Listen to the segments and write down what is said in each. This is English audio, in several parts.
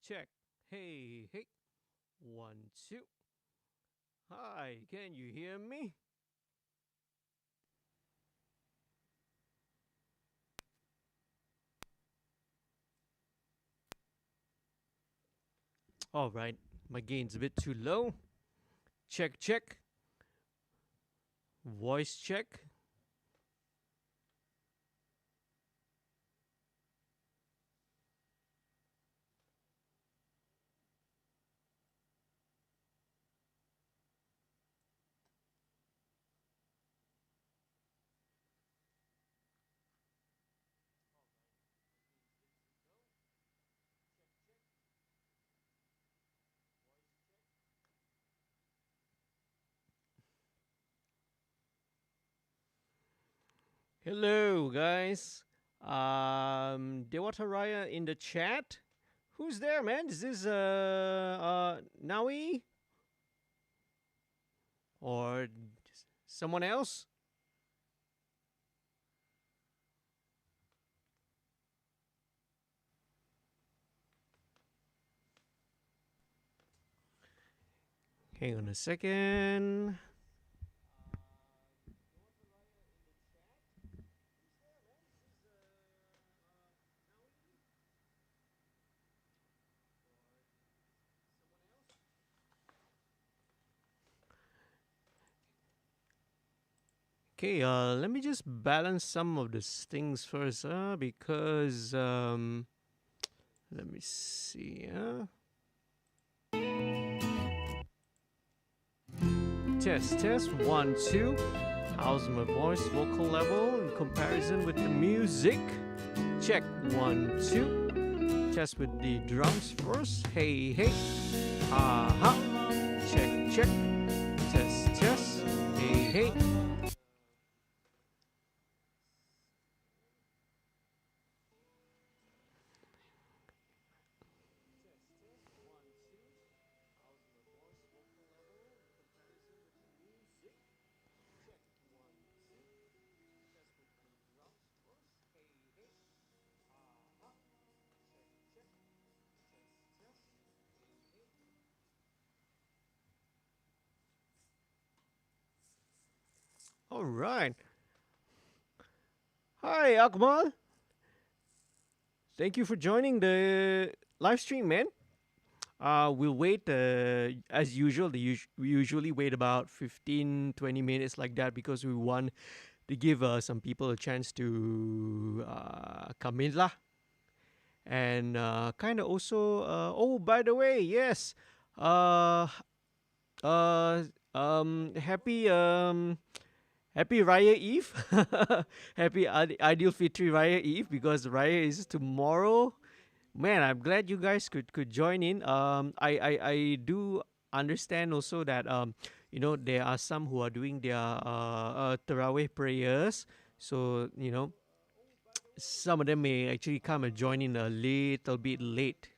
Check. Hey, hey. 1, 2. Hi, can you hear me? All right, my gain's a bit too low. Check, check. Voice check. Hello, guys. Dewataraya in the chat. Who's there, man? Is this Nawi or someone else? Hang on a second. Okay, let me just balance some of these things first, because let me see. Test, test, 1, 2. How's my voice vocal level in comparison with the music? Check, 1, 2. Test with the drums first. Hey, hey. Ha. Check, check. Test, test. Hey, hey. All right. Hi, Akmal. Thank you for joining the live stream, man. We'll wait as usual. We usually wait about 15, 20 minutes like that because we want to give some people a chance to come in lah. And kind of also, oh, by the way, yes, uh, uh, happy Happy Raya Eve. Happy Ideal Fitri Raya Eve because Raya is tomorrow. Man, I'm glad you guys could join in. I do understand also that there are some who are doing their Taraweh prayers. So some of them may actually come and join in a little bit late.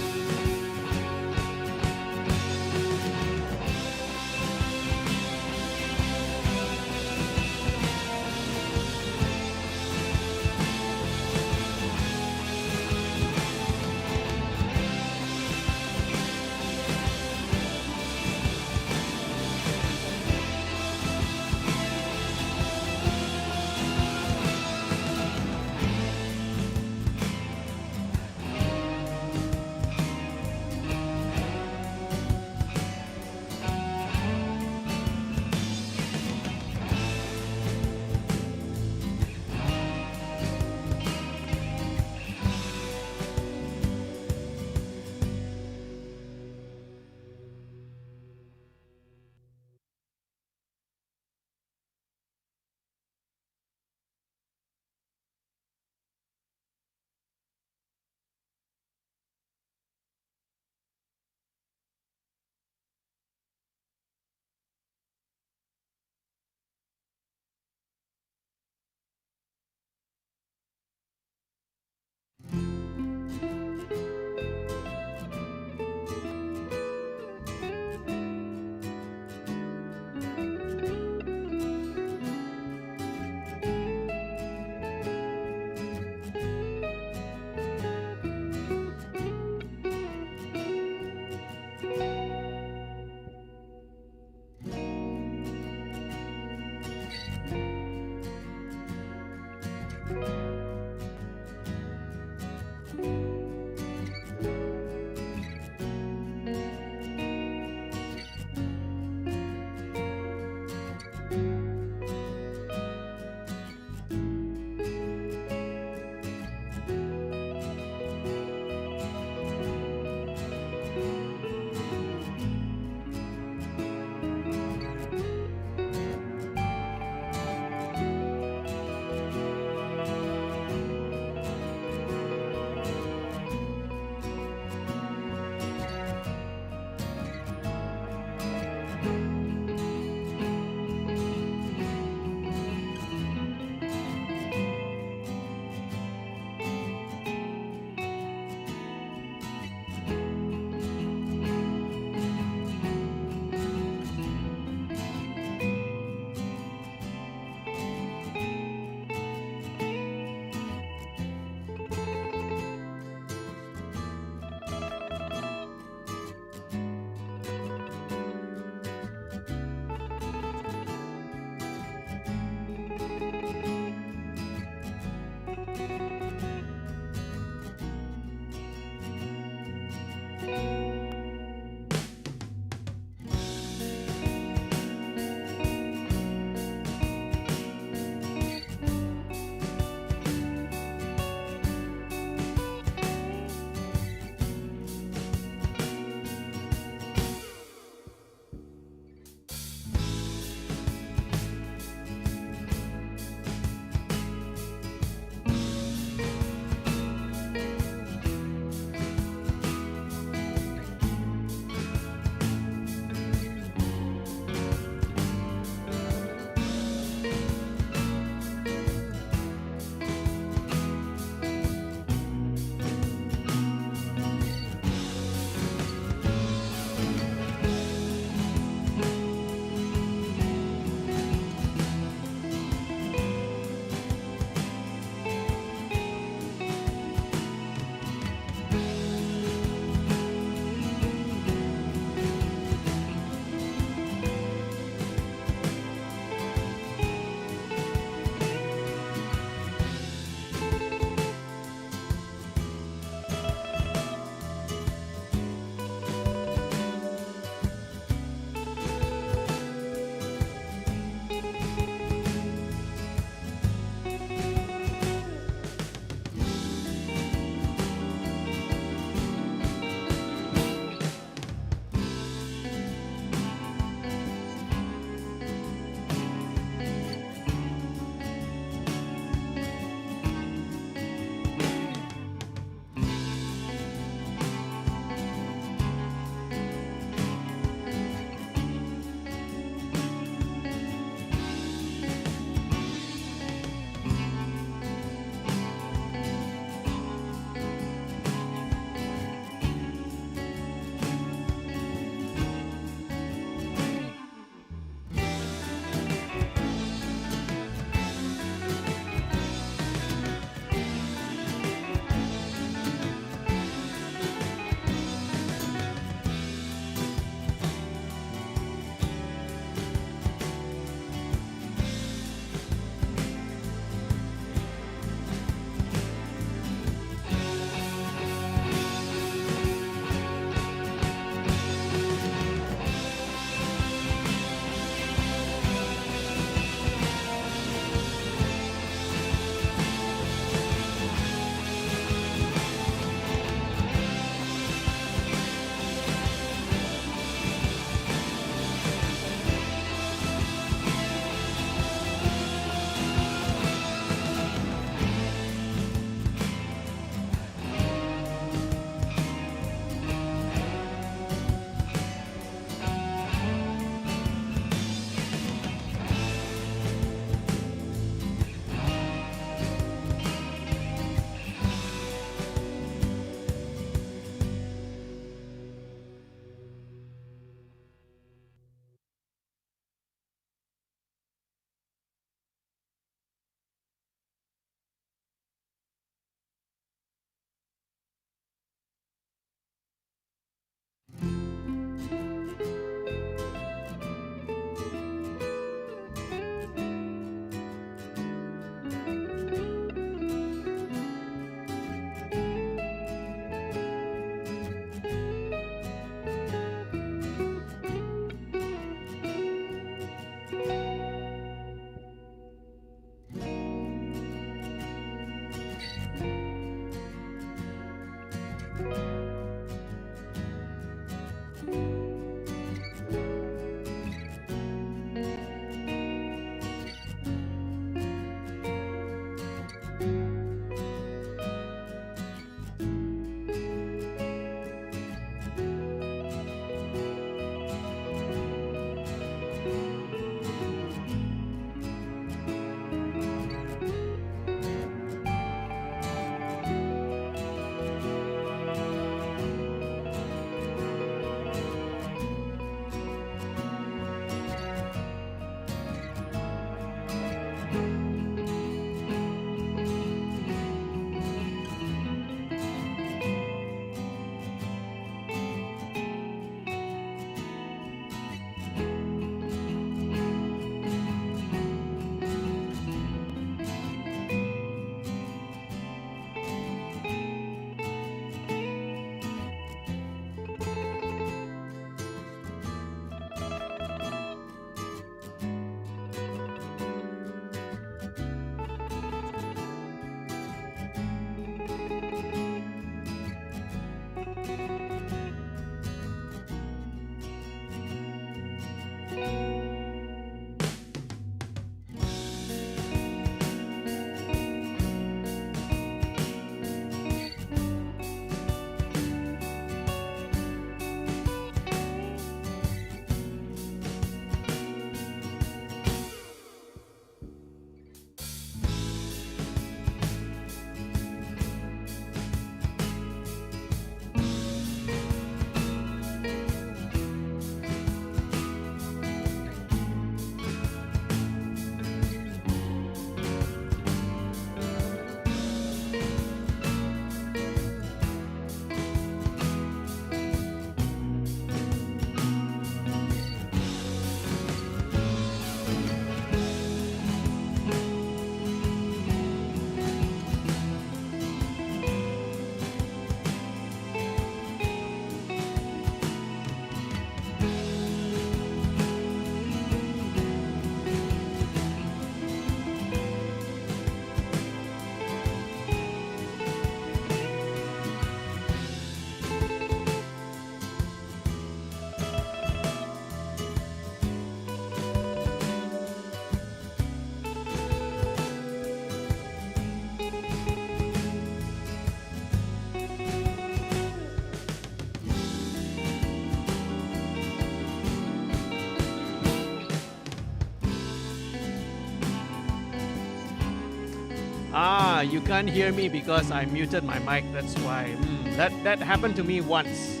You can't hear me because I muted my mic. That's why. That happened to me once.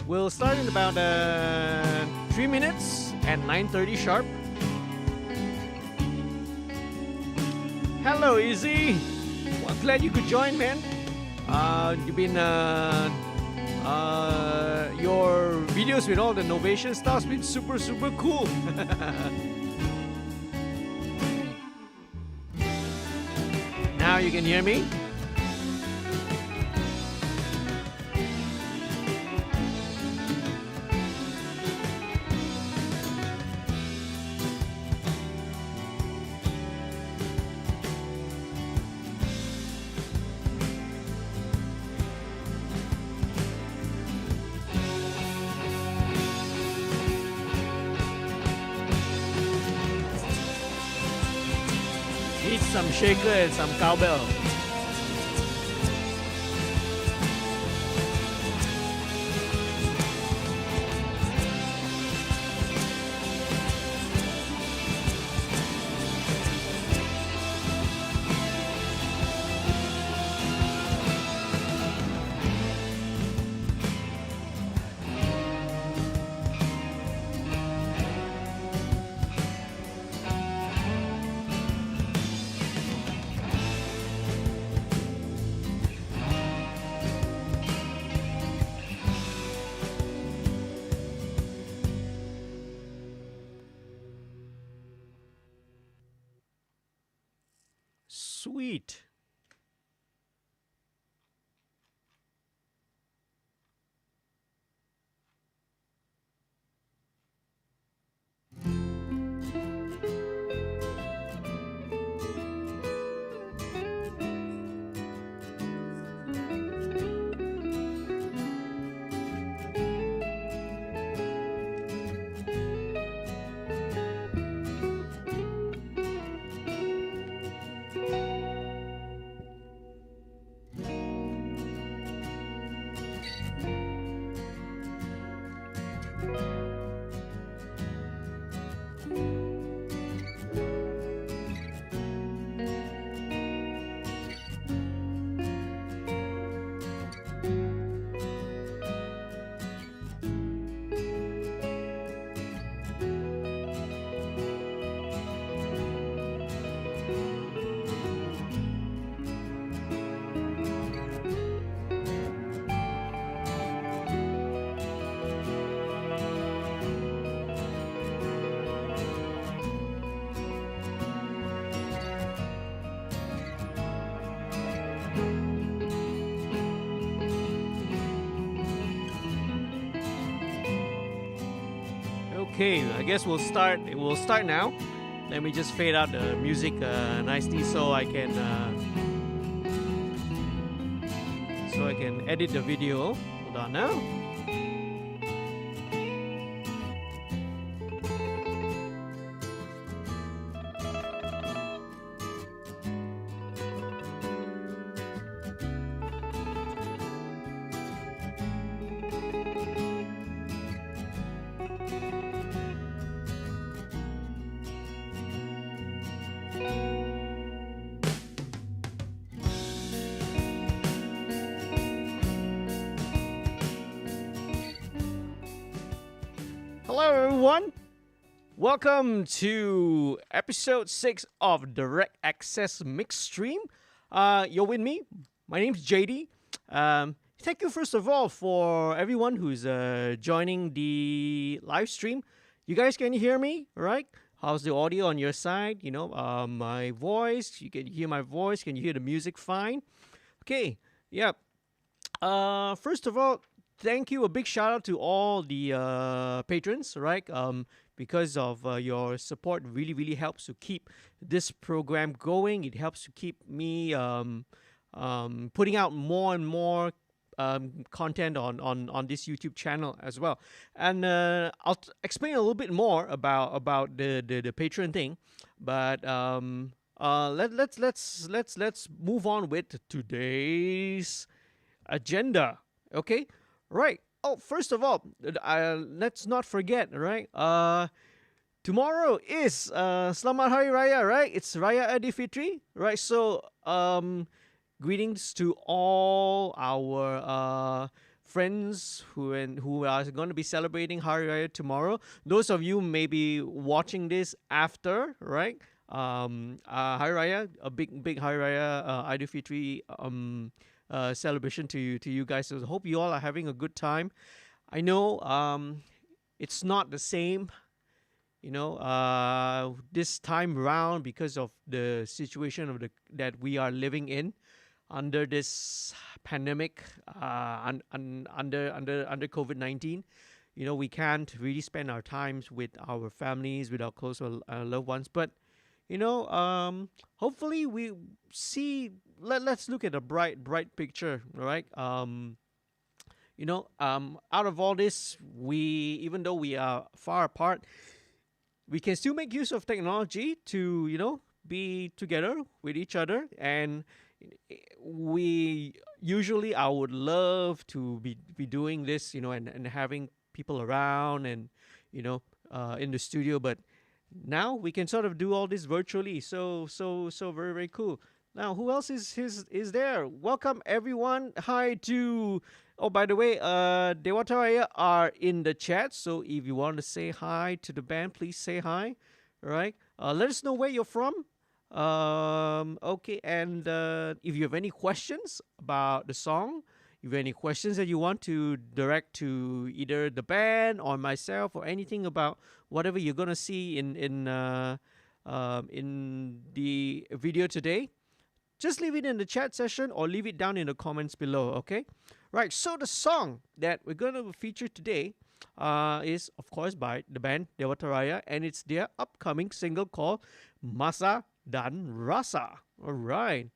We'll start in about 3 minutes at 9:30 sharp. Hello, Izzy. Well, glad you could join, man. You've been your videos with all the Novation stuff's been super cool. Now you can hear me. Need some shaker and some cowbell. Sweet. Okay, I guess we'll start. We'll start now. Let me just fade out the music nicely so I can edit the video. Hold on now. Hello, everyone. Welcome to episode 6 of Direct Access MixStream. You're with me. My name's JD. Thank you, first of all, for everyone who's joining the live stream. You guys can hear me, right? How's the audio on your side? You know, my voice. You can hear my voice. Can you hear the music fine? Okay. Yeah. First of all, thank you. A big shout out to all the patrons, right? Because of your support, really helps to keep this program going. It helps to keep me putting out more and more content on this YouTube channel as well. And I'll explain a little bit more about the patron thing. But let's move on with today's agenda. Okay. Right. Oh, first of all, let's not forget, right? tomorrow is Selamat Hari Raya, right? It's Raya Aidilfitri, right? So greetings to all our friends who are going to be celebrating Hari Raya tomorrow. Those of you may be watching this after, right? Hari Raya, a big Hari Raya Aidilfitri celebration to you guys. So hope you all are having a good time. I know it's not the same, this time round because of the situation that we are living in under this pandemic, under COVID-19. We can't really spend our times with our families, with our close loved ones. But hopefully we see. Let's look at a bright picture, right? Out of all this, even though we are far apart, we can still make use of technology to be together with each other. And I would love to be doing this, and having people around, and in the studio. But now we can sort of do all this virtually. So very, very cool. Now, who else is there? Welcome everyone. Hi to. Oh, by the way, Dewataraya are in the chat. So if you want to say hi to the band, please say hi. All right. Let us know where you're from. Okay, and if you have any questions about the song, if you have any questions that you want to direct to either the band or myself, or anything about whatever you're gonna see in the video today, just leave it in the chat session or leave it down in the comments below. Okay, right. So the song that we're gonna feature today is, of course, by the band Dewataraya, and it's their upcoming single called Masa dan Rasa. All right.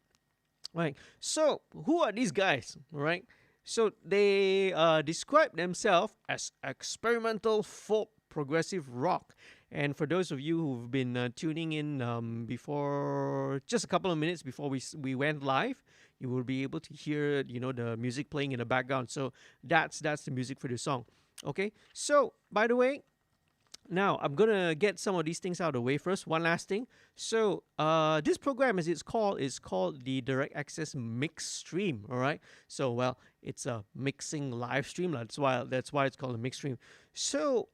Right. So who are these guys? All right. So they describe themselves as experimental folk progressive rock. And for those of you who've been tuning in before, just a couple of minutes before we went live, you will be able to hear the music playing in the background. So that's the music for the song. Okay. So by the way, now I'm gonna get some of these things out of the way first. One last thing. So this program, as it's called, is called the Direct Access MixStream. All right. So it's a mixing live stream. That's why it's called a MixStream. So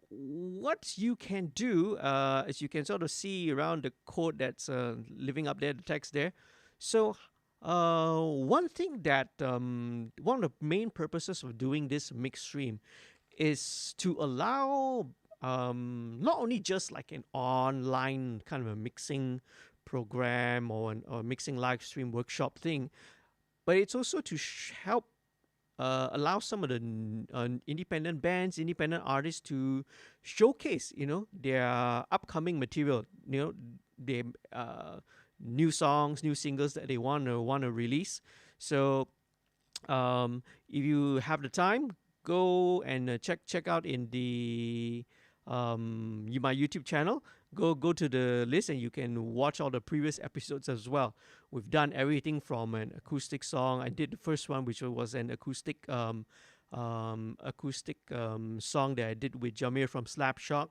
what you can do is you can sort of see around the code that's living up there, the text there. So one thing that one of the main purposes of doing this MixStream is to allow not only just like an online kind of a mixing program or a mixing live stream workshop thing, but it's also to help allow some of the independent bands, independent artists to showcase, their upcoming material, their new songs, new singles that they want to release. So if you have the time, go and check out in the my YouTube channel. Go to the list and you can watch all the previous episodes as well. We've done everything from an acoustic song. I did the first one, which was an acoustic song that I did with Jamir from Slapshock.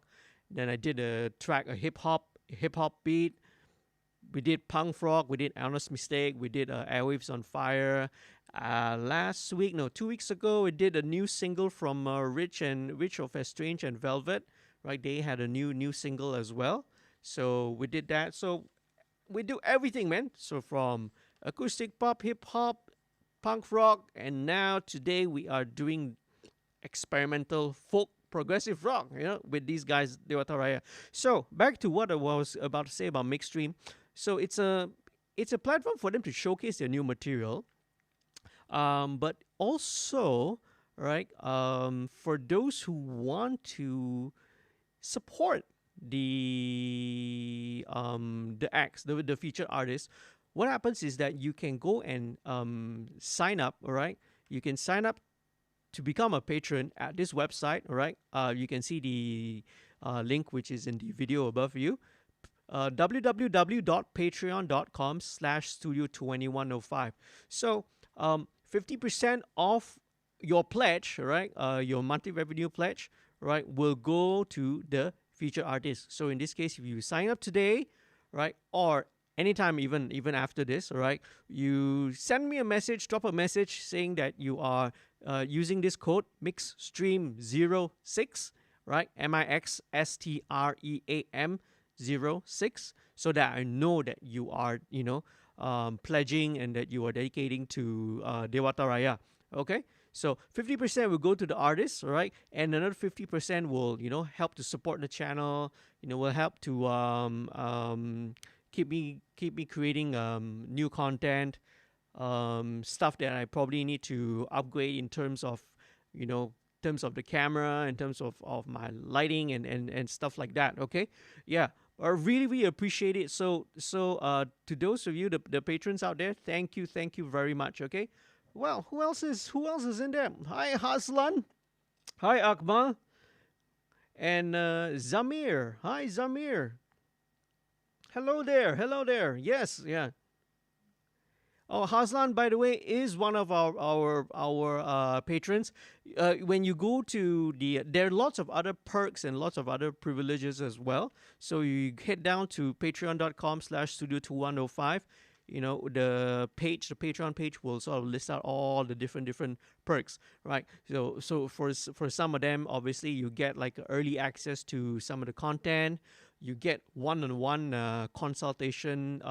Then I did a hip hop beat. We did punk rock. We did Honest Mistake. We did Airwaves on Fire. 2 weeks ago, we did a new single from Rich of Estrange and Velvet. Right, they had a new single as well. So we did that. So we do everything, man. So from acoustic pop, hip hop, punk rock, and now today we are doing experimental folk progressive rock. With these guys, Dewataraya. So back to what I was about to say about MixStream. So it's a platform for them to showcase their new material. But also, right, for those who want to support the acts, the featured artists, what happens is that you can go and sign up. All right, you can sign up to become a patron at this website. All right, you can see the link which is in the video above you. www.patreon.com/studio2105. So 50% of your pledge, right, your monthly revenue pledge, right, will go to the featured artist. So in this case, if you sign up today, right, or anytime, even after this, all right, you send me a message, drop a message saying that you are using this code MixStream 06, right, MixStream 06, so that I know that you are, pledging and that you are dedicating to Dewataraya. Okay, so 50% will go to the artist, right, and another 50% will, help to support the channel. Will help to keep me creating new content, stuff that I probably need to upgrade in terms of, the camera, in terms of my lighting and stuff like that. Okay, yeah. I really, really appreciate it. So to those of you, the patrons out there, thank you very much. Okay, well, who else is in there? Hi Haslan, hi Akmal, and Zamir. Hi Zamir. Hello there. Yes, yeah. Oh, Haslan, by the way, is one of our patrons. When you go to there are lots of other perks and lots of other privileges as well. So you head down to patreon.com/studio2105. The Patreon page will sort of list out all the different perks, right? So for some of them, obviously you get like early access to some of the content. You get one-on-one consultation,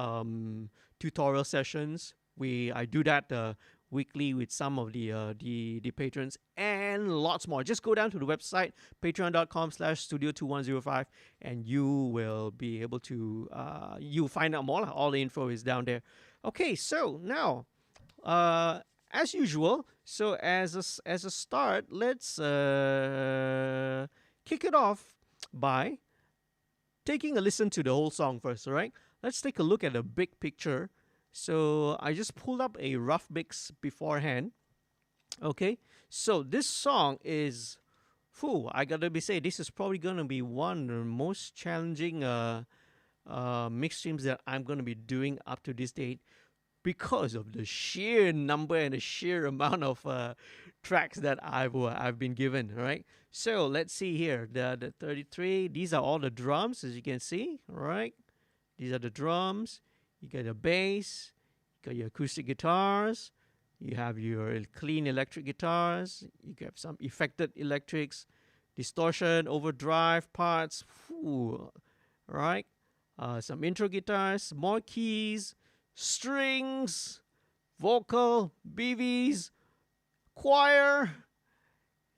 tutorial sessions. I do that weekly with some of the patrons, and lots more. Just go down to the website patreon.com/studio2105, and you will be able to you find out more. All the info is down there. Okay, so now as usual, so as a start, let's kick it off by taking a listen to the whole song first. All right, let's take a look at the big picture. So I just pulled up a rough mix beforehand. Okay, so this song is, I gotta say, this is probably gonna be one of the most challenging mix streams that I'm gonna be doing up to this date, because of the sheer number and the sheer amount of tracks that I've been given. Right. So let's see here. The 33. These are all the drums, as you can see. Right. These are the drums. You got a bass, you got your acoustic guitars, you have your clean electric guitars, you have some effected electrics, distortion, overdrive parts, right? Some intro guitars, more keys, strings, vocal, BVs, choir.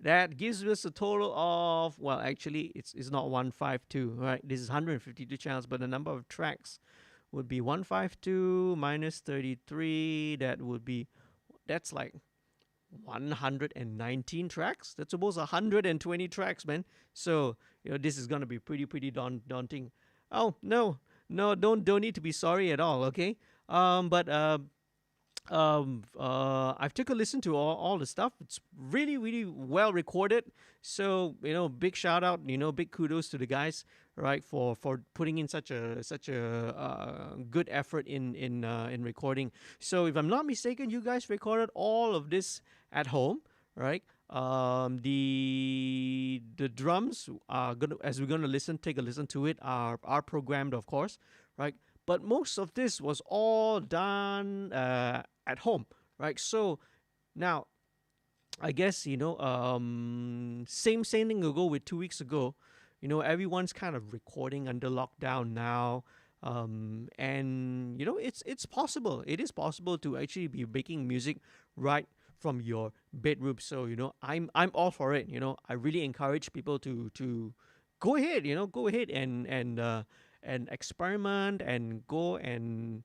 That gives us a total of, well, actually, it's not 152, right? This is 152 channels, but the number of tracks would be 152 minus 33. That's like 119 tracks. That's almost 120 tracks, man. So this is gonna be pretty daunting. Oh no, don't need to be sorry at all. Okay. But I've took a listen to all the stuff. It's really well recorded. So big shout out, big kudos to the guys, right, for putting in such a good effort in recording. So if I'm not mistaken, you guys recorded all of this at home, right? The drums are gonna, as we're gonna take a listen to it, are programmed, of course, right? But most of this was all done at home, right? So now, I guess same thing will go with 2 weeks ago. Everyone's kind of recording under lockdown now, and it's possible. It is possible to actually be making music right from your bedroom. So I'm all for it. I really encourage people to go ahead. And experiment and go and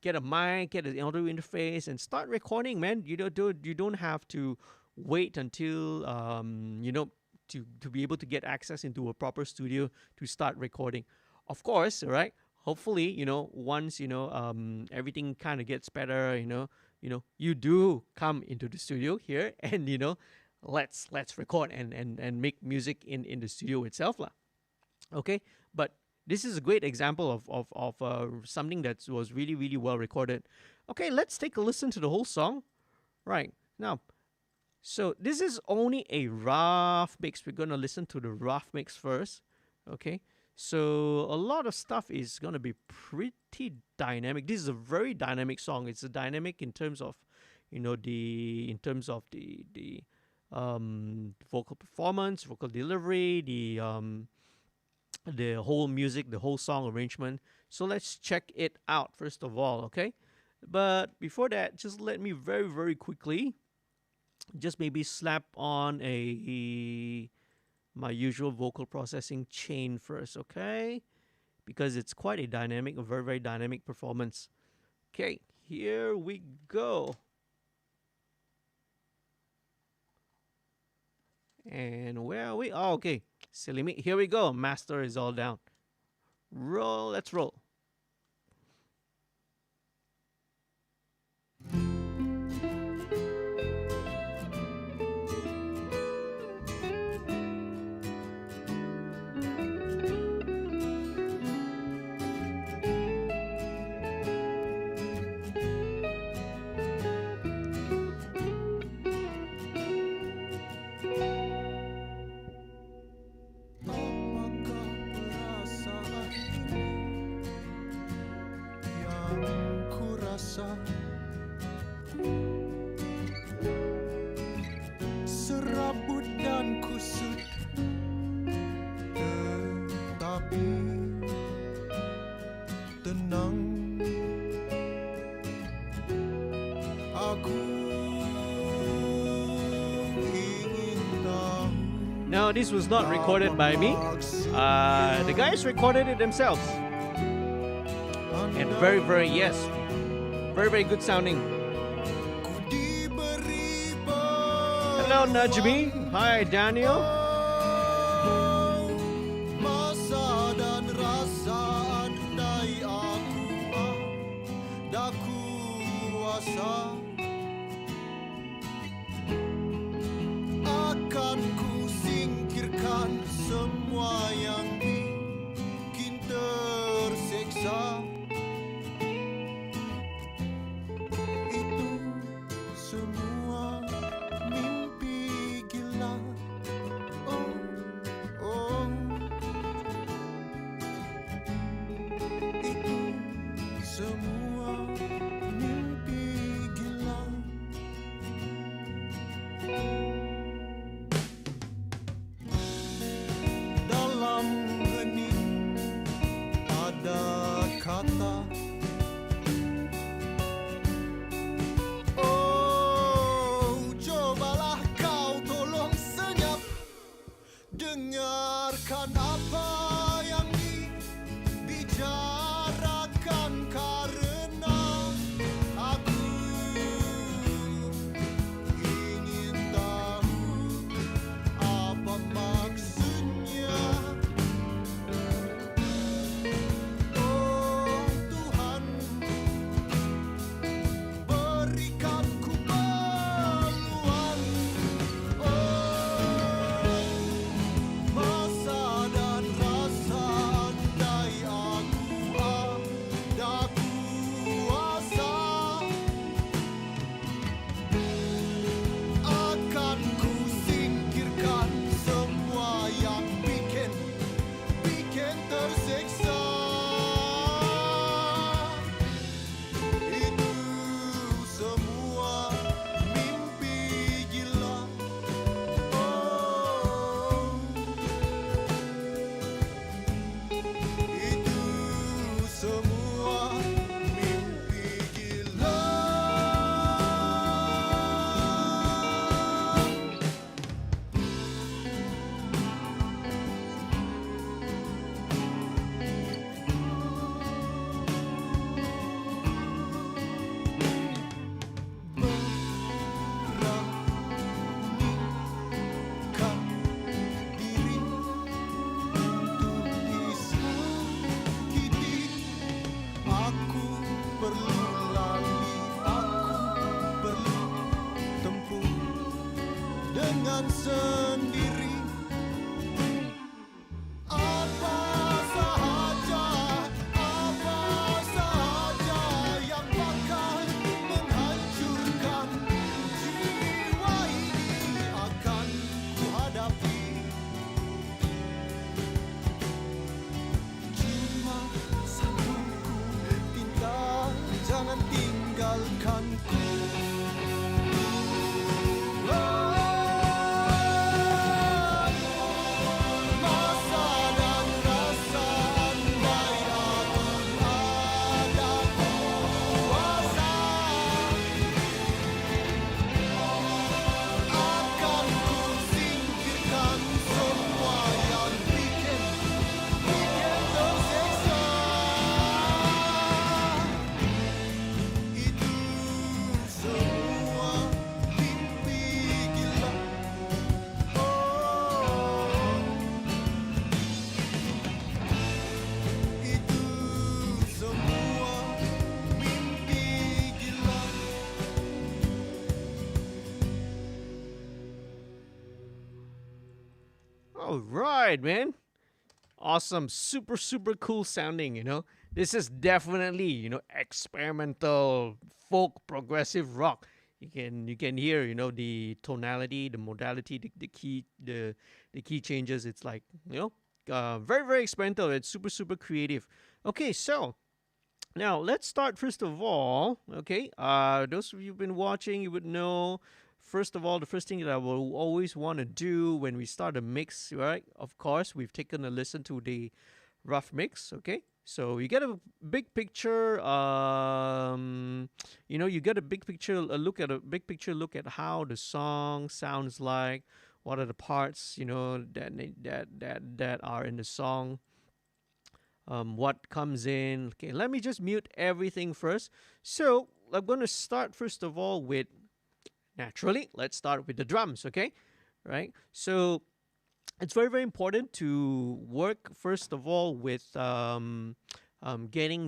get a mic, get an audio interface, and start recording, man. You don't have to wait until to be able to get access into a proper studio to start recording. Of course, right? Hopefully, once everything kind of gets better, you do come into the studio here, and let's record and make music in the studio itself, lah. Okay, but this is a great example of something that was really well recorded. Okay, let's take a listen to the whole song. Right now, So this is only a rough mix. We're gonna listen to the rough mix first. Okay. So a lot of stuff is gonna be pretty dynamic. This is a very dynamic song. It's a dynamic in terms of, the vocal performance, vocal delivery, the whole music, the whole song arrangement. So let's check it out first of all, okay? But before that, just let me very, very quickly just maybe slap on my usual vocal processing chain first, okay? Because it's quite a very, very dynamic performance. Okay, here we go. And where are we? Oh, okay. Silly me. Here we go. Master is all down. Roll. Let's roll. Serabut dan kusut, tetapi tenang. Aku ingin tahu. No, this was not recorded by me. The guys recorded it themselves. And very, very, very, very good sounding. Hello, Najmi. Hi, Daniel. Masa dan rasa andai aku ada kuasa, akan ku singkirkan semua yang bikin tersiksa. Itu semua mimpi gila. Oh, oh. Itu semua mimpi gila. tinggalkanku. Masa dan rasa andai aku ada kuasa, akan ku singkirkan semua yang bikin tersiksa. Itu semua mimpi gila. Oh, itu semua mimpi gila. All right, man. Awesome. Super, super cool sounding, This is definitely, experimental folk progressive rock. You can hear, the tonality, the modality, the key changes. It's like, very, very experimental. It's super, super creative. Okay, so now let's start first of all. Okay, those of you who've been watching, you would know. First of all, the first thing that I will always want to do when we start a mix, right? Of course, we've taken a listen to the rough mix. Okay, so you get a big picture. You get a big picture. A big picture look at how the song sounds like. What are the parts, that are in the song, what comes in. Okay, let me just mute everything first. So I'm going to start first of all with, naturally, let's start with the drums, okay? Right? So it's very, very important to work first of all with getting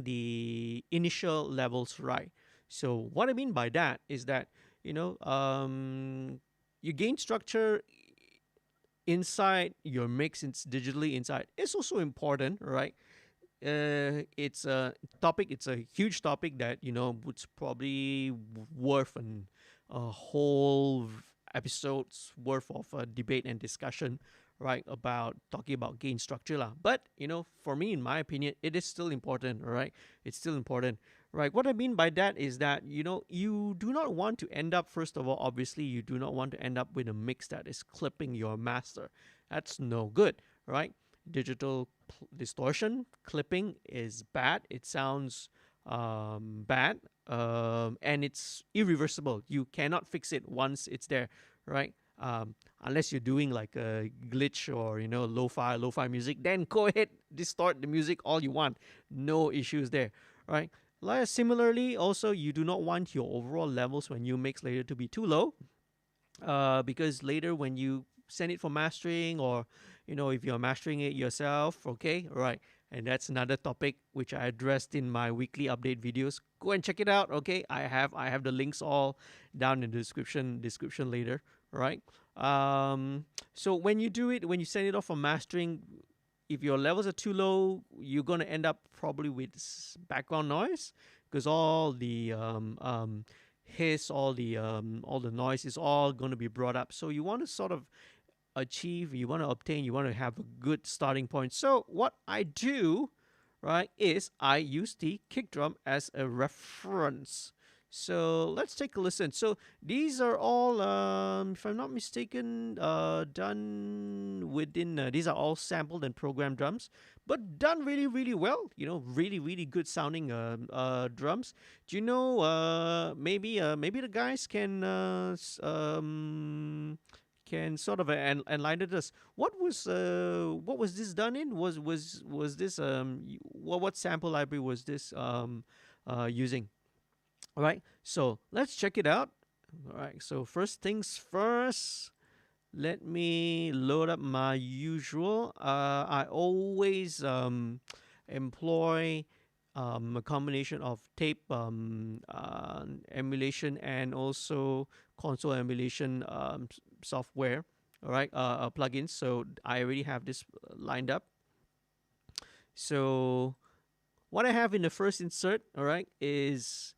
the initial levels right. So what I mean by that is that, your gain structure inside your mix, it's digitally inside, is also important, right? It's a topic. It's a huge topic that would probably worth a whole episode's worth of debate and discussion, right? About talking about gain structure, lah. But for me, in my opinion, it is still important, right? It's still important, right? What I mean by that is that you do not want to end up. First of all, obviously, you do not want to end up with a mix that is clipping your master. That's no good, right? Digital distortion clipping is bad. It sounds bad, and it's irreversible. You cannot fix it once it's there, right? Unless you're doing like a glitch or lo-fi music, then go ahead, distort the music all you want. No issues there, right? Similarly, also, you do not want your overall levels when you mix later to be too low, because later when you send it for mastering, or if you're mastering it yourself, okay, right, and that's another topic which I addressed in my weekly update videos. Go and check it out, okay? I have the links all down in the description later, right? So when you do it, when you send it off for mastering, if your levels are too low, you're going to end up probably with background noise, because all the hiss, all the noise is all going to be brought up. So you want to sort of you want to obtain, you want to have a good starting point. So what I do, right, is I use the kick drum as a reference. So let's take a listen. So these are all, if I'm not mistaken, done within. These are all sampled and programmed drums, but done really, really well. Really, really good sounding drums. Do you know? Maybe the guys can sort of enlighten us. What was this done in? Was this what sample library was this using? All right, so let's check it out. All right, so first things first, let me load up my usual. I always employ a combination of tape emulation and also console emulation software. All right, plugins. So I already have this lined up. So what I have in the first insert, all right, is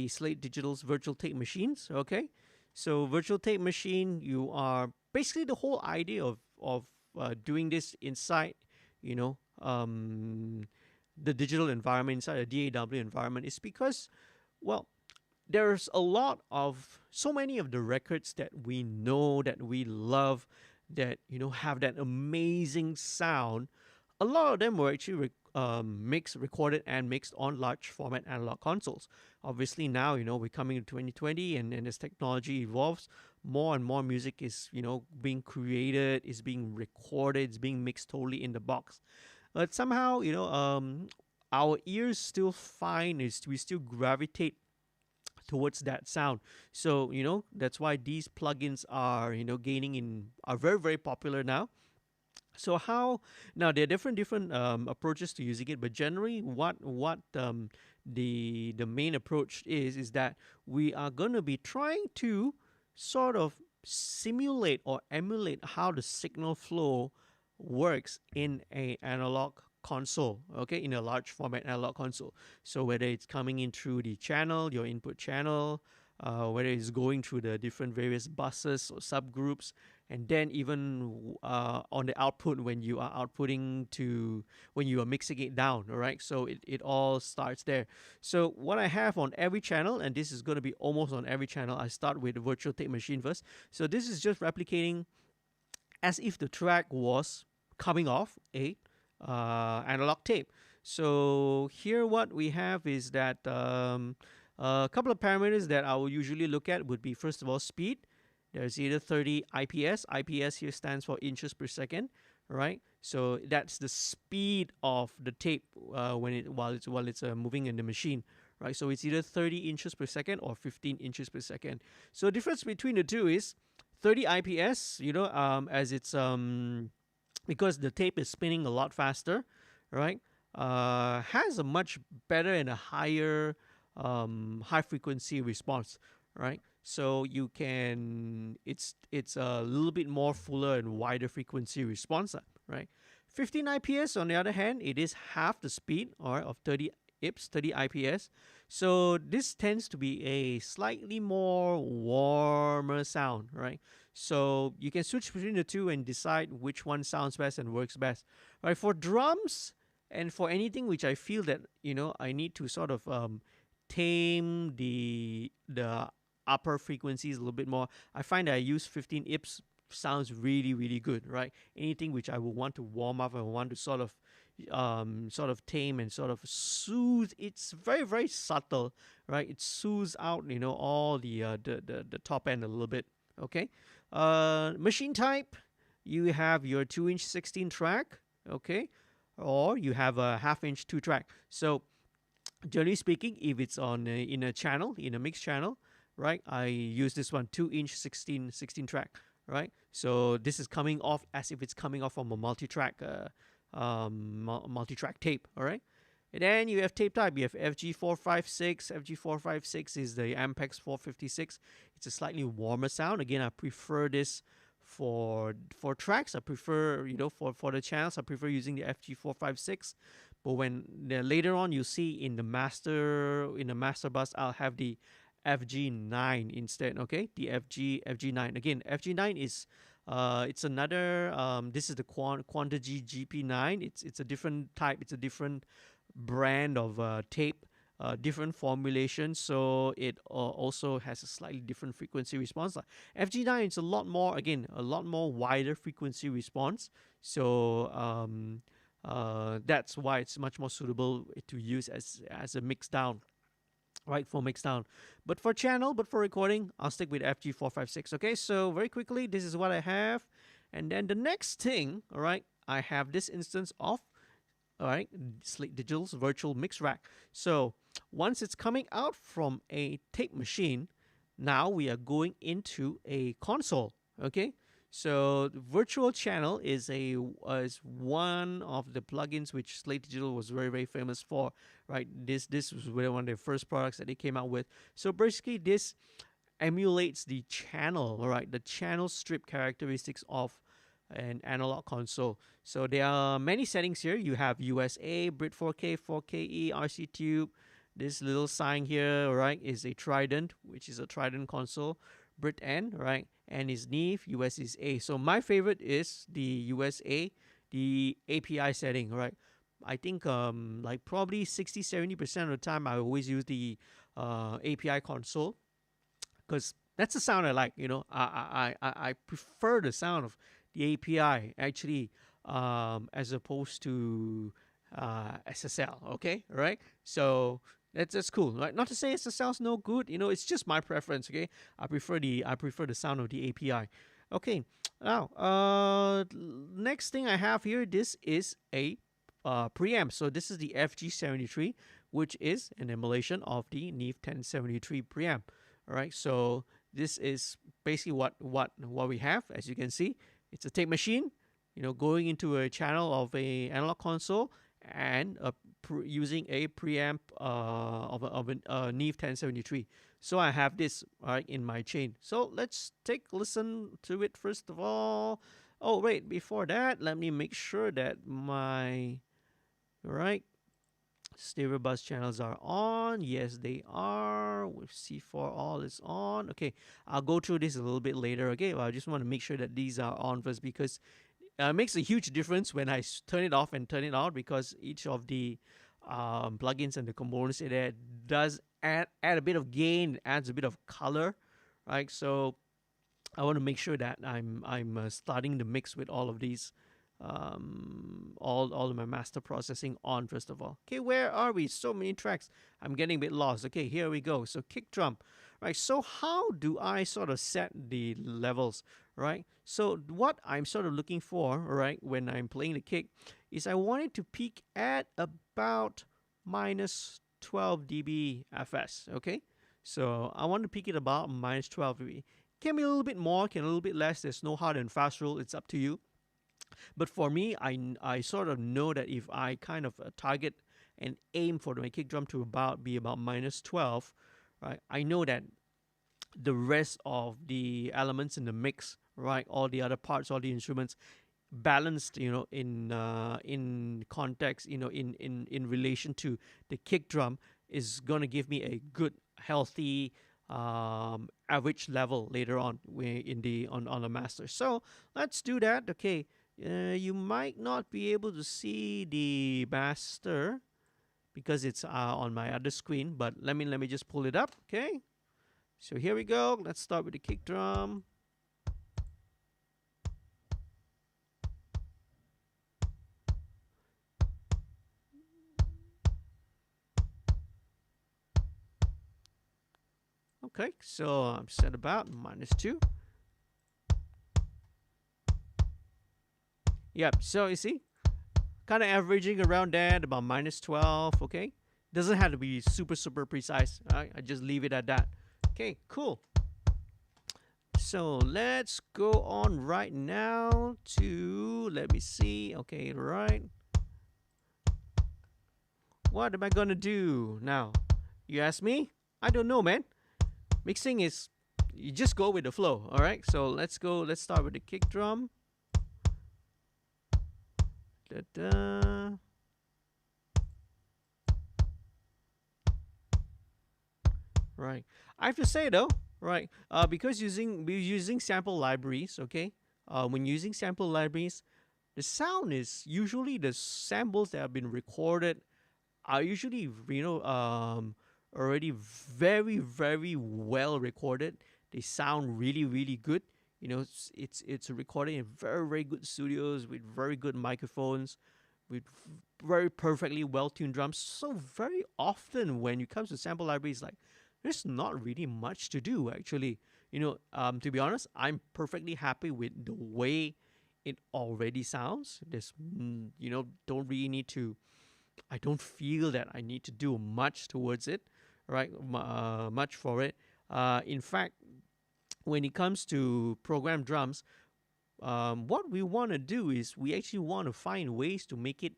Slate Digital's virtual tape machines. Okay, so virtual tape machine, you are basically the whole idea of doing this inside, the digital environment, inside a DAW environment, is because, well, there's a lot of so many of the records that we know, that we love, that have that amazing sound. A lot of them were actually mixed, recorded, and mixed on large format analog consoles. Obviously, now we're coming to 2020, and as technology evolves, more and more music is being created, is being recorded, is being mixed totally in the box. But somehow, our ears still find is we still gravitate towards that sound. So that's why these plugins are gaining in are very very popular now. So how now there are different approaches to using it, but generally what the main approach is that we are going to be trying to sort of simulate or emulate how the signal flow works in a analog console, okay, in a large format analog console. So whether it's coming in through the channel, your input channel, whether it's going through the different various buses or subgroups, and then even on the output when you are outputting to when you are mixing it down, all right, so it all starts there. So what I have on every channel, and this is going to be almost on every channel, I start with the virtual tape machine first. So this is just replicating as if the track was coming off a analog tape. So here what we have is that a couple of parameters that I will usually look at would be, first of all, speed. There's either 30 IPS. IPS here stands for inches per second, right? So that's the speed of the tape while it's moving in the machine, right? So it's either 30 inches per second or 15 inches per second. So the difference between the two is 30 IPS, as it's because the tape is spinning a lot faster, right? Has a much better and a higher high frequency response, right? So you can it's a little bit more fuller and wider frequency response, right? 15 IPS on the other hand, it is half the speed or of 30 IPS, 30 IPS. So this tends to be a slightly more warmer sound, right? So you can switch between the two and decide which one sounds best and works best. Right? For drums and for anything which I feel that I need to sort of tame the upper frequencies a little bit more, I find that I use 15 IPS sounds really really good, right? Anything which I would want to warm up and want to sort of tame and sort of soothe, it's very very subtle, right? It soothes out all the top end a little bit, okay. Machine type, you have your 2-inch 16 track, okay, or you have a half-inch 2 track. So generally speaking, if it's on in a channel, in a mix channel, right, I use this one 2-inch 16 track, right? So this is coming off as if it's coming off from a multi-track multi-track tape, all right. And then you have tape type. You have FG456. FG456 is the Ampex 456. It's a slightly warmer sound. Again, I prefer this for tracks. I prefer for the channels. I prefer using the FG456. But when later on you see in the master bus, I'll have the FG9 instead. Okay, the FG9. Again, FG9 is it's another. This is the Quantigy GP9. It's a different type. It's a different brand of tape, different formulation, so it also has a slightly different frequency response. FG9 is a lot more wider frequency response, so that's why it's much more suitable to use as a mix down, right, for mix down. But for recording, I'll stick with FG456. Okay, so very quickly, this is what I have, and then the next thing, all right, I have this instance of, all right, Slate Digital's virtual mix rack. So once it's coming out from a tape machine, now we are going into a console. Okay, so the virtual channel is one of the plugins which Slate Digital was very very famous for. Right, this was one of their first products that they came out with. So basically, this emulates the channel, all right, the channel strip characteristics of an analog console. So there are many settings here. You have USA, Brit 4K, 4KE, RC Tube. This little sign here, right, is a Trident, which is a Trident console. Brit N, right, and is NIF, US is A. So my favorite is the USA, the API setting, right. I think like probably 60-70% of the time I always use the API console, because that's the sound I like. You know, I prefer the sound of the API actually, as opposed to SSL. Okay, right? So that's cool, right? Not to say SSL's no good. You know, it's just my preference. Okay, I prefer the sound of the API. Okay, now next thing I have here. This is a preamp. So this is the FG73, which is an emulation of the Neve 1073 preamp. All right, so this is basically what we have. As you can see, it's a tape machine, you know, going into a channel of a analog console and using a preamp of a Neve 1073. So I have this right in my chain. So let's take a listen to it first of all. Oh wait, before that, let me make sure that my right stereo bus channels are on. Yes, they are. With C4 all is on. Okay, I'll go through this a little bit later. Okay, well, I just want to make sure that these are on first, because it makes a huge difference when I turn it off and turn it on, because each of the plugins and the components in there does add a bit of gain, adds a bit of color, right? So I want to make sure that I'm starting the mix with all of these, all of my master processing on first of all. Okay, where are we? So many tracks. I'm getting a bit lost. Okay, here we go. So kick drum, right? So how do I sort of set the levels, right? So what I'm sort of looking for, right, when I'm playing the kick, is I want it to peak at about minus 12 dB FS. Okay, so I want to peak it about minus 12 dB. Can be a little bit more, can a little bit less. There's no hard and fast rule. It's up to you. But for me, I sort of know that if I kind of target and aim for my kick drum to be about minus 12, right? I know that the rest of the elements in the mix, right? All the other parts, all the instruments, balanced, you know, in context, you know, in relation to the kick drum, is gonna give me a good, healthy average level later on on the master. So let's do that. Okay, you might not be able to see the master because it's on my other screen, but let me just pull it up. Okay, so here we go. Let's start with the kick drum. Okay, so I'm set about minus 2. Yep, so you see, kind of averaging around that, about minus 12, okay? Doesn't have to be super precise, all right? I just leave it at that. Okay, cool. So let's go on right now to, let me see, okay, right. What am I gonna do now? You ask me? I don't know, man. Mixing is, you just go with the flow, all right? So let's start with the kick drum. Da-da. Right. I have to say though, right, because we're using sample libraries, okay? When using sample libraries, the sound is usually the samples that have been recorded are usually, you know, already very well recorded. They sound really good. You know, it's recorded in very good studios with very good microphones, with very perfectly well tuned drums. So very often when it comes to sample libraries, like, there's not really much to do actually. You know, to be honest, I'm perfectly happy with the way it already sounds. There's, you know, don't really need to. I don't feel that I need to do much towards it, right? Much for it. In fact, when it comes to program drums, what we want to do is we actually want to find ways to make it,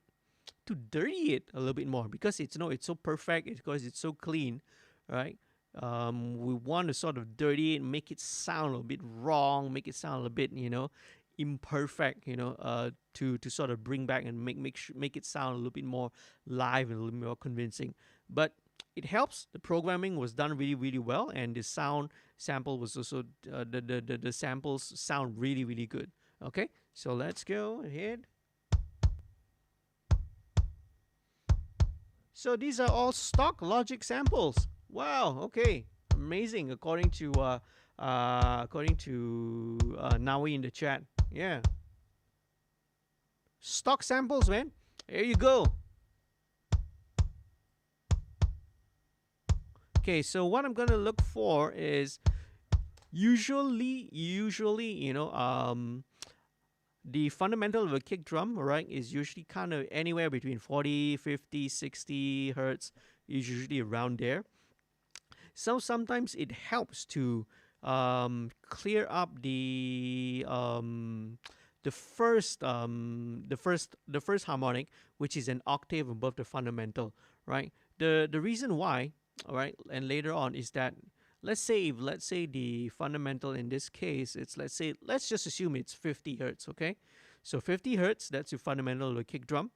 to dirty it a little bit more, because it's, you know, it's so perfect, because it's so clean, right? We want to sort of dirty it, make it sound a bit wrong, make it sound a little bit, you know, imperfect, you know, to sort of bring back and make it sound a little bit more live and a little more convincing. But it helps. The programming was done really well, and the sound sample was also the samples sound really good. Okay, so let's go ahead. So these are all stock Logic samples. Wow. Okay. Amazing. According to Nawi in the chat. Yeah. Stock samples, man. There you go. Okay. So what I'm gonna look for is usually, the fundamental of a kick drum, right, is usually kind of anywhere between 40, 50, 60 hertz, is usually around there. So sometimes it helps to clear up the first harmonic, which is an octave above the fundamental, right? The reason why, all right, and later on is that let's say the fundamental in this case, it's let's just assume it's 50 hertz, okay? So 50 hertz, that's your fundamental of a kick drum.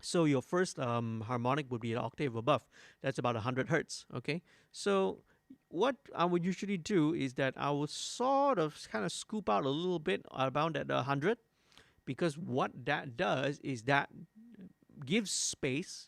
So your first harmonic would be an octave above. That's about 100 hertz. Okay. So what I would usually do is that I would sort of kind of scoop out a little bit around at 100, because what that does is that gives space,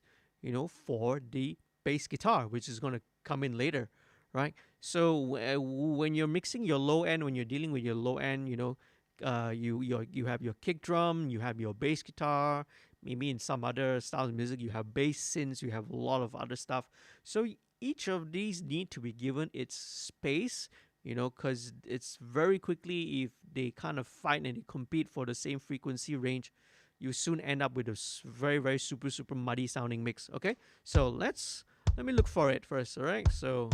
for the bass guitar, which is going to come in later, right? So when you're mixing your low end, when you're dealing with your low end, you have your kick drum, you have your bass guitar. Maybe in some other styles of music, you have bass synths, you have a lot of other stuff. So each of these need to be given its space, because it's very quickly, if they kind of fight and they compete for the same frequency range, you soon end up with a very, very super, super muddy sounding mix. Okay, so let me look for it first. All right, so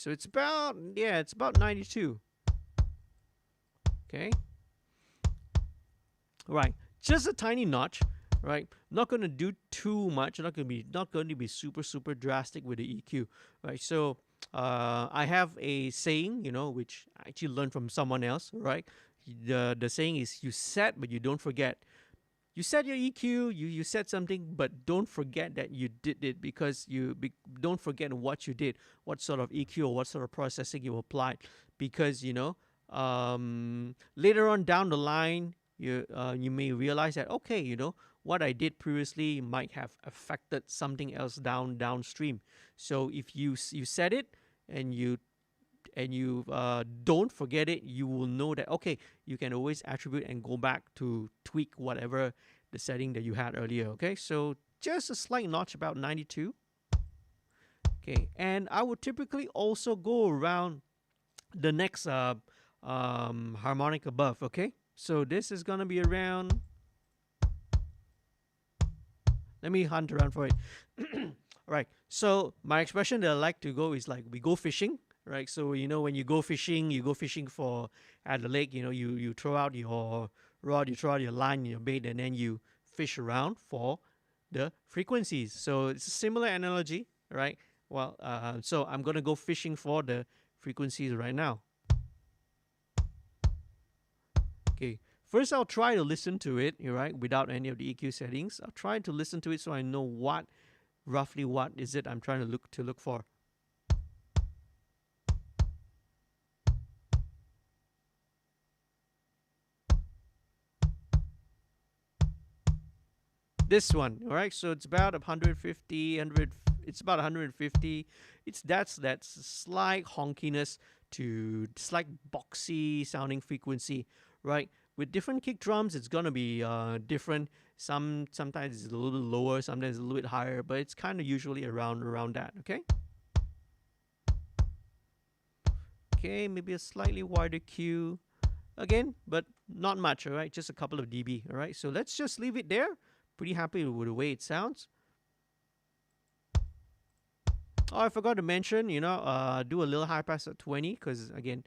it's about 92. Okay, right, just a tiny notch. Right, not going to do too much. Not going to be super, super drastic with the EQ. Right, so I have a saying, which I actually learned from someone else. Right, the saying is, you set but you don't forget. You set your EQ, you set something, but don't forget that you did it, because don't forget what you did, what sort of EQ or what sort of processing you applied, because later on down the line, you may realize that, okay, what I did previously might have affected something else downstream. So if you set it, and you don't forget it, you will know that, okay, you can always attribute and go back to tweak whatever the setting that you had earlier. Okay, so just a slight notch, about 92. Okay, and I would typically also go around the next harmonic above. Okay, so this is gonna be around. Let me hunt around for it. All right. So my expression that I like to go is like, we go fishing, right? So when you go fishing for at the lake. You throw out your rod, you throw out your line, your bait, and then you fish around for the frequencies. So it's a similar analogy, right? Well, so I'm gonna go fishing for the frequencies right now. Okay. First, I'll try to listen to it, right, without any of the EQ settings. I'll try to listen to it so I know roughly what is it I'm trying to look for. This one, all right. So it's about 150, 100. It's about 150. That's slight honkiness to slight boxy sounding frequency, right? With different kick drums, it's gonna be different. Sometimes it's a little bit lower, sometimes it's a little bit higher, but it's kind of usually around that. Okay. Okay, maybe a slightly wider Q again, but not much. All right, just a couple of dB. All right, so let's just leave it there. Pretty happy with the way it sounds. Oh, I forgot to mention, do a little high pass at 20, because again,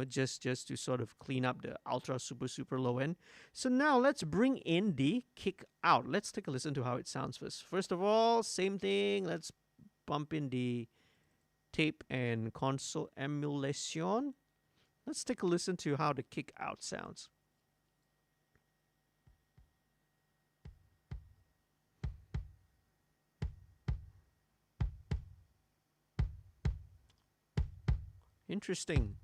just to sort of clean up the ultra super super low end. So now let's bring in the kick out. Let's take a listen to how it sounds first. First of all, same thing. Let's bump in the tape and console emulation. Let's take a listen to how the kick out sounds. Interesting.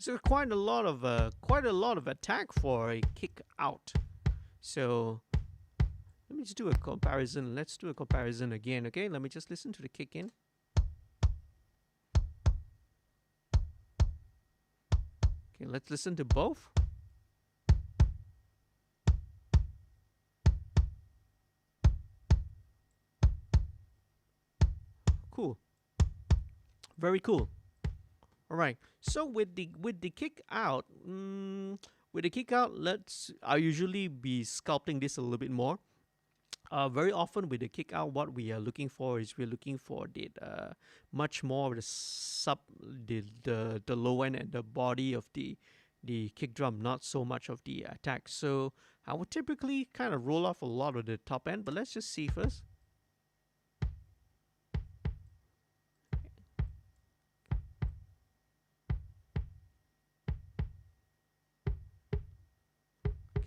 So quite a lot of attack for a kick out. So let me just do a comparison. Let's do a comparison again. Okay, let me just listen to the kick in. Okay, let's listen to both. Cool. Very cool. All right. So with the kick out, I usually be sculpting this a little bit more. Very often with the kick out, what we are looking for is we're looking for the much more of the low end and the body of the kick drum, not so much of the attack. So I would typically kind of roll off a lot of the top end, but let's just see first.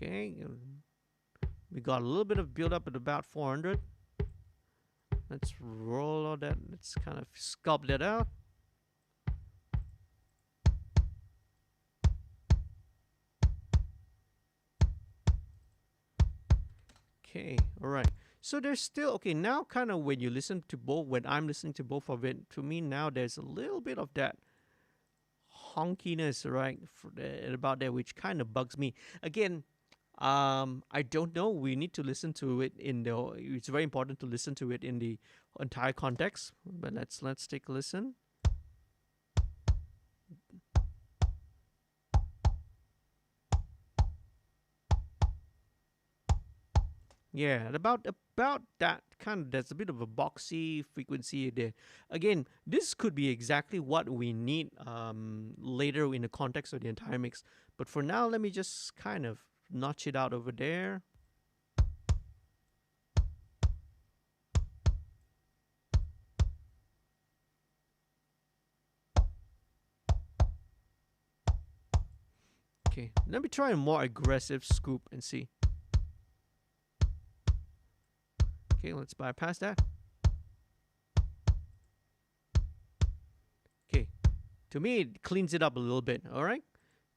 Okay, we got a little bit of build up at about 400. Let's roll all that. Let's kind of sculpt that out. Okay, all right. So there's still, okay, now kind of when you listen to both, when I'm listening to both of it, to me now there's a little bit of that honkiness, right, about that, which kind of bugs me. Again, I don't know. We need to listen to it in the. It's very important to listen to it in the entire context. But let's take a listen. Yeah, about that kind of. There's a bit of a boxy frequency there. Again, this could be exactly what we need later in the context of the entire mix. But for now, let me just kind of notch it out over there. Okay, let me try a more aggressive scoop and see. Okay, let's bypass that. Okay, to me it cleans it up a little bit. All right.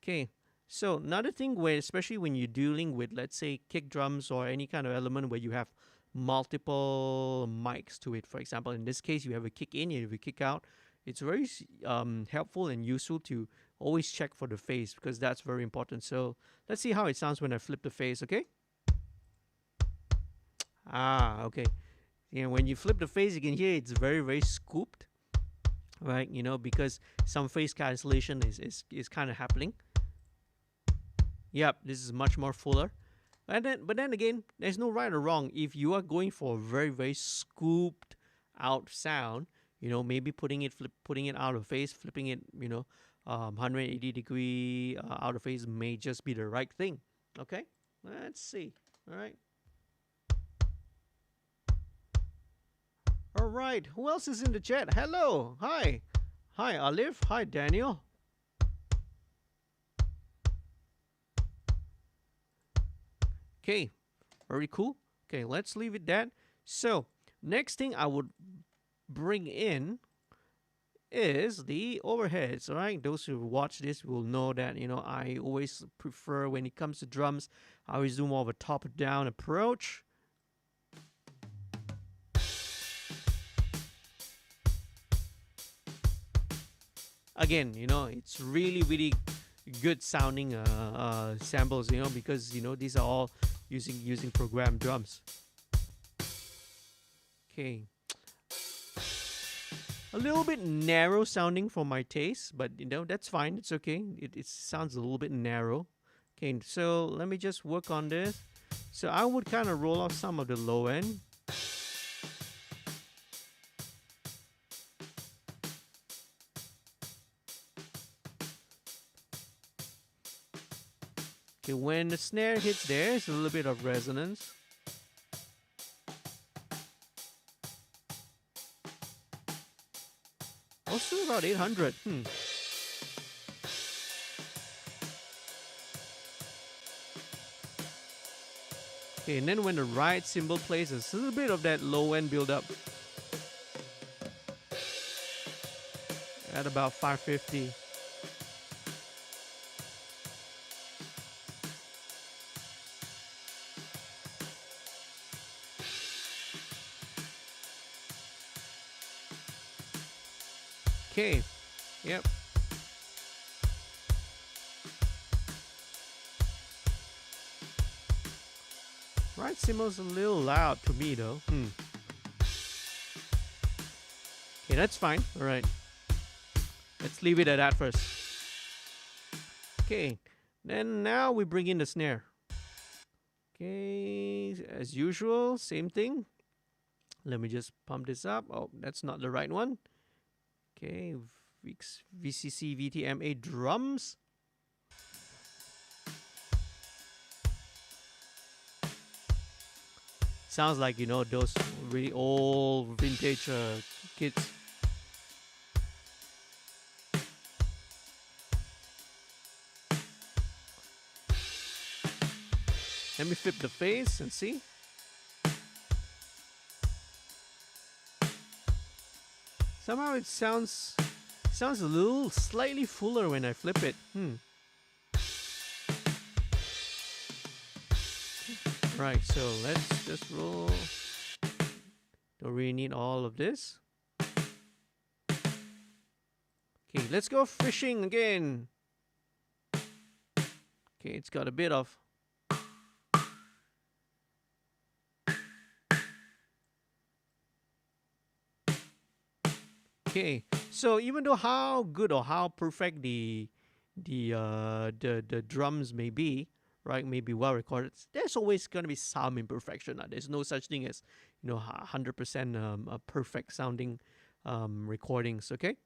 Okay. So another thing where, especially when you're dealing with, let's say, kick drums or any kind of element where you have multiple mics to it. For example, in this case, you have a kick in, you have a kick out. It's very helpful and useful to always check for the phase because that's very important. So let's see how it sounds when I flip the phase, okay? Okay. You know, when you flip the phase, you can hear it's very, very scooped, right? You know, because some phase cancellation is kind of happening. Yep, this is much more fuller. But then again, there's no right or wrong. If you are going for a very, very scooped out sound, you know, maybe putting it out of phase, flipping it, 180 degree out of phase may just be the right thing. Okay, let's see. All right. All right. Who else is in the chat? Hello. Hi. Hi, Olive. Hi, Daniel. Okay, very cool. Okay, let's leave it that. So next thing I would bring in is the overheads. All right, those who watch this will know that I always prefer, when it comes to drums, I always do more of a top-down approach. Again, it's really, really good sounding samples, because these are all using programmed drums. Okay, a little bit narrow sounding for my taste, but that's fine. It's okay. It sounds a little bit narrow. Okay, so let me just work on this. So I would kind of roll off some of the low end. Okay, when the snare hits there, it's a little bit of resonance. Also about 800. Okay, and then when the ride cymbal plays, there's a little bit of that low end build up. At about 550. Okay. Yep. Right cymbals a little loud to me though. Okay, that's fine. All right. Let's leave it at that first. Okay. Then now we bring in the snare. Okay, as usual, same thing. Let me just pump this up. Oh, that's not the right one. Okay, VCC VTMA drums. Sounds like, you know, those really old vintage kits. Let me flip the face and see. Somehow it sounds a little slightly fuller when I flip it. Right, so let's just roll. Don't really need all of this. Okay, let's go fishing again. Okay, it's got a bit of. Okay, so even though how good or how perfect the drums may be, right, may be well recorded, there's always gonna be some imperfection. There's no such thing as 100% a perfect sounding recordings. Okay.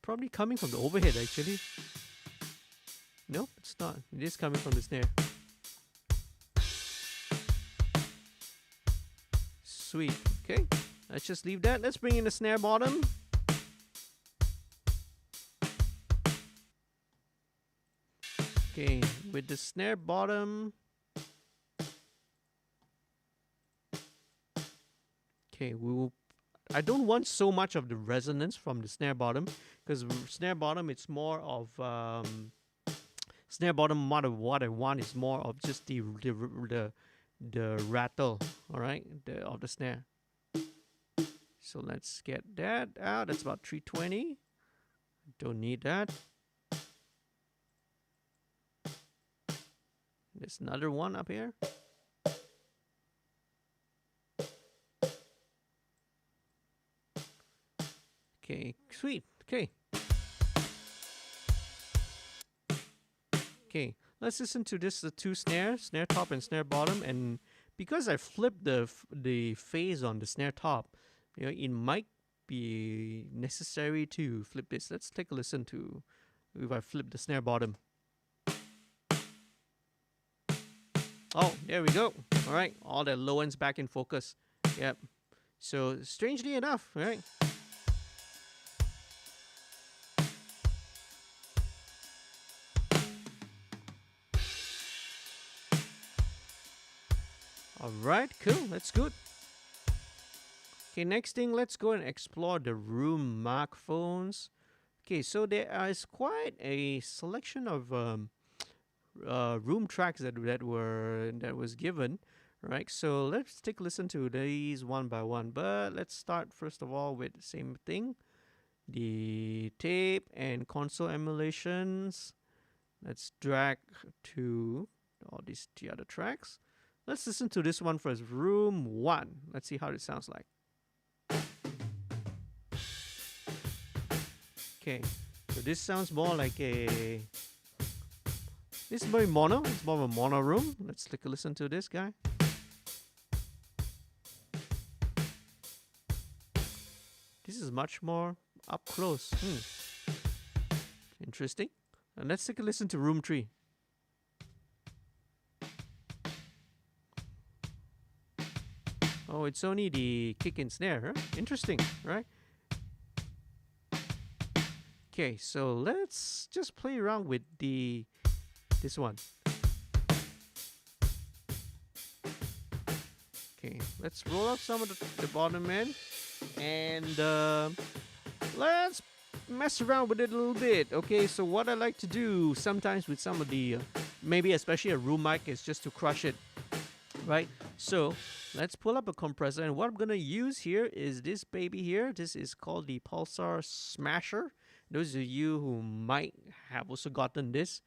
Probably coming from the overhead actually. No, it's not. It is coming from the snare. Sweet. Okay, let's just leave that. Let's bring in the snare bottom. Okay, with the snare bottom. Okay, I don't want so much of the resonance from the snare bottom, because snare bottom, it's more of snare bottom. What I want is more of just the rattle, all right, of the snare. So let's get that out. That's about 320. Don't need that. There's another one up here. Okay, sweet. Okay. Okay, let's listen to this, the two snares, snare top and snare bottom. And because I flipped the phase on the snare top, it might be necessary to flip this. Let's take a listen to if I flip the snare bottom. Oh, there we go. All right, all the low ends back in focus. Yep. So strangely enough, right? Alright, cool, that's good. Okay, next thing, let's go and explore the room microphones. Okay, so there is quite a selection of room tracks that was given, right? So let's take a listen to these one by one. But let's start first of all with the same thing, the tape and console emulations. Let's drag to all these the other tracks. Let's listen to this one first, room 1. Let's see how it sounds like. Okay, so this sounds more like a... This is very mono. It's more of a mono room. Let's take a listen to this guy. This is much more up close. Interesting. And let's take a listen to room 3. Oh, it's only the kick and snare, huh? Interesting, right? Okay, so let's just play around with this one. Okay, let's roll up some of the bottom end, and let's mess around with it a little bit. Okay, so what I like to do sometimes with some of the, maybe especially a room mic, is just to crush it, right? So let's pull up a compressor, and what I'm gonna use here is this baby here. This is called the Pulsar Smasher. Those of you who might have also gotten this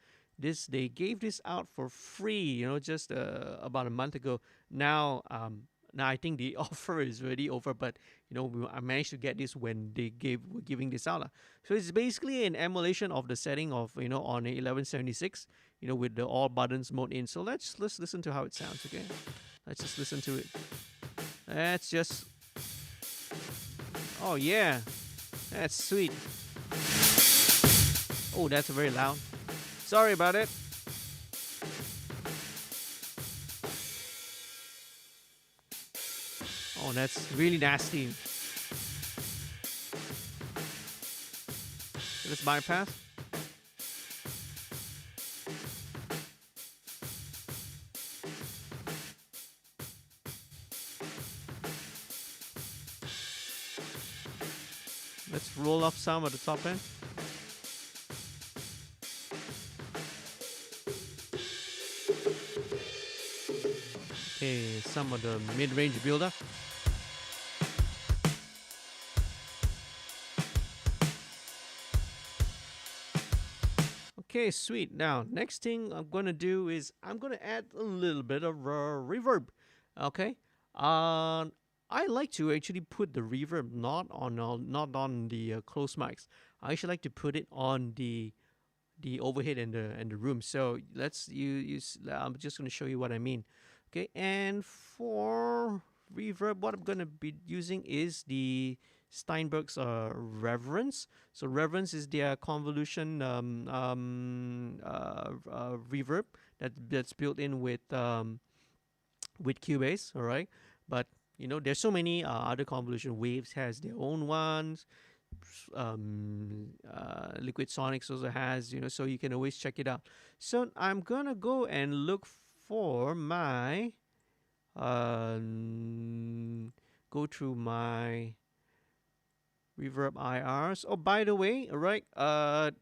they gave this out for free, just about a month ago. Now I think the offer is already over, but I managed to get this when were giving this out. So it's basically an emulation of the setting of on a 1176, with the all buttons mode in. So let's listen to how it sounds. Okay, let's just listen to it. That's just, oh yeah, that's sweet. Oh, that's very loud. Sorry about it. Oh, that's really nasty. Let's bypass. Let's roll off some at the top end. Okay, some of the mid-range builder. Okay, sweet. Now, next thing I'm gonna do is I'm gonna add a little bit of reverb. Okay, I like to actually put the reverb not on the close mics. I actually like to put it on the overhead and the room. So let's use. I'm just gonna show you what I mean. Okay, and for reverb, what I'm gonna be using is the Steinberg's Reverence. So Reverence is their convolution reverb that's built in with Cubase. All right, but there's so many other convolution. Waves has their own ones. Liquid Sonics also has, so you can always check it out. So I'm gonna go and look for my go through my reverb IRs. Oh, by the way, all right,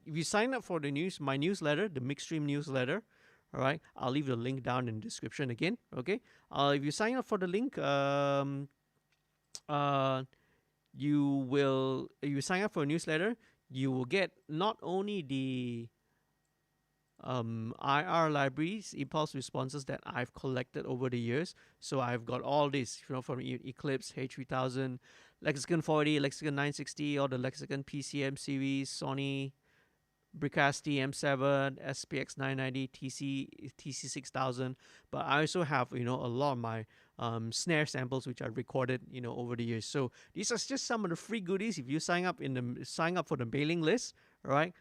if you sign up for my newsletter, the MixStream newsletter, all right, I'll leave the link down in the description again. Okay, if you sign up for the link, you sign up for a newsletter, you will get not only the IR libraries, impulse responses that I've collected over the years. So I've got all this, from Eclipse, H3000, Lexicon 40, Lexicon 960, or the Lexicon PCM series, Sony Bricasti M7, SPX 990, TC 6000. But I also have a lot of my snare samples which I recorded over the years. So these are just some of the free goodies. If you sign up for the mailing list, right?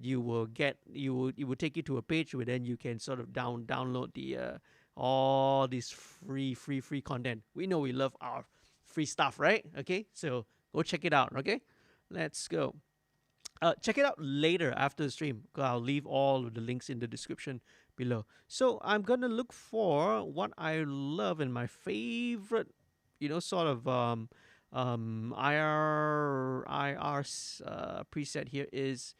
You will get it will take you to a page where then you can sort of download the all this free content. We know we love our free stuff, right? Okay, so go check it out. Okay, let's go. Check it out later after the stream. I'll leave all of the links in the description below. So I'm gonna look for what I love and my favorite, sort of IR preset here is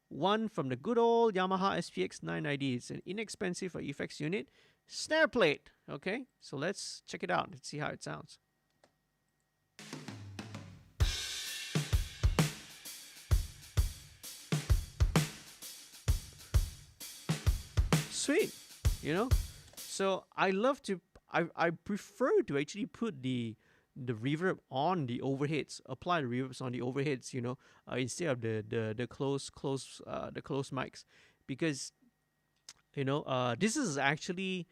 one from the good old Yamaha SPX 990. It's an inexpensive effects unit, snare plate. Okay, so let's check it out. Let's see how it sounds. Sweet, so I prefer to actually put the reverb on the overheads, apply the reverbs on the overheads, instead of the close mics, because this is actually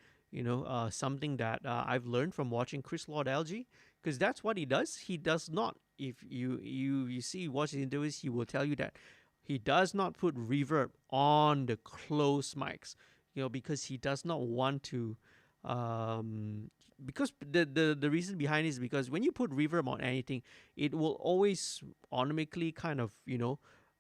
something that I've learned from watching Chris Lord LG, because that's what he does. He does not, if you see watch his interviews, he will tell you that he does not put reverb on the close mics, because he does not want to. Because the reason behind it is because when you put reverb on anything, it will always automatically kind of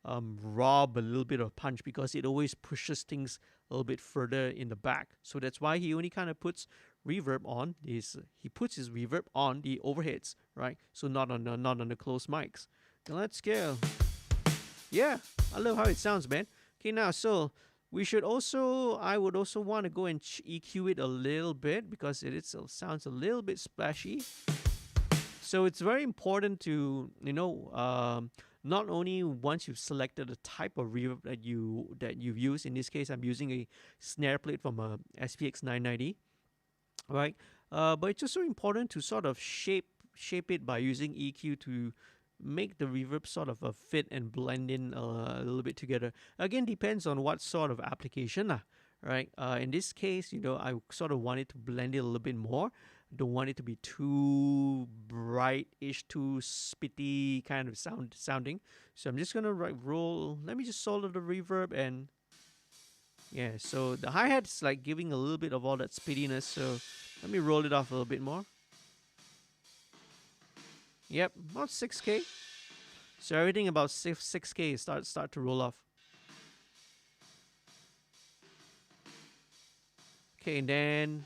rob a little bit of punch, because it always pushes things a little bit further in the back. So that's why he only kind of puts reverb on his reverb on the overheads, right? So not on the close mics. Let's go. Yeah, I love how it sounds, man. Okay, now so we should also, I would also want to go and EQ it a little bit because it sounds a little bit splashy. So it's very important to not only once you've selected the type of reverb that you've used. In this case, I'm using a snare plate from a SPX 990, right? But it's also important to sort of shape it by using EQ to make the reverb sort of fit and blend in a little bit together. Again, depends on what sort of application lah, right? In this case, I sort of want it to blend it a little bit more. Don't want it to be too bright-ish, too spitty kind of sounding. So I'm just gonna roll. Let me just solo the reverb and yeah. So the hi-hat's like giving a little bit of all that spittiness. So let me roll it off a little bit more. Yep, about 6K. So everything about 6K start to roll off. Okay, and then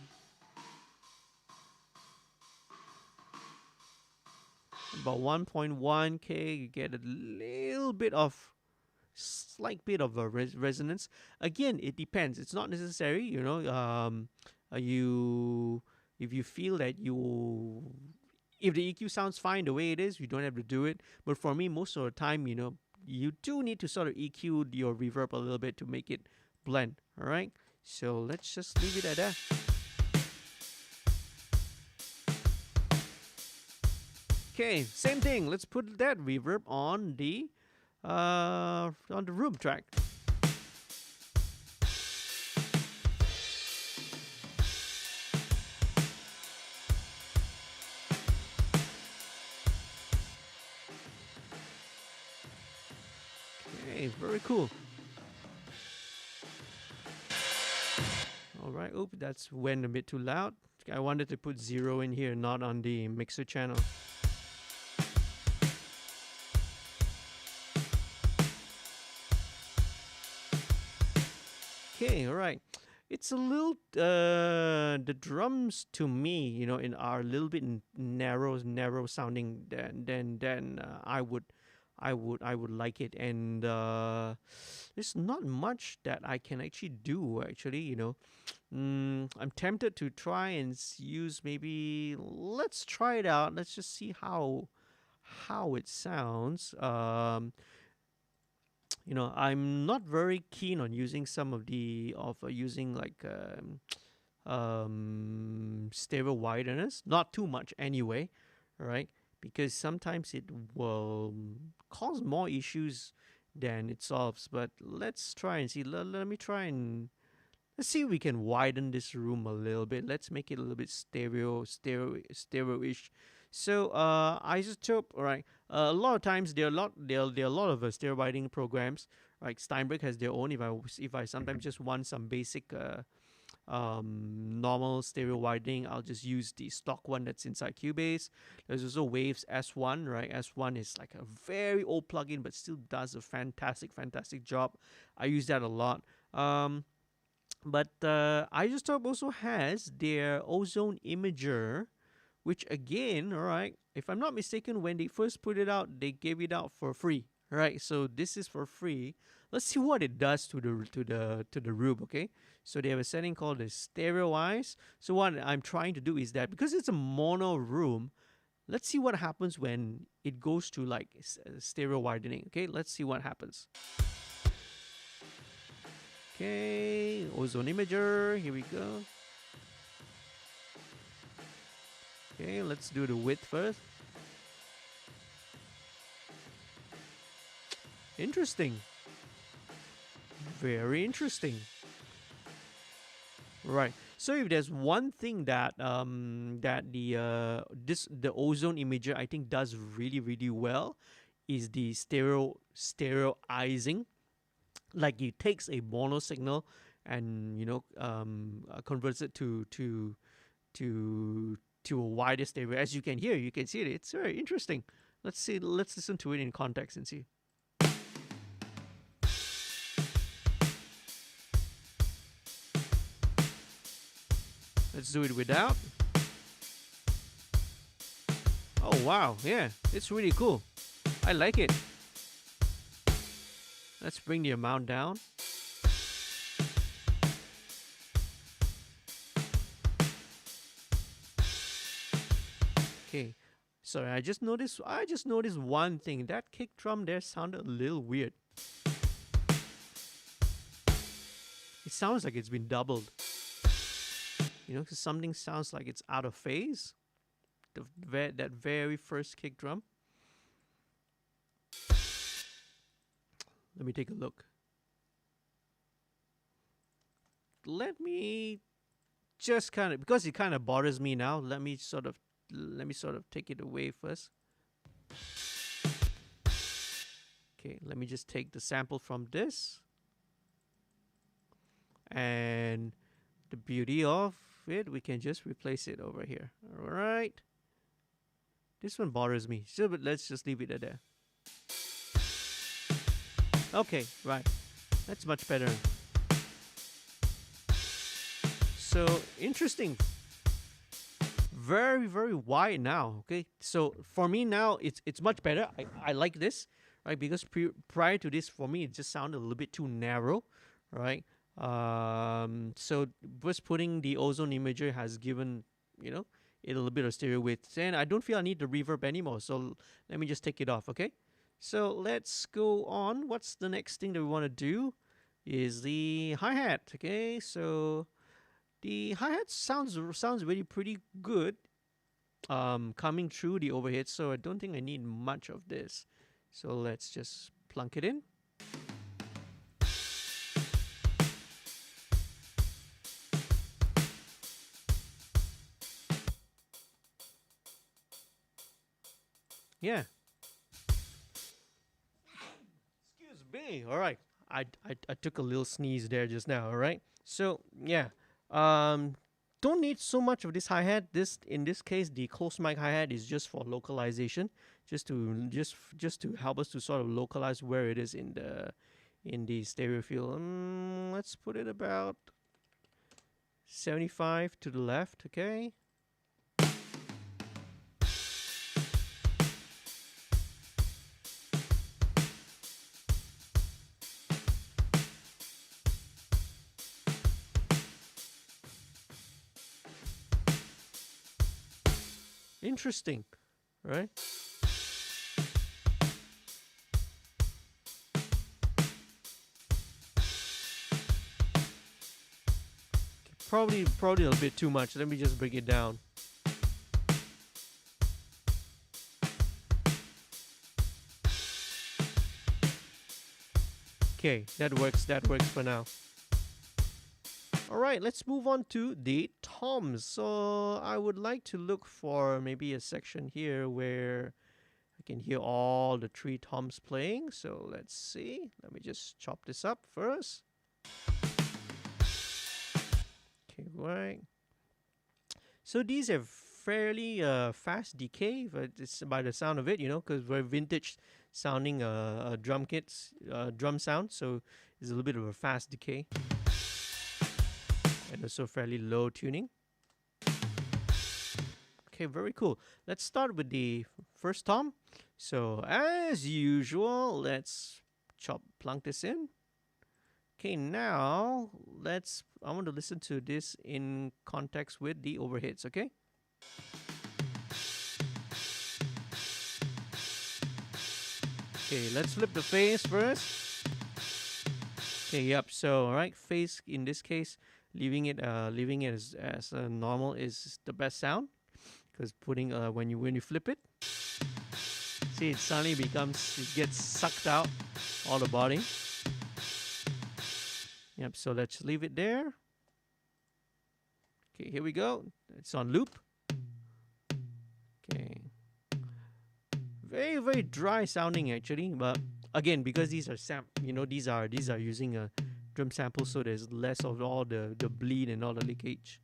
about 1.1K, you get a little bit of slight bit of a resonance. Again, it depends. It's not necessary, if you feel that if the EQ sounds fine the way it is, you don't have to do it. But for me, most of the time, you do need to sort of EQ your reverb a little bit to make it blend. All right. So let's just leave it at that. Okay, same thing. Let's put that reverb on the room track. Okay, very cool. All right. Oop, that's went a bit too loud. I wanted to put 0 in here, not on the mixer channel. Okay, all right. It's a little the drums to me, are a little bit narrow sounding than I would like it, and there's not much that I can actually do. Actually, I'm tempted to try and use maybe. Let's try it out. Let's just see how it sounds. I'm not very keen on using some of using like stereo wideness. Not too much anyway, right? Because sometimes it will cause more issues than it solves. But let's try and see. Let me try and let's see if we can widen this room a little bit. Let's make it a little bit stereo-ish. So isotope, all right. A lot of times there are a lot of stereo widening programs. Like Steinberg has their own. If I sometimes just want some basic normal stereo widening, I'll just use the stock one that's inside Cubase. There's also Waves S1, right? S1 is like a very old plugin, but still does a fantastic job. I use that a lot. But Isotope also has their Ozone Imager, which again, all right, if I'm not mistaken, when they first put it out, they gave it out for free, right? So this is for free. Let's see what it does to the room, okay? So they have a setting called the Stereoize. So what I'm trying to do is that because it's a mono room, let's see what happens when it goes to like stereo widening, okay? Let's see what happens. Okay, Ozone Imager, here we go. Okay, let's do the width first. Interesting. Very interesting. Right. So if there's one thing that the Ozone Imager I think does really well is the stereoizing. Like it takes a mono signal and converts it to a wider stereo. As you can hear, you can see it. It's very interesting. Let's listen to it in context and see. Let's do it without. Oh wow, yeah, it's really cool. I like it. Let's bring the amount down. Okay. Sorry, I just noticed one thing. That kick drum there sounded a little weird. It sounds like it's been doubled. You know, because something sounds like it's out of phase. That very first kick drum. Let me take a look. Let me just kind of, because it kind of bothers me now. Let me sort of take it away first. Okay, let me just take the sample from this. And the beauty of it, we can just replace it over here. All right. This one bothers me. So, but let's just leave it at there. Okay, right. That's much better. So interesting. Very, very wide now. Okay, so for me now, it's much better. I like this, right? Because prior to this, for me, it just sounded a little bit too narrow, right? So just putting the ozone imager has given, you know, it a little bit of stereo width, and I don't feel I need the reverb anymore. So let me just take it off. Okay, so let's go on. What's the next thing that we want to do? Is the hi-hat. Okay, so the hi-hat sounds really pretty good, coming through the overhead. So I don't think I need much of this. So let's just plunk it in. Yeah. Excuse me. All right. I took a little sneeze there just now. All right. So yeah. Don't need so much of this hi-hat. In this case, the close mic hi-hat is just for localization, just to help us to sort of localize where it is in the stereo field. Let's put it about 75 to the left. Okay. Interesting, right? Probably a little bit too much. Let me just bring it down. Okay, that works for now. All right, let's move on to the toms. So I would like to look for maybe a section here where I can hear all the three toms playing. So let's see. Let me just chop this up first. Okay, right. So these are fairly fast decay, but it's by the sound of it, you know, because very vintage sounding drum kits, drum sound. So it's a little bit of a fast decay. And also fairly low tuning. Okay, very cool. Let's start with the first tom. So as usual, let's plunk this in. Okay, now I want to listen to this in context with the overheads, okay? Okay, let's flip the phase first. Okay, yep, so alright, phase in this case, leaving it as normal is the best sound, because putting when you flip it, see, it suddenly gets sucked out all the body. Yep, so let's leave it there. Okay, here we go. It's on loop. Okay. Very, very dry sounding actually, but again, because these are these are using a drum sample, so there's less of all the bleed and all the leakage.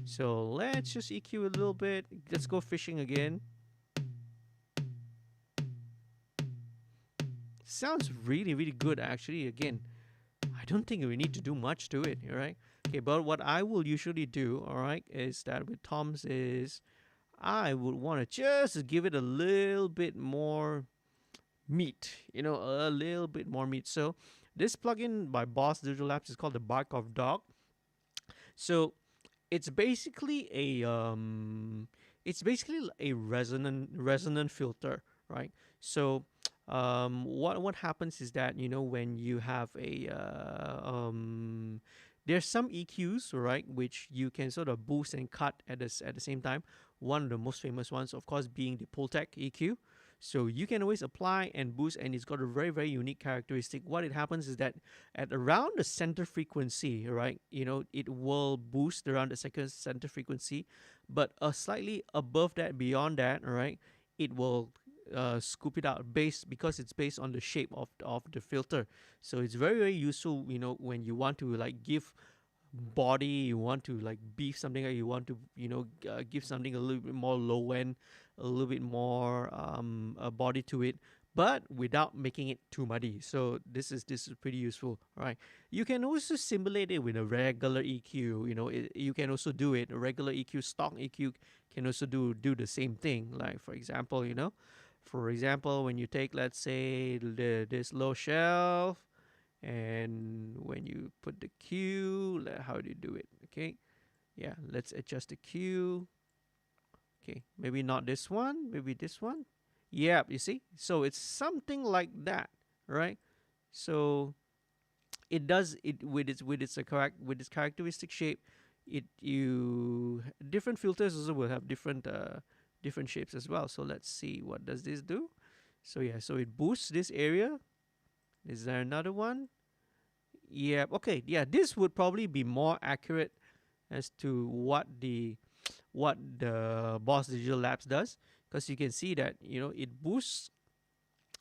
So let's just EQ a little bit. Let's go fishing again. Sounds really, really good actually. Again, I don't think we need to do much to it, all right? Okay, but what I will usually do, all right, is that with toms is I would want to just give it a little bit more meat, a little bit more meat. So this plugin by Boss Digital Labs is called the Bark of Dog. So it's basically a resonant filter, right? So what happens is that when you have there's some EQs, right, which you can sort of boost and cut at the same time. One of the most famous ones, of course, being the Pultec EQ. So you can always apply and boost, and it's got a very, very unique characteristic. What it happens is that at around the center frequency, right, it will boost around the second center frequency, but slightly above that, beyond that, right, it will scoop it out because it's based on the shape of the filter. So it's very, very useful, when you want to like give body, you want to like beef something, or you want to give something a little bit more low end, a little bit more body to it, but without making it too muddy. So this is pretty useful, right? You can also simulate it with a regular EQ. You can also do it. A regular EQ, stock EQ, can also do the same thing. Like for example, when you take, let's say, this low shelf, and when you put the Q, how do you do it? Okay, yeah, let's adjust the Q. Okay, maybe not this one, maybe this one. Yeah, you see, so it's something like that, right? So it does it with its characteristic shape. You different filters also will have different shapes as well. So let's see, what does this do? So yeah, so it boosts this area. Is there another one? Yeah, okay, yeah, this would probably be more accurate as to what the Boss Digital Labs does, because you can see that it boosts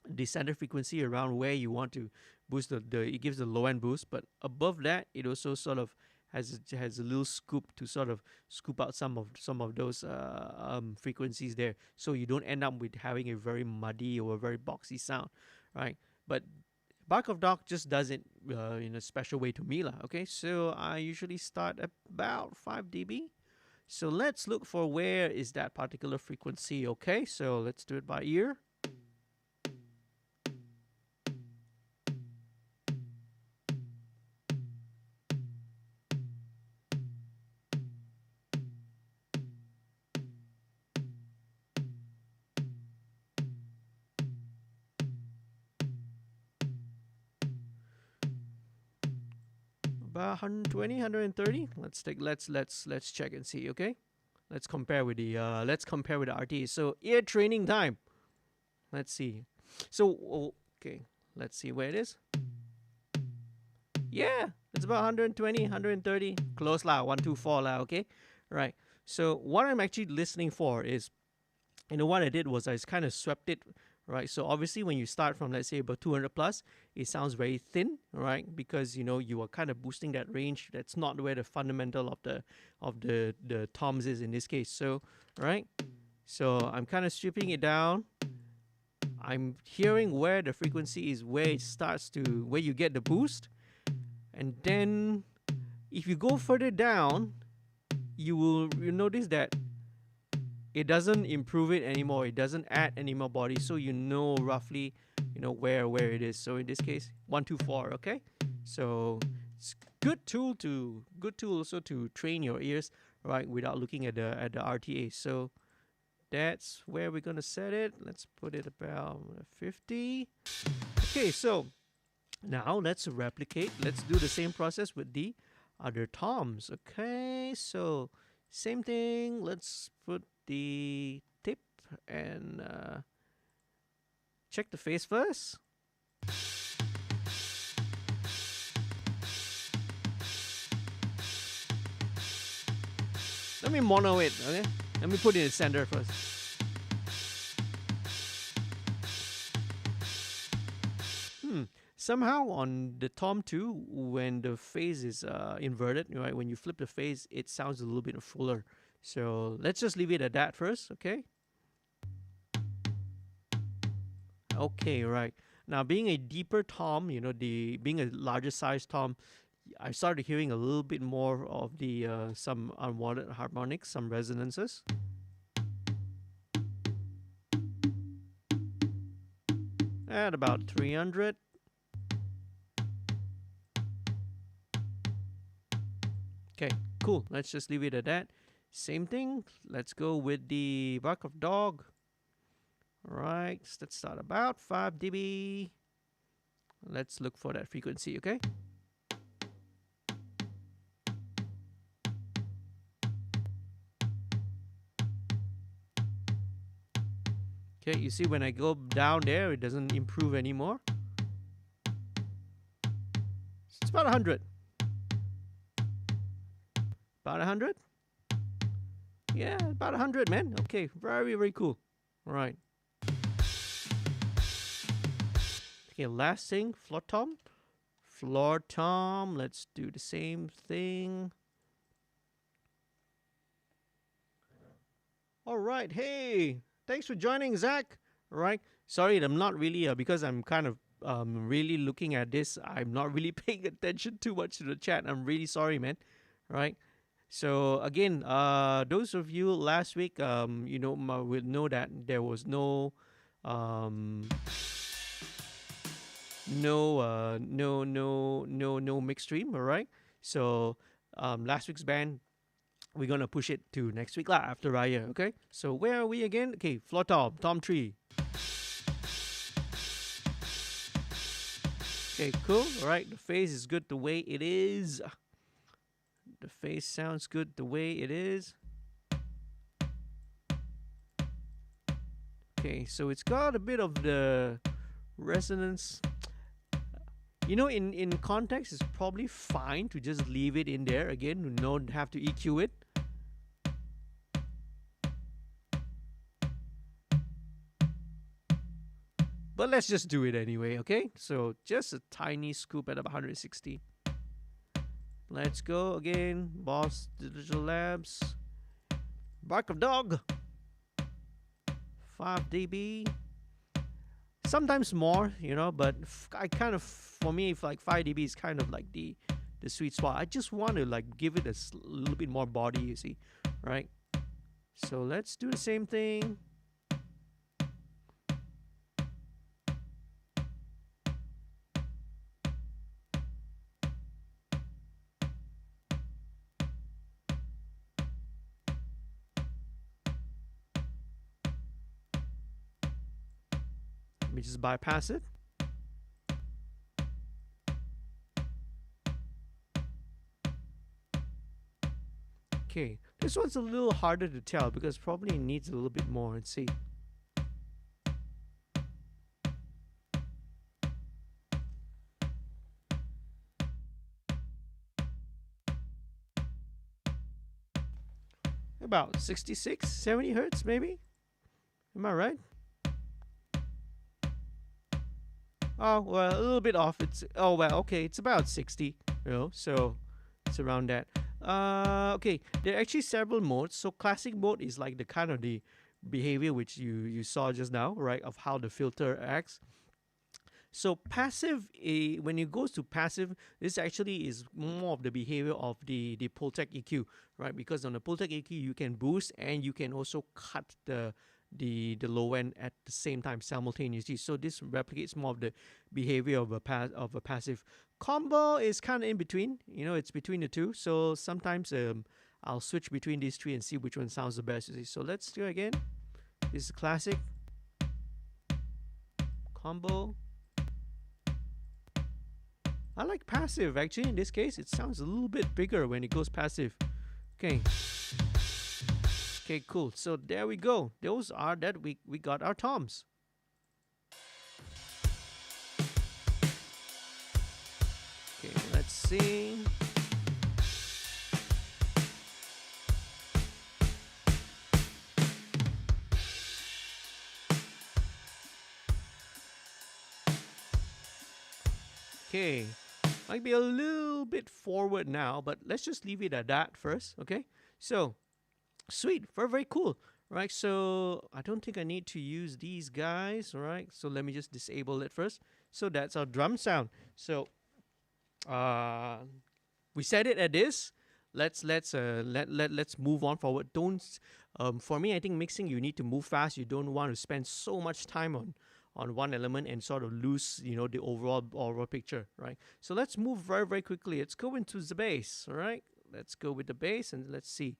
the center frequency around where you want to boost the it gives the low end boost, but above that it also sort of has a little scoop to sort of scoop out some of those frequencies there, so you don't end up with having a very muddy or a very boxy sound, right? But Bark of Dog just does it in a special way to me lah. Okay, so I usually start at about 5 dB. So let's look for where is that particular frequency. Okay, so let's do it by ear. About 120, 130. Let's check and see. Okay, let's compare with the RT. So ear training time. Let's see. So okay, let's see where it is. Yeah, it's about 120, 130. Close lah, 124 lah. Okay, right. So what I'm actually listening for is, what I did was I kind of swept it, right? So obviously when you start from, let's say, about 200 plus, it sounds very thin, right? Because you are kind of boosting that range. That's not where the fundamental of the toms is in this case. So right, so I'm kind of stripping it down. I'm hearing where the frequency is, where it starts to, where you get the boost, and then if you go further down, you notice that it doesn't improve it anymore. It doesn't add any more body, so roughly, where it is. So in this case, 124. Okay, so it's good tool also to train your ears, right, without looking at the RTA. So that's where we're gonna set it. Let's put it about 50. Okay, so now let's replicate. Let's do the same process with the other toms. Okay, so same thing. Let's put the tip and check the phase first. Let me mono it, okay? Let me put it in the center first. Somehow on the tom 2, when the phase is inverted, right? When you flip the phase, it sounds a little bit fuller. So let's just leave it at that first, okay? Okay, right. Now, being a deeper tom, being a larger size tom, I started hearing a little bit more of the some unwanted harmonics, some resonances. at about 300. Okay, cool. Let's just leave it at that. Same thing. Let's go with the bark of dog. All right, so let's start about 5 dB. Let's look for that frequency, okay? Okay, you see when I go down there, it doesn't improve anymore. It's about 100. About 100? Yeah, about 100, man. Okay, very, very cool. All right. Okay, last thing, floor tom. Floor tom, let's do the same thing. All right, hey, thanks for joining, Zach. All right, sorry, I'm not really, because I'm kind of really looking at this, I'm not really paying attention too much to the chat. I'm really sorry, man. All right. So again, those of you last week, you know, will know that there was um, no MixStream. All right. So last week's band, we're gonna push it to next week lah after Raya. Okay. So where are we again? Okay, floor tom 3. Okay, cool. All right, the phase is good the way it is. The phase sounds good the way it is. Okay, so it's got a bit of the resonance. You know, in context, it's probably fine to just leave it in there again. You don't have to EQ it. But let's just do it anyway, okay? So just a tiny scoop at about 160. Let's go again. Boss Digital Labs. Bark of dog. 5 dB. Sometimes more, you know, but I kind of, for me, if like 5 dB is kind of like the sweet spot. I just want to like give it a little bit more body, you see, right? So let's do the same thing. Let me just bypass it. Okay, this one's a little harder to tell because probably it needs a little bit more. Let's see. About 66, 70 hertz maybe? Am I right? Oh, well, a little bit off. It's, oh, well, okay, it's about 60, you know, so it's around that. Okay, there are actually several modes. So classic mode is like the kind of the behavior which you saw just now, right, of how the filter acts. So passive, when it goes to passive, this actually is more of the behavior of the Pultec EQ, right? Because on the Pultec EQ, you can boost and you can also cut the low end at the same time simultaneously. So this replicates more of the behavior of a passive. Combo is kind of in between, you know, it's between the two. So sometimes I'll switch between these three and see which one sounds the best. You see. So let's do it again. This is classic. Combo. I like passive actually. In this case, it sounds a little bit bigger when it goes passive. Okay. Okay, cool. So there we go. Those are that we got our toms. Okay, let's see. Okay, might be a little bit forward now, but let's just leave it at that first, okay? So, sweet, very, very cool, right? So, I don't think I need to use these guys, all right? So, let me just disable it first. So, that's our drum sound. So, we set it at this. Let's move on forward. Don't, for me, I think mixing, you need to move fast. You don't want to spend so much time on one element and sort of lose, the overall picture, right? So let's move very, very quickly. Let's go into the bass, all right? Let's go with the bass and let's see.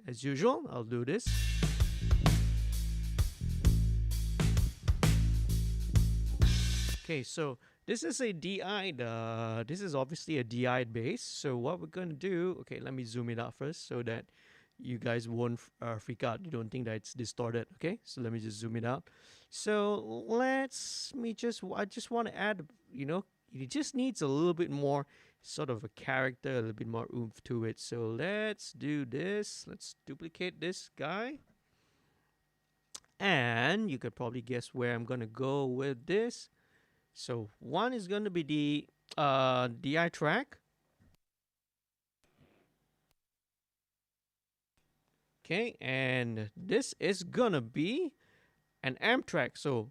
As usual, I'll do this. Okay, so this is a DI. This is obviously a DI bass. So what we're gonna do? Okay, let me zoom it out first so that you guys won't freak out. You don't think that it's distorted. Okay, so let me just zoom it out. So I just want to add. It just needs a little bit more sort of a character, a little bit more oomph to it. So let's do this. Let's duplicate this guy. And you could probably guess where I'm gonna go with this. So one is going to be the DI track. Okay, and this is gonna be an amp track. So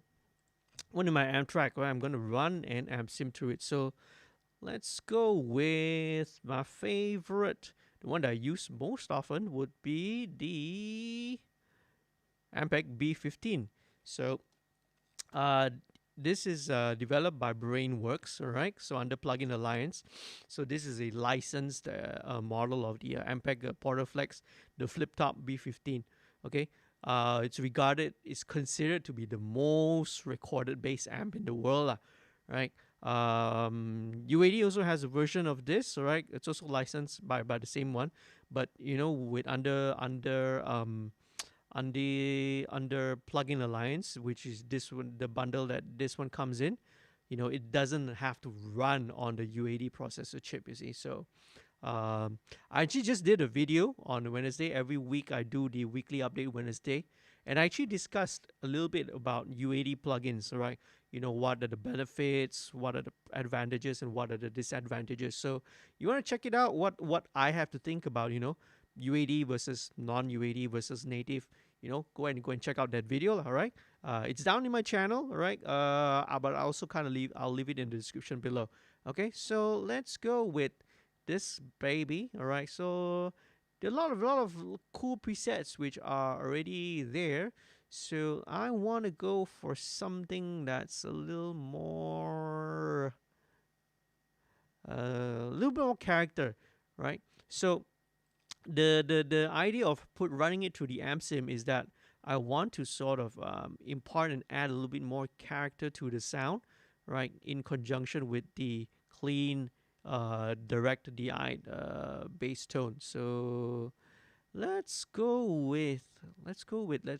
one of my amp track where I'm gonna run an amp sim through it. So let's go with my favorite. The one that I use most often would be the Ampeg B15. So this is developed by Brainworks, all right? So under Plugin Alliance. So this is a licensed model of the Ampeg Portaflex, the flip top B15. Okay, it's considered to be the most recorded bass amp in the world, right? UAD also has a version of this, all right? It's also licensed by the same one, but with under Plugin Alliance, which is this one, the bundle that this one comes in, it doesn't have to run on the UAD processor chip, you see. So I actually just did a video on Wednesday. Every week I do the weekly update Wednesday, and I actually discussed a little bit about UAD plugins, right? What are the benefits, what are the advantages, and what are the disadvantages. So you want to check it out, what I have to think about, UAD versus non-UAD versus native. Go and check out that video. All right, it's down in my channel. All right, but I also I'll leave it in the description below. Okay, so let's go with this baby. All right, so there are a lot of cool presets which are already there. So I want to go for something that's a little more, character, right? So the idea of running it through the amp sim is that I want to sort of impart and add a little bit more character to the sound, right? In conjunction with the clean, direct DI bass tone. So let's go with let's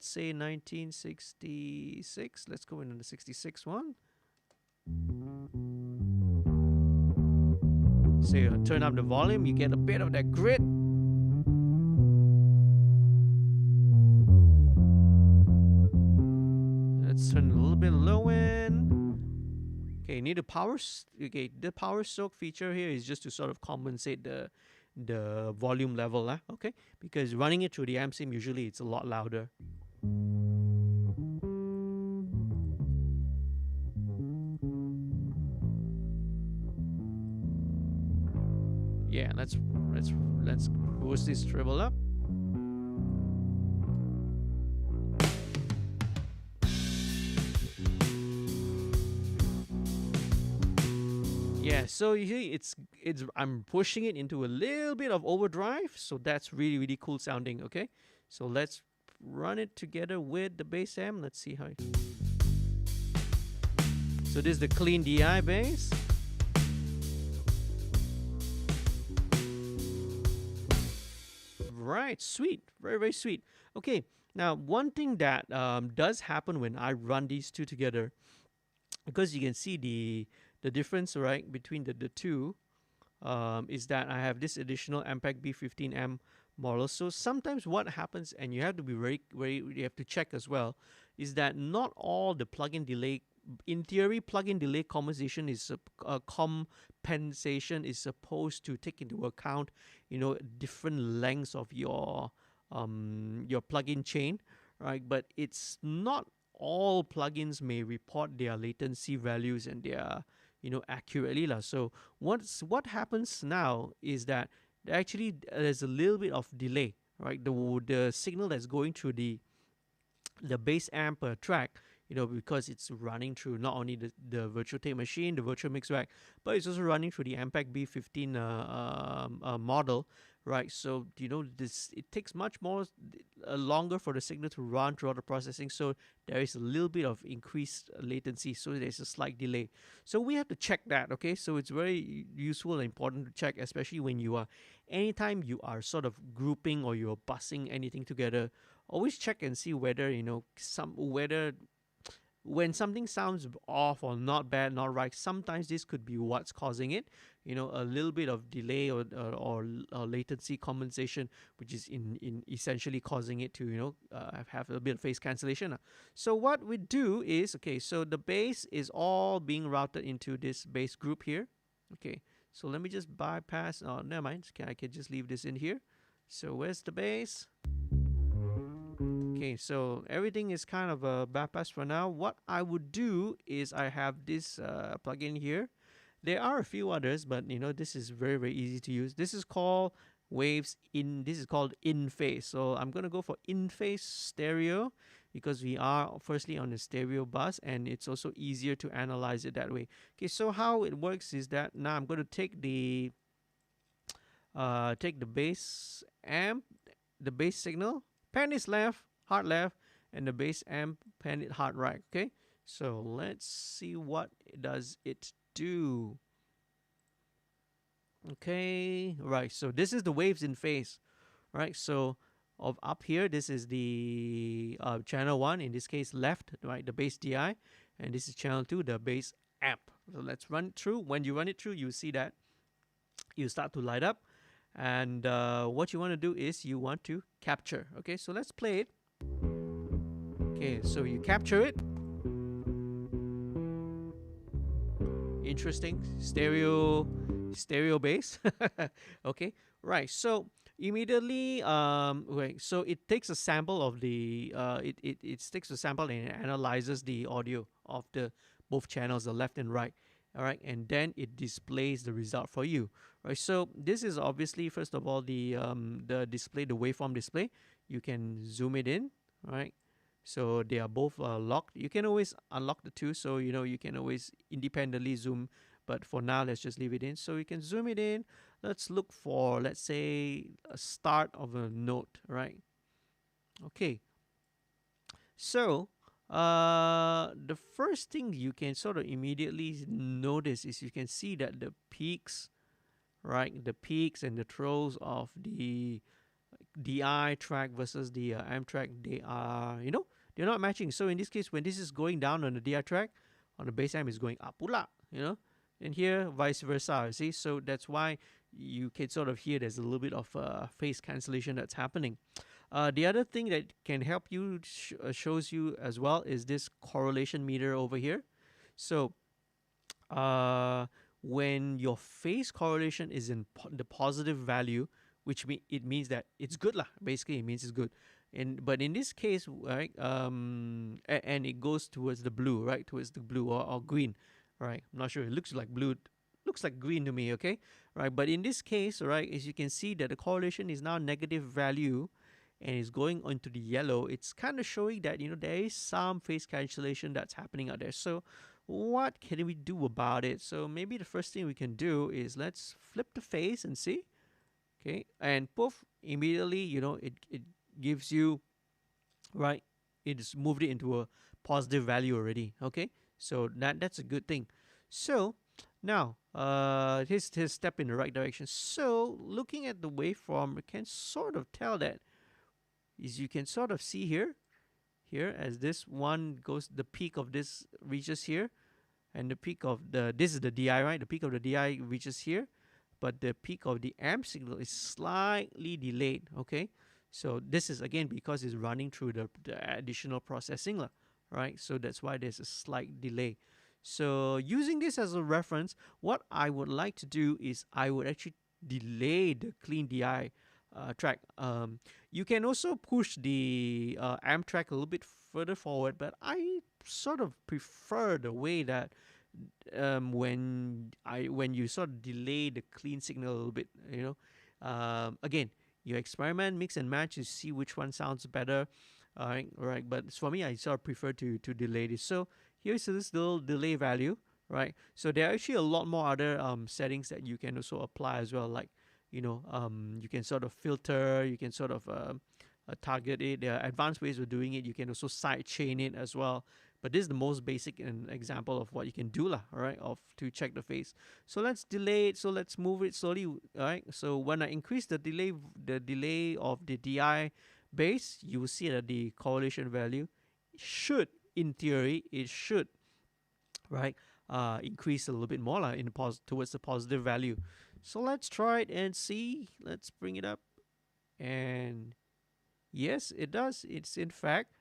say 1966. Let's go in the 66 one. So you turn up the volume, you get a bit of that grit. Let's turn a little bit low end. Okay, need a power. Okay, the power soak feature here is just to sort of compensate the volume level, okay? Because running it through the amp sim, usually it's a lot louder. Yeah, let's boost this treble up. Yeah, so you see, I'm pushing it into a little bit of overdrive, so that's really, really cool sounding. Okay, so let's run it together with the bass amp. Let's see how it. So this is the clean DI bass. Right, sweet, very, very sweet. Okay, now one thing that does happen when I run these two together, because you can see the difference, right, between the two, is that I have this additional Ampeg B15 amp model. So sometimes what happens, and you have to be you have to check as well, is that not all the plugin delay, in theory, plugin delay compensation is supposed to take into account, different lengths of your plugin chain, right? But it's not all plugins may report their latency values and their accurately lah. So what happens now is that actually there's a little bit of delay, right? The signal that's going through the bass amp track, because it's running through not only the virtual tape machine, the virtual mix rack, but it's also running through the Ampeg B15 model, right? So this it takes much more longer for the signal to run throughout the processing. So there is a little bit of increased latency. So there's a slight delay. So we have to check that. Okay, so it's very useful and important to check, especially when you are anytime you are sort of grouping or you're bussing anything together. Always check and see whether whether when something sounds off or not bad, not right, sometimes this could be what's causing it. A little bit of delay or latency compensation, which is in essentially causing it to have a bit of phase cancellation. So what we do is, okay, so the bass is all being routed into this bass group here. Okay, so let me just bypass. Oh, never mind. I can just leave this in here. So where's the bass? Okay, so everything is kind of a bypass for now. What I would do is I have this plugin here. There are a few others, but this is very, very easy to use. This is called Waves in. This is called In Phase. So I'm gonna go for In Phase Stereo because we are firstly on the stereo bus, and it's also easier to analyze it that way. Okay, so how it works is that now I'm going to take the bass amp, the bass signal, pan it left, hard left, and the bass amp pan it hard right. Okay, so let's see what does it do. Okay, right, so this is the waves in phase, right? So of up here, this is the channel 1, in this case left, right, the bass DI, and this is channel 2, the bass amp. So let's run it through. When you run it through, you see that you start to light up, and what you want to do is you want to capture. Okay, so let's play it. Okay, so you capture it. Interesting, stereo bass. Okay, right, so immediately wait, so it takes a sample of the it takes a sample and analyzes the audio of the both channels, the left and right. All right, and then it displays the result for you, right? So this is obviously, first of all, the display, the waveform display. You can zoom it in, right? So they are both locked. You can always unlock the two, so you can always independently zoom, but for now let's just leave it in. So you can zoom it in. Let's look for, let's say, a start of a note, right? Okay, so the first thing you can sort of immediately notice is you can see that the peaks, right, the peaks and the throws of the DI track versus the amp track, they are, they're not matching. So in this case, when this is going down on the DI track, on the bass amp is going up, and here vice versa. See, so that's why you can sort of hear there's a little bit of phase cancellation that's happening. The other thing that can help you shows you as well is this correlation meter over here. So when your phase correlation is in the positive value, which it means that it's good lah. Basically, it means it's good. But in this case, right, and it goes towards the blue, right, towards the blue or green, right. I'm not sure. It looks like blue. Looks like green to me. Okay, right. But in this case, right, as you can see that the correlation is now negative value, and is going into the yellow. It's kind of showing that there is some phase cancellation that's happening out there. So what can we do about it? So maybe the first thing we can do is let's flip the phase and see. Okay, and poof, immediately, it gives you, right, it's moved it into a positive value already. Okay, so that's a good thing. So now here's step in the right direction. So looking at the waveform, we can sort of tell that, is you can sort of see here as this one goes, the peak of this reaches here, and the peak of this is the DI, right? The peak of the DI reaches here, but the peak of the amp signal is slightly delayed. Okay, so this is again because it's running through the additional processing, right? So that's why there's a slight delay. So using this as a reference, what I would like to do is I would actually delay the clean DI track. You can also push the amp track a little bit further forward, but I sort of prefer the way that when you sort of delay the clean signal a little bit, again, you experiment, mix and match to see which one sounds better. Right. But for me, I sort of prefer to delay this. So here's this little delay value, right? So there are actually a lot more other settings that you can also apply as well, like you can sort of filter, you can sort of target it. There are advanced ways of doing it. You can also side chain it as well. But this is the most basic example of what you can do, lah. All right, of to check the phase. So let's delay it. So let's move it slowly. All right. So when I increase the delay of the DI base, you will see that the correlation value should, in theory, it should, right, increase a little bit more, lah, towards the positive value. So let's try it and see. Let's bring it up, and yes, it does. It's in fact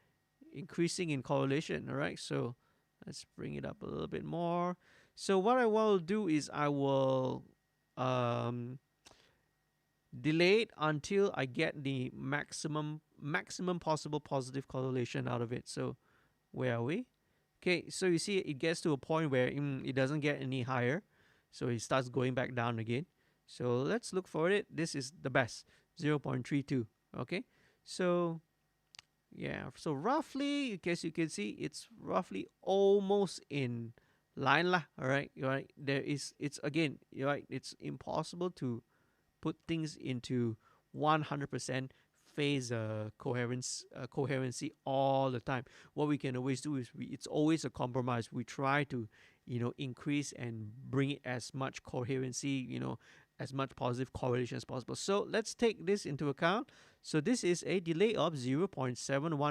increasing in correlation. All right, so let's bring it up a little bit more. So what I will do is I will delay it until I get the maximum possible positive correlation out of it. So where are we? Okay, so you see it gets to a point where it doesn't get any higher, so it starts going back down again. So let's look for it. This is the best, 0.32. Okay, so yeah, so roughly, in case you can see, it's roughly almost in line lah. All right, it's again, right, it's impossible to put things into 100% phase coherency all the time. What we can always do is it's always a compromise. We try to increase and bring it as much coherency, as much positive correlation as possible. So let's take this into account. So this is a delay of 0.71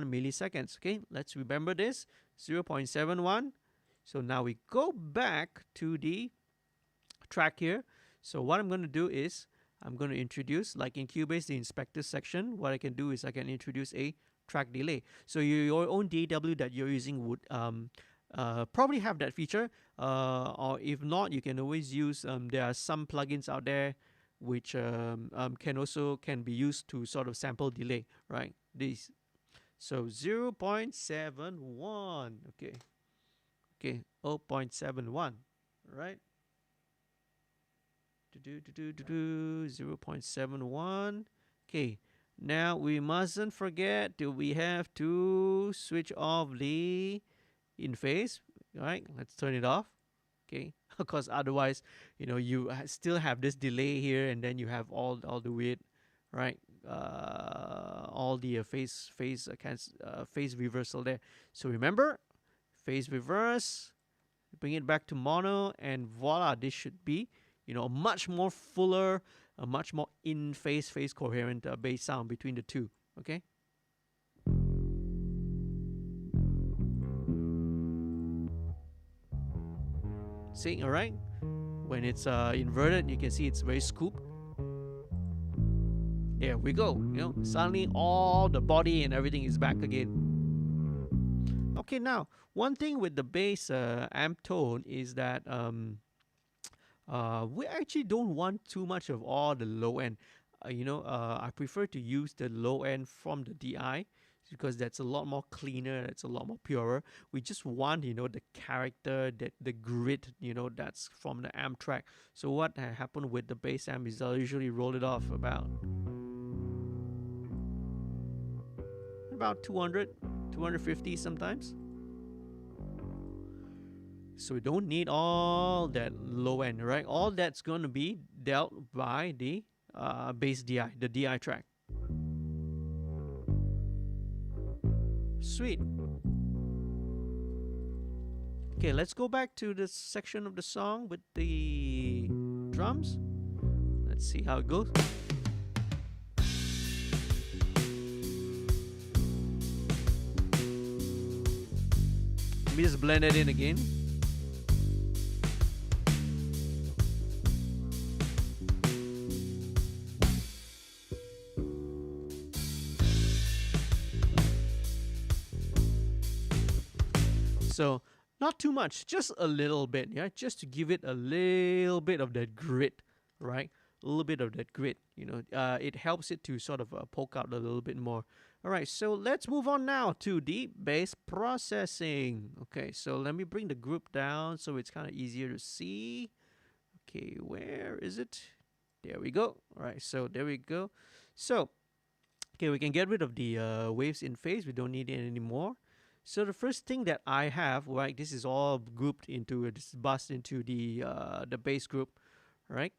milliseconds. Okay, let's remember this, 0.71. So now we go back to the track here. So what I'm going to do is I'm going to introduce, like in Cubase, the inspector section. What I can do is I can introduce a track delay. So your own DAW that you're using would probably have that feature, or if not, you can always use. There are some plugins out there which can be used to sort of sample delay, right? This, so 0.71. Okay, 0.71, right? 0.71. Okay, now we mustn't forget that we have to switch off the in phase. All right, let's turn it off. Okay, because otherwise, you still have this delay here, and then you have all the weird, right? All the phase reversal there. So remember, phase reverse, bring it back to mono, and voila, this should be a much more fuller, a much more in phase coherent bass sound between the two. Okay. See, all right. When it's inverted, you can see it's very scooped. There we go. Suddenly all the body and everything is back again. Okay, now one thing with the bass amp tone is that we actually don't want too much of all the low end. I prefer to use the low end from the DI because that's a lot more cleaner, it's a lot more purer. We just want, the character, the grit, that's from the amp track. So what happened with the bass amp is I'll usually roll it off about 200, 250 sometimes. So we don't need all that low end, right? All that's going to be dealt by the bass DI, the DI track. Sweet. Okay, let's go back to the section of the song with the drums. Let's see how it goes. Let me just blend it in again. So not too much, just a little bit, yeah, just to give it a little bit of that grit, right? a little bit of that grit. It helps it to sort of poke out a little bit more. All right, so let's move on now to the bass processing. Okay, so let me bring the group down so it's kind of easier to see. Okay, where is it? There we go. All right, so there we go. So, okay, we can get rid of the waves in phase. We don't need it anymore. So the first thing that I have, right, this is all grouped into, this is bussed into the bass group, right?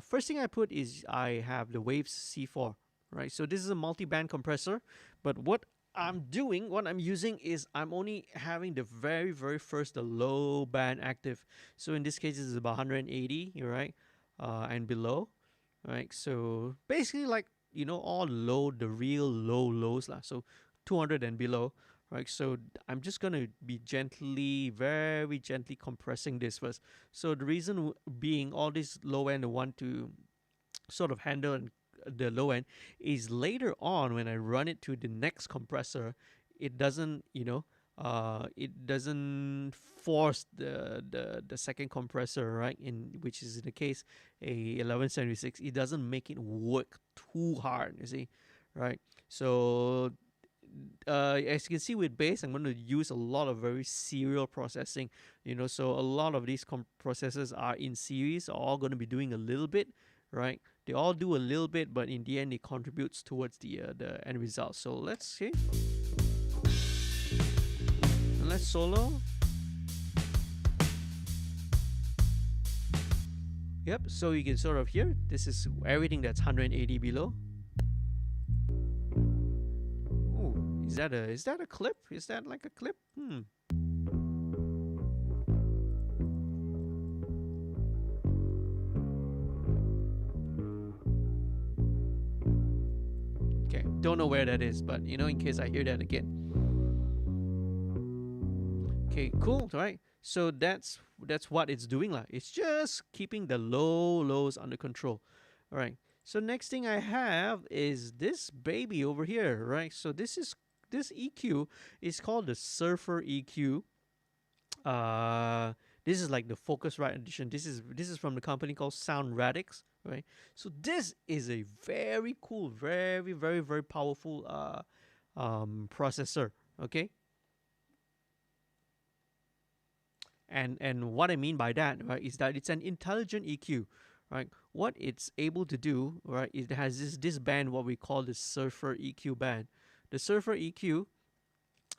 First thing I put is I have the waves C4, right? So this is a multi-band compressor, but what I'm using is I'm only having the very, very first, the low band active. So in this case, this is about 180, right? And below, right? So basically like, all low, the real low lows lah. So 200 and below, right? So I'm just gonna be gently, very gently compressing this first. So the reason being, all this low end I want to sort of handle the low end is later on when I run it to the next compressor, it doesn't, it doesn't force the second compressor, right? In which is in the case a 1176, it doesn't make it work too hard. You see, right? So as you can see with bass, I'm going to use a lot of very serial processing. So a lot of these processors are in series, are all going to be doing a little bit, right? They all do a little bit, but in the end, it contributes towards the end result. So let's see. And let's solo. Yep. So you can sort of hear this is everything that's 180 below. Is that a clip? Is that like a clip? Okay, don't know where that is, but in case I hear that again. Okay, cool, right? So that's what it's doing lah. It's just keeping the lows under control. All right. So next thing I have is this baby over here, right? So this EQ is called the Surfer EQ. This is like the Focusrite edition. This is from the company called Sound Radix, right? So this is a very cool, very, very, very powerful processor. Okay. And what I mean by that, right, is that it's an intelligent EQ, right? What it's able to do, right, it has this band, what we call the Surfer EQ band. The Surfer EQ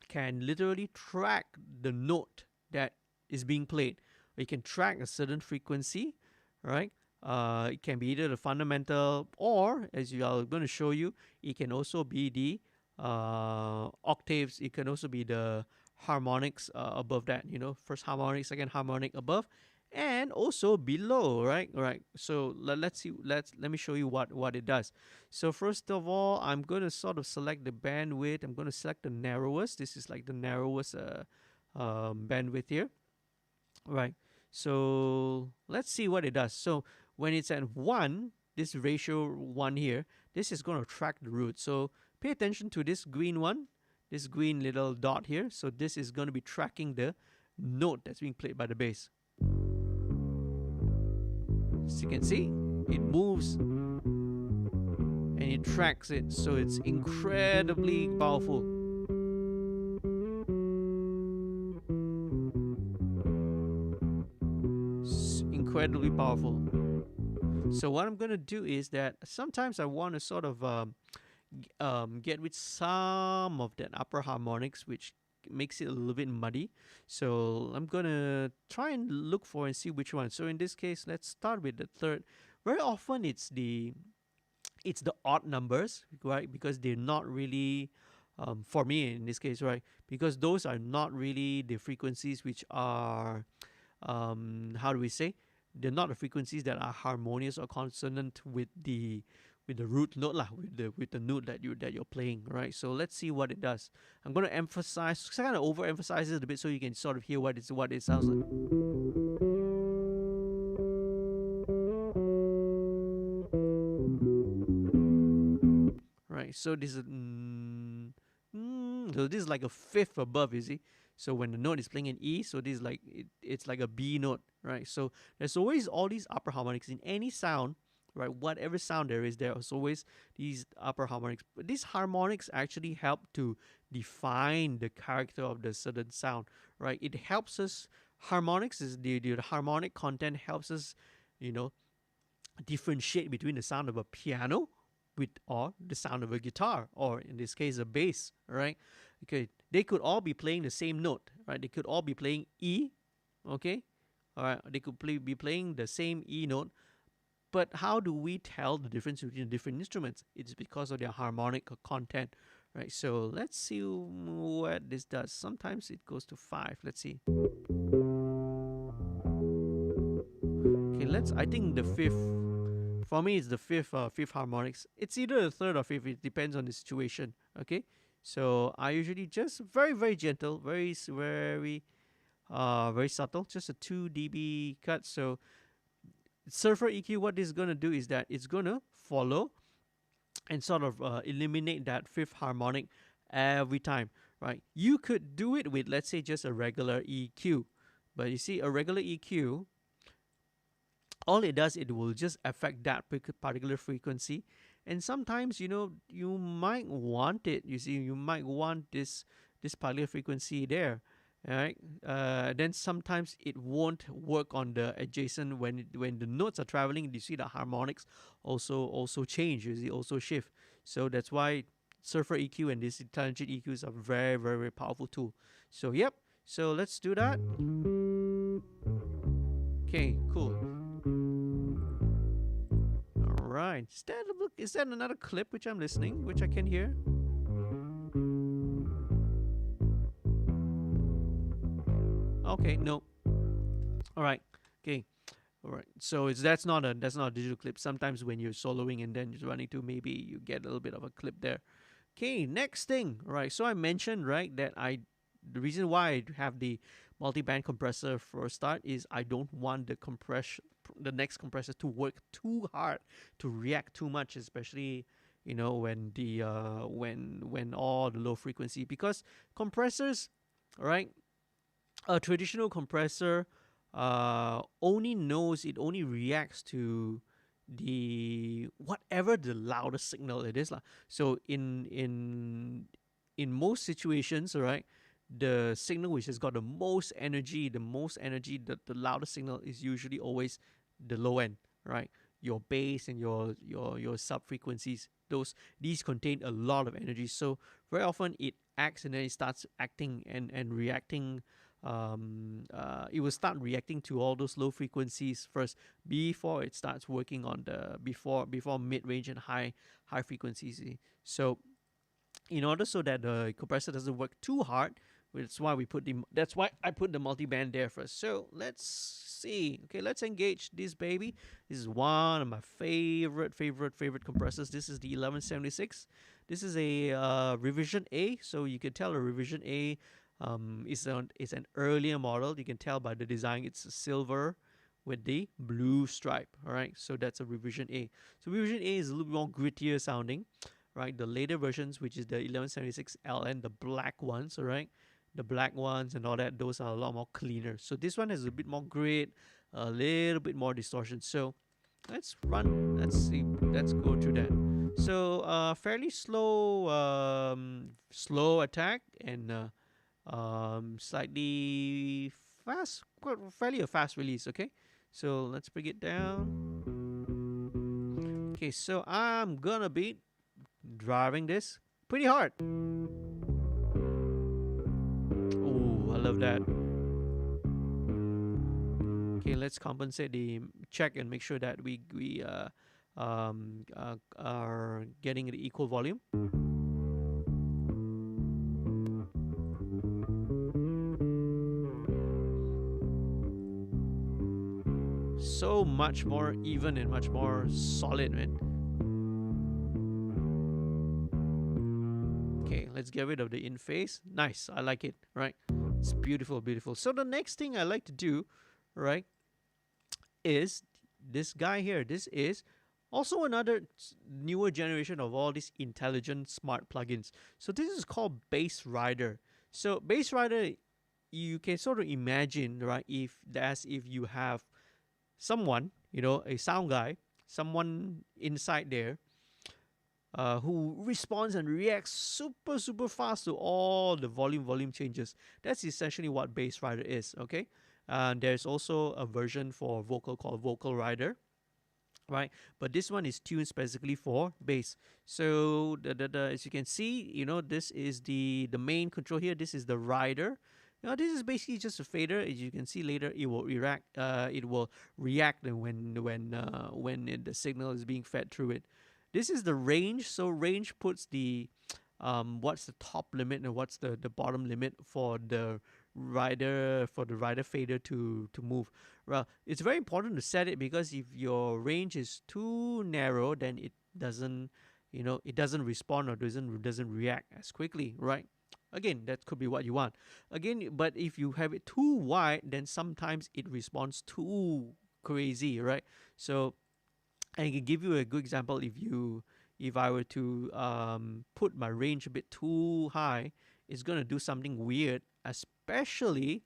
can literally track the note that is being played. It can track a certain frequency, right? It can be either the fundamental, or as I'm going to show you, it can also be the octaves. It can also be the harmonics above that. First harmonic, second harmonic above, and also below, right? So let's see. Let me show you what it does. So first of all, I'm going to sort of select the bandwidth. I'm going to select the narrowest. This is like the narrowest bandwidth here, right? So let's see what it does. So when it's at 1, this ratio 1 here, this is going to track the root. So pay attention to this green one, this green little dot here. So this is going to be tracking the note that's being played by the bass. As you can see, it moves and it tracks it. So it's incredibly powerful. Incredibly powerful. So what I'm going to do is that sometimes I want to sort of get with some of that upper harmonics, which makes it a little bit muddy. So I'm going to try and look for and see which one. So in this case, let's start with the third. Very often it's the odd numbers, right? Because they're not really, for me in this case, right? Because those are not really the frequencies which are, how do we say? They're not the frequencies that are harmonious or consonant with the root note lah, with the note that you're playing, right? So let's see what it does. I'm going to emphasize, kind of overemphasize it a bit so you can sort of hear what it sounds like. Right. So this is so this is like a fifth above, you see. So when the note is playing in E, so this is like it's like a B note, right? So there's always all these upper harmonics in any sound. right? Whatever sound there is always these upper harmonics. But these harmonics actually help to define the character of the certain sound, right? It helps us. Harmonics is the harmonic content helps us, you know, differentiate between the sound of a piano with or the sound of a guitar, or in this case a bass, right? Okay, they could all be playing the same note, right? They could all be playing E, okay, all right, they could be playing the same E note, but how do we tell the difference between the different instruments? It's because of their harmonic content, right? So let's see what this does. Sometimes it goes to 5. Let's see. Okay, I think the fifth. For me, it's the fifth harmonics. It's either the third or fifth. It depends on the situation. Okay, so I usually just very gentle, very subtle, just a 2 dB cut. So surfer EQ, what this is gonna do is that it's gonna follow and sort of eliminate that fifth harmonic every time, right? You could do it with, let's say, just a regular EQ, but you see, a regular EQ, all it does, it will just affect that particular frequency. And sometimes, you might want it. You see, you might want this particular frequency there, right? Then sometimes it won't work on the adjacent when the notes are traveling. You see the harmonics also change. You see, also shift. So that's why surfer EQ and this intelligent EQs are very powerful tool. So yep. So let's do that. Okay, cool. All right. Is that another clip which I'm listening, which I can hear? Okay, no. All right. Okay. All right. So that's not a digital clip. Sometimes when you're soloing and then you're running to, maybe you get a little bit of a clip there. Okay, next thing. All right. So I mentioned, right, that the reason why I have the multi-band compressor for a start is I don't want the next compressor to work too hard, to react too much, especially when when all the low frequency, because compressors, all right, a traditional compressor only reacts to the whatever the loudest signal it is. So in most situations, all right, the signal which has got the most energy, the loudest signal is usually always the low end, right? Your bass and your sub frequencies, these contain a lot of energy. So very often it acts and then it starts acting and reacting. It will start reacting to all those low frequencies first before it starts working on the before mid range and high frequencies. So in order so that the compressor doesn't work too hard, that's why I put the multi-band there first. So let's see. Okay, let's engage this baby. This is one of my favorite compressors. This is the 1176. This is a revision A, so you can tell a revision A is an earlier model. You can tell by the design. It's silver with the blue stripe. All right, so that's a revision A. So revision A is a little bit more grittier sounding, right? The later versions, which is the 1176 LN, the black ones, all right, the black ones and all that, those are a lot more cleaner. So this one has a bit more grit, a little bit more distortion. So let's see, let's go through that. So fairly slow attack and slightly fast, fairly a fast release. Okay, so let's bring it down. Okay, so I'm gonna be driving this pretty hard. Oh, I love that. Okay, let's compensate the check and make sure that we are getting the equal volume. So much more even and much more solid, man. Okay, let's get rid of the in phase. Nice, I like it, right? It's beautiful. So the next thing I like to do, right, is this guy here. This is also another newer generation of all these intelligent smart plugins. So this is called Bass Rider. So Bass Rider, you can sort of imagine, right, if you have someone, a sound guy someone inside there who responds and reacts super fast to all the volume changes. That's essentially what bass rider is. Okay, there's also a version for vocal called vocal rider, right? But this one is tuned specifically for bass. So as you can see, this is the main control here. This is the rider. Now this is basically just a fader. As you can see later, it will react. It will react when the signal is being fed through it. This is the range. So range puts the what's the top limit and what's the bottom limit for the rider fader to move. Well, it's very important to set it because if your range is too narrow, then it doesn't respond or doesn't react as quickly, right? Again, that could be what you want. Again, but if you have it too wide, then sometimes it responds too crazy, right? So I can give you a good example. If I were to put my range a bit too high, it's gonna do something weird, especially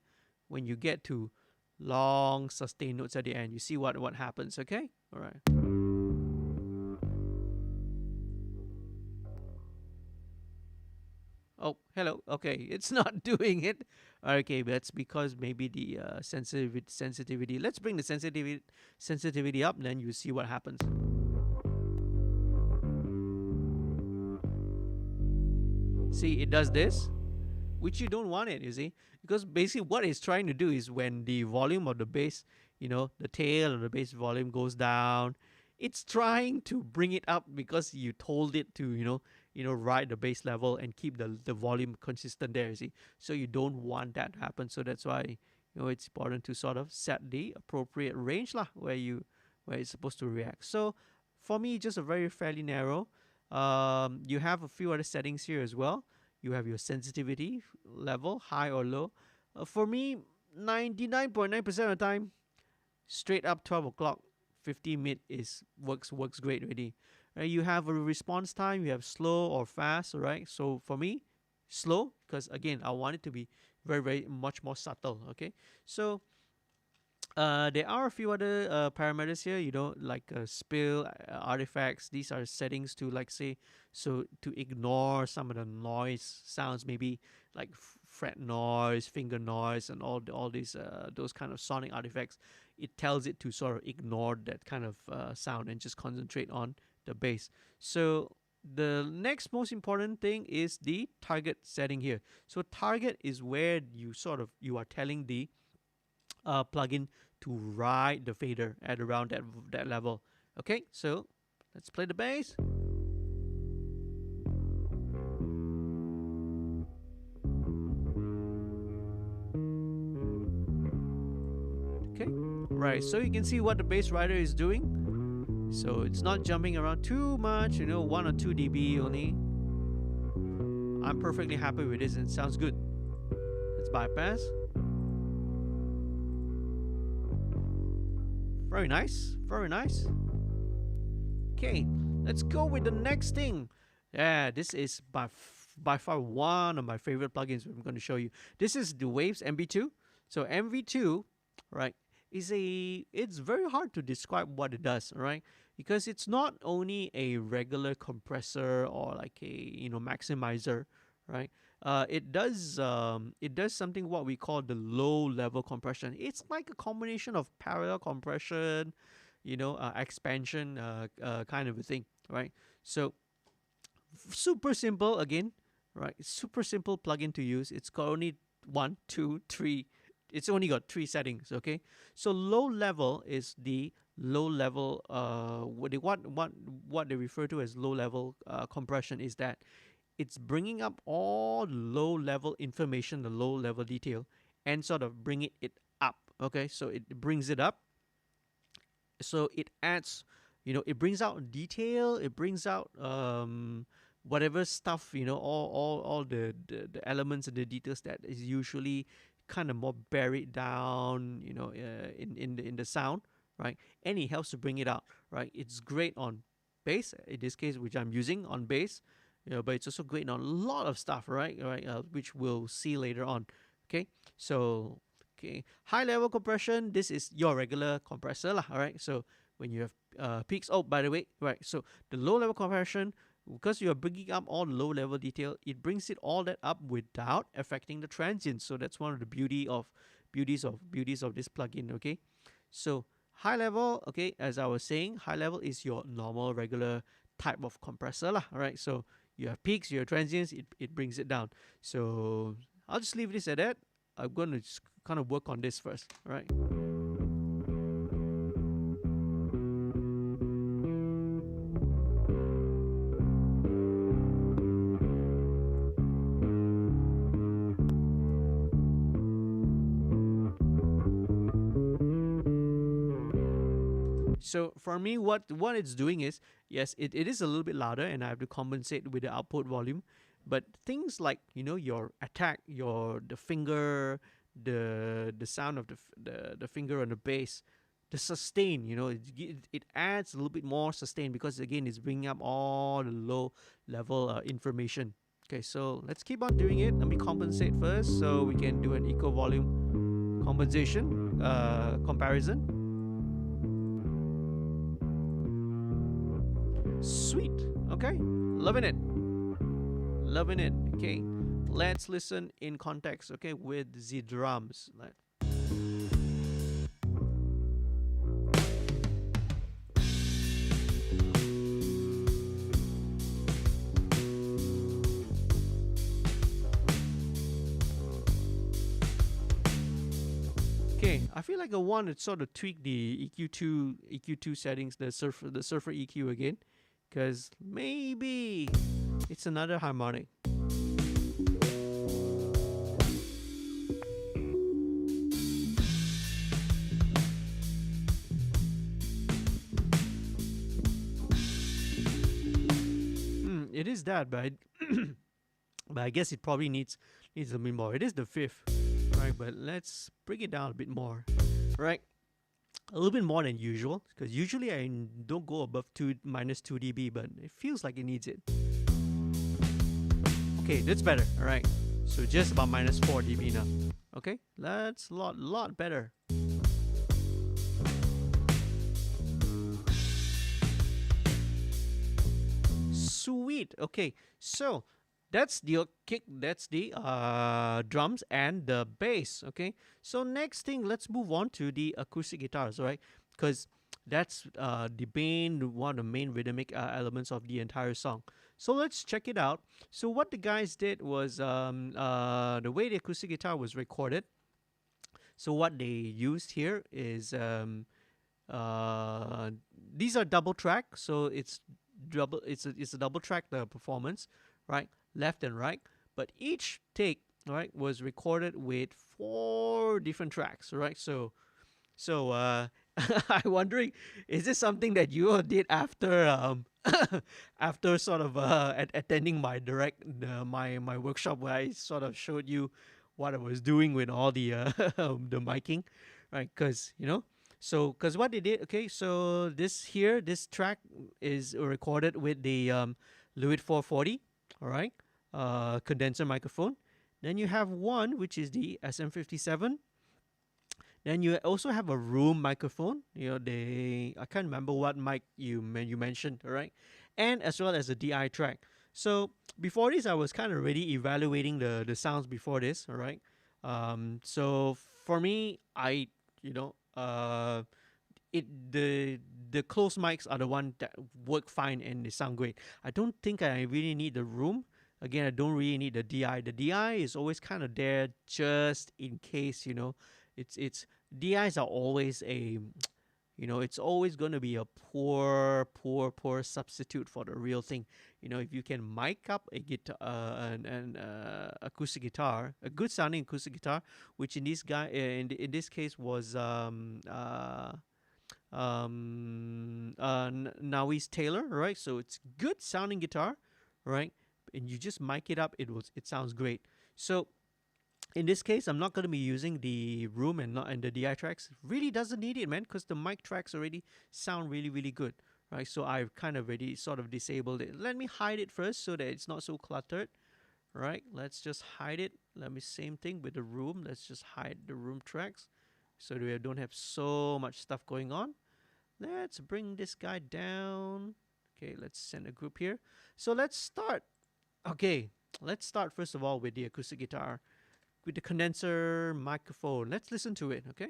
when you get to long sustained notes at the end. You see what happens, okay? All right. Oh, hello. Okay, it's not doing it. Okay, that's because maybe the sensitivity. Let's bring the sensitivity up, and then you see what happens. See, it does this, which you don't want it, you see, because basically what it's trying to do is when the volume of the bass, the tail of the bass volume goes down, it's trying to bring it up because you told it to, ride the bass level and keep the volume consistent there, you see. So you don't want that to happen. So that's why, it's important to sort of set the appropriate range lah, where it's supposed to react. So for me, just a very fairly narrow. You have a few other settings here as well. You have your sensitivity level, high or low. For me, 99.9% of the time, straight up 12 o'clock, 50 mid works great already. You have a response time, you have slow or fast, right? So for me, slow, because again, I want it to be very much more subtle, okay? So there are a few other parameters here, like spill, artifacts. These are settings to, like, say, so to ignore some of the noise sounds, maybe like fret noise, finger noise, and all these those kind of sonic artifacts. It tells it to sort of ignore that kind of sound and just concentrate on the bass. So the next most important thing is the target setting here. So target is where you are telling the plugin to ride the fader at around that level. Okay, so let's play the bass. Okay, right. So you can see what the bass rider is doing. So it's not jumping around too much, 1 or 2 dB only. I'm perfectly happy with this and it sounds good. Let's bypass. Very nice, very nice. Okay, let's go with the next thing. Yeah, this is by far one of my favorite plugins I'm going to show you. This is the Waves MV2. So MV2, right, it's very hard to describe what it does, right? Because it's not only a regular compressor or like a maximizer, right? It does something what we call the low level compression. It's like a combination of parallel compression, expansion, kind of a thing, right? So super simple again, right? Super simple plugin to use. It's got only 1, 2, 3. It's only got 3 settings. Okay, so low level is the low level. What they refer to as low level compression is that it's bringing up all low level information, the low level detail, and sort of bringing it up. Okay, so it brings it up. So it adds, it brings out detail. It brings out whatever stuff, all the elements and the details that is usually kind of more buried down, in the sound, right? And it helps to bring it out, right? It's great on bass, in this case, which I'm using on bass, but it's also great on a lot of stuff, right? Which we'll see later on. Okay, so high level compression. This is your regular compressor, lah. All right, so when you have peaks. Oh, by the way, right. So the low level compression, because you are bringing up all the low level detail, it brings it all that up without affecting the transients. So that's one of the beauties of this plugin. Okay, so high level. Okay, as I was saying, high level is your normal regular type of compressor lah. All right, so you have peaks, you have transients. It brings it down. So I'll just leave this at that. I'm going to just kind of work on this first. All right. So for me, what it's doing is, yes, it is a little bit louder, and I have to compensate with the output volume. But things like, your attack, the finger, the sound of the finger on the bass, the sustain, it adds a little bit more sustain, because again it's bringing up all the low level information. Okay, so let's keep on doing it. Let me compensate first, so we can do an equal volume compensation comparison. Sweet. Okay. Loving it. Loving it. Okay. Let's listen in context, okay, with the drums. Okay, I feel like I want to sort of tweak the EQ2 settings, the surfer EQ again, because maybe it's another harmonic. It is that, but but I guess it probably needs a bit more. It is the fifth, right? But let's bring it down a bit more, right? A little bit more than usual, because usually I don't go above minus 2 dB, but it feels like it needs it. Okay, that's better. All right, so just about minus 4 dB now. Okay, that's a lot better. Sweet. Okay, so that's the kick, that's the drums and the bass. Okay, so next thing, let's move on to the acoustic guitars, right? Because that's one of the main rhythmic elements of the entire song. So let's check it out. So what the guys did was, the way the acoustic guitar was recorded. So what they used here is, these are double track, so it's a double track performance, right? Left and right, but each take, right, was recorded with 4 different tracks, right? So I'm wondering, is this something that you all did after after sort of attending my my workshop, where I sort of showed you what I was doing with all the the miking, right? Because because what they did, okay, so this track is recorded with the Lewitt 440, all right, condenser microphone. Then you have one which is the SM57. Then you also have a room microphone. I can't remember what mic you mentioned, all right, and as well as a DI track. So before this, I was kind of already evaluating the sounds before this, all right. So for me, I the closed mics are the one that work fine and they sound great. I don't think I really need the room. Again, I don't really need the DI. The DI is always kind of there just in case. It's DIs are always it's always going to be a poor substitute for the real thing. If you can mic up a guitar, an acoustic guitar, a good sounding acoustic guitar, which in this case was Nawi's Taylor, right? So it's good sounding guitar, right? And you just mic it up, it sounds great. So in this case, I'm not going to be using the room and the DI tracks. Really doesn't need it, man, because the mic tracks already sound really, really good, right? So I've kind of already sort of disabled it. Let me hide it first so that it's not so cluttered, right? Let's just hide it. Same thing with the room. Let's just hide the room tracks so that we don't have so much stuff going on. Let's bring this guy down. Okay, let's send a group here. So let's start. Okay, let's start first of all with the acoustic guitar, with the condenser microphone. Let's listen to it, okay?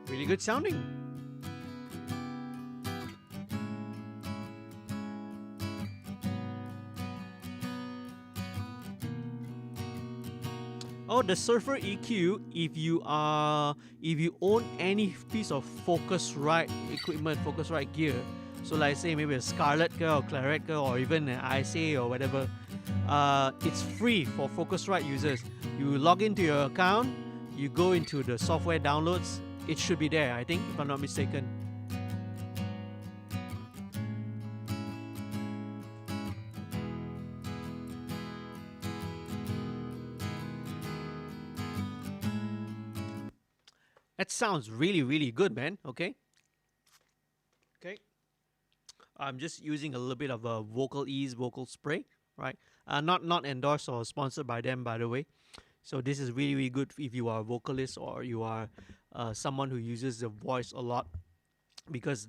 Really good sounding. Oh, the Surfer EQ. If you own any piece of Focusrite equipment, Focusrite gear, so like say maybe a Scarlett or Claret or even an ISA or whatever, it's free for Focusrite users. You log into your account, you go into the software downloads. It should be there, I think, if I'm not mistaken. That sounds really, really good, man. Okay. Okay. I'm just using a little bit of a Vocal Ease vocal spray, right? Not endorsed or sponsored by them, by the way. So this is really, really good if you are a vocalist or you are someone who uses the voice a lot, because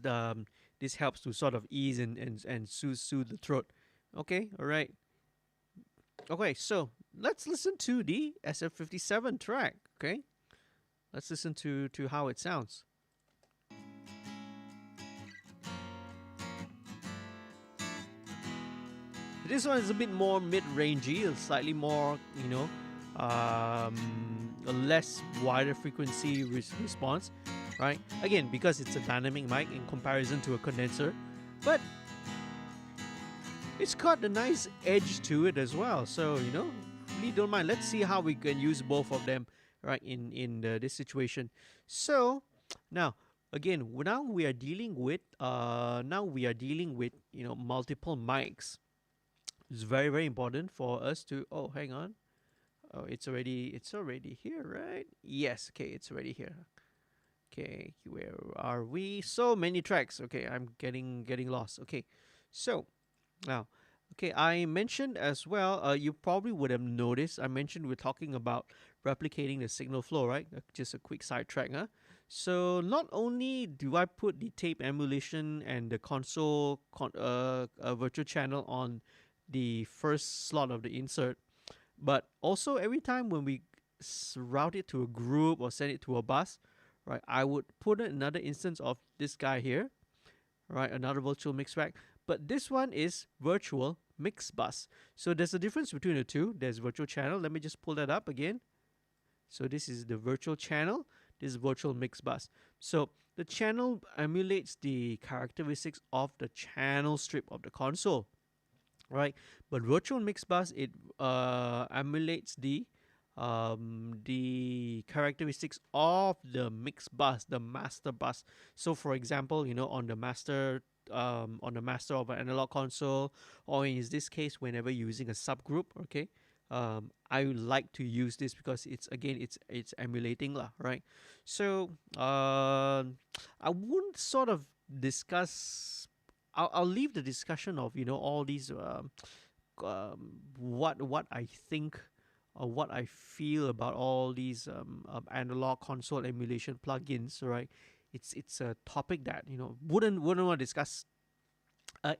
this helps to sort of ease and soothe the throat. Okay, all right. Okay, so let's listen to the SF57 track. Okay, let's listen to how it sounds. This one is a bit more mid-rangey, slightly more, a less wider frequency response, right? Again, because it's a dynamic mic in comparison to a condenser, but it's got a nice edge to it as well. So really don't mind. Let's see how we can use both of them, right? In this situation. So now again, now we are dealing with multiple mics. It's very, very important for us to. Oh, hang on. Oh, it's already here, right? Yes. Okay, it's already here. Okay, where are we? So many tracks. Okay, I'm getting lost. Okay, so now, okay, I mentioned as well. You probably would have noticed. I mentioned we're talking about replicating the signal flow, right? Just a quick sidetrack, huh? So not only do I put the tape emulation and the console virtual channel on the first slot of the insert, but also every time when we route it to a group or send it to a bus, right, I would put another instance of this guy here, right, another virtual mix rack, but this one is virtual mix bus. So there's a difference between the two. There's virtual channel. Let me just pull that up again. So this is the virtual channel. This is virtual mix bus. So the channel emulates the characteristics of the channel strip of the console, right? But virtual mix bus, it emulates the characteristics of the mix bus, the master bus. So for example, on the master of an analog console, or in this case whenever using a subgroup, okay, I like to use this because it's emulating lah, right? So I wouldn't sort of discuss. I'll leave the discussion of all these what I think or what I feel about all these analog console emulation plugins, right? It's a topic that wouldn't want to discuss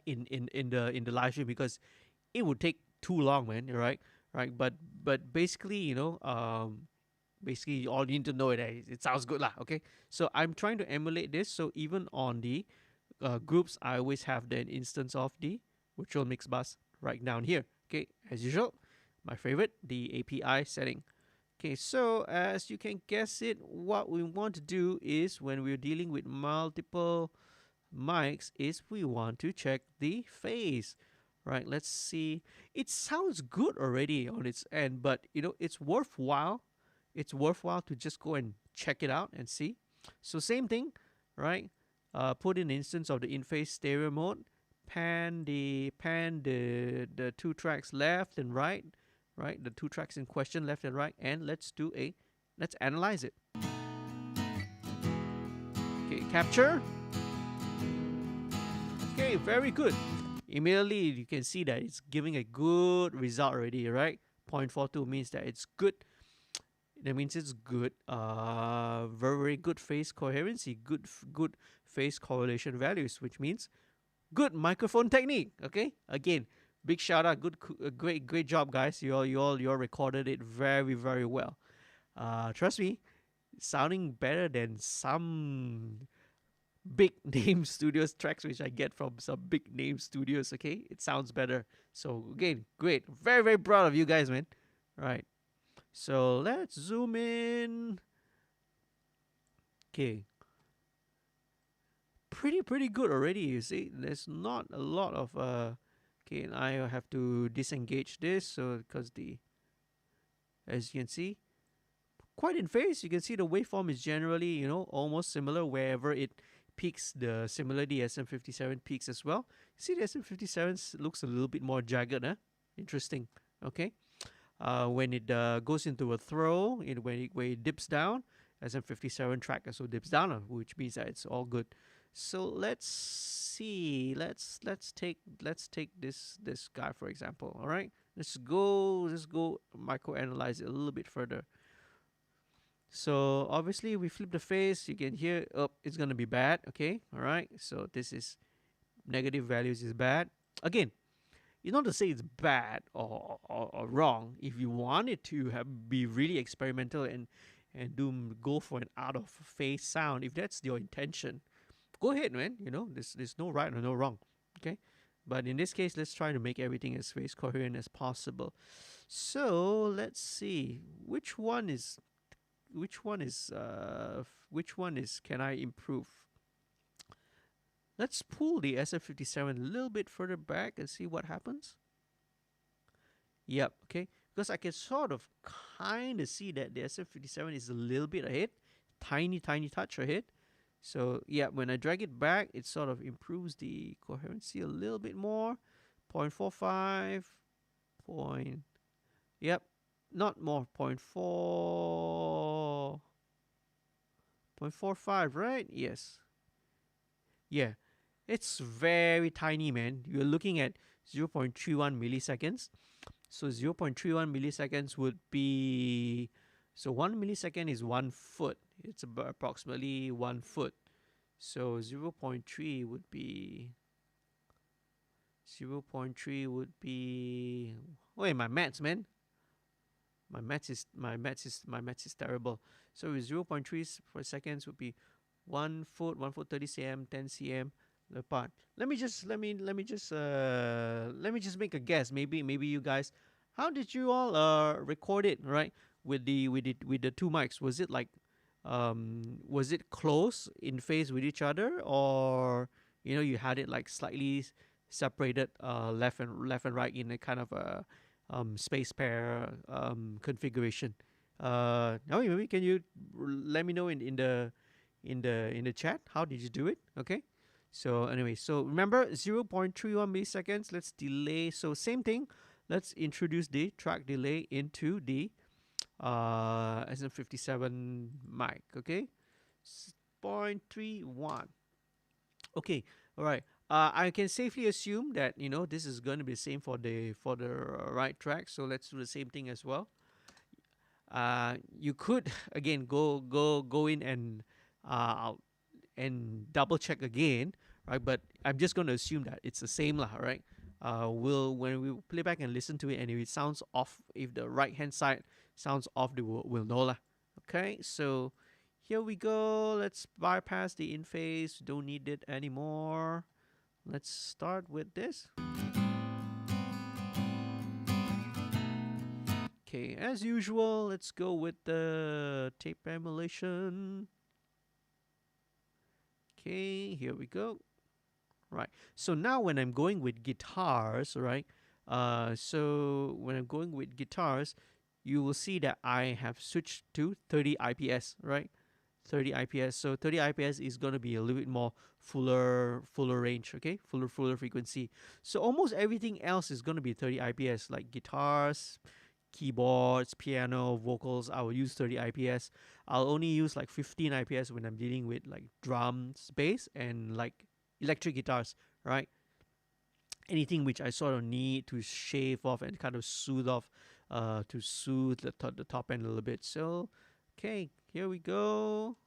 in the live stream, because it would take too long, man. Right? But basically, basically all you need to know is it sounds good lah. Okay, so I'm trying to emulate this. So even on the groups, I always have the instance of the virtual mix bus right down here. Okay, as usual, my favorite, the API setting. Okay, so as you can guess it, what we want to do is when we're dealing with multiple mics is we want to check the phase. Right, let's see. It sounds good already on its end, but it's worthwhile. It's worthwhile to just go and check it out and see. So same thing, right? Put in an instance of the in-phase stereo mode, pan the two tracks left and right, the two tracks in question left and right, and let's analyze it. Okay, capture. Okay, very good. Immediately you can see that it's giving a good result already, right? 0.42 means that it's good. That means it's good. Very, very good phase coherency, good phase correlation values, which means good microphone technique. Okay, again, big shout out, great job, guys. You all recorded it very, very well. Trust me, sounding better than some big name studios tracks which I get from some big name studios. Okay, it sounds better. So again, great, very, very proud of you guys, man. Right. So let's zoom in. Okay, pretty good already. You see, there's not a lot of Okay, and I have to disengage this, so because the, as you can see, quite in phase. You can see the waveform is generally, almost similar wherever it peaks. The similarly SM57 peaks as well. See, the SM57 looks a little bit more jagged, huh? Interesting. Okay. When it goes into a throw, when it dips down, SM57 track also dips down, which means that it's all good. So let's see. Let's take this guy for example. All right. Let's go micro analyze it a little bit further. So obviously we flip the phase. You can hear, oh, it's gonna be bad. Okay. All right. So this is negative values is bad. Again, you not to say it's bad or wrong. If you wanted to be really experimental and go for an out of phase sound, if that's your intention, go ahead, man. There's no right or no wrong. Okay, but in this case, let's try to make everything as phase coherent as possible. So let's see which one is can I improve. Let's pull the SF57 a little bit further back and see what happens. Yep, okay. Because I can sort of kind of see that the SF57 is a little bit ahead. Tiny touch ahead. So, yeah, when I drag it back, it sort of improves the coherency a little bit more. 0.45. Yep, not more. 0.45, right? Yes. Yeah. It's very tiny, man. You're looking at 0.31 milliseconds. So 0.31 milliseconds would be, so 1 millisecond is 1 foot. It's about approximately 1 foot. So 0.3 would be, wait, my maths, man. My maths is terrible. So with 0.3 per seconds would be 1 foot, 30 cm, 10 cm apart. Let me just make a guess. Maybe you guys, how did you all record it, right? With the two mics, was it like was it close in phase with each other, or you had it like slightly separated left and right in a kind of a space pair configuration? Now maybe can you let me know in the chat, how did you do it? Okay. So anyway, so remember 0.31 milliseconds. Let's delay. So same thing. Let's introduce the track delay into the SM57 mic. Okay, 0.31. Okay, all right. I can safely assume that this is going to be the same for the right track. So let's do the same thing as well. You could again go in and double check again, right? But I'm just going to assume that it's the same lah, right? When we play back and listen to it, and if it sounds off, if the right hand side sounds off, we'll know lah. Okay, so here we go. Let's bypass the in phase. Don't need it anymore. Let's start with this. Okay, as usual, let's go with the tape emulation. Okay, here we go. Right. So now when I'm going with guitars, right? So when I'm going with guitars, you will see that I have switched to 30 IPS, right? 30 IPS. So 30 IPS is going to be a little bit more fuller range, okay? Fuller frequency. So almost everything else is going to be 30 IPS, like guitars, keyboards, piano, vocals. I will use 30 IPS. I'll only use like 15 IPS when I'm dealing with like drums, bass, and like electric guitars, right? Anything which I sort of need to shave off and kind of soothe off to soothe the top end a little bit. So, okay, here we go.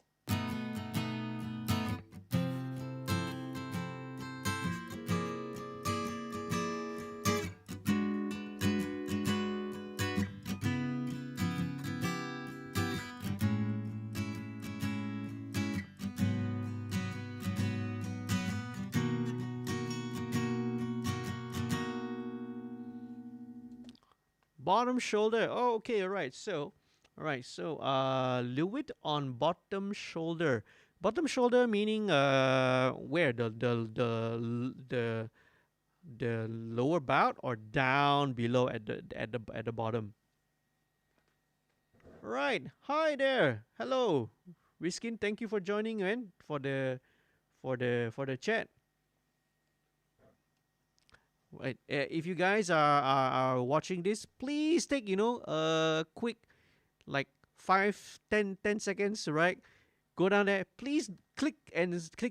Bottom shoulder. Oh, okay, all right. So, Lewitt on bottom shoulder. Bottom shoulder meaning where the lower bout or down below at the bottom. Right. Hi there. Hello, Riskin. Thank you for joining in for the chat. Right. If you guys are watching this, please take a quick like 5, 10 seconds, right? Go down there, please click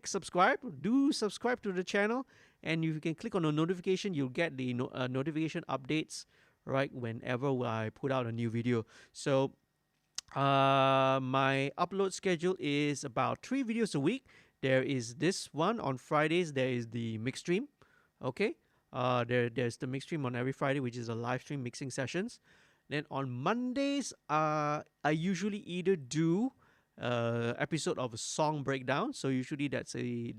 subscribe. Do subscribe to the channel, and if you can click on the notification, you'll get the notification updates right whenever I put out a new video. So my upload schedule is about 3 videos a week. There is this one on Fridays. There is the mix stream. Okay. There's the mix stream on every Friday, which is a live stream mixing sessions. Then on Mondays, I usually either do episode of a song breakdown. So usually that's a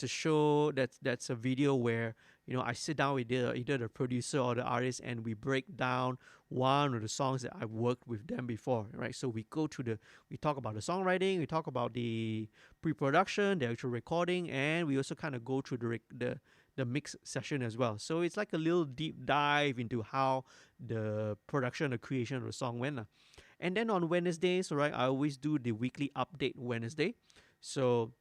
show, that's a video where I sit down with either the producer or the artist, and we break down one of the songs that I've worked with them before, right? So we talk about the songwriting, we talk about the pre-production, the actual recording, and we also kind of go through the mix session as well. So it's like a little deep dive into how the production, the creation of the song went. And then on Wednesdays, right, I always do the weekly update Wednesday. So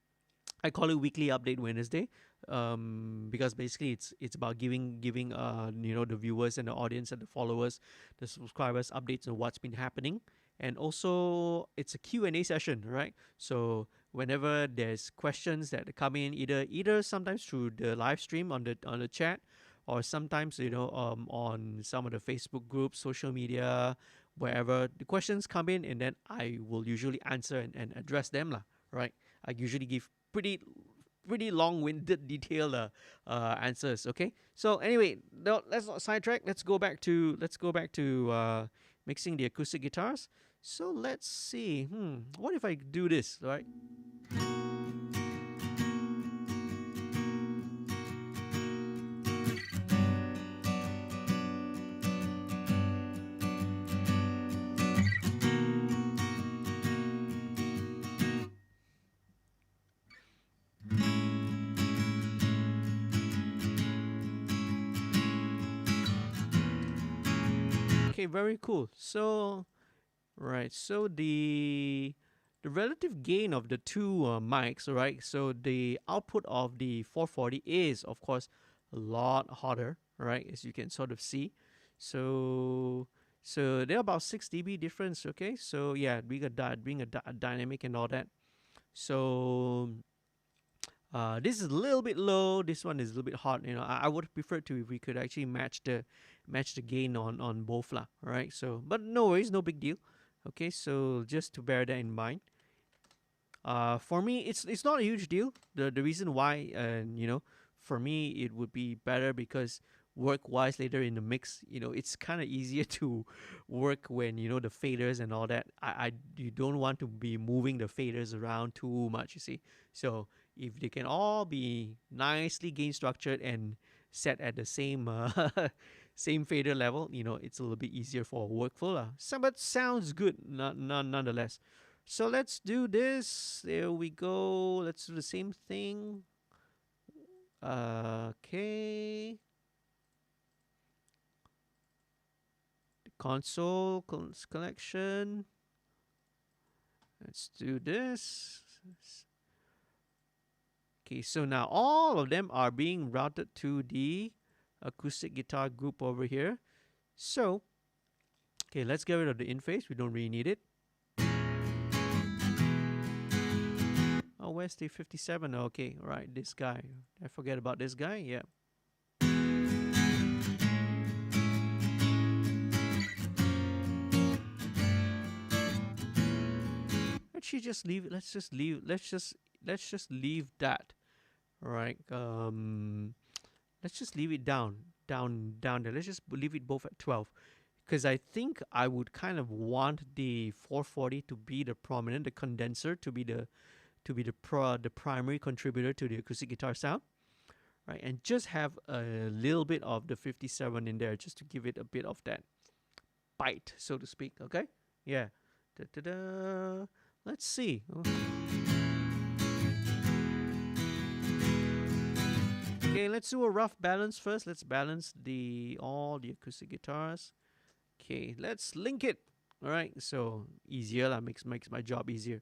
I call it weekly update Wednesday, because basically it's about giving the viewers and the audience and the followers, the subscribers, updates on what's been happening, and also it's a Q&A session, right? So whenever there's questions that come in, either sometimes through the live stream on the chat, or sometimes on some of the Facebook groups, social media, wherever the questions come in, and then I will usually answer and address them lah, right? I usually give pretty long-winded, detailed answers. Okay. So anyway, no, let's not sidetrack. Let's go back to mixing the acoustic guitars. So let's see. What if I do this? Right. Okay, very cool. So, right, so the relative gain of the two mics, right? So the output of the 440 is, of course, a lot hotter, right? As you can sort of see. So they're about 6 dB difference. Okay, so yeah, being a dynamic and all that. So this is a little bit low. This one is a little bit hot. I would prefer to if we could actually match the gain on both lah. Right. So, but no worries, no big deal. Okay. So just to bear that in mind. For me, it's not a huge deal. The reason why, for me it would be better because work wise later in the mix, it's kind of easier to work when the faders and all that. You don't want to be moving the faders around too much. You see, so if they can all be nicely gain structured and set at the same same fader level, it's a little bit easier for workflow. But sounds good nonetheless. So let's do this. There we go. Let's do the same thing. Okay. The console collection. Let's do this. Okay, so now all of them are being routed to the acoustic guitar group over here. So, okay, let's get rid of the in-phase. We don't really need it. Oh, where's the 57? Okay, right, this guy. I forget about this guy. Yeah. actually just leave it. Let's just leave that. All right. Let's just leave it down there. Let's just leave it both at 12, because I think I would kind of want the 440 to be the prominent, the condenser to be the primary contributor to the acoustic guitar sound, right? And just have a little bit of the 57 in there, just to give it a bit of that bite, so to speak. Okay, yeah. Da-da-da. Let's see. Okay, let's do a rough balance first. Let's balance all the acoustic guitars. Okay, let's link it. All right, so easier that makes my job easier.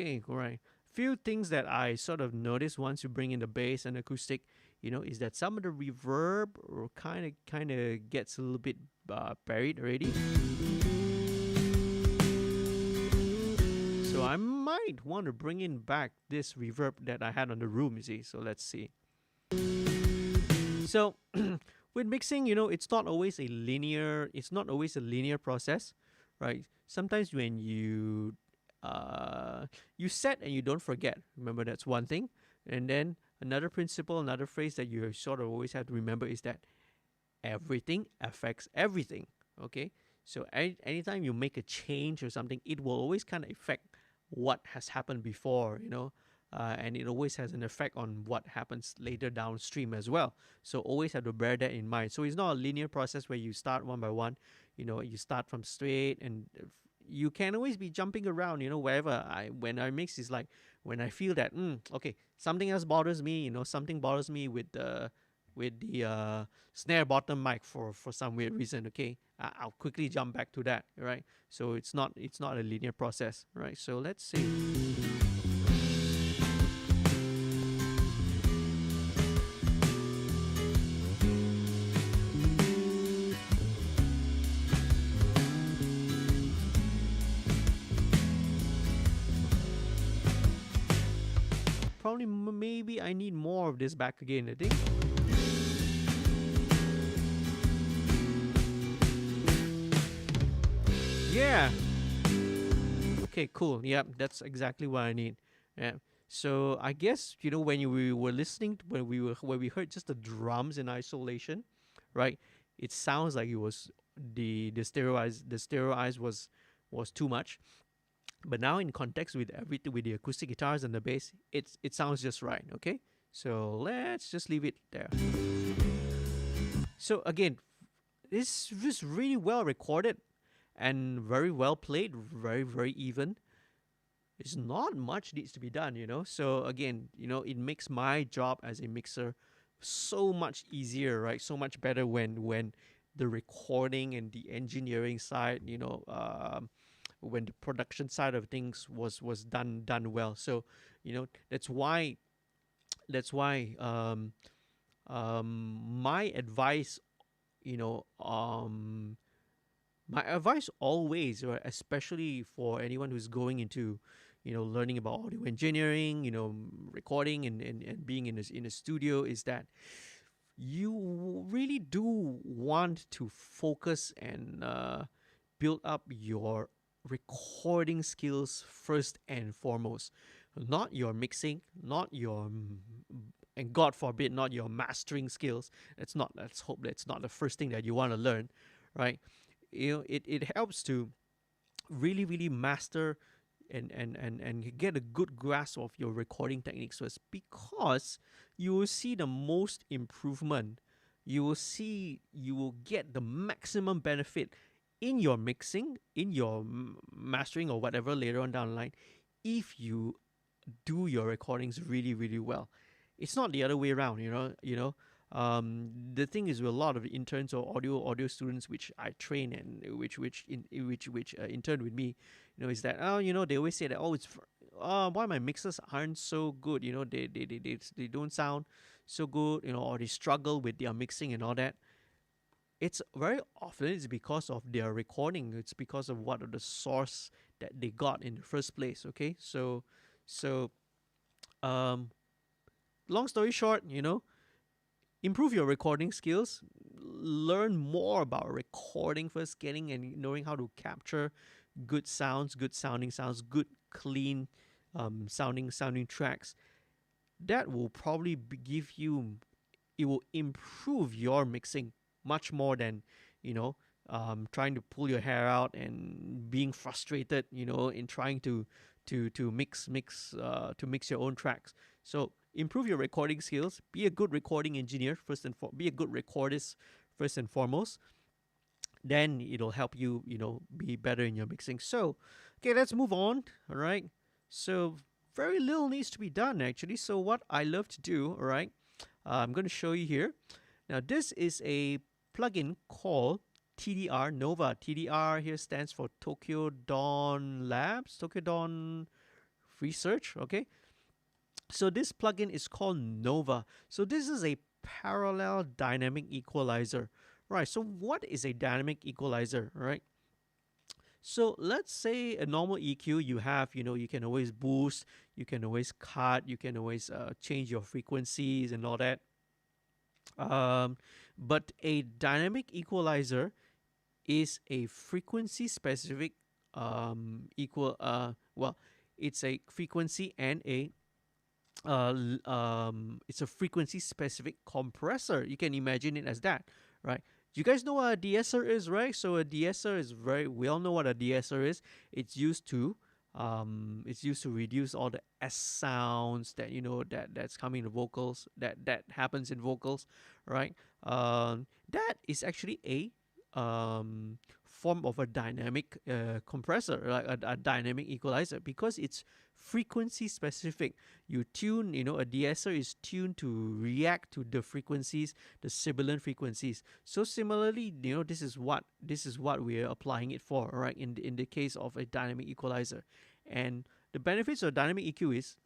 Okay, all right. Few things that I sort of notice once you bring in the bass and acoustic, is that some of the reverb or kind of gets a little bit buried already. So I might want to bring in back this reverb that I had on the room. You see, so let's see. So with mixing, it's not always a linear. It's not always a linear process, right? Sometimes when you set and you don't forget. Remember, that's one thing. And then another principle, another phrase that you sort of always have to remember is that everything affects everything. Okay, so anytime you make a change or something, it will always kind of affect what has happened before. And it always has an effect on what happens later downstream as well. So always have to bear that in mind. So it's not a linear process where you start one by one. You start from straight, and you can always be jumping around. Wherever when I mix, is like when I feel that okay, something else bothers me. Something bothers me with the snare bottom mic for some weird reason. Okay, I'll quickly jump back to that. Right. So it's not a linear process. Right. So let's see. Probably maybe I need more of this back again, I think. Yeah. Okay, cool. Yep, that's exactly what I need. Yeah. So I guess we were listening when we heard just the drums in isolation, right? It sounds like it was the stereoize was too much. But now in context with everything, with the acoustic guitars and the bass, it sounds just right. Okay, so let's just leave it there. So again, this was really well recorded and very well played, very very even. It's not much needs to be done. So again, it makes my job as a mixer so much easier, right? So much better when the recording and the engineering side, when the production side of things was done well. So that's why my advice, my advice always, right, especially for anyone who's going into learning about audio engineering, recording and being in a studio, is that you really do want to focus and build up your recording skills first and foremost, not your mixing, not your and God forbid not your mastering skills. Let's hope that's not the first thing that you want to learn, right? It helps to really really master and get a good grasp of your recording techniques first, because you will see the most improvement. You will get the maximum benefit in your mixing, in your mastering or whatever later on down the line, if you do your recordings really really well. It's not the other way around. The thing is, with a lot of interns or audio students which I train and which intern with me, is that they always say that it's why my mixers aren't so good. They don't sound so good. Or they struggle with their mixing and all that. it's very often it's because of their recording. It's because of what are the source that they got in the first place. Okay, so um, long story short, improve your recording skills, learn more about recording first, getting and knowing how to capture good sounds, good sounding sounds, good clean sounding tracks. That will probably give you, it will improve your mixing much more than you know trying to pull your hair out and being frustrated in trying to mix your own tracks. So improve your recording skills, be a good recording engineer be a good recordist first and foremost. Then it'll help you be better in your mixing. So okay, let's move on. All right, so very little needs to be done actually. So what I love to do, all right, I'm going to show you here. Now, this is a plugin called TDR Nova. TDR here stands for Tokyo Dawn Labs, Tokyo Dawn Research. Okay, so this plugin is called Nova. So this is a parallel dynamic equalizer. Right. So what is a dynamic equalizer? Right. So let's say a normal EQ you have, you can always boost, you can always cut, you can always change your frequencies and all that. Um, but a dynamic equalizer is a frequency specific well, it's a frequency and it's a frequency specific compressor. You can imagine it as that, right? You guys know what a de-esser is, right? So a de-esser is we all know what a de-esser is. It's used to reduce all the S sounds that that's coming in vocals, that happens in vocals, right? That is actually a form of a dynamic compressor, like a dynamic equalizer, because it's frequency specific. You tune, a de-esser is tuned to react to the frequencies, the sibilant frequencies. So similarly, this is what we are applying it for, right? In the case of a dynamic equalizer, and the benefits of dynamic EQ is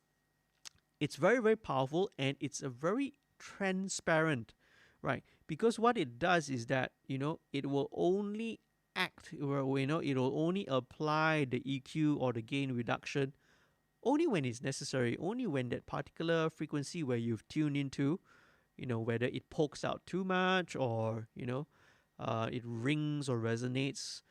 it's very very powerful and it's a very transparent, right? Because what it does is that it will only act, or it will only apply the EQ or the gain reduction only when it's necessary, only when that particular frequency where you've tuned into, whether it pokes out too much or it rings or resonates.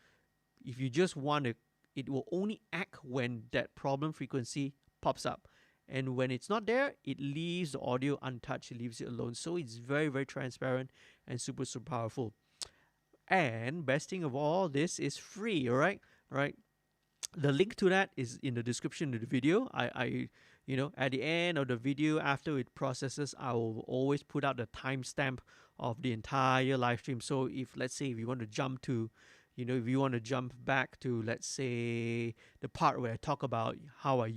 If you just want to, it will only act when that problem frequency pops up. And when it's not there, it leaves the audio untouched, it leaves it alone. So it's very, very transparent and super, super powerful. And best thing of all, this is free, all right? All right. The link to that is in the description of the video. I at the end of the video, after it processes, I will always put out the timestamp of the entire live stream. So if, let's say, if you want to jump to, if you want to jump back to, let's say, the part where I talk about how I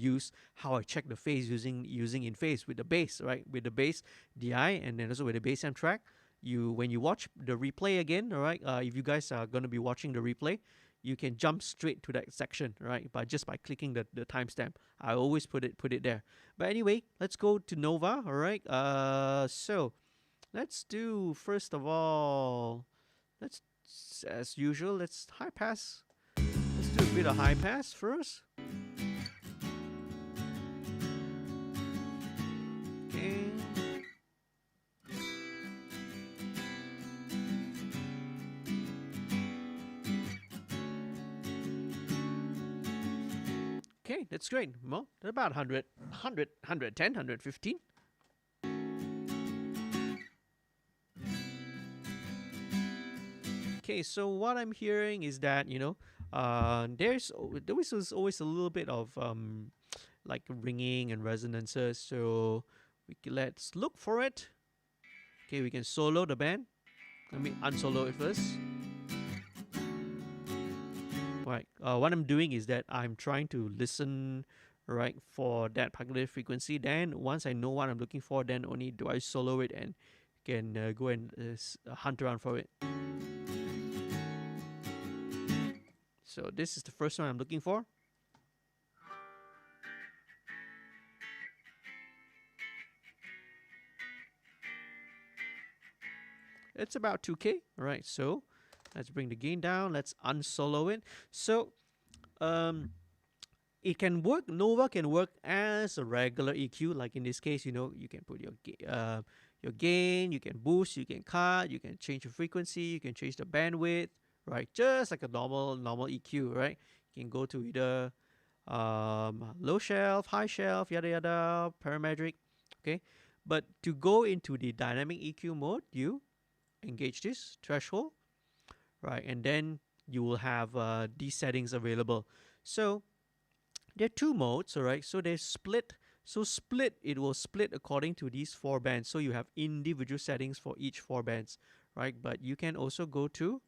check the phase using InPhase with the bass, right? With the bass DI, and then also with the bass amp track. When you watch the replay again, all right, if you guys are going to be watching the replay, you can jump straight to that section, right? By clicking the timestamp. I always put it there. But anyway, let's go to Nova, all right? So let's do, first of all, as usual, let's high pass. Let's do a bit of high pass first. Okay. Okay, that's great. Well, about 100, 110, 115. Okay, so what I'm hearing is that, there was always a little bit of like ringing and resonances. So let's look for it. Okay, we can solo the band. Let me unsolo it first. Right. What I'm doing is that I'm trying to listen, right, for that particular frequency. Then once I know what I'm looking for, then only do I solo it and can go and hunt around for it. So this is the first one I'm looking for. it's about 2K. All right, so let's bring the gain down. Let's unsolo it. So um, it can work. Nova can work as a regular EQ. Like in this case, you can put your gain, you can boost, you can cut, you can change the frequency, you can change the bandwidth, right? Just like a normal EQ, right? You can go to either low shelf, high shelf, yada yada, parametric, okay. But to go into the dynamic EQ mode, you engage this threshold, right, and then you will have these settings available. So there are two modes, all right. So there's split. So split, it will split according to these four bands. So you have individual settings for each four bands, right? But you can also go to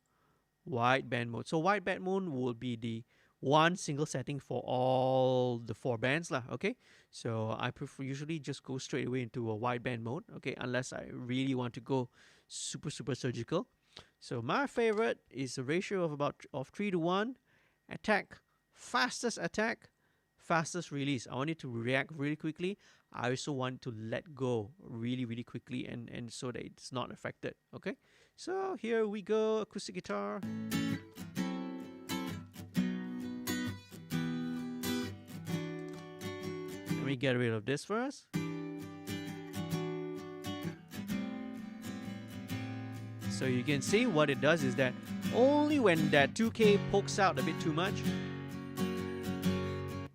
wideband mode. So wideband mode will be the one single setting for all the four bands lah. Okay, so I prefer usually just go straight away into a wideband mode. Okay, unless I really want to go super surgical. So my favorite is a ratio of about 3 to 1. Attack, fastest attack, fastest release. I want it to react really quickly. I also want to let go really quickly, and so that it's not affected. Okay, so here we go, acoustic guitar. Let me get rid of this first. So you can see what it does is that only when that 2K pokes out a bit too much,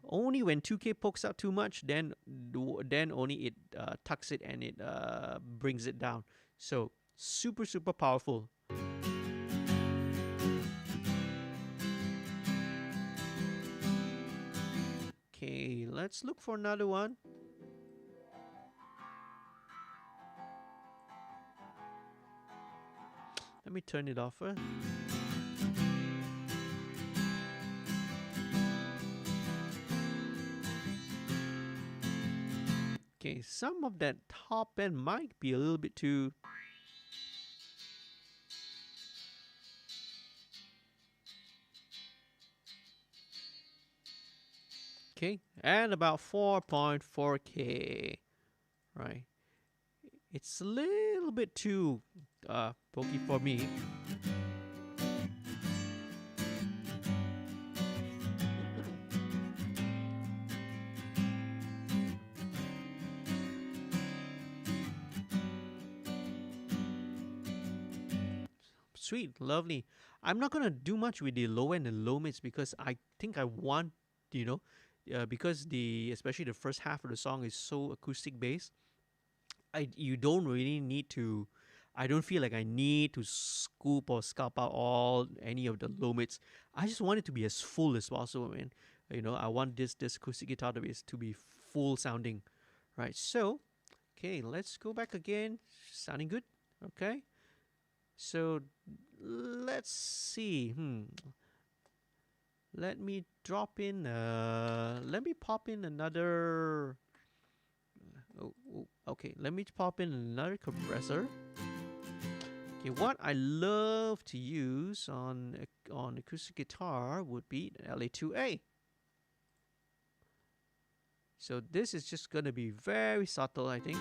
only when 2K pokes out too much, then only it tucks it and it brings it down. So super powerful. Okay, let's look for another one. Let me turn it off first. Okay, some of that top end might be a little bit too. Okay, and about 4.4K, right? It's a little bit too pokey for me. Sweet, lovely. I'm not gonna do much with the low end and low mids because I think I want, because especially the first half of the song is so acoustic based. You don't really need to. I don't feel like I need to scoop or scalp out any of the low mids. I just want it to be as full as possible, man. I want this acoustic guitar to be full sounding, right? So, okay, let's go back again. Sounding good, okay. So let's see. Let me drop in. Let me pop in another. Okay. Let me pop in another compressor. Okay, what I love to use on acoustic guitar would be an LA2A. So this is just gonna be very subtle, I think.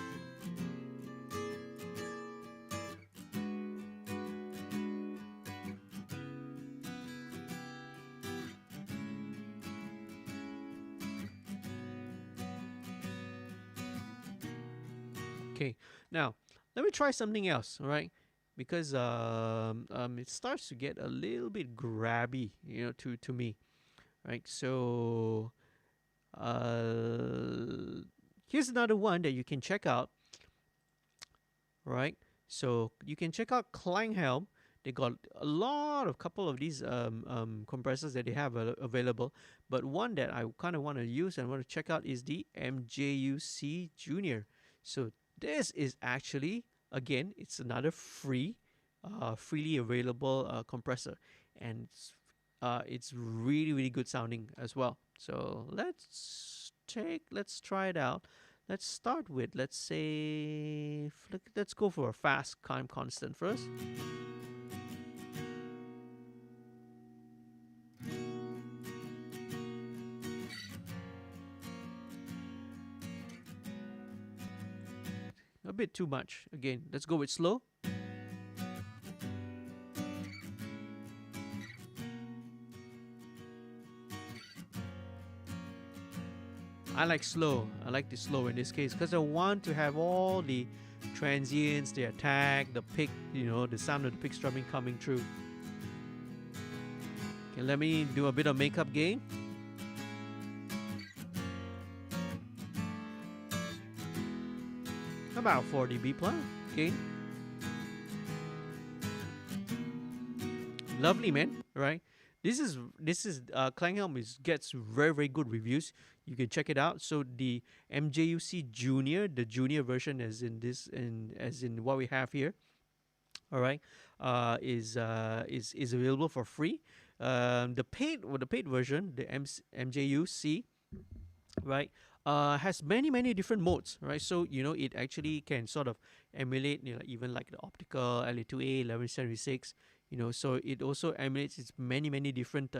Okay, now let me try something else, all right? Because it starts to get a little bit grabby, to me, right? So here's another one that you can check out, right? So you can check out Klanghelm. They got a couple of these compressors that they have available, but one that I kind of want to use and want to check out is the MJUC Junior. So this is actually, again, it's another freely available compressor, and it's really good sounding as well. So let's try it out. Let's start with, let's go for a fast time constant first. A bit too much. Again, let's go with slow. I like slow. I like the slow in this case because I want to have all the transients, the attack, the pick, the sound of the pick strumming coming through. Okay, let me do a bit of makeup gain. About 4 dB plus gain. Lovely, man. Right? This is Klanghelm gets very good reviews. You can check it out. So the MJUC Junior, the junior version, as in what we have here, all right, is available for free. The paid version, the MJUC, right, has many different modes, right? So it actually can sort of emulate, even like the optical LA2A 1176. So it also emulates its many different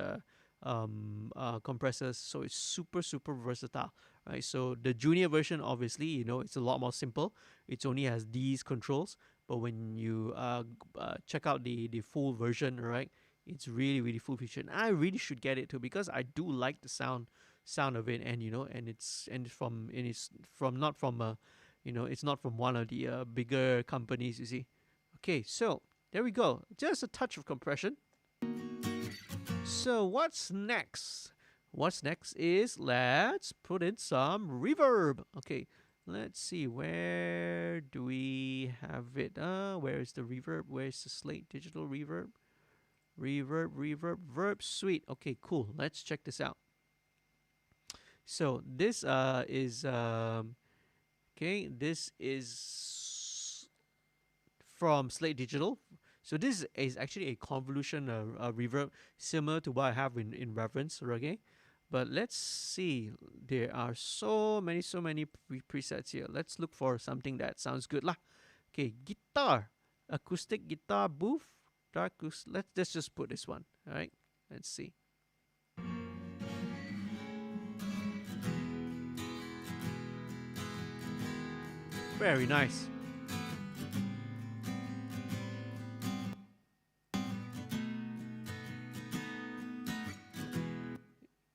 compressors. So it's super versatile, right? So the junior version, obviously, it's a lot more simple. It only has these controls. But when you check out the full version, right, it's really full featured. And I really should get it too because I do like the sound of it, and it's not from it's not from one of the bigger companies, you see. Okay, so there we go. Just a touch of compression. So what's next? What's next is let's put in some reverb. Okay, let's see, where do we have it? Where is the reverb? Where's the Slate Digital reverb? Reverb Suite. Okay, cool. Let's check this out. So this is okay. This is from Slate Digital. So this is actually a convolution reverb similar to what I have in Reverence, okay? But let's see. There are so many presets here. Let's look for something that sounds good lah. Okay, guitar, acoustic guitar booth, dark. Let's just put this one. All right. Let's see. Very nice.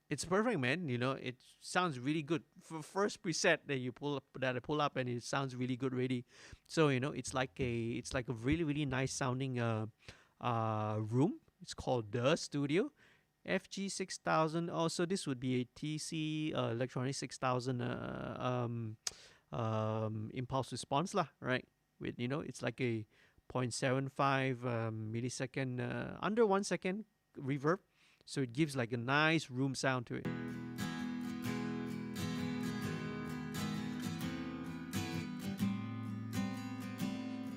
It's perfect, man. It sounds really good. For first preset that I pull up, and it sounds really good already. So it's like a really nice sounding room. It's called The Studio, FG6000. Also, this would be a TC Electronic 6000 impulse response lah, right? With it's like a 0.75 millisecond, under 1 second reverb. So it gives like a nice room sound to it.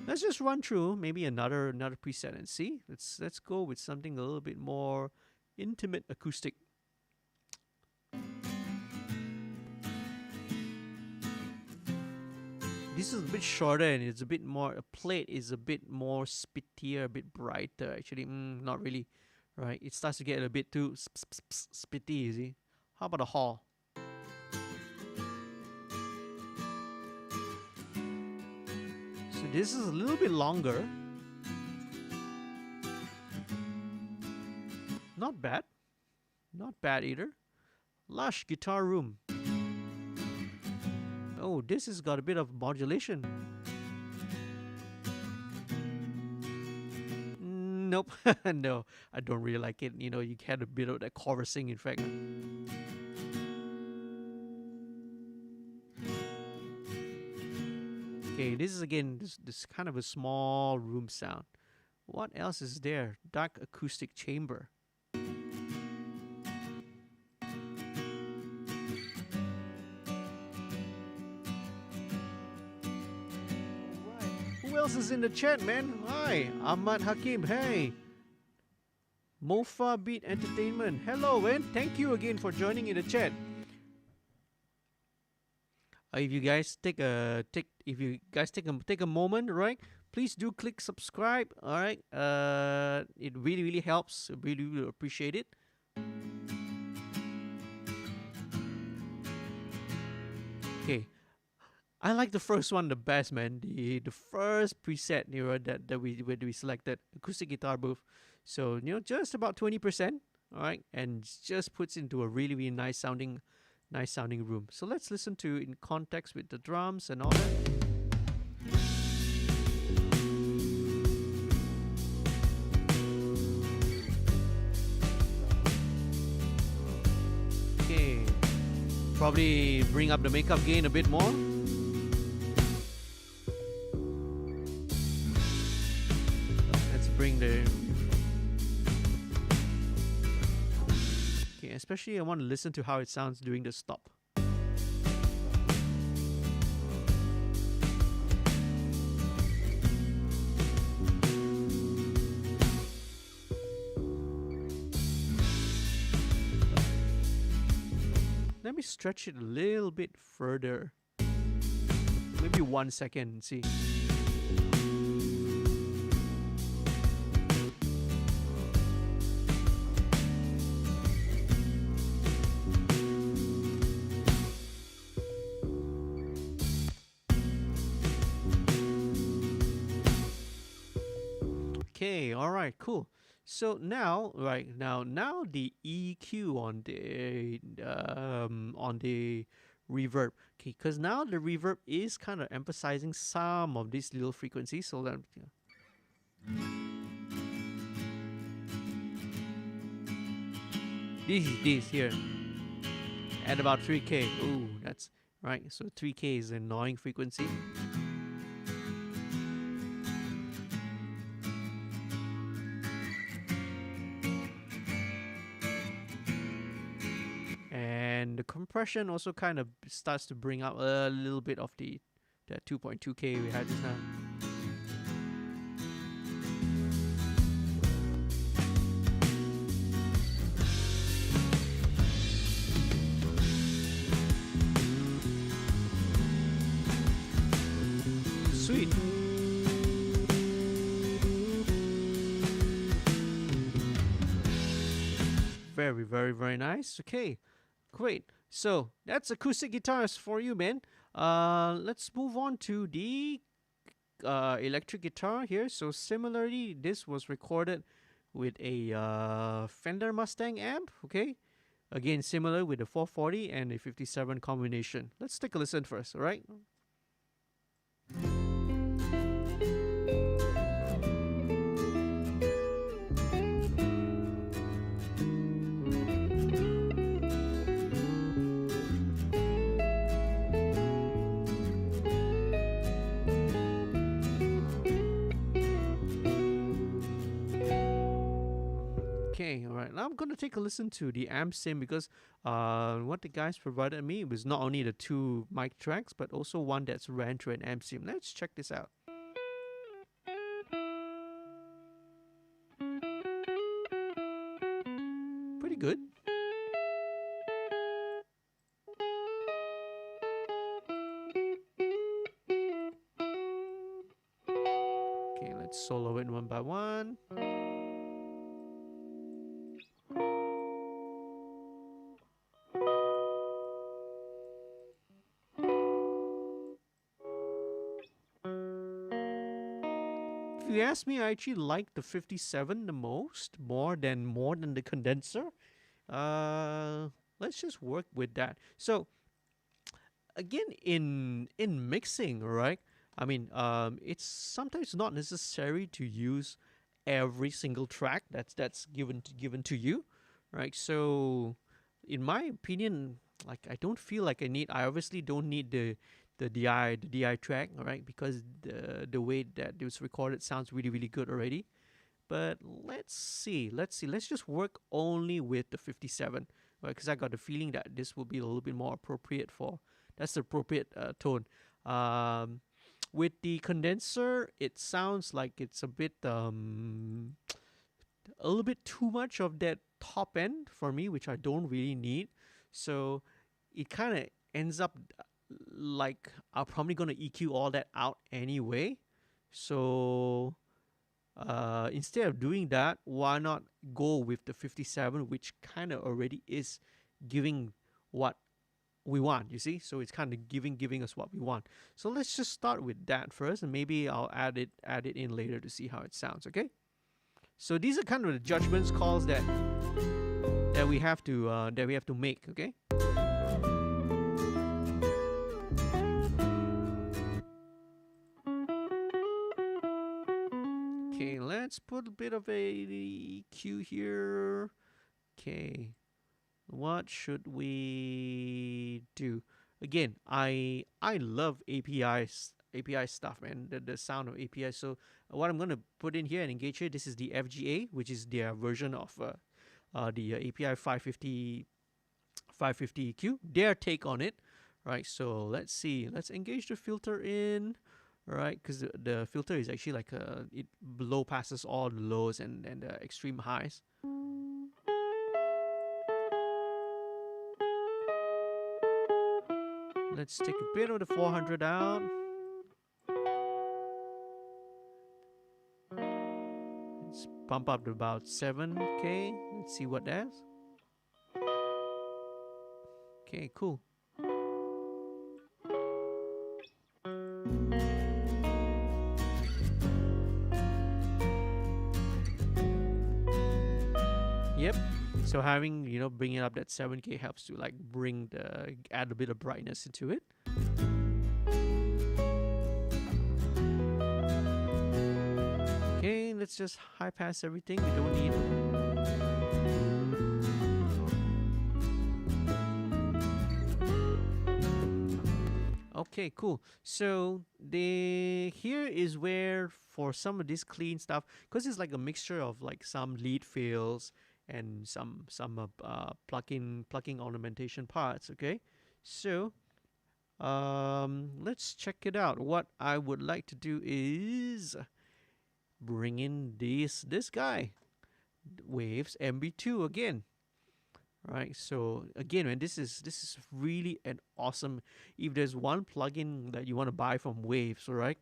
Let's just run through maybe another preset and see. Let's go with something a little bit more intimate acoustic. This is a bit shorter and it's a bit more. A plate is a bit more spittier, a bit brighter. Actually, not really. Right, it starts to get a bit too spitty, you see. How about a hall? So this is a little bit longer. Not bad. Not bad either. Lush guitar room. Oh, this has got a bit of modulation. Nope. No, I don't really like it. You had a bit of that chorusing, in fact. Okay, this is again this kind of a small room sound. What else is there? Dark acoustic chamber. Who else is in the chat, man? Hi, Ahmad Hakim. Hey, Mofa Beat Entertainment. Hello, man. Thank you again for joining in the chat. If you guys take a moment, right? Please do click subscribe. All right. It really helps. Really appreciate it. Okay. I like the first one the best, man. The first preset, that we selected, acoustic guitar booth. So just about 20%, all right, and just puts into a really nice sounding nice sounding room. So let's listen to in context with the drums and all that. Okay, probably bring up the makeup gain a bit more. Let's bring the... Okay, especially I want to listen to how it sounds during the stop. Let me stretch it a little bit further. Maybe 1 second and see. Okay, all right, cool. So now, now the EQ on the reverb. Okay, because now the reverb is kind of emphasizing some of these little frequencies. So that this here at about 3K. Ooh, that's right. So 3K is an annoying frequency. And the compression also kind of starts to bring up a little bit of that 2.2K we had just now. Sweet. Very, very, very nice. Okay. Great. So that's acoustic guitars for you, man. Let's move on to the electric guitar here. So similarly, this was recorded with a Fender Mustang amp. Okay. Again, similar with the 440 and a 57 combination. Let's take a listen first. All right. Okay, all right. Now I'm going to take a listen to the amp sim because what the guys provided me was not only the 2 mic tracks, but also one that's ran through an amp sim. Let's check this out. Pretty good. Okay, let's solo it one by one. If you ask me, I actually like the 57 the most, more than the condenser. Let's just work with that. So again, in mixing, right? I mean, it's sometimes not necessary to use every single track that's given to you, right? So in my opinion, like I don't feel like I obviously don't need the DI track, all right, because the way that it was recorded sounds really, really good already. But let's just work only with the 57, right? Because I got the feeling that this will be a little bit more appropriate that's the appropriate tone. With the condenser, it sounds like it's a little bit too much of that top end for me, which I don't really need. So it kind of ends up like I'm probably gonna EQ all that out anyway. So instead of doing that, why not go with the 57, which kind of already is giving what we want, you see? So it's kind of giving us what we want. So let's just start with that first, and maybe I'll add it in later to see how it sounds, okay? So these are kind of the judgments calls that we have to make, okay? Okay, let's put a bit of a EQ here. Okay, what should we do? Again, I love API stuff, man. The sound of API. So what I'm gonna put in here and engage here. This is the FGA, which is their version of the API 550 EQ. Their take on it, right? So let's see. Let's engage the filter in. Right, because the filter is actually like it low passes all the lows and the extreme highs. Let's take a bit of the 400 out. Let's pump up to about 7K. Let's see what that's. Okay, cool. Yep. So having, bringing up that 7K helps to like add a bit of brightness into it. Okay, let's just high pass everything. We don't need. Okay, cool. So here is where for some of this clean stuff, because it's like a mixture of like some lead fills and some plucking ornamentation parts. Okay, so let's check it out. What I would like to do is bring in this guy, Waves MB2 again. Right, so again, man, this is really an awesome. If there's one plugin that you want to buy from Waves, all right,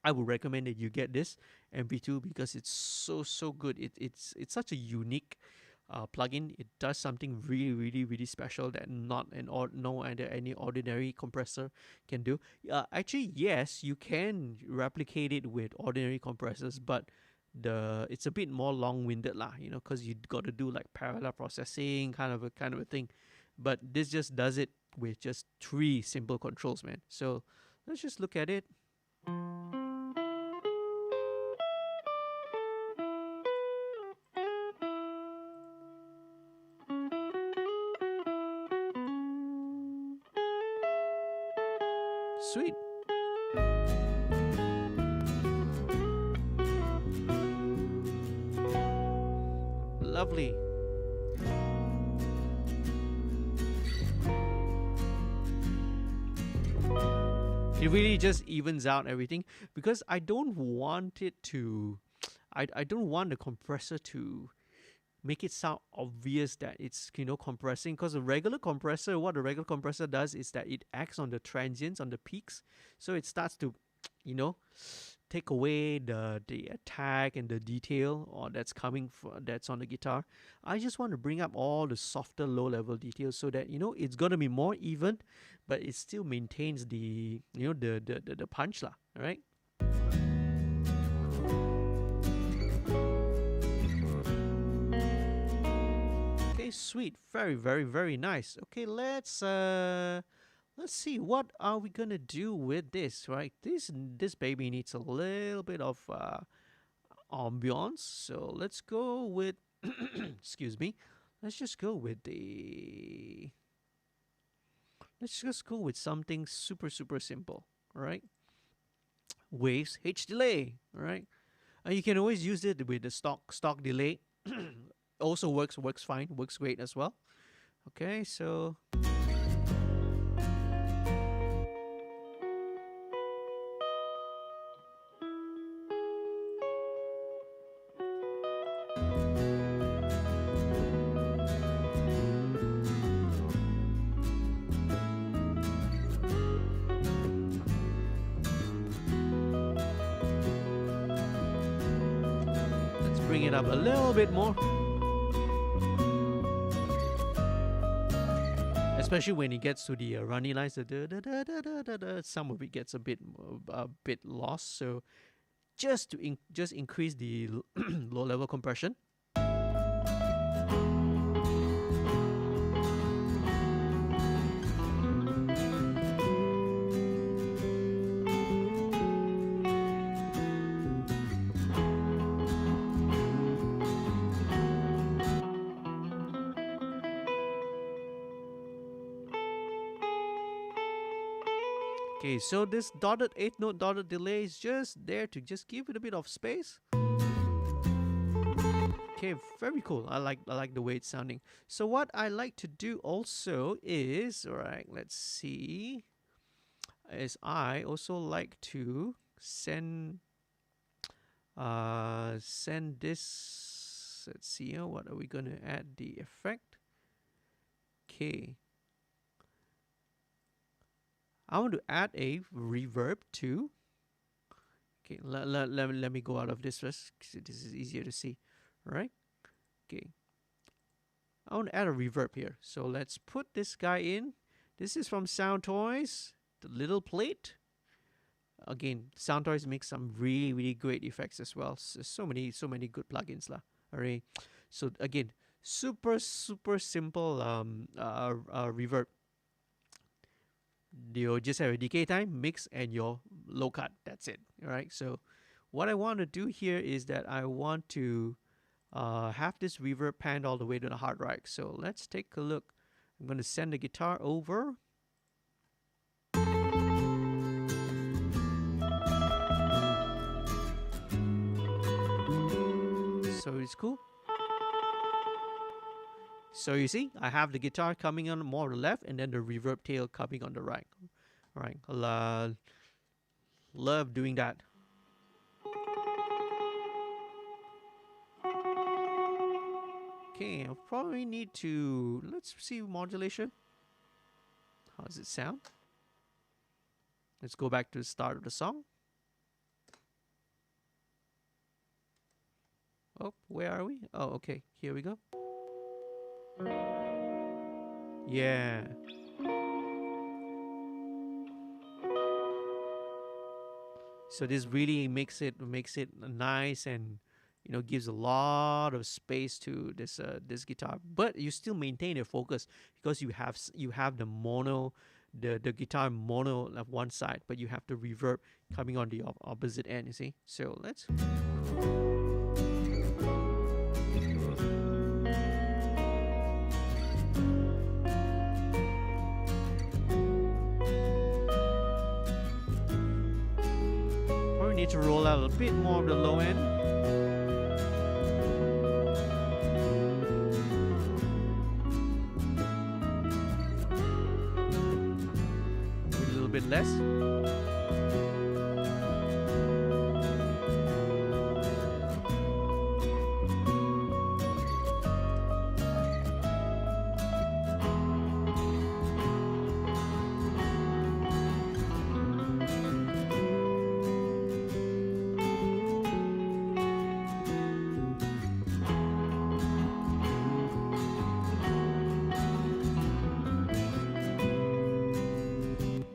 I would recommend that you get this MP2 because it's so good. It's such a unique plugin. It does something really special that any ordinary compressor can do. Actually, yes, you can replicate it with ordinary compressors, but it's a bit more long-winded lah, because you got to do like parallel processing kind of a thing. But this just does it with just 3 simple controls, man. So let's just look at it. Sweet. Lovely. It really just evens out everything because I don't want it to. I don't want the compressor to make it sound obvious that it's compressing, because what the regular compressor does is that it acts on the transients, on the peaks, so it starts to take away the attack and the detail that's that's on the guitar. I just want to bring up all the softer low level details so that it's gonna be more even, but it still maintains the the punch lah, right? Okay, sweet, very nice. Okay, let's see, what are we gonna do with this, right? This baby needs a little bit of ambiance, so let's go with excuse me, let's just go with something super simple, all right? Waves H delay, all right? You can always use it with the stock delay. Also works fine, works great as well. Okay, so let's bring it up a little bit more. Especially when it gets to the runny lines, some of it gets a bit lost. So just to increase the low level compression. Okay, so this dotted 8th note dotted delay is just there to just give it a bit of space. Okay, very cool. I like the way it's sounding. So what I like to do also is, all right, let's see, is I also like to send this. Let's see, what are we gonna add the effect? Okay, I want to add a reverb too. Okay, let me go out of this first, 'cause this is easier to see. All right. Okay, I want to add a reverb here. So let's put this guy in. This is from Sound Toys, the little plate. Again, Sound Toys makes some really, really great effects as well. So many good plugins lah. Alright. So again, super simple reverb. You just have a decay time, mix, and your low cut. That's it. Alright. So what I want to do here is that I want to have this reverb panned all the way to the hard drive. So let's take a look. I'm going to send the guitar over. So it's cool. So you see, I have the guitar coming on more on the left, and then the reverb tail coming on the right. All right, love doing that. Okay, I'll probably need to, let's see modulation. How does it sound? Let's go back to the start of the song. Oh, where are we? Oh, okay, here we go. Yeah. So this really makes it nice, and gives a lot of space to this guitar, but you still maintain your focus because you have the mono, the guitar mono of one side, but you have the reverb coming on the opposite end. You see. So let's. Or we need to roll out a bit more of the low end. A little bit less.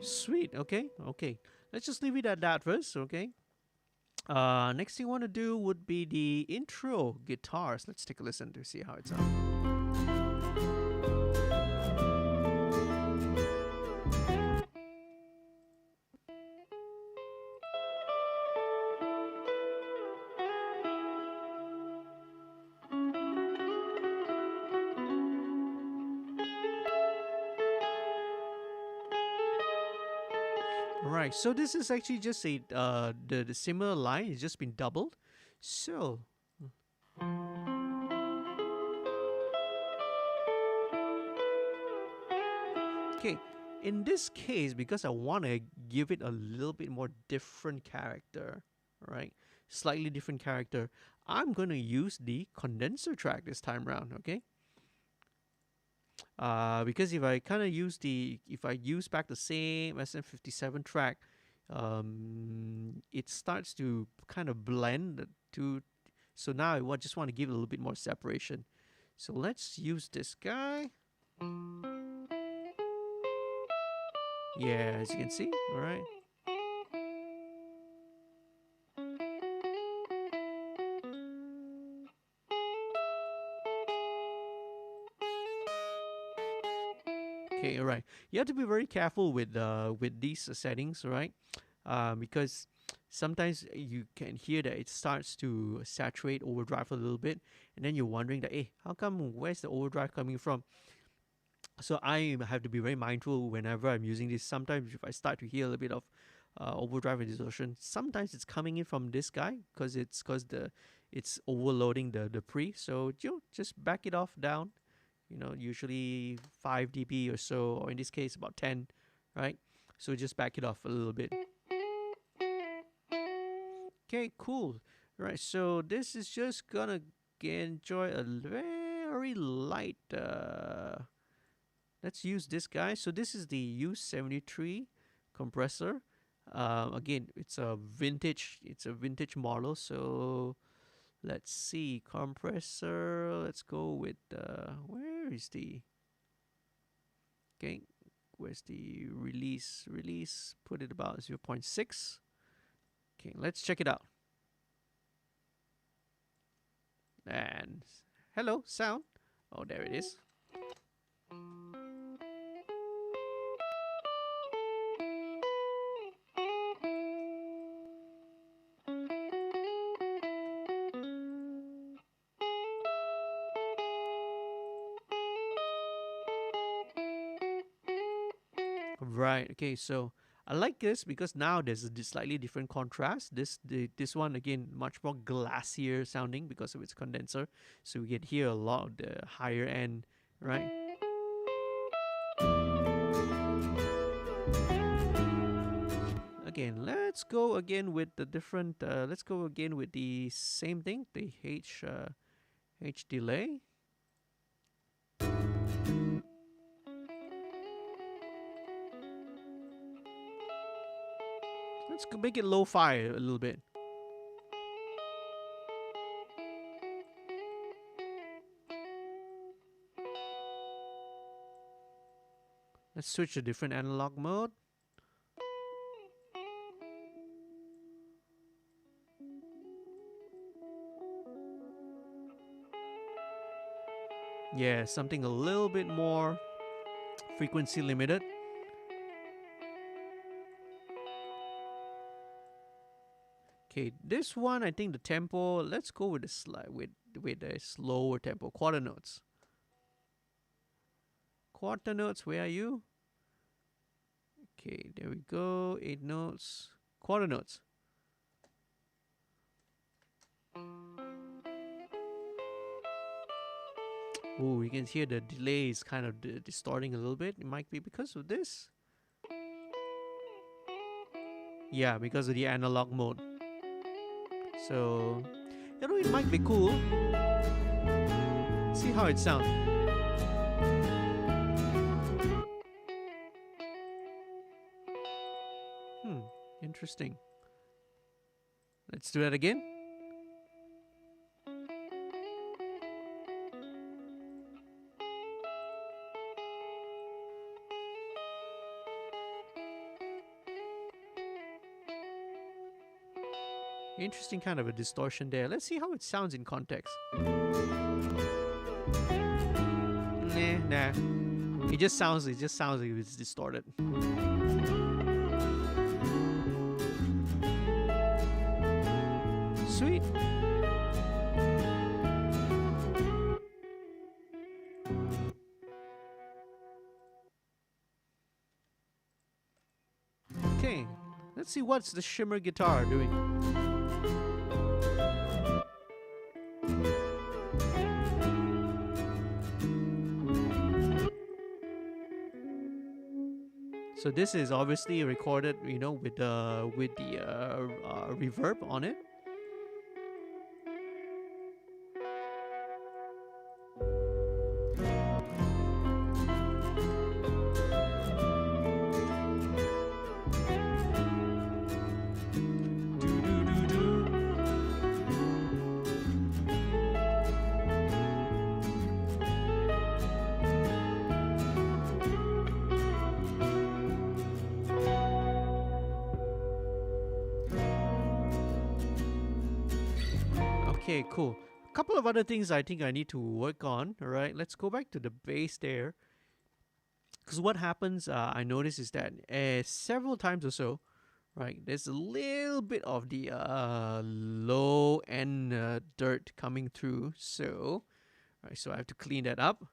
Sweet. Okay. Let's just leave it at that first. Okay. Next thing I want to do would be the intro guitars. Let's take a listen to see how it sounds. Alright, so this is actually just a the similar line. It's just been doubled. So okay, in this case, because I want to give it a little bit more different character, right? Slightly different character, I'm going to use the condenser track this time around, okay? Because if I kind of use if I use back the same SM57 track, it starts to kind of blend the two. So now I just want to give it a little bit more separation. So let's use this guy. Yeah, as you can see, all right. Okay, all right. You have to be very careful with these settings, right? Because sometimes you can hear that it starts to saturate overdrive a little bit, and then you're wondering that, hey, how come? Where's the overdrive coming from? So I have to be very mindful whenever I'm using this. Sometimes if I start to hear a bit of overdrive and distortion, sometimes it's coming in from this guy because it's overloading the pre. So just back it off down. Usually 5 dB or so, or in this case about 10, right? So just back it off a little bit. Okay, cool. Right, so this is just gonna enjoy a very light. Let's use this guy. So this is the U73 compressor. Again, it's a vintage. It's a vintage model. So let's see, compressor. Let's go with where is the okay? Where's the release? Release. Put it about 0.6. Okay, let's check it out. And hello, sound. Oh, there it is. Right. Okay. So I like this because now there's a slightly different contrast. This one again much more glassier sounding because of its condenser. So we can hear a lot of the higher end, right? Again, let's go again with the different. Let's go again with the same thing. The H delay. Let's make it lo-fi a little bit. Let's switch to different analog mode. Yeah, something a little bit more frequency limited. Okay, this one I think the tempo. Let's go with with a slower tempo, quarter notes. Quarter notes, where are you? Okay, there we go. 8 notes, quarter notes. Oh, you can hear the delay is kind of distorting a little bit. It might be because of this. Yeah, because of the analog mode. So, it might be cool. See how it sounds. Interesting. Let's do that again. Interesting kind of a distortion there. Let's see how it sounds in context. Nah. It just sounds like it's distorted. Sweet. Okay, let's see what's the shimmer guitar doing. So this is obviously recorded, with the reverb on it. Okay, cool. A couple of other things I think I need to work on. All right, let's go back to the bass there. Because what happens, I notice, is that several times or so, right, there's a little bit of the low end dirt coming through. So, right, so I have to clean that up.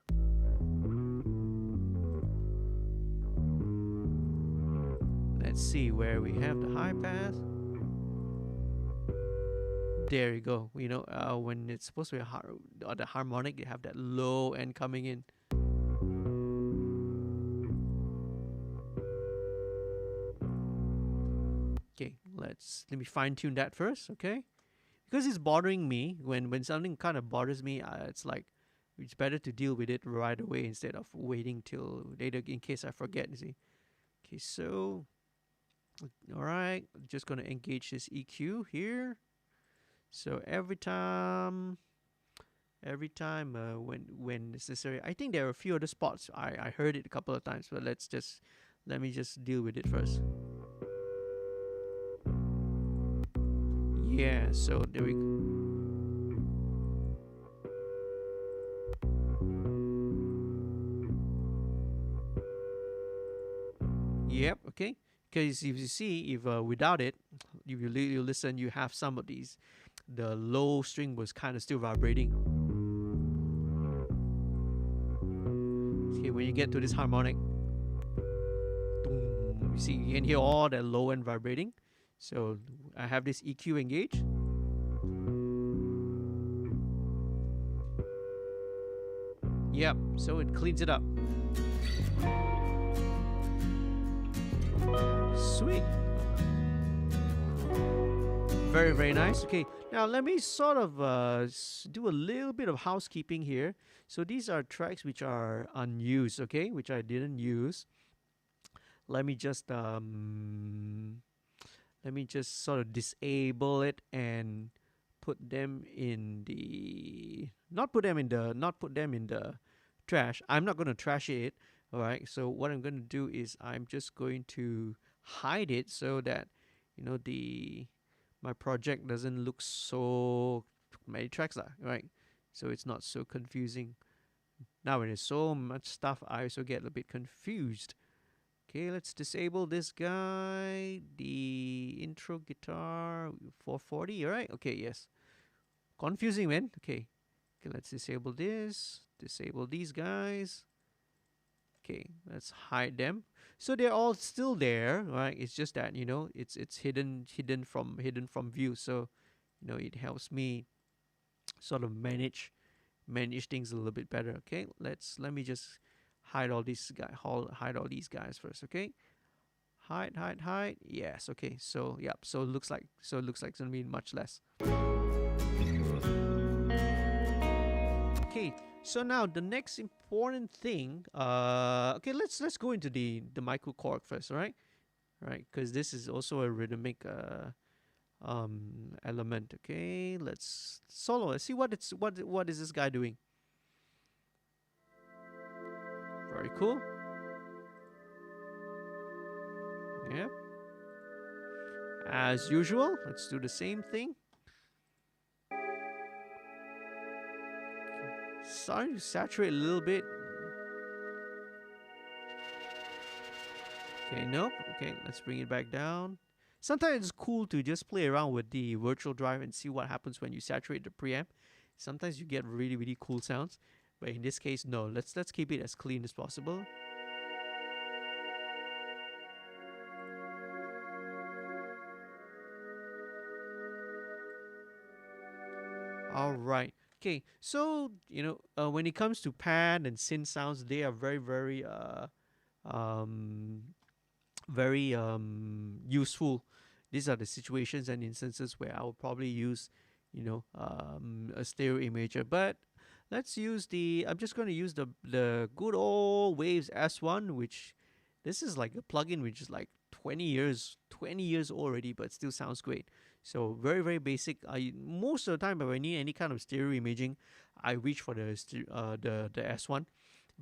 Let's see where we have the high pass. There you go. You know, when it's supposed to be the harmonic, you have that low end coming in. Okay, let me fine tune that first, okay? Because it's bothering me. When something kind of bothers me, it's like it's better to deal with it right away instead of waiting till later in case I forget. You see? Okay, so all right, just gonna engage this EQ here. So every time when necessary, I think there are a few other spots. I heard it a couple of times, but let me just deal with it first. Yeah, so there we go. Yep, okay. Because if you see, if without it, if you listen, you have some of these. The low string was kind of still vibrating. Okay, when you get to this harmonic, you see, you can hear all that low end vibrating. So I have this EQ engaged. Yep, so it cleans it up. Sweet. Very, very nice. Okay, now let me sort of do a little bit of housekeeping here. So these are tracks which are unused, okay, which I didn't use. Let me just sort of disable it and put them in the not put them in the trash. I'm not going to trash it. All right. So what I'm going to do is I'm just going to hide it so that you know my project doesn't look so many tracks lah, right? So it's not so confusing. Now when there's so much stuff, I also get a bit confused. Okay, let's disable this guy. The intro guitar 440, alright? Okay, yes. Confusing, man. Okay, let's disable this. Disable these guys. Okay, let's hide them. So they're all still there, right? It's just that you know it's hidden from view. So you know it helps me sort of manage things a little bit better. Okay, let me just hide all these guys first. Okay, hide. Yes. Okay. So yep. So it looks like it's gonna be much less. Okay. So now the next important thing. Okay. Let's go into the micro chord first. All right. Right. Because this is also a rhythmic element. Okay. Let's solo. Let's see what is this guy doing. Very cool. Yep. As usual, let's do the same thing. Starting to saturate a little bit. Okay, nope. Okay, let's bring it back down. Sometimes it's cool to just play around with the virtual drive and see what happens when you saturate the preamp. Sometimes you get really, really cool sounds. But in this case, no. Let's keep it as clean as possible. All right. Okay. So you know, when it comes to pad and synth sounds, they are very, um, very useful. These are the situations and instances where I will probably use, you know, a stereo imager. But let's use I'm just going to use the good old Waves S1, which this is like a plugin which is like 20 years old already, but still sounds great. So very, very basic. Most of the time, if I need any kind of stereo imaging, I reach for the S1.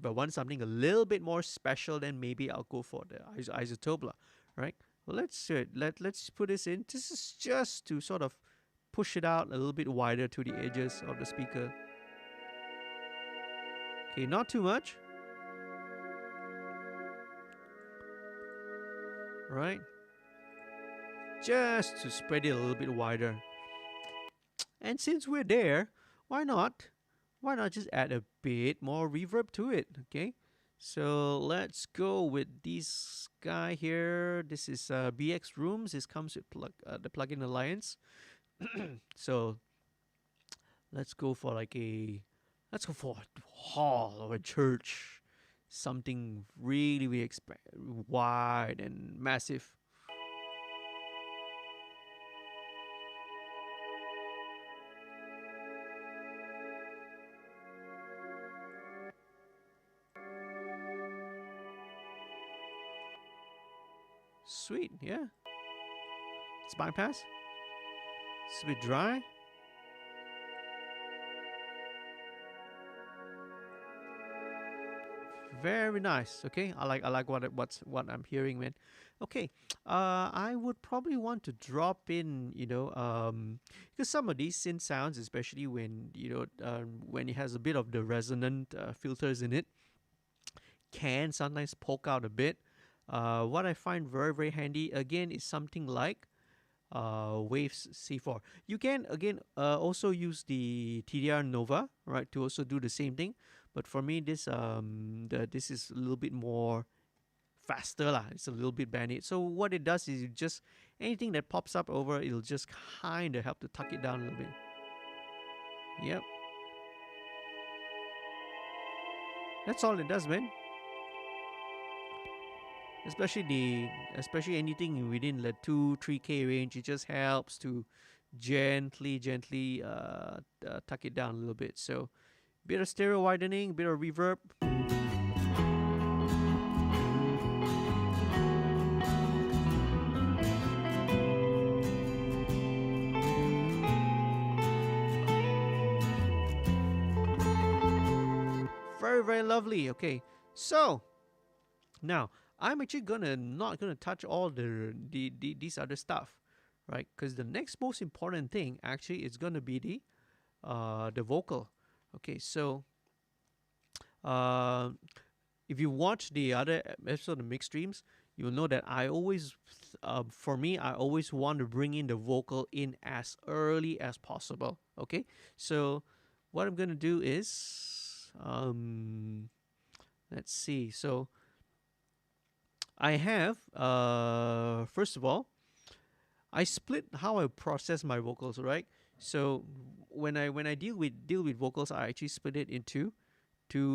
But want something a little bit more special, then maybe I'll go for the isotope, right? Well, let's put this in. This is just to sort of push it out a little bit wider to the edges of the speaker. Okay, not too much. Right? Just to spread it a little bit wider. And since we're there, why not just add a bit more reverb to it, okay? So let's go with this guy here. This is BX Rooms. This comes with the plugin alliance. So let's go for let's go for a hall or a church, something really really wide and massive. Sweet, yeah. It's bypass. It's a bit dry. Very nice. Okay, I like what I'm hearing, man. Okay, I would probably want to drop in, because some of these synth sounds, especially when when it has a bit of the resonant filters in it, can sometimes poke out a bit. What I find very very handy again is something like Waves C4. You can again also use the TDR Nova, right, to also do the same thing. But for me, this is a little bit more faster lah. It's a little bit banded. So what it does is just anything that pops up over, it'll just kind of help to tuck it down a little bit. Yep. That's all it does, man. Especially anything within the 2-3K range, it just helps to gently tuck it down a little bit. So bit of stereo widening, bit of reverb. Very very lovely. Okay, so now I'm actually not gonna touch all these other stuff, right? Because the next most important thing actually is gonna be the vocal. Okay, so if you watch the other episode of MixStreams, you'll know that I always, for me, I always want to bring in the vocal in as early as possible. Okay, so what I'm gonna do is, let's see. So I have, first of all, I split how I process my vocals, right? So when I deal with vocals, I actually split it into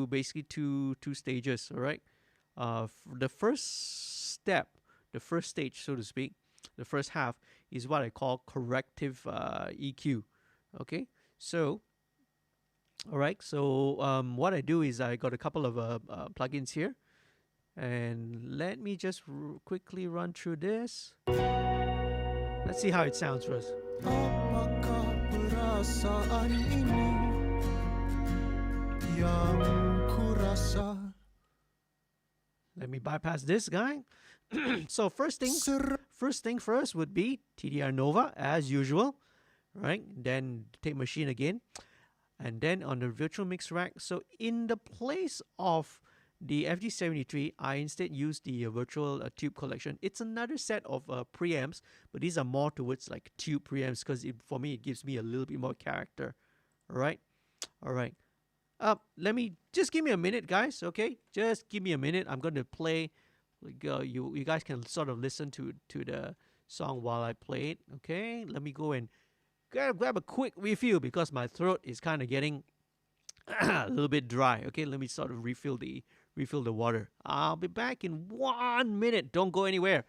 basically two stages, all right? The first step, the first stage, so to speak, the first half is what I call corrective EQ. Okay, so all right, so what I do is I got a couple of plugins here, and let me just quickly run through this. Let's see how it sounds first. Apakah perasaan ini yang ku rasa? Let me bypass this guy. So first thing first would be TDR Nova as usual, right? Then tape machine again, and then on the virtual mix rack. So in the place of the FG73, I instead use the virtual tube collection. It's another set of preamps, but these are more towards like tube preamps because for me it gives me a little bit more character. All right. Let me just give me a minute, guys. Okay, just give me a minute. I'm going to play. You guys can sort of listen to the song while I play it. Okay, let me go and grab a quick refill because my throat is kind of getting a little bit dry. Okay, let me sort of refill the water. I'll be back in 1 minute. Don't go anywhere.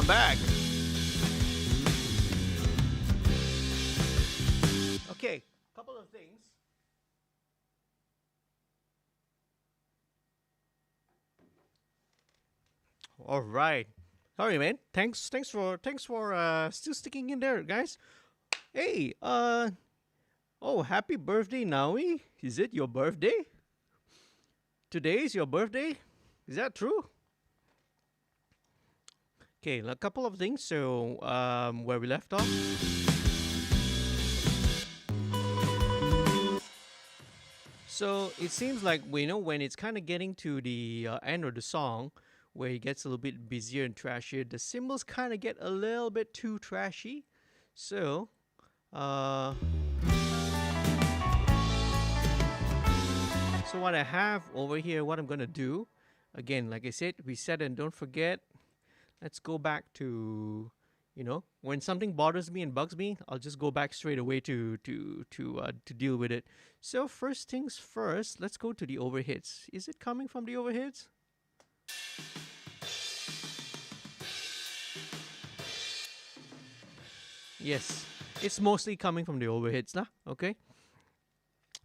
I'm back. Okay, couple of things. All right. Sorry, man. Thanks for still sticking in there, guys. Hey, oh, happy birthday, Naomi. Is it your birthday? Today is your birthday? Is that true? Okay, a couple of things. So, where we left off. So it seems like we know when it's kind of getting to the end of the song, where it gets a little bit busier and trashier, the cymbals kind of get a little bit too trashy. So, uh, so what I have over here, what I'm gonna do, again, like I said, reset and don't forget. Let's go back to, when something bothers me and bugs me, I'll just go back straight away to deal with it. So first things first, let's go to the overheads. Is it coming from the overheads? Yes, it's mostly coming from the overheads, lah. Okay.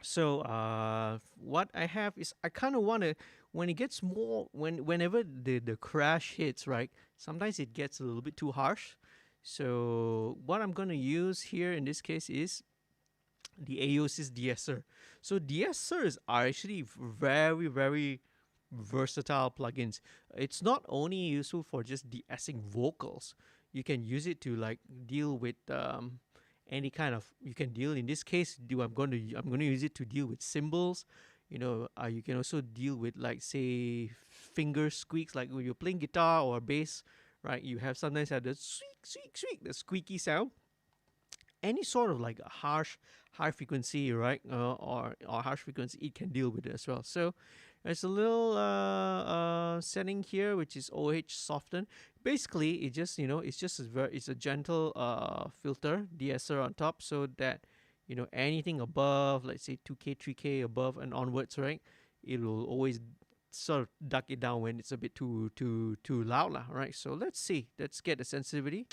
So what I have is I kind of want to, when it gets more, whenever the crash hits, right? Sometimes it gets a little bit too harsh. So what I'm gonna use here in this case is the A06 de-esser. So de-essers are actually very, very versatile plugins. It's not only useful for just de-essing vocals. You can use it to like deal with any kind of. You can deal in this case. I'm going to use it to deal with cymbals. You can also deal with like say finger squeaks, like when you're playing guitar or bass, right? You have sometimes have the squeak, the squeaky sound. Any sort of like a high frequency, right, or harsh frequency, it can deal with it as well. So there's a little setting here which is OH soften. Basically, it's a gentle filter de-esser on top, so that anything above, let's say 2K, 3K above and onwards, right, it will always sort of duck it down when it's a bit too loud, lah, right? So let's get the sensitivity.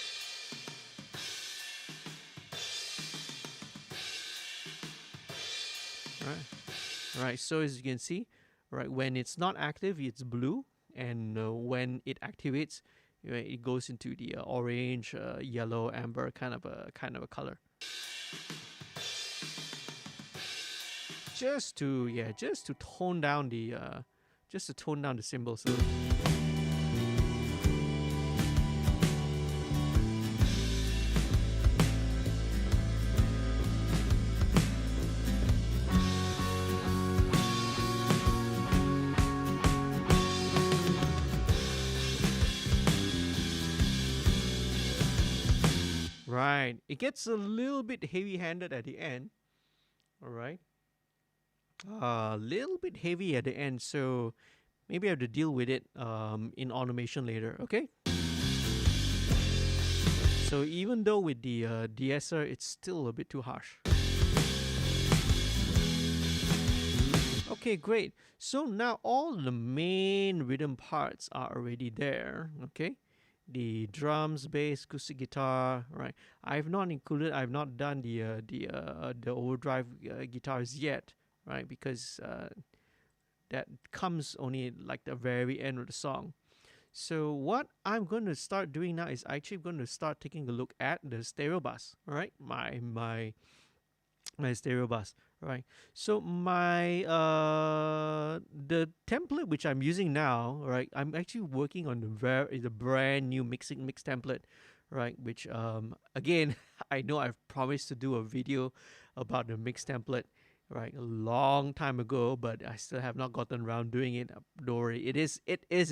Right. So as you can see, right, when it's not active, it's blue, and when it activates, it goes into the orange, yellow, amber kind of a color. Just to tone down the cymbals. Right. It gets a little bit heavy-handed at the end. All right. A little bit heavy at the end, so maybe I have to deal with it in automation later. Okay. So even though with the de-esser, it's still a bit too harsh. Okay, great. So now all the main rhythm parts are already there. Okay. The drums, bass, acoustic guitar, right? I've not done the overdrive guitars yet, right? Because that comes only like the very end of the song. So what I'm going to start doing now is actually going to start taking a look at the stereo bus, right? My stereo bus, right? So my the template which I'm using now, right? I'm actually working on the brand new mix template, right? Which again, I know I've promised to do a video about the mix template, right, a long time ago, but I still have not gotten around doing it. Don't worry, it is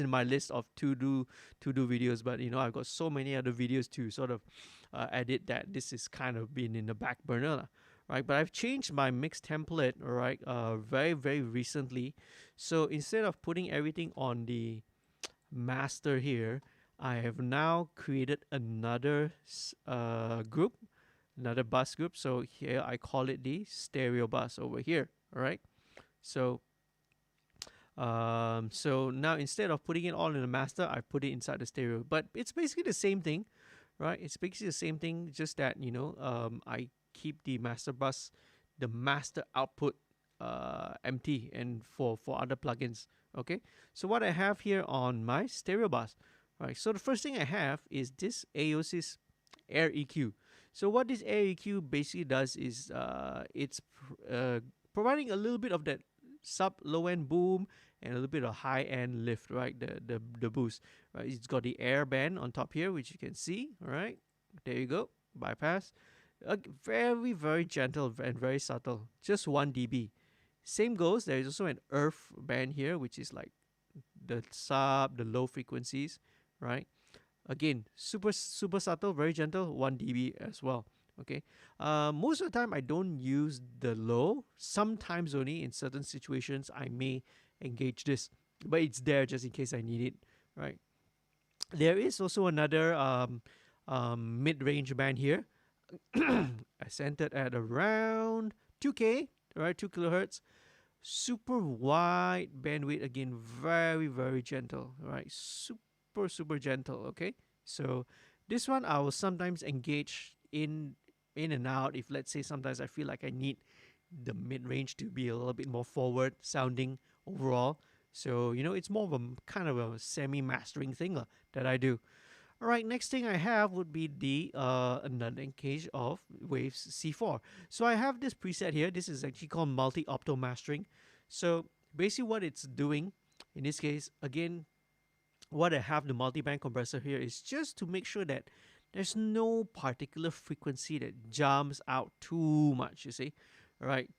in my list of to do videos, but I've got so many other videos to sort of edit that this is kind of been in the back burner, right? But I've changed my mix template, right, very, very recently. So instead of putting everything on the master here, I have now created another group, another bus group. So here I call it the stereo bus over here. All right. So So now instead of putting it all in the master, I put it inside the stereo. But it's basically the same thing, right? It's basically the same thing, just that I keep the master bus, the master output empty, and for other plugins. Okay, so what I have here on my stereo bus, right? So the first thing I have is this Ep.06 Air EQ. So what this Air EQ basically does is it's providing a little bit of that sub low end boom and a little bit of high end lift, right? The boost, right? It's got the air band on top here, which you can see. All right, there you go. Bypass. Very very gentle and very subtle. Just 1 dB. Same goes. There is also an earth band here, which is like the low frequencies, right? Again, super subtle, very gentle, 1 dB as well. Okay. Most of the time I don't use the low. Sometimes only in certain situations I may engage this, but it's there just in case I need it. Right. There is also another mid-range band here. I centered at around 2K, right? 2 kilohertz. Super wide bandwidth, again, very very gentle, right? Super gentle. Okay, so this one I will sometimes engage in and out. If let's say sometimes I feel like I need the mid-range to be a little bit more forward sounding overall, so it's more of a kind of a semi-mastering thing that I do. All right, next thing I have would be the another case of Waves C4. So I have this preset here. This is actually called multi-opto mastering. So basically what it's doing in this case, again, what I have the multi-band compressor here is just to make sure that there's no particular frequency that jumps out too much, you see. All right,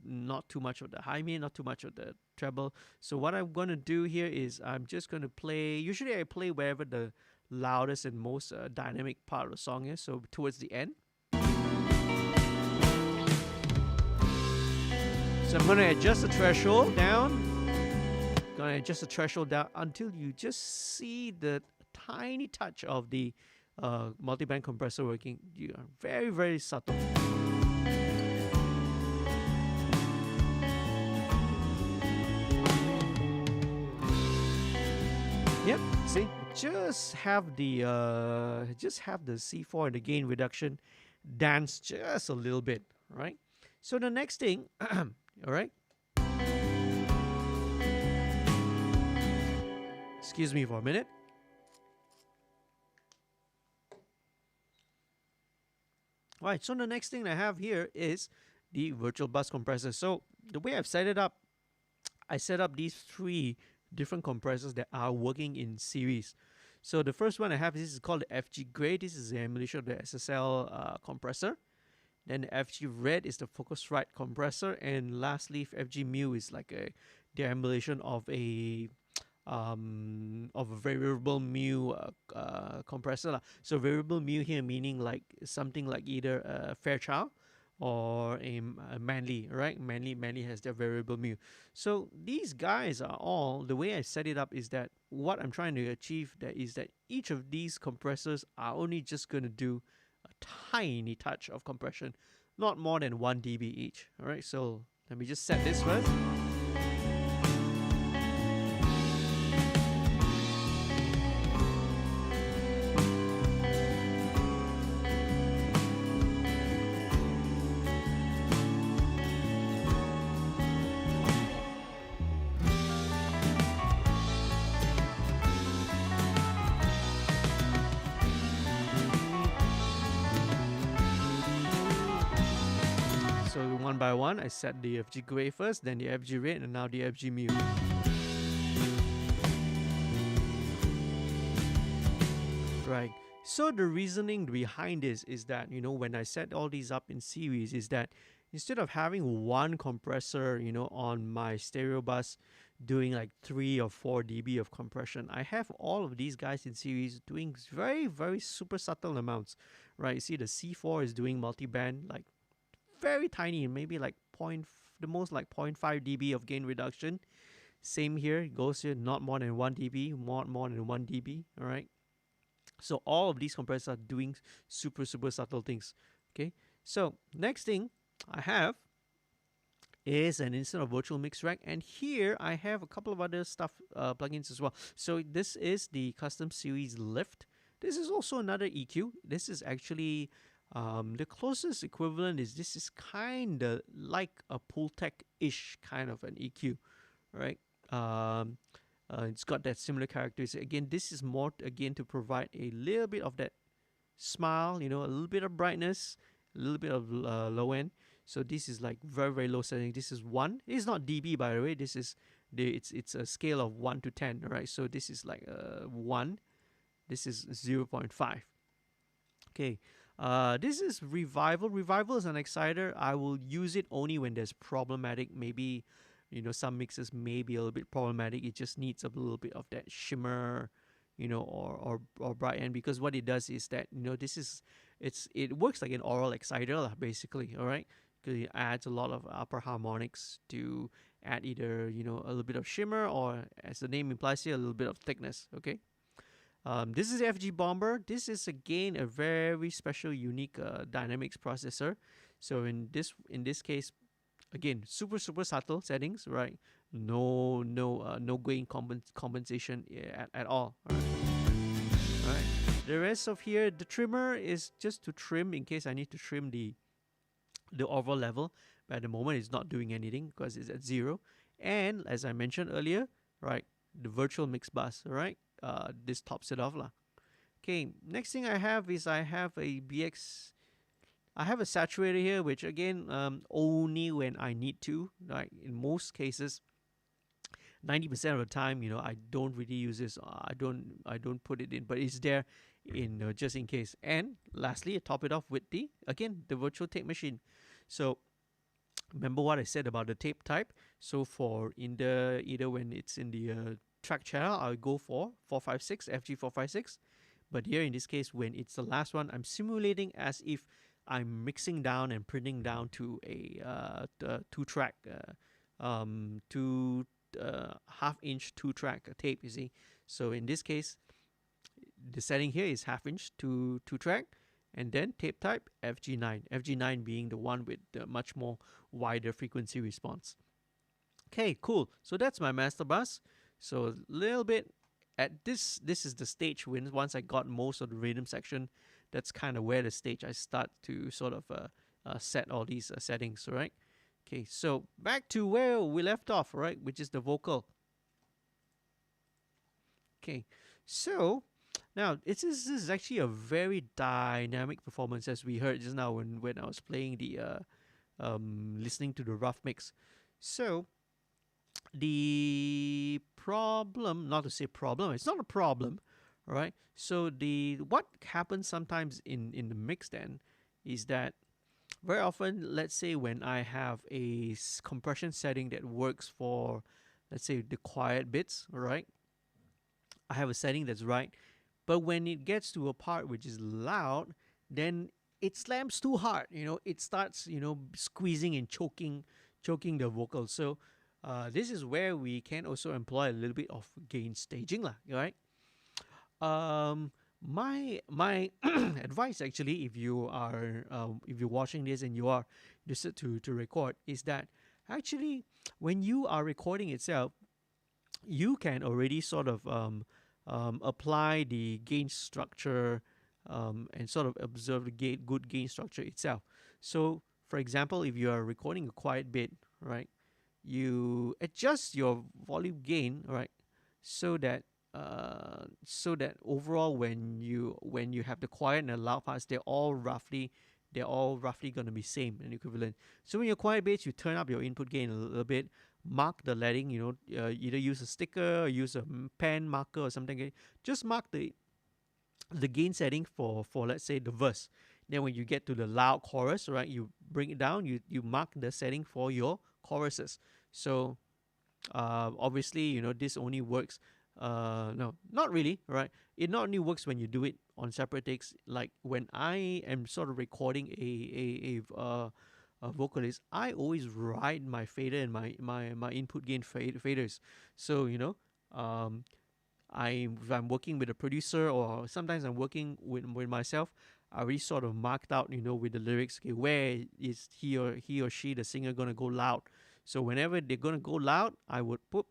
not too much of the high mid, not too much of the treble. So what I'm going to do here is I'm just going to play, usually I play wherever the loudest and most dynamic part of the song is, so towards the end. So I'm going to adjust the threshold down. Going to adjust the threshold down until you just see the tiny touch of the multi-band compressor working. You are very very subtle. Yep, see, just have the C4 and the gain reduction dance just a little bit, right? So the next thing, all right. Excuse me for a minute. All right, so the next thing I have here is the virtual bus compressor. So the way I've set it up, I set up these 3 different compressors that are working in series. So the first one I have, this is called the FG Gray. This is the emulation of the SSL compressor. Then the FG Red is the Focusrite compressor, and lastly FG Mu is like the emulation of a variable mu compressor. So variable mu here meaning like something like either a Fairchild or a Manly, right? Manly has their variable mu. So these guys are all, the way I set it up is that what I'm trying to achieve that is that each of these compressors are only just going to do a tiny touch of compression, not more than 1 dB each. All right, so let me just set this first. One by one, I set the FG Gray first, then the FG Red, and now the FG Mu. Right. So the reasoning behind this is that, when I set all these up in series, is that instead of having one compressor, on my stereo bus doing like 3 or 4 dB of compression, I have all of these guys in series doing very, very super subtle amounts. Right. You see the C4 is doing multi-band, like very tiny, maybe like the most like 0.5 dB of gain reduction. Same here, it goes here, not more than 1 dB, more than 1 dB. All right. So all of these compressors are doing super subtle things. Okay. So next thing I have is an instant or virtual mix rack, and here I have a couple of other stuff plugins as well. So this is the custom series lift. This is also another EQ. This is actually the closest equivalent is this is kind of like a Pultec-ish kind of an EQ, right? It's got that similar characteristic. Again, this is more again to provide a little bit of that smile, a little bit of brightness, a little bit of low end. So this is like very very low setting. This is 1. It's not dB, by the way. This is it's a scale of 1 to 10, right? So this is like 1. This is 0.5. Okay. This is Revival. Revival is an exciter. I will use it only when there's problematic. Maybe some mixes may be a little bit problematic. It just needs a little bit of that shimmer, or bright end, because what it does is that it works like an oral exciter lah, basically. All right, because it adds a lot of upper harmonics to add either a little bit of shimmer, or, as the name implies here, a little bit of thickness. Okay. This is FG Bomber. This is again a very special, unique dynamics processor. So in this case, again, super subtle settings, right? No gain compensation at all. All right. The rest of here, the trimmer is just to trim in case I need to trim the overall level. But at the moment, it's not doing anything because it's at 0. And as I mentioned earlier, right, the virtual mix bus, right? This tops it off lah. Okay, next thing I have is I have a saturator here, which again only when I need to. Like in most cases, 90% of the time, I don't really use this. I don't put it in, but it's there in just in case. And lastly, I top it off with the virtual tape machine. So remember what I said about the tape type. So for either when it's in the track channel, I'll go for 456 FG 456. But here in this case, when it's the last one, I'm simulating as if I'm mixing down and printing down to a 2-track, 1/2-inch 2-track tape. You see, so in this case, the setting here is 1/2-inch to 2-track, and then tape type FG9. FG9 being the one with the much more wider frequency response. Okay, cool. So that's my master bus. So a little bit at this is the stage when once I got most of the rhythm section, that's kind of where the stage I start to sort of set all these settings, right? Okay, so back to where we left off, right, which is the vocal. Okay, so now this is actually a very dynamic performance, as we heard just now when I was playing the listening to the rough mix. So the problem, not to say problem, it's not a problem, right? So what happens sometimes in the mix then is that very often, let's say when I have a compression setting that works for, let's say, the quiet bits, right? I have a setting that's right, but when it gets to a part which is loud, then it slams too hard. It starts squeezing and choking the vocal. So this is where we can also employ a little bit of gain staging lah, right? My advice actually, if you're watching this and you are decided to record, is that actually when you are recording itself, you can already sort of apply the gain structure and sort of observe the good gain structure itself. So, for example, if you are recording a quiet bit, right, you adjust your volume gain, right, so that overall when you have the quiet and the loud parts, they're all roughly going to be same and equivalent. So when you're quiet bass, you turn up your input gain a little bit, mark the leading, either use a sticker or use a pen marker or something. Just mark the gain setting for let's say the verse. Then when you get to the loud chorus, right, you bring it down, you mark the setting for your choruses. So obviously, this only works no, not really, right? It not only works when you do it on separate takes. Like when I am sort of recording a vocalist, I always ride my fader and my input gain faders. So if I'm working with a producer or sometimes I'm working with myself, I already sort of marked out, with the lyrics, okay, where is he or she, the singer, gonna go loud. So whenever they're gonna go loud, I would put,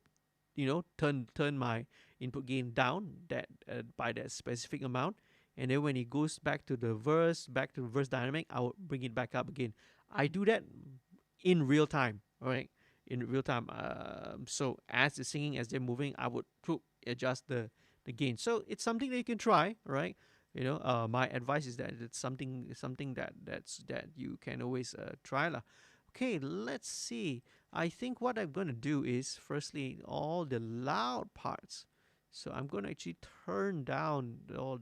turn my input gain down that by that specific amount, and then when it goes back to the verse dynamic, I would bring it back up again. I do that in real time, all right? In real time. So as they're singing, as they're moving, I would adjust the gain. So it's something that you can try, right? My advice is that it's something that you can always try lah. Okay, let's see. I think what I'm gonna do is firstly all the loud parts. So I'm gonna actually turn down all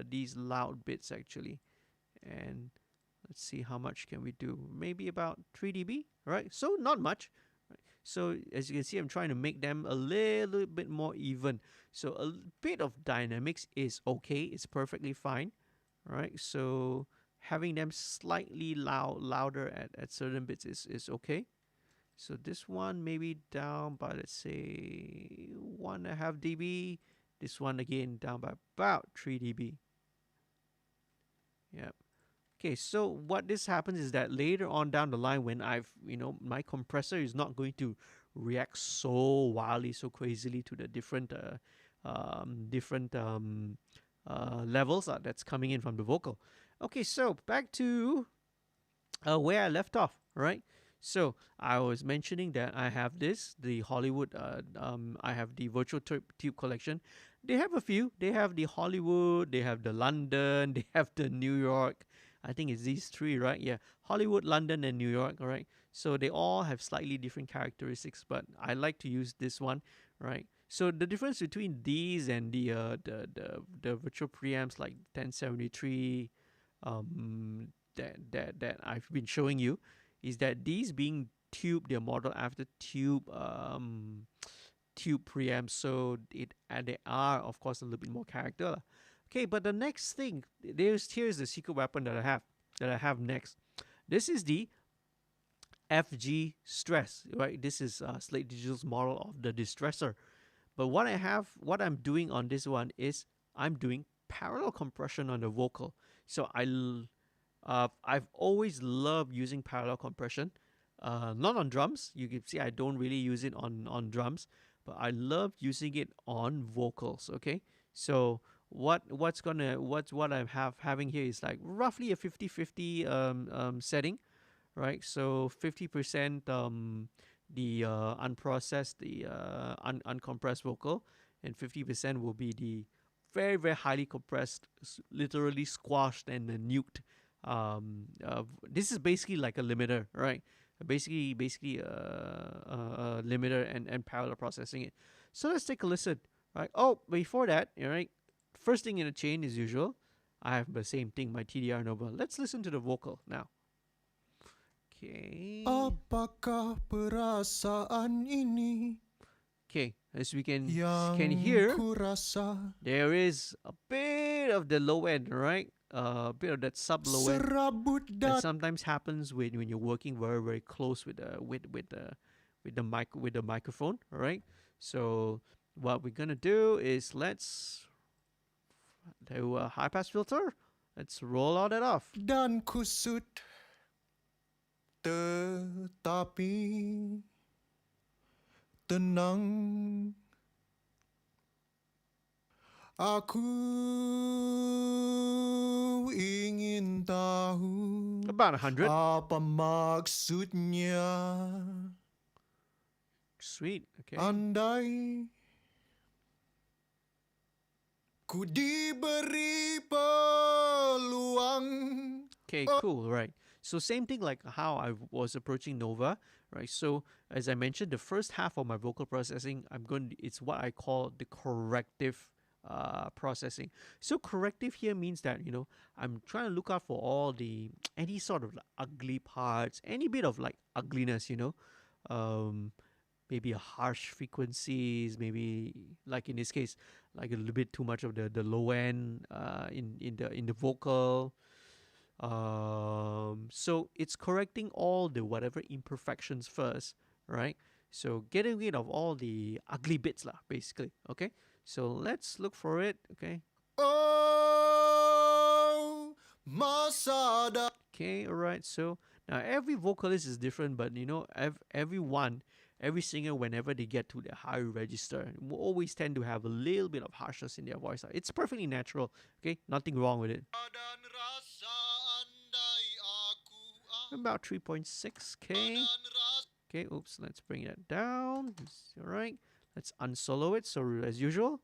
these loud bits actually, and let's see how much can we do. Maybe about 3 dB, right? So not much. Right? So as you can see, I'm trying to make them a little bit more even. So a bit of dynamics is okay. It's perfectly fine, right? So having them slightly louder at certain bits is okay. So this one maybe down by, let's say, 1.5 dB. This one again down by about 3 dB. Yep. Okay, so what this happens is that later on down the line, when my compressor is not going to react so wildly, so crazily to the different levels that's coming in from the vocal. Okay, so back to where I left off, right? So I was mentioning that I have the Hollywood, I have the virtual tube collection. They have a few. They have the Hollywood, they have the London, they have the New York. I think it's these three, right? Yeah, Hollywood, London, and New York, all right? So they all have slightly different characteristics, but I like to use this one, right? So the difference between these and the virtual preamps like 1073, that I've been showing you, is that these being tube, they're modeled after tube preamps, so they are of course a little bit more character. Okay, but the next thing, here's the secret weapon that I have next. This is the FG Stress, right? This is Slate Digital's model of the distressor. But what I'm doing on this one is I'm doing parallel compression on the vocal. So I've always loved using parallel compression. Not on drums. You can see I don't really use it on drums, but I love using it on vocals. Okay, so what I'm having here is like roughly a 50-50 setting, right? So 50% the unprocessed, the uncompressed vocal, and 50% will be the very very highly compressed, literally squashed and nuked. This is basically like a limiter, right? Basically a limiter and parallel processing it. So let's take a listen, right? Oh, before that, all right. First thing in the chain as usual, I have the same thing, my TDR Nova. Let's listen to the vocal now. Okay. Apakah perasaan ini Okay, as we can yang hear, ku rasa there is a bit of the low end, right? A bit of that sub low end serabut that sometimes happens when you're working very very close with the microphone, all right? So what we're gonna do is let's do a high pass filter. Let's roll all that off. dan kusut, tetapi tenang. Aku ingin tahu About 100. apa maksudnya. Sweet. Okay. Andai ku diberi peluang. Okay, cool, right. So same thing like how I was approaching Nova, right? So as I mentioned, the first half of my vocal processing, it's what I call the corrective processing. So corrective here means that I'm trying to look out for all any sort of like ugly parts, any bit of like ugliness, maybe a harsh frequencies, maybe like in this case, like a little bit too much of the low end in the vocal. So it's correcting all the whatever imperfections first, right? So getting rid of all the ugly bits lah, basically. Okay, so let's look for it. Okay. Oh, masa Okay, all right. So Now, every vocalist is different, but you know, every singer, whenever they get to the higher register, will always tend to have a little bit of harshness in their voice. It's perfectly natural. Okay, nothing wrong with it. About 3.6K. Okay, oops, let's bring that down. All right, let's unsolo it. So as usual,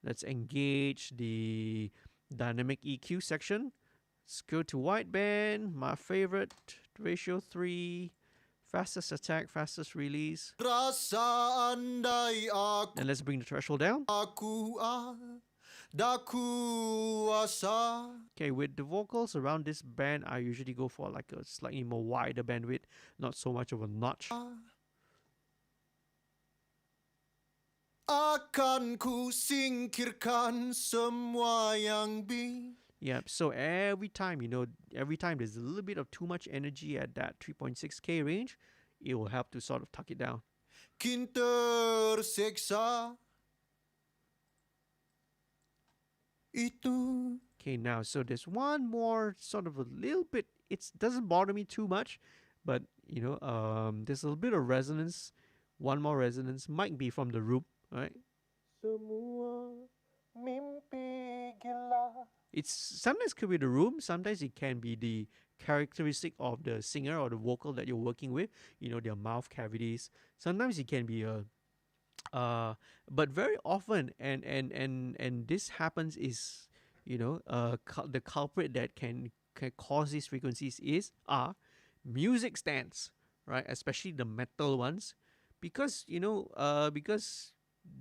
let's engage the dynamic EQ section. Let's go to wideband, my favorite, ratio 3, fastest attack, fastest release. Rasa andai aku, And let's bring the threshold down. aku ada kuasa. Okay, with the vocals around this band, I usually go for like a slightly more wider bandwidth, not so much of a notch. Akan ku singkirkan semua yang Yeah, so every time, you know, every time there's a little bit of too much energy at that 3.6K range, it will help to sort of tuck it down. kin tersiksa. Itu. Okay, now, so there's one more sort of a little bit, it doesn't bother me too much, but, you know, there's a little bit of resonance. One more resonance might be from the room, right? Semua mimpi gila. It's sometimes could be the room, sometimes it can be the characteristic of the singer or the vocal that you're working with, you know, their mouth cavities. Sometimes it can be a but very often and this happens is, you know, the culprit that can cause these frequencies are music stands, right? Especially the metal ones, because you know, because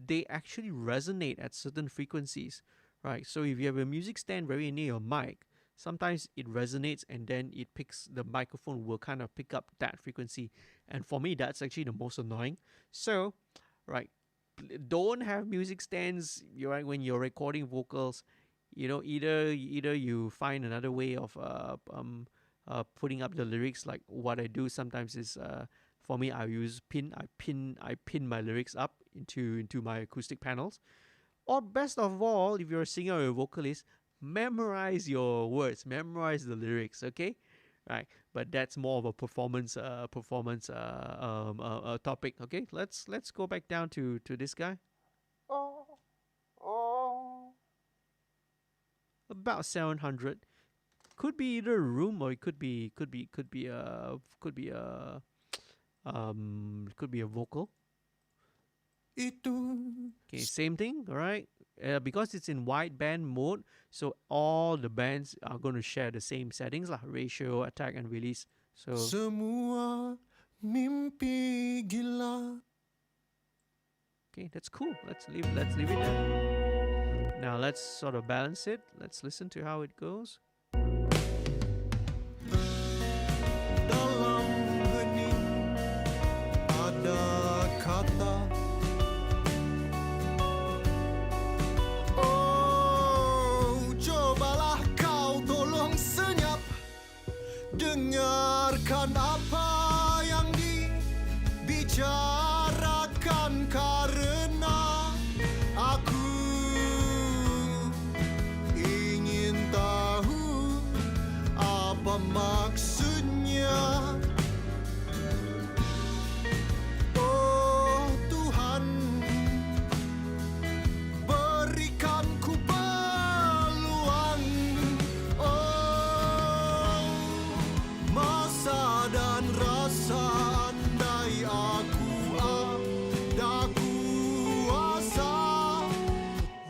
they actually resonate at certain frequencies, right? So if you have a music stand very near your mic, sometimes it resonates and then the microphone will kind of pick up that frequency. And for me, that's actually the most annoying. So, right, don't have music stands, right, when you're recording vocals. You know, either you find another way of putting up the lyrics. Like what I do sometimes is, for me, I pin my lyrics up into my acoustic panels. Or best of all, if you're a singer or a vocalist, memorize your words, memorize the lyrics, okay? Right, but that's more of a performance topic. Okay, let's go back down to this guy. About 700. Could be either a room or it could be a vocal. Itu. Okay, same thing, all right? Because it's in wideband mode, so all the bands are going to share the same settings, like ratio, attack, and release. So Semua mimpi gila. okay, that's cool. Let's leave it there. Now let's sort of balance it. Let's listen to how it goes. Dalam hening ada kata. Oh, cobalah kau tolong senyap. Dengarkan apa yang dibicarakan karena aku ingin tahu apa maksudnya. Oh Tuhan, berikan ku peluang. Oh, masa dan rasa andai aku ada kuasa.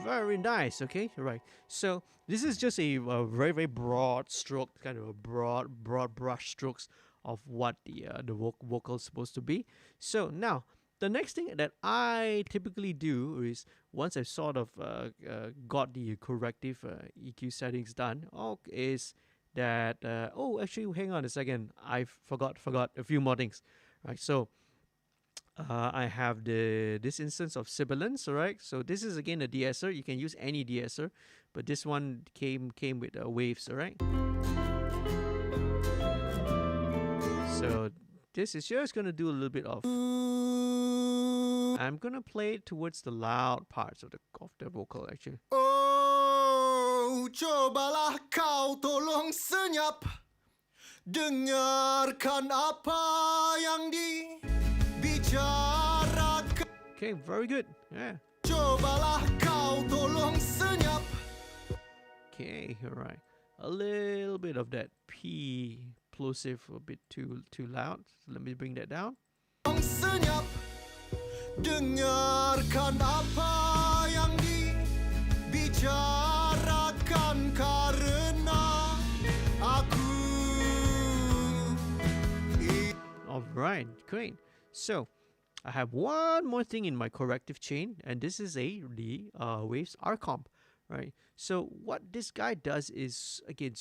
Very nice. Okay, right. So this is just a very very broad stroke, kind of a broad brush strokes of what the vocal is supposed to be. So now the next thing that I typically do is, once I've sort of got the corrective EQ settings done, is that actually hang on a second, I forgot a few more things, right? So I have this instance of sibilance, alright? So this is again a de-esser. You can use any de-esser, but this one came with waves, alright? So this is just gonna do a little bit of. I'm gonna play it towards the loud parts of the vocal actually. Oh, cobalah kau tolong senyap. Dengarkan apa yang dibicarakan. Okay, very good. Yeah. Cobalah kau tolong senyap. Okay, all right. A little bit of that P plosive, a bit too loud. So let me bring that down. Tolong senyap. Dengarkan apa yang dibicarakan karena aku. All right, great. So I have one more thing in my corrective chain, and this is the Waves R comp, right? So what this guy does is, again,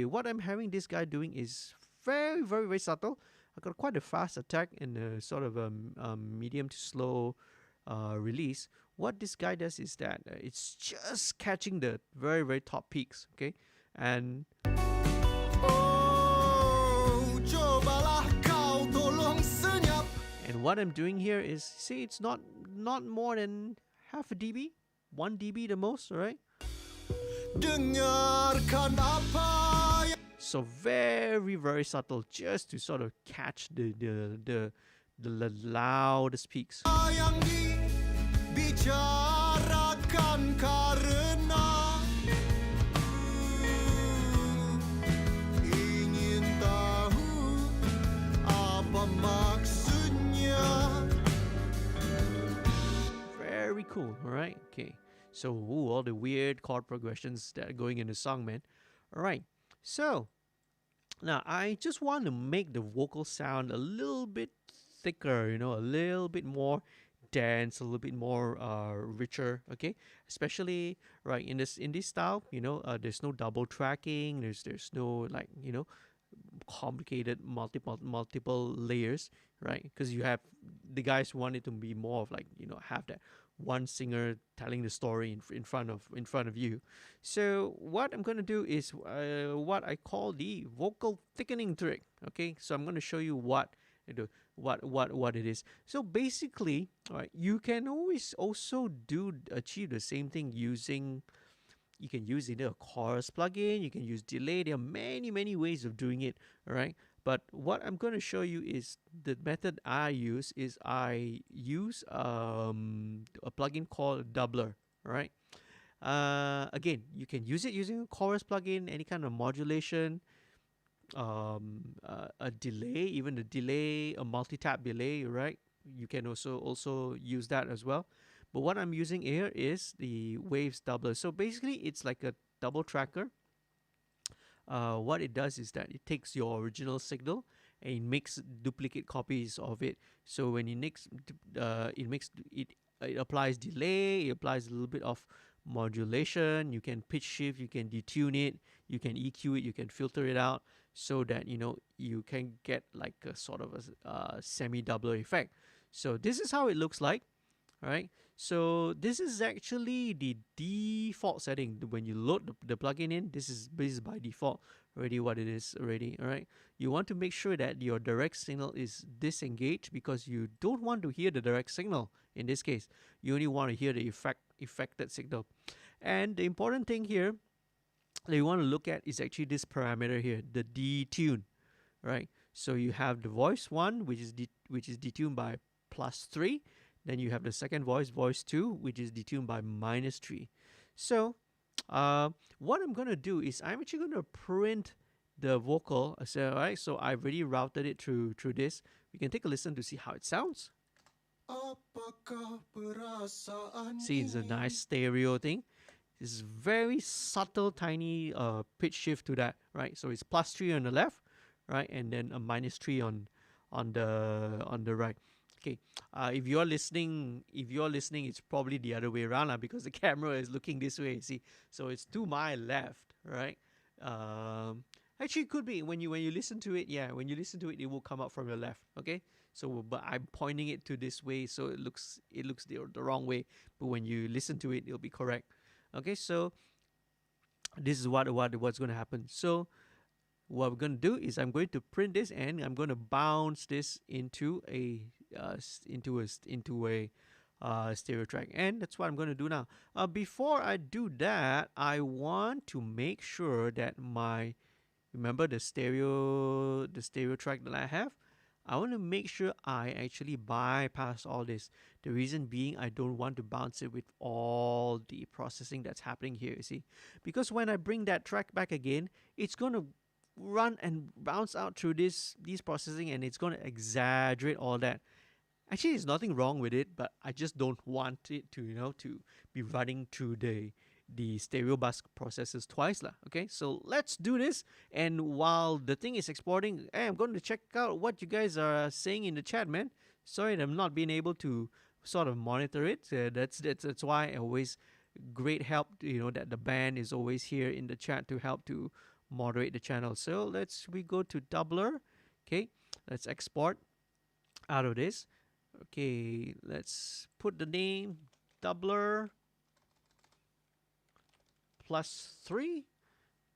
what I'm having this guy doing is very subtle. I got quite a fast attack and a sort of a medium to slow release. What this guy does is that it's just catching the very top peaks, okay? And Oh, cobalah kau tolong senyap. And what I'm doing here is, see, it's not more than half a dB, 1 dB the most, all right? Dengarkan apa yang So very subtle, just to sort of catch the loudest peaks. yang dibicarakan karena ingin tahu apa maksudnya. Very cool, all right? Okay. So all the weird chord progressions that are going in the song, man. All right. So now I just want to make the vocal sound a little bit thicker, you know, a little bit more dense, a little bit more richer, okay? Especially right in this style, you know, there's no double tracking, there's no, like, you know, complicated multiple layers, right? Because you have the guys want it to be more of, like, you know, have that one singer telling the story in front of you. So what I'm gonna do is what I call the vocal thickening trick. Okay, so I'm gonna show you what it is. So basically, all right, you can always also achieve the same thing using. You can use either a chorus plugin, you can use delay. There are many ways of doing it, all right? But what I'm going to show you is the method I use a plugin called Doubler, all right? Again, you can use it using a chorus plugin, any kind of modulation, a delay, even a delay, a multi-tap delay, right? You can also use that as well. But what I'm using here is the Waves Doubler. So basically, it's like a double tracker. What it does is that it takes your original signal and it makes duplicate copies of it. So when it applies delay, it applies a little bit of modulation. You can pitch shift, you can detune it, you can EQ it, you can filter it out, so that, you know, you can get like a sort of a semi-doubler effect. So this is how it looks like. All right, so this is actually the default setting. When you load the plugin in, this is by default already what it is already. All right, you want to make sure that your direct signal is disengaged, because you don't want to hear the direct signal. In this case, you only want to hear the affected signal. And the important thing here that you want to look at is actually this parameter here, the detune. Right, so you have the voice 1, which is detuned by +3. Then you have the second voice 2, which is detuned by -3. So what I'm going to do is I'm actually going to print the vocal. So, all right, so I've already routed it through this. We can take a listen to see how it sounds. See, it's a nice stereo thing. It's very subtle, tiny pitch shift to that, right? So it's +3 on the left, right, and then a -3 on the right. Okay, if you're listening, it's probably the other way around, because the camera is looking this way. See, so it's to my left, right? Actually, it could be when you listen to it. Yeah, when you listen to it, it will come out from your left. Okay, so but I'm pointing it to this way, so it looks the wrong way. But when you listen to it, it'll be correct. Okay, so this is what's going to happen. So what we're going to do is I'm going to print this and I'm going to bounce this into a stereo track, and that's what I'm going to do now. Before I do that, I want to make sure that my remember the stereo track that I have. I want to make sure I actually bypass all this. The reason being, I don't want to bounce it with all the processing that's happening here, you see. Because when I bring that track back again, it's going to run and bounce out through these processing, and it's going to exaggerate all that. Actually, there's nothing wrong with it, but I just don't want it to, to be running through the stereo bus processors twice lah. Okay, so let's do this. And while the thing is exporting, hey, I'm going to check out what you guys are saying in the chat, man. Sorry that I'm not being able to sort of monitor it. That's why I always great help. That the band is always here in the chat to help to moderate the channel. So we go to doubler. Okay, let's export out of this. Okay, let's put the name doubler +3.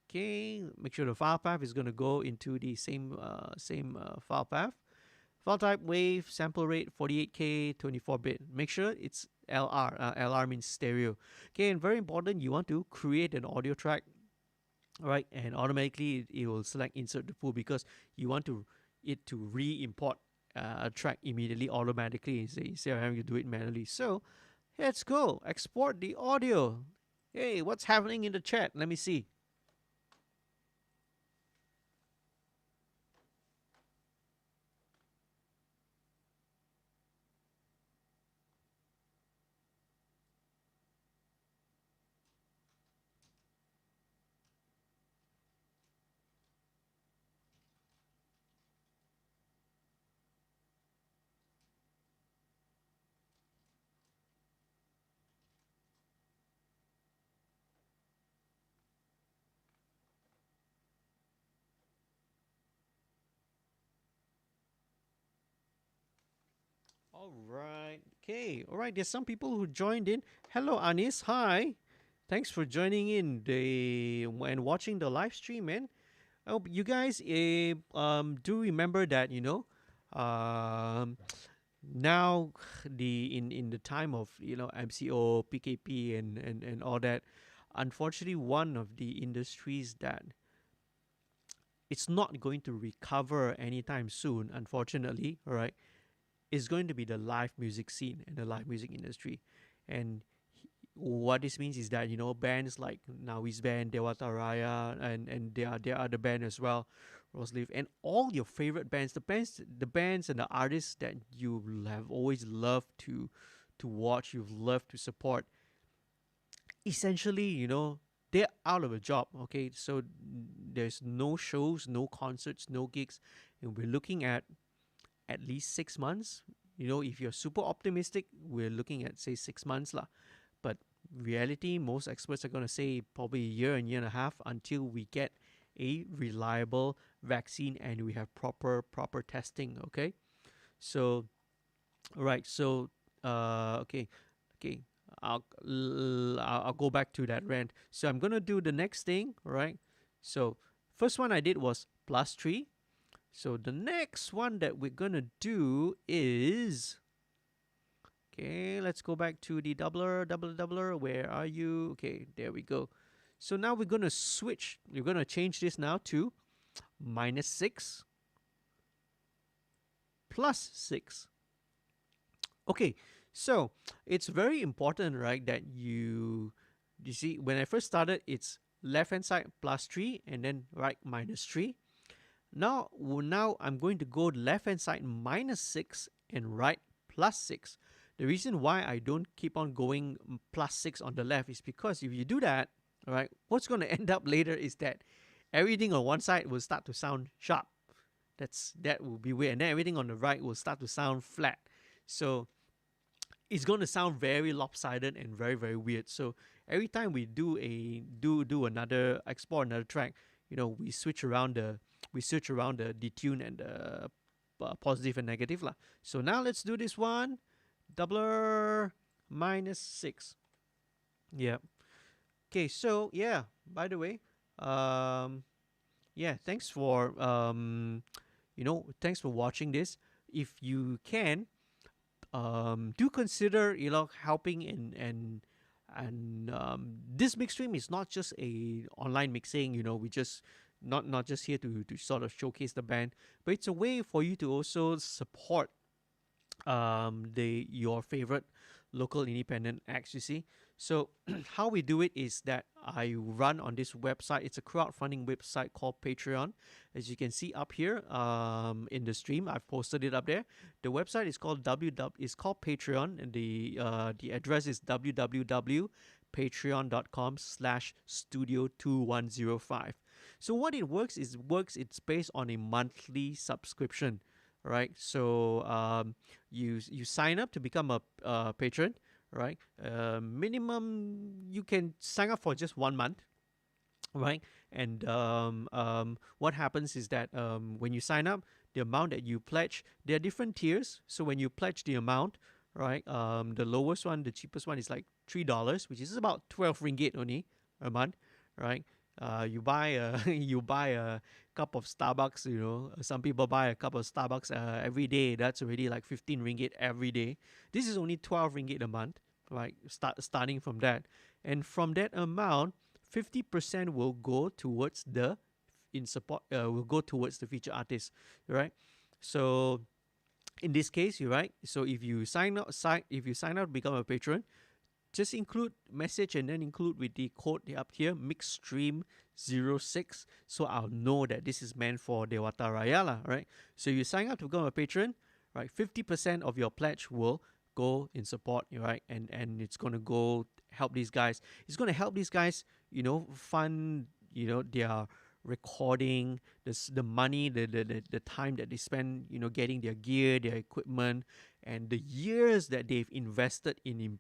Okay, make sure the file path is going to go into the same file path. File type wave, sample rate 48K, 24-bit. Make sure it's LR. LR means stereo. Okay, and very important, you want to create an audio track, right? And automatically it will select insert the pool because you want it to re-import a track immediately automatically instead of having to do it manually. So let's go export the audio. Hey, what's happening in the chat? Let me see. All right. Okay. All right. There's some people who joined in. Hello, Anis. Hi. Thanks for joining in and watching the live stream, man. I hope you guys do remember that now in the time of MCO, PKP, and all that. Unfortunately, one of the industries that it's not going to recover anytime soon, unfortunately, all right, is going to be the live music scene and the live music industry. And what this means is that bands like Nawi's band, Dewataraya, and there are the band as well, Rosleaf, and all your favorite bands, the bands and the artists that you have always loved to watch, you've loved to support. Essentially, they're out of a job. Okay, so there's no shows, no concerts, no gigs, and we're looking at least 6 months. If you're super optimistic, we're looking at say 6 months lah. But reality, most experts are going to say probably a year and a half until we get a reliable vaccine and we have proper testing. Okay, so right, so okay, I'll go back to that rant. So I'm gonna do the next thing. Right, so first one I did was +3. So the next one that we're gonna do is, okay, let's go back to the doubler. Where are you? Okay, there we go. So now we're gonna switch. We're gonna change this now to -6 +6. Okay, so it's very important, right, that you see when I first started, it's left hand side +3 and then right -3. Now I'm going to go left hand side -6 and right +6. The reason why I don't keep on going +6 on the left is because if you do that, all right, what's going to end up later is that everything on one side will start to sound sharp. That will be weird, and then everything on the right will start to sound flat. So it's going to sound very lopsided and very, very weird. So every time we do another export another track, we switch around the detune and the positive and negative lah. So now let's do this one, doubler -6. Yeah. Okay. So yeah. By the way, yeah. Thanks for thanks for watching this. If you can, do consider helping and this MixStream is not just a online mixing. We just not just here to sort of showcase the band, but it's a way for you to also support your favorite local independent acts, you see. So how we do it is that I run on this website. It's a crowdfunding website called Patreon. As you can see up here in the stream, I've posted it up there. The website is called Patreon, and the address is www.patreon.com/studio2105. So what it works is it's based on a monthly subscription, right? So you sign up to become a patron, right? Minimum you can sign up for just 1 month, right? And what happens is that when you sign up, the amount that you pledge, there are different tiers. So when you pledge the amount, right, the lowest one, the cheapest one is like $3, which is about 12 ringgit only a month, right? You buy a you buy a cup of Starbucks. You know, some people buy a cup of Starbucks every day. That's already like 15 ringgit every day. This is only 12 ringgit a month, right? Starting from that, and from that amount, 50% will go towards the will go towards the feature artist, right? So in this case, you're right. So if you sign up to become a patron, just include message and then include with the code up here, MixStream 06, so I'll know that this is meant for Dewataraya, right? So you sign up to become a patron, right? 50% of your pledge will go in support, right? And it's gonna go help these guys. It's gonna help these guys, fund, their recording, the money, the time that they spend, getting their gear, their equipment, and the years that they've invested in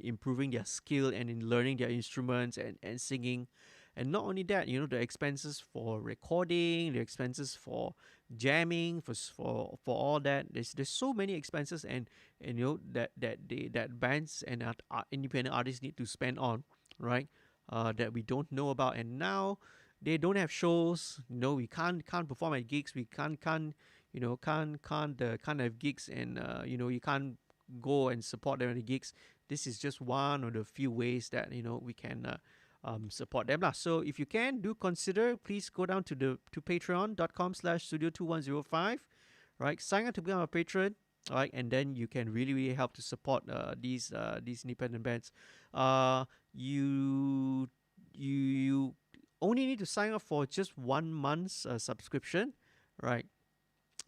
improving their skill and in learning their instruments and singing. And not only that, the expenses for recording, the expenses for jamming, for all that. There's so many expenses, and that bands and independent artists need to spend on, right? That we don't know about, and now they don't have shows. We can't perform at gigs. We can't can't have gigs, and you can't go and support them at the gigs. This is just one of the few ways that we can support them lah. So if you can, do consider, please go down to patreon.com/studio2105, right? Sign up to become a patron, right? And then you can really help to support these independent bands. You only need to sign up for just 1 month's subscription, right?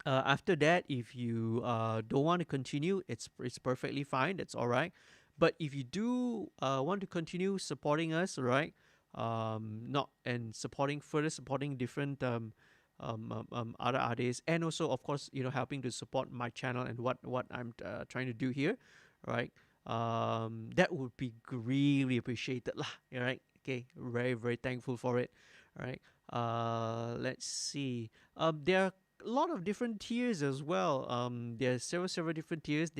After that, if you don't want to continue, it's perfectly fine. That's all right. But if you do want to continue supporting us, right? Not and further supporting different other artists, and also of course helping to support my channel and what I'm trying to do here, right? That would be really appreciated lah. All right. Okay. Very very thankful for it. All right. Let's see. There are a lot of different tiers as well. There are several different tiers.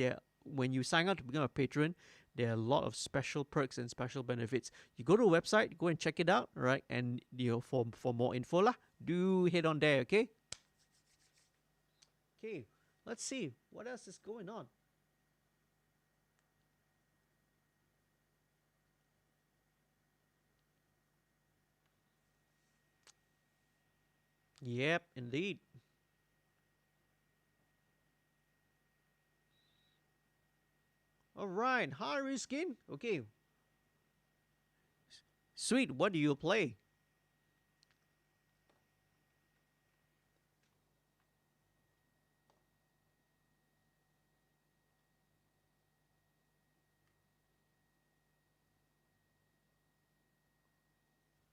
When you sign up to become a patron, there are a lot of special perks and special benefits. You go to a website, go and check it out, right? And for more info lah, do head on there, okay? Okay, let's see what else is going on. Yep, indeed. All right, hi Riskin. Okay, sweet. What do you play?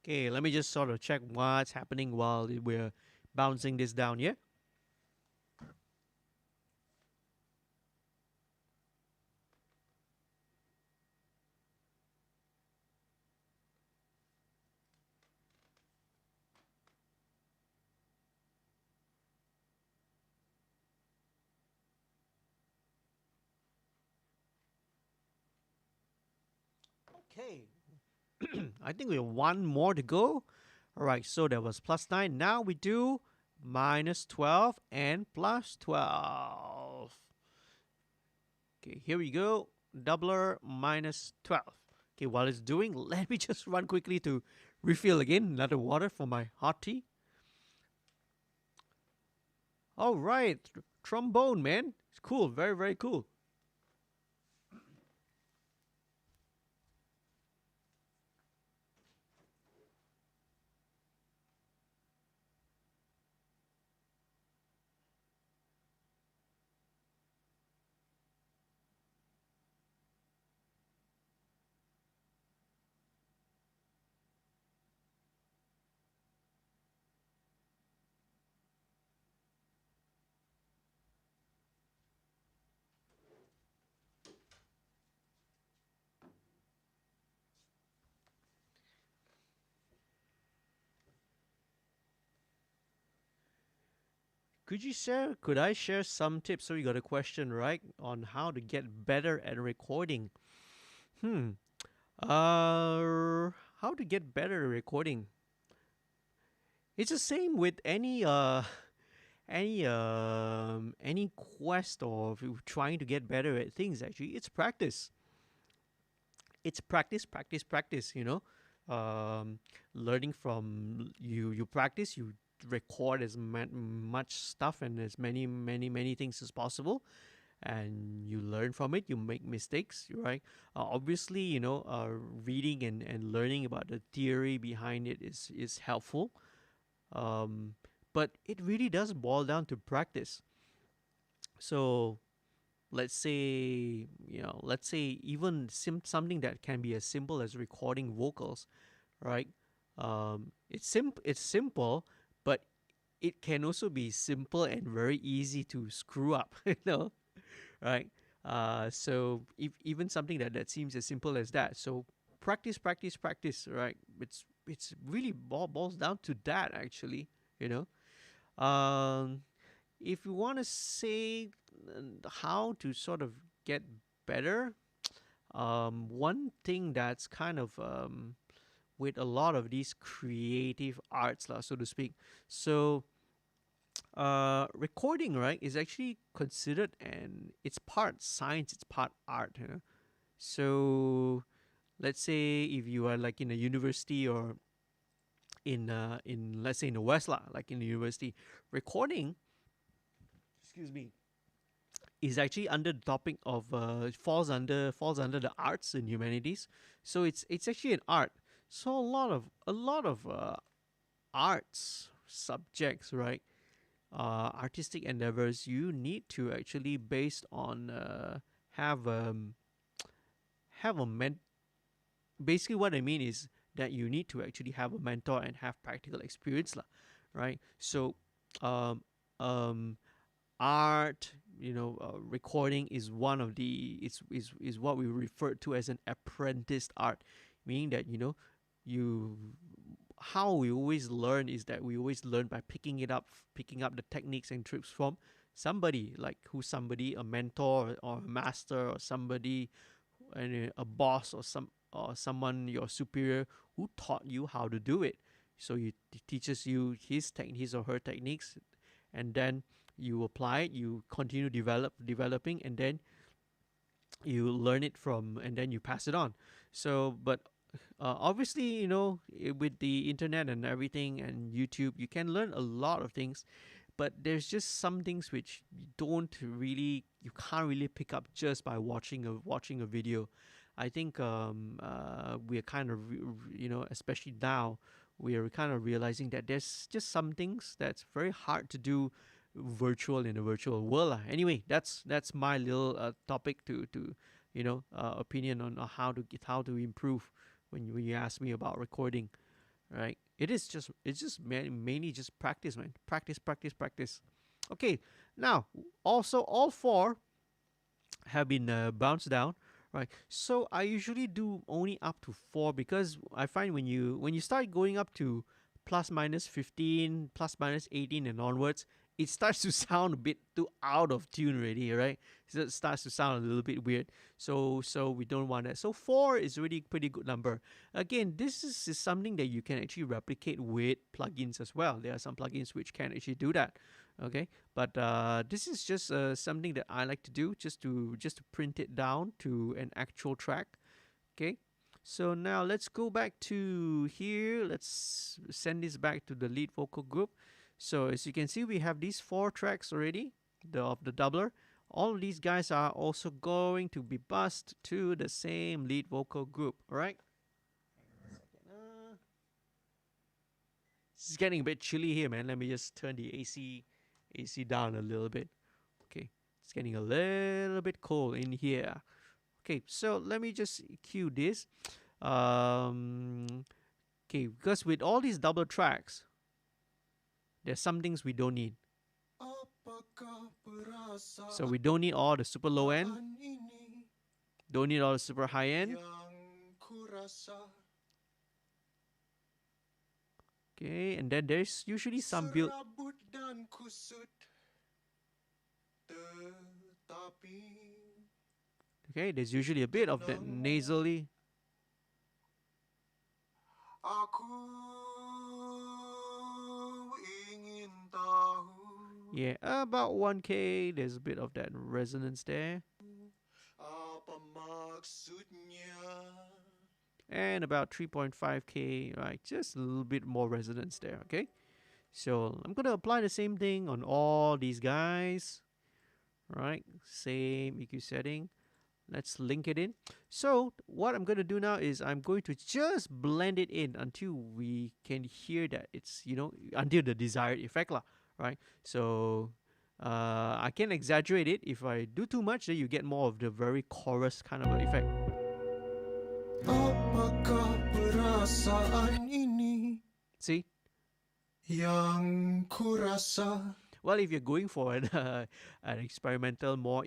Okay, let me just sort of check what's happening while we're bouncing this down, yeah? Okay. I think we have one more to go. All right, so that was +9. Now we do -12 and +12. Okay, here we go. Doubler -12. Okay, while it's doing, let me just run quickly to refill again. Another water for my hot tea. All right, trombone, man. It's cool. Very, very cool. Could I share some tips? So you got a question, right? On how to get better at recording. Hmm. How to get better at recording? It's the same with any quest or if you're trying to get better at things. Actually, it's practice. It's practice, practice, practice. Um, Learning from you practice. You record as much stuff and as many things as possible, and you learn from it. You make mistakes, right? Obviously, reading and learning about the theory behind it is helpful, um, but it really does boil down to practice. So let's say even something that can be as simple as recording vocals, right? It's simple, but it can also be simple and very easy to screw up, right? So even something that seems as simple as that. So practice, practice, practice, right? It's really boils down to that actually, you know. Um, if you want to say how to sort of get better, one thing that's kind of with a lot of these creative arts, so to speak. So recording, right, is actually considered and it's part science, it's part art. So let's say if you are like in a university or in let's say in the West, like in the university, recording, excuse me, is actually under the topic of falls under the arts and humanities. So it's actually an art. So a lot of arts subjects, right? Artistic endeavors, you need to actually based on have have a men. Basically, what I mean is that you need to actually have a mentor and have practical experience, lah, right? So, um, um, art, recording is one of the is what we refer to as an apprenticed art, meaning that you how we always learn is that we always learn by picking up the techniques and tricks from somebody, like who's somebody, a mentor or a master or somebody, and a boss or someone your superior who taught you how to do it. So he teaches you his or her techniques, and then you apply it, you continue developing, and then you learn it from, and then you pass it on. So but obviously, with the internet and everything and YouTube, you can learn a lot of things, but there's just some things which you can't really pick up just by watching a video. I think we're kind of especially now, we are kind of realizing that there's just some things that's very hard to do virtual in a virtual world. Anyway, that's my little topic to opinion on how to improve when you ask me about recording, right? It's just mainly just practice, man. Practice, practice, practice. Okay, now also all four have been bounced down, right? So I usually do only up to four, because I find when you start going up to plus minus 15, plus minus 18 and onwards, it starts to sound a bit too out of tune already, right? So it starts to sound a little bit weird. So we don't want that. So four is really pretty good number. Again, this is something that you can actually replicate with plugins as well. There are some plugins which can actually do that. Okay, but this is just something that I like to do, just to print it down to an actual track. Okay, so now let's go back to here. Let's send this back to the lead vocal group. So as you can see, we have these 4 tracks already of the doubler. All of these guys are also going to be bussed to the same lead vocal group. All right. It's getting a bit chilly here, man. Let me just turn the AC down a little bit. Okay, it's getting a little bit cold in here. Okay, so let me just cue this. Okay, because with all these double tracks, there's some things we don't need. So we don't need all the super low end. Don't need all the super high end. Okay, and then there's usually some build. Okay, there's usually a bit of that nasally. Yeah, about 1K. There's a bit of that resonance there. And about 3.5K, right? Just a little bit more resonance there, okay? So I'm gonna apply the same thing on all these guys, right? Same EQ setting. Let's link it in. So what I'm gonna do now is I'm going to just blend it in until we can hear that it's, until the desired effect lah, right? So I can exaggerate it. If I do too much, then you get more of the very chorus kind of effect. Apakah perasaan ini See? yang kurasa? Well, if you're going for an experimental, more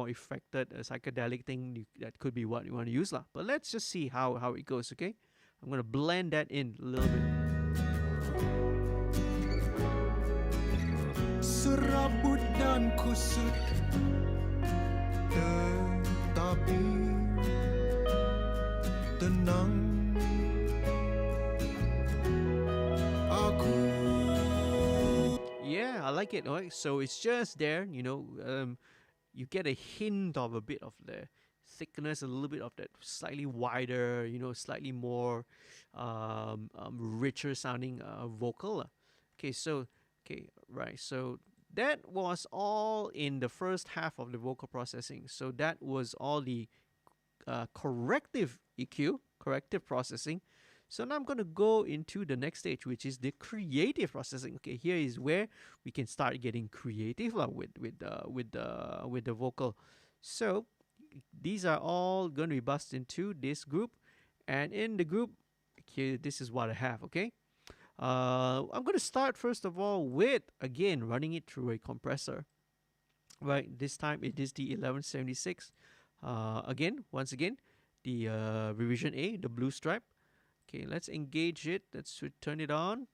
affected psychedelic thing, that could be what you want to use lah. But let's just see how it goes, okay? I'm gonna blend that in a little bit. Serabut dan kusut, tetapi tenang. Aku. Yeah, I like it. Alright, so it's just there, you get a hint of a bit of the thickness, a little bit of that slightly wider, slightly more richer sounding vocal. Okay, so right. So that was all in the first half of the vocal processing. So that was all the corrective EQ, corrective processing. So now I'm going to go into the next stage, which is the creative processing. Okay, here is where we can start getting creative with the vocal. So these are all going to be bussed into this group, and in the group, here this is what I have. Okay, I'm going to start first of all with again running it through a compressor. Right, this time it is the 1176. Once again, the revision A, the blue stripe. Okay, let's engage it. Let's turn it on.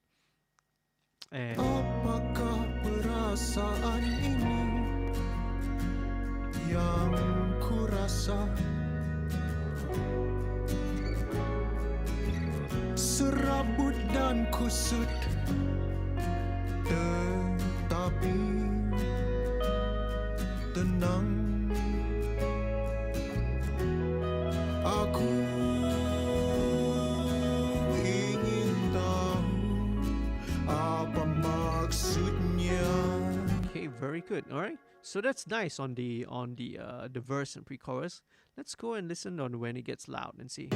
And Apakah perasaan ini yang kurasa? Serabut dan kusut, tetapi tenang. Aku ingin tahu apa maksudnya. okay, very good. All right, so that's nice on the verse and pre-chorus. Let's go and listen on when it gets loud and see. Ku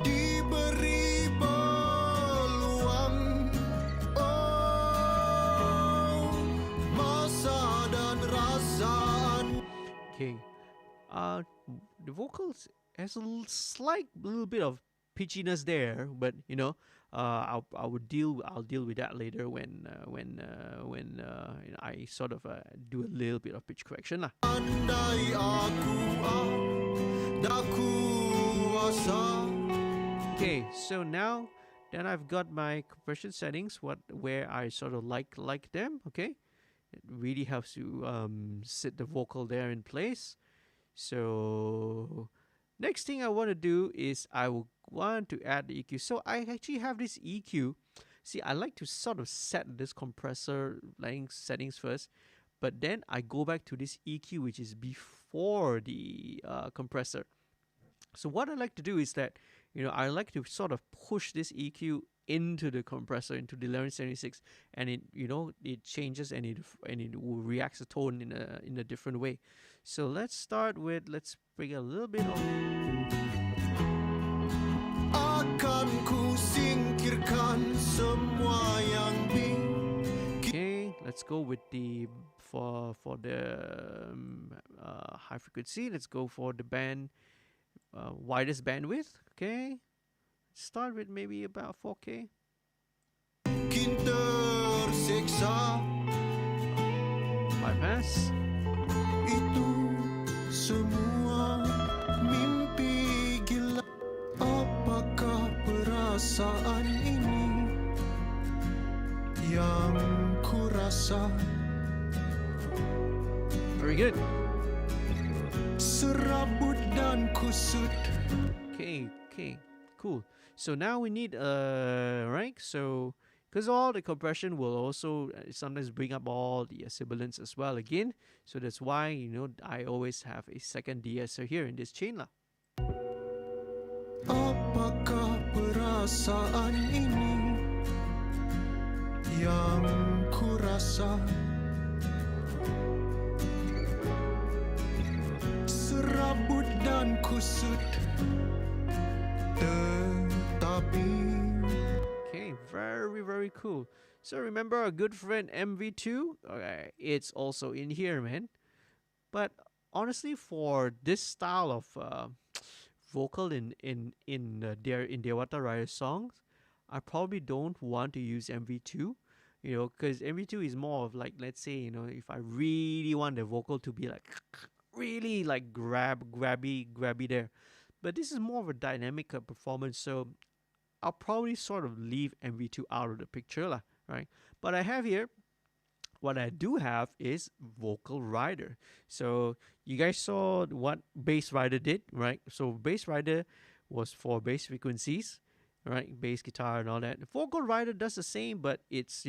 diberi peluang, oh, masa dan rasaan. Okay, the vocals has a slight little bit of pitchiness there, but I'll deal with that later when I sort of do a little bit of pitch correction lah. Andai aku ada kuasa. Okay, so now that I've got my compression settings, where I sort of like them. Okay, it really helps to sit the vocal there in place. So next thing I want to do is I will want to add the EQ. So I actually have this EQ. See, I like to sort of set this compressor settings first, but then I go back to this EQ, which is before the compressor. So what I like to do is that, I like to sort of push this EQ into the compressor, into the 1176, and it changes, and it will reacts the tone in a different way. So let's bring a little bit of. Akan ku singkirkan semua yang Okay, let's go with the for the high frequency. Let's go for the widest bandwidth. Okay, start with maybe about 4K. bikin tersiksa. Bypass. Itu semua mimpi gila. Apakah perasaan ini yang ku rasa? Very good. Serabut dan kusut. Okay, cool. So now we need right. So because all the compression will also sometimes bring up all the sibilants as well again. So that's why I always have a second de-esser here in this chain lah. Apakah perasaan ini yang ku rasa? Serabut dan kusut, tetapi. Okay, very cool. So remember our good friend MV2? Okay, it's also in here, man. But honestly, for this style of vocal in Dewataraya songs, I probably don't want to use MV2, because MV2 is more of like, let's say, if I really want the vocal to be like really like grabby there, but this is more of a dynamic performance, so I'll probably sort of leave MV2 out of the picture lah, right? But what I do have is vocal rider. So you guys saw what bass rider did, right? So bass rider was for bass frequencies, right? Bass guitar and all that. Vocal rider does the same, but it's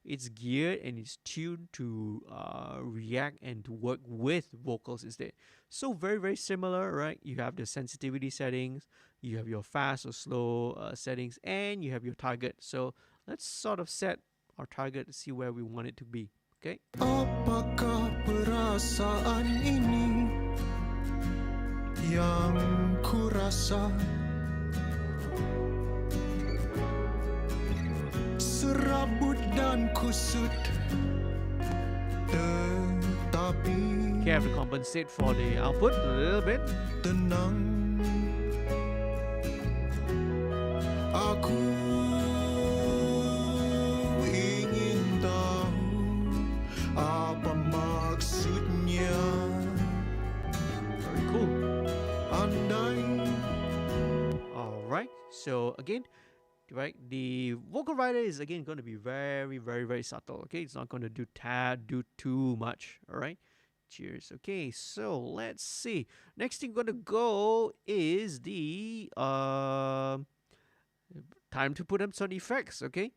it's geared and it's tuned to react and to work with vocals instead. So very similar, right? You have the sensitivity settings, you have your fast or slow settings, and you have your target. So let's sort of set our target to see where we want it to be. Okay. Apakah perasaan ini yang ku rasa? Serabut dan kusut, tetapi. Okay, I have to compensate for the output a little bit. Tenang, aku ingin tahu apa maksudnya. Very cool. Andai. All right. So again, right, the vocal rider is again going to be very subtle. Okay, it's not going to do too much. All right. Cheers. Okay, so let's see. Next thing going to go is the time to put up some effects. Okay.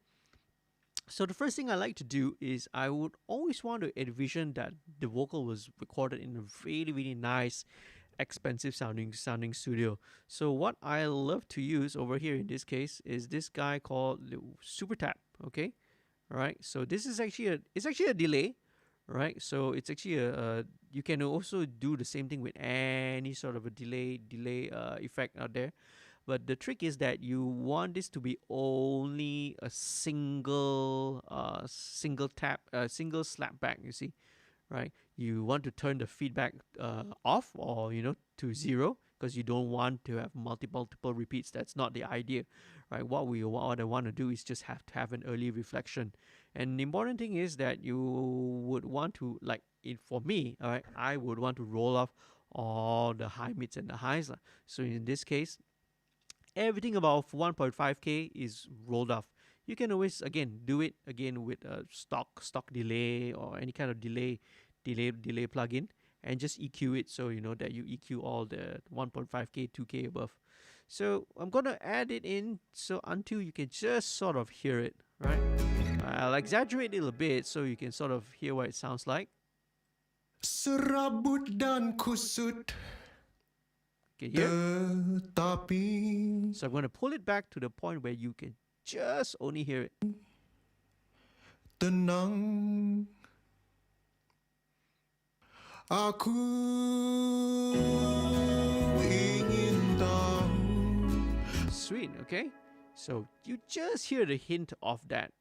So the first thing I like to do is I would always want to envision that the vocal was recorded in a really nice, expensive sounding studio. So what I love to use over here in this case is this guy called the Super Tap. Okay, all right. So this is actually a delay, right? So it's actually you can also do the same thing with any sort of a delay effect out there. But the trick is that you want this to be only a single tap, single slap back. You see, right? You want to turn the feedback off, or to zero, because you don't want to have multiple repeats. That's not the idea, right? What I want to do is just have to have an early reflection. And the important thing is that you would want to, like, for me, all right, I would want to roll off all the high mids and the highs. So in this case, everything above 1.5K is rolled off. You can always again do it again with a stock delay or any kind of delay plugin, and just EQ it, so that you EQ all the 1.5K, 2K above. So I'm gonna add it in so until you can just sort of hear it, right? I'll exaggerate it a bit so you can sort of hear what it sounds like. Serabut dan kusut. Okay, here. Tetapi. So I'm going to pull it back to the point where you can just only hear it. Tenang, aku ingin tahu. Sweet, okay? So you just hear the hint of that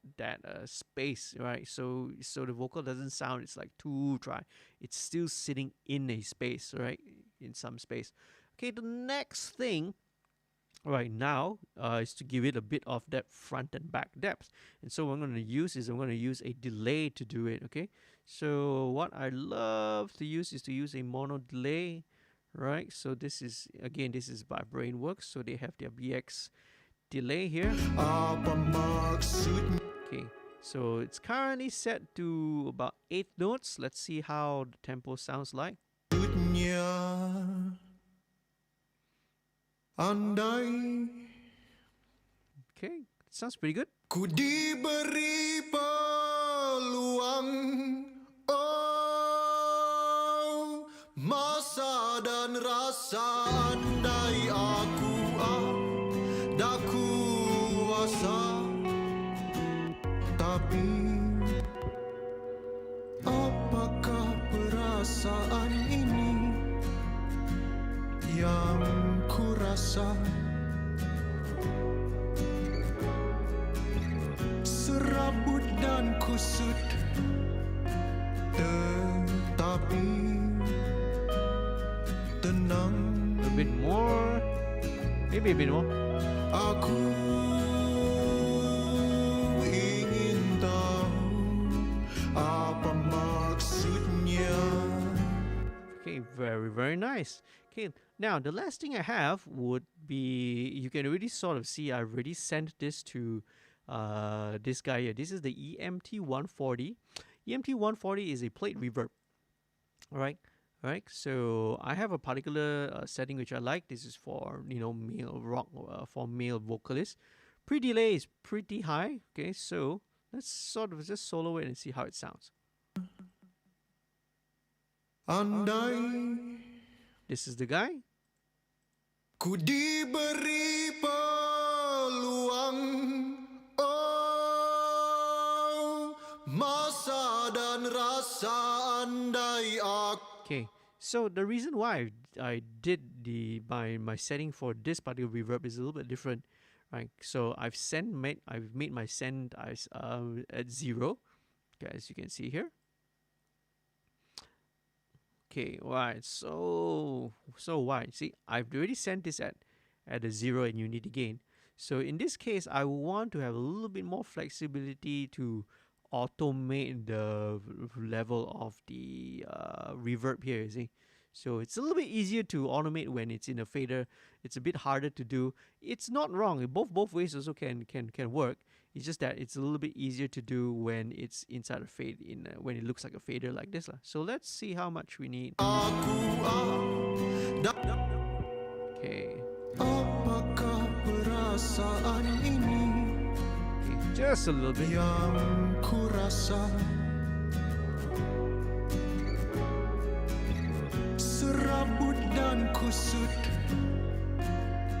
space, right? So the vocal doesn't sound, it's like too dry. It's still sitting in a space, right? In some space. Okay, the next thing right now is to give it a bit of that front and back depth. And so what I'm going to use is I'm going to use a delay to do it, okay? So what I love to use is to use a mono delay, right? So this is, again, this is by Brainworks. So they have their BX delay here. Apa maksudnya? Okay, so it's currently set to about 8 notes. Let's see how the tempo sounds like. Andai Okay, sounds pretty good. ku diberi peluang, oh, masa dan rasa, andai aku ada kuasa, tapi apakah perasaan ini yang ku rasa? Serabut dan kusut, tetapi tenang. A bit more, maybe a bit more. Aku ingin tahu apa maksudnya. Okay, very, very nice. Okay, now the last thing I have would be, you can already sort of see I've already sent this to this guy here. This is the EMT140. EMT140 is a plate reverb. Alright, so I have a particular setting which I like. This is for, male rock, for male vocalists. Pre-delay is pretty high. Okay, so let's sort of just solo it and see how it sounds. Andai This is the guy. ku diberi peluang, oh, masa dan rasa, andai aku. Okay, so the reason why I did my setting for this particular reverb is a little bit different, right? So I've made my send as at 0, okay, as you can see here. Okay, right. So why? See, I've already sent this at a 0 and unity gain. So in this case, I want to have a little bit more flexibility to automate the level of the reverb here, you see. So it's a little bit easier to automate when it's in a fader. It's a bit harder to do. It's not wrong. Both ways also can work. It's just that it's a little bit easier to do when it's inside a fade, when it looks like a fader like this. So let's see how much we need. Okay. Apakah perasaan ini Okay, just a little bit. yang ku rasa? Serabut dan kusut,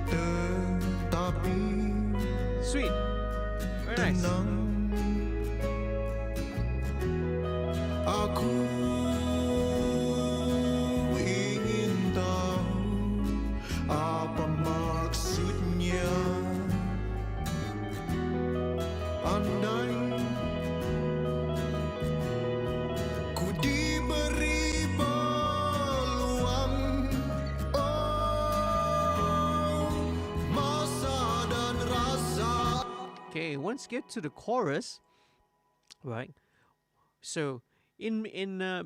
tetapi Sweet. Very nice. tenang. Aku ingin tahu apa maksudnya. Andai ku diberi peluang, oh, masa dan rasa. Okay, once you get to the chorus, right? So in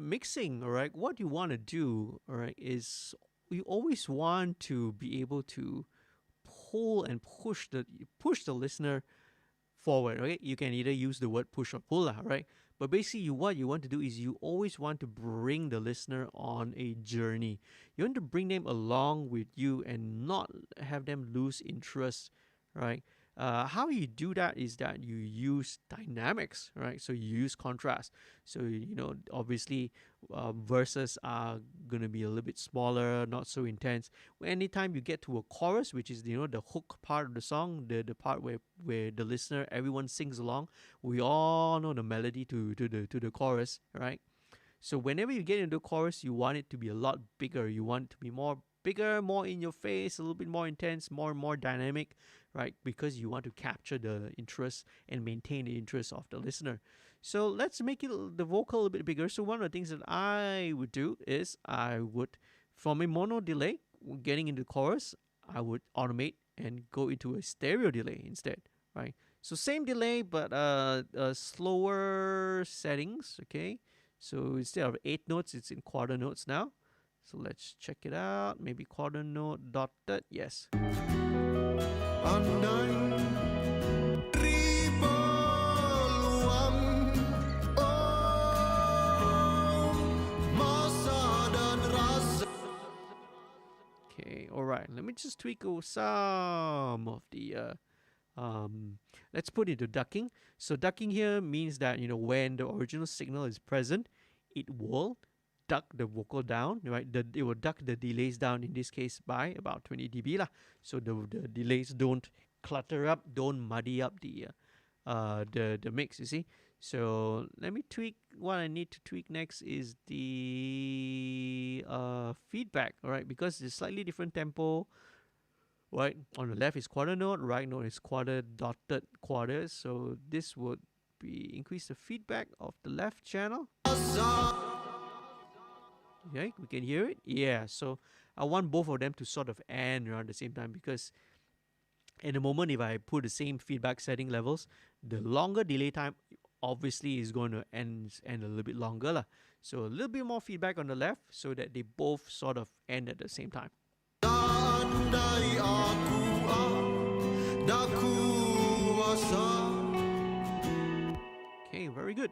mixing, all right, what you want to do, all right, is you always want to be able to pull and push the listener forward. Okay, you can either use the word push or pull, right? But basically, what you want to do is you always want to bring the listener on a journey. You want to bring them along with you and not have them lose interest, right? How you do that is that you use dynamics, right? So you use contrast. So obviously, verses are gonna be a little bit smaller, not so intense. Anytime you get to a chorus, which is the hook part of the song, the part where the listener, everyone sings along, we all know the melody to the chorus, right? So whenever you get into the chorus, you want it to be a lot bigger. You want it to be more bigger, more in your face, a little bit more intense, more and more dynamic, right? Because you want to capture the interest and maintain the interest of the listener. So let's make the vocal a bit bigger. So one of the things that I would do is I would, from a mono delay, getting into the chorus, I would automate and go into a stereo delay instead, right? So same delay, but slower settings, okay? So instead of 8 notes, it's in quarter notes now. So let's check it out. Maybe quarter note dotted. Yes. Andai riba luang, oh, masa dan rasa. Okay, all right. Let me just tweak some of the let's put into ducking. So ducking here means that when the original signal is present, it will duck the vocal down, right? It will duck the delays down, in this case by about 20 dB lah. So the delays don't clutter up, don't muddy up the mix, you see. So let me tweak. What I need to tweak next is the feedback, all right? Because it's slightly different tempo. Right, on the left is quarter note, right note is quarter dotted quarters. So this would be increase the feedback of the left channel. Okay, we can hear it. Yeah, so I want both of them to sort of end around the same time, because in the moment, if I put the same feedback setting levels, the longer delay time obviously is going to end a little bit longer lah. So a little bit more feedback on the left so that they both sort of end at the same time. Andai aku daku masa. Okay, very good.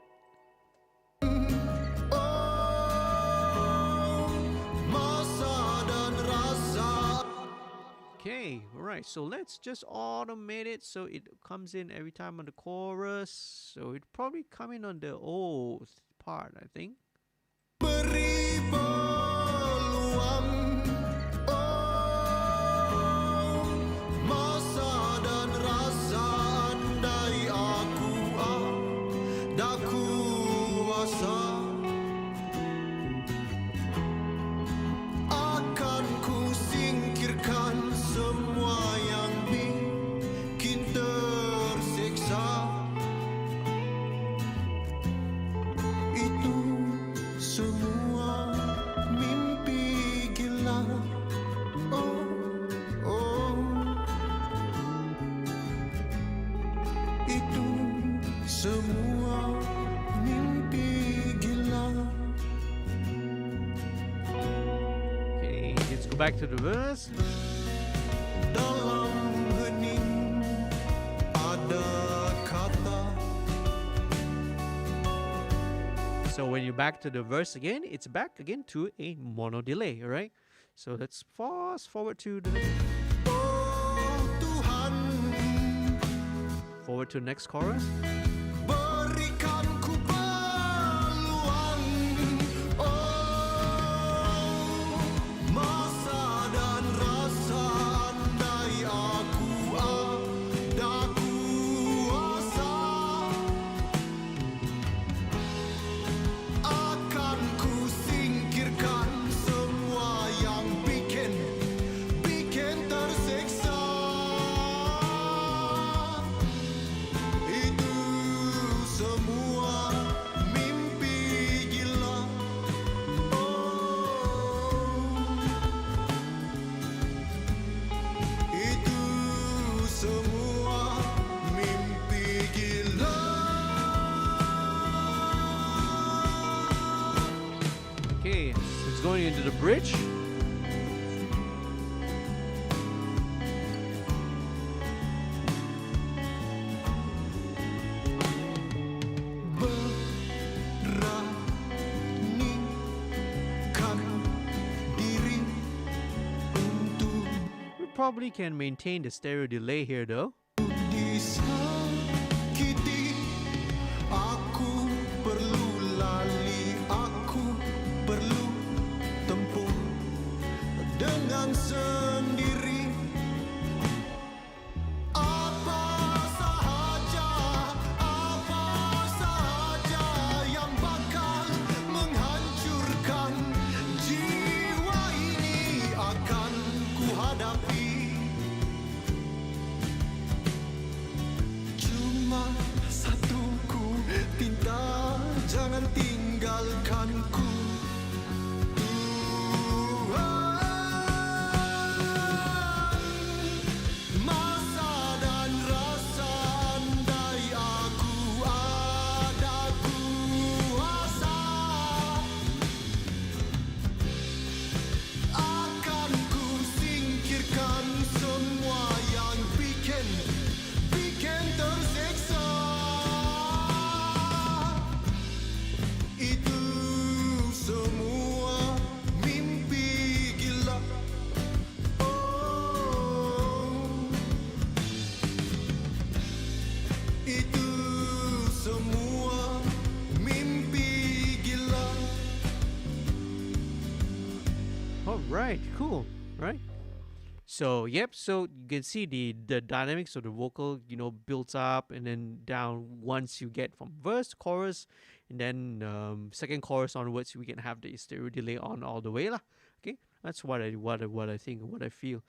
Okay, alright, so let's just automate it so it comes in every time on the chorus. So it probably come in on the O part, I think. Beri peluang, oh, masa dan rasa. Andai aku daku masa, akan ku singkirkan semua yang bikin tersiksa. Itu semua mimpi gila. Oh, oh. Itu semua mimpi gila. Okay, let's go back to the verse. Dalam hening ada kata. So when you're back to the verse again, it's back again to a mono delay, alright? So let's fast forward to the Oh Tuhan, forward to the next chorus. berikan ku peluang. Oh, masa dan rasa. Andai aku ada kuasa, akan ku singkirkan semua yang bikin tersiksa. Itu semua mimpi gila. Oh, itu semua mimpi gila. Okay, it's going into the bridge. Beranikan diri untuk We probably can maintain the stereo delay here though. di dengan sendiri. Apa sahaja yang bakal menghancurkan jiwa ini akan ku hadapi. Cuma satu ku minta, jangan tinggalkanku. Masa dan rasa, andai aku ada kuasa, akan ku singkirkan semua yang bikin tersiksa. Itu semua mimpi gila. Itu semua mimpi gila. All right, cool, right? So yep, so you can see the dynamics of the vocal, builds up and then down once you get from verse, chorus, and then second chorus onwards, we can have the stereo delay on all the way lah. Okay, that's what I think, what I feel.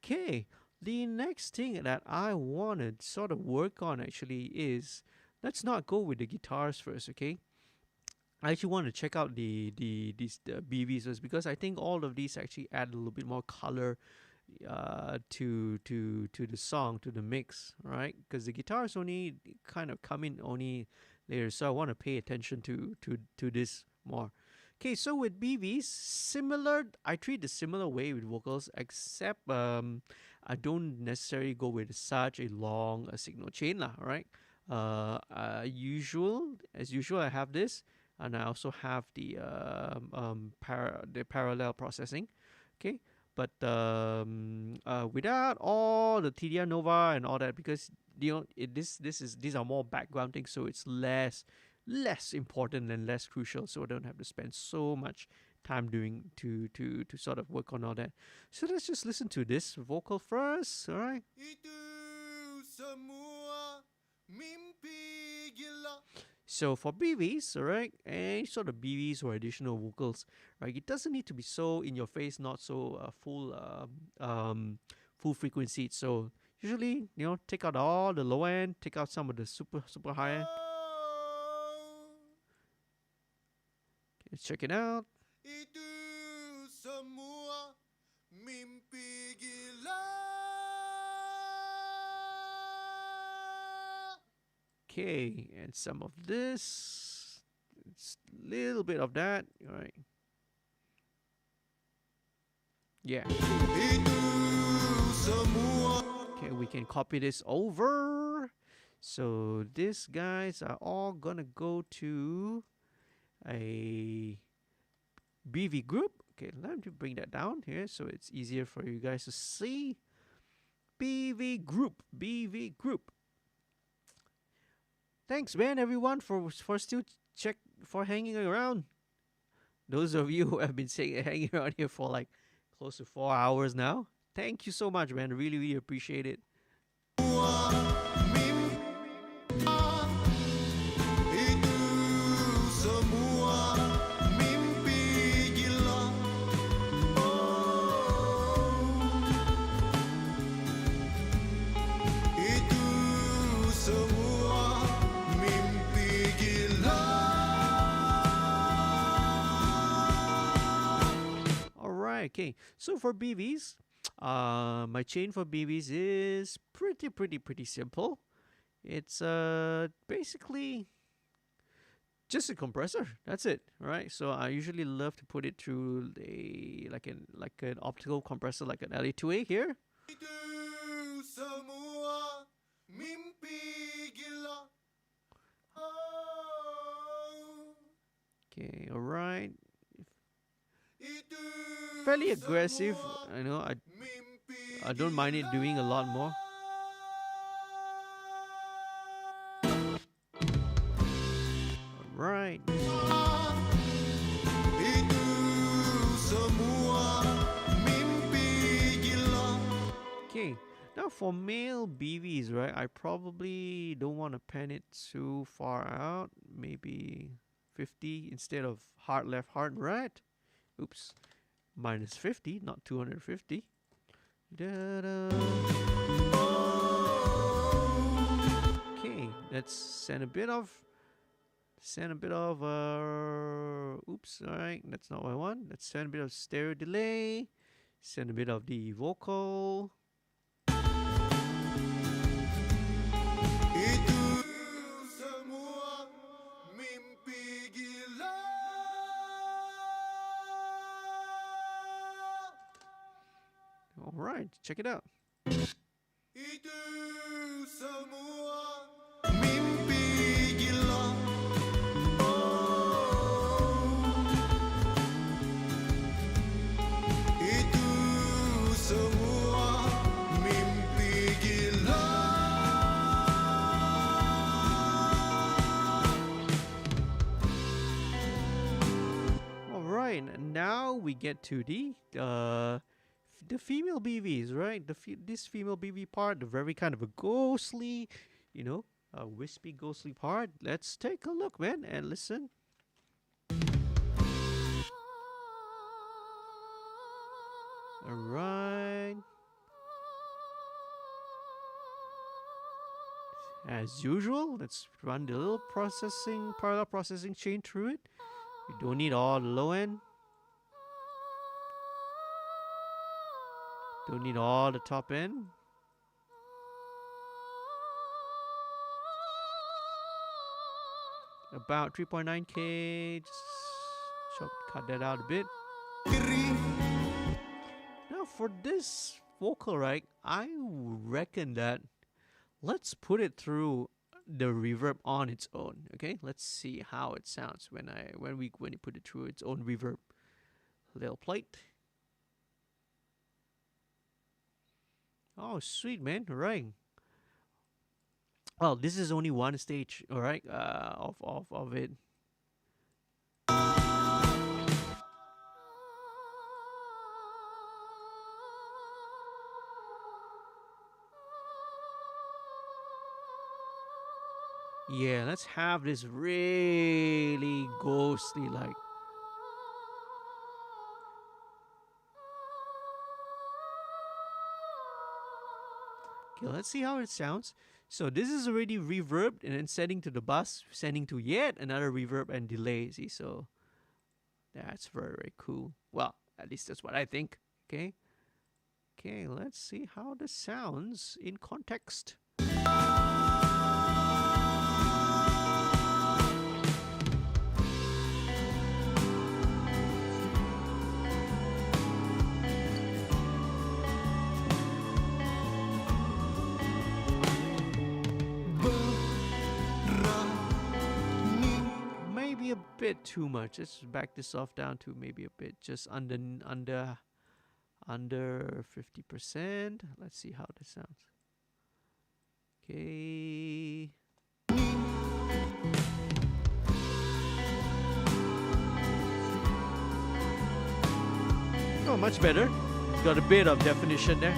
Okay, the next thing that I want to sort of work on actually is, let's not go with the guitars first, okay? I actually want to check out the BVs first, because I think all of these actually add a little bit more color to the song, to the mix, right? Because the guitars only kind of come in only later, so I want to pay attention to this more. Okay, so with BVs, similar. I treat the similar way with vocals, except I don't necessarily go with such a long signal chain lah, right? As usual, I have this, and I also have the parallel processing. Okay, but without all the TDR Nova and all that, because these are more background things, so it's less important and less crucial, so I don't have to spend so much time doing to sort of work on all that. So let's just listen to this vocal first, all right? Itu semua mimpi gila. So for BVs, all right, any sort of BVs or additional vocals, right, it doesn't need to be so in your face, not so full frequency. So usually, take out all the low end, take out some of the super high end. Let's check it out. Itu semua mimpi gila. Okay, and some of this. It's a little bit of that, all right? Yeah. Itu semua. Okay, we can copy this over. So these guys are all gonna go to a BV group. Okay, let me bring that down here so it's easier for you guys to see. BV group. Thanks, man, everyone, for hanging around. Those of you who have been hanging around here for like close to 4 hours now, thank you so much, man. Really, really appreciate it. Okay, so for BVs, my chain for BVs is pretty simple. It's basically just a compressor. That's it, right? So I usually love to put it through like an optical compressor, like an LA2A here. Okay, all right. Fairly aggressive. I know. I don't mind it doing a lot more. All right. Itu semua mimpi Now for male BVs, right? I probably don't want to pan it too far out. Maybe 50 instead of hard left, hard right. Oops. Minus 50, not 250. Da-da. Okay, let's send a bit of oops, alright, that's not what I want. Let's send a bit of stereo delay, send a bit of the vocal. Itu semua mimpi gila. Alright, check it out. Itu semua mimpi gila. Itu semua mimpi gila. Alright, and now we get to the female BVs, right? This female BV part, the very kind of a ghostly, a wispy, ghostly part. Let's take a look, man, and listen. Alright. As usual, let's run the little parallel processing chain through it. You don't need all the low end. Don't need all the top end. About 3.9K. Just cut that out a bit. Now for this vocal, right, I reckon that let's put it through the reverb on its own. Okay, let's see how it sounds when you put it through its own reverb. Little plate. Oh, sweet, man. All right. Well, this is only one stage, all right, of it. Yeah, let's have this really ghostly like. Okay, let's see how it sounds. So this is already reverbed and then sending to the bus, sending to yet another reverb and delay. See, so that's very, very cool. Well, at least that's what I think. Okay. Okay, let's see how this sounds in context. Maybe a bit too much. Let's back this off down to maybe a bit, just under 50%. Let's see how this sounds. Okay. Oh, much better. Got a bit of definition there.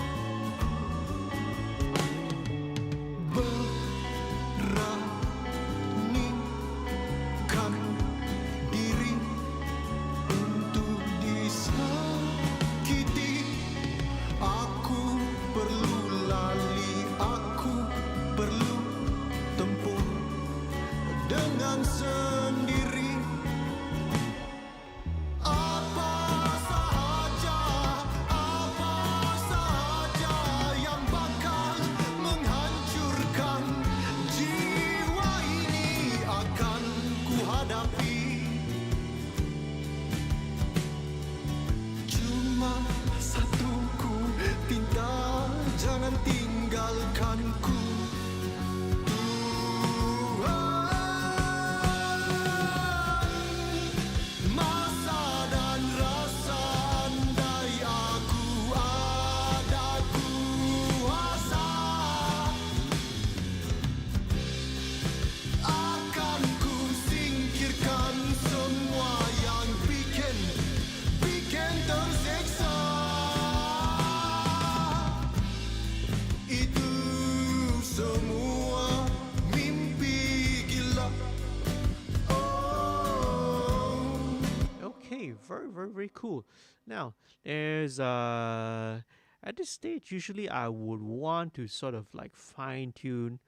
Okay, very, very, very cool. Now, there's at this stage, usually I would want to sort of like fine tune.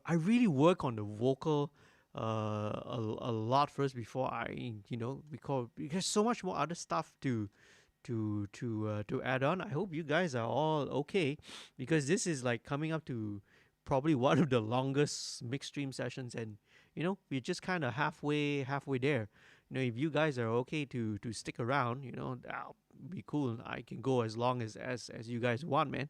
I really work on the vocal a lot first before I, because so much more other stuff to add on. I hope you guys are all okay, because this is like coming up to probably one of the longest mixed stream sessions, and we're just kind of halfway there. If you guys are okay to stick around, that'll be cool. I can go as long as you guys want, man.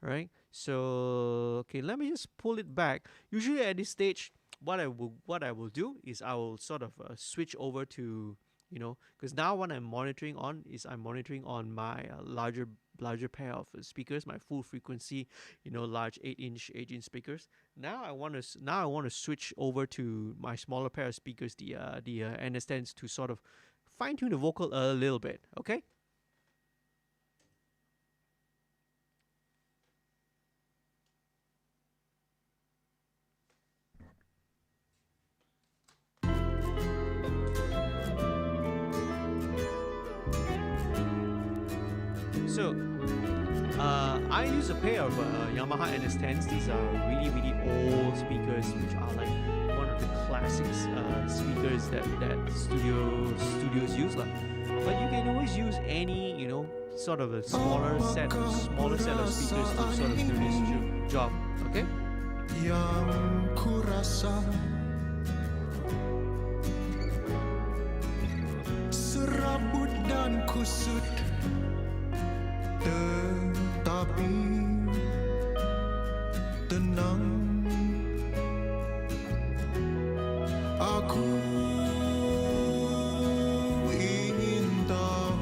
All right. So okay, let me just pull it back. Usually at this stage, what I will do is I will sort of switch over to, because now what I'm monitoring on is I'm monitoring on my larger pair of speakers, my full frequency, large 8-inch speakers. Now I want to switch over to my smaller pair of speakers, the NS10s, to sort of fine tune the vocal a little bit. Okay. So I use a pair of Yamaha NS10s. These are really, really old speakers, which are like one of the classics speakers that studios use. But you can always use any, sort of a smaller set of speakers to sort of do this job. Okay? Yang ku rasa serabut dan kusut, tetapi tenang. Aku ingin tahu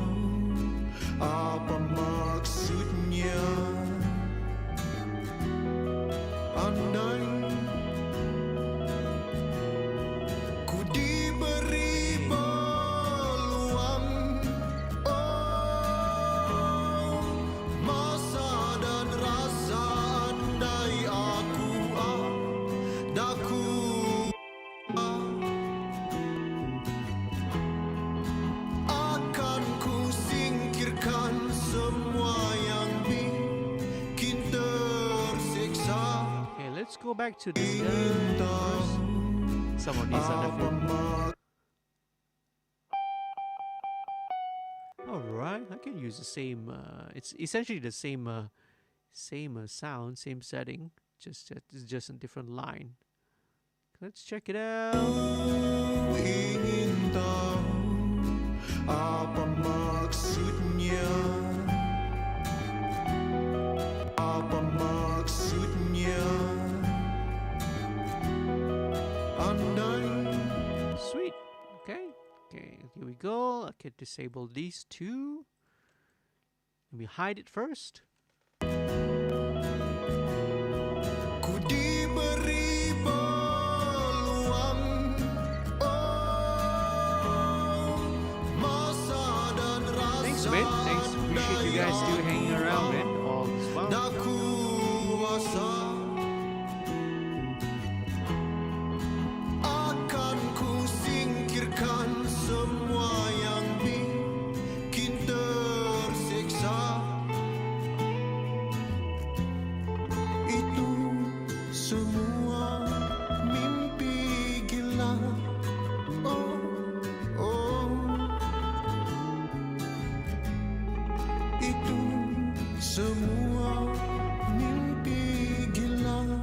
apa maksudnya. Andai ku diberi peluang, oh, masa dan rasa, andai aku akan ku singkirkan semua yang bikin tersiksa. Okay, let's go back to this first. Some of these are different. Alright, I can use the same, it's essentially the same sound, same setting, it's just a different line. Let's check it out. Ingin tahu apa maksudnya, apa maksudnya. Andai Sweet. Okay, here we go. I can disable these two. Let me hide it first. ku diberi peluang, oh, masa dan rasa. Thanks, man. Thanks. Appreciate you guys still hanging around, man. All this while. Tak kuasa akan ku singkirkan semua yang bikin tersiksa. Itu semua mimpi gila. Oh, oh. Itu semua mimpi gila.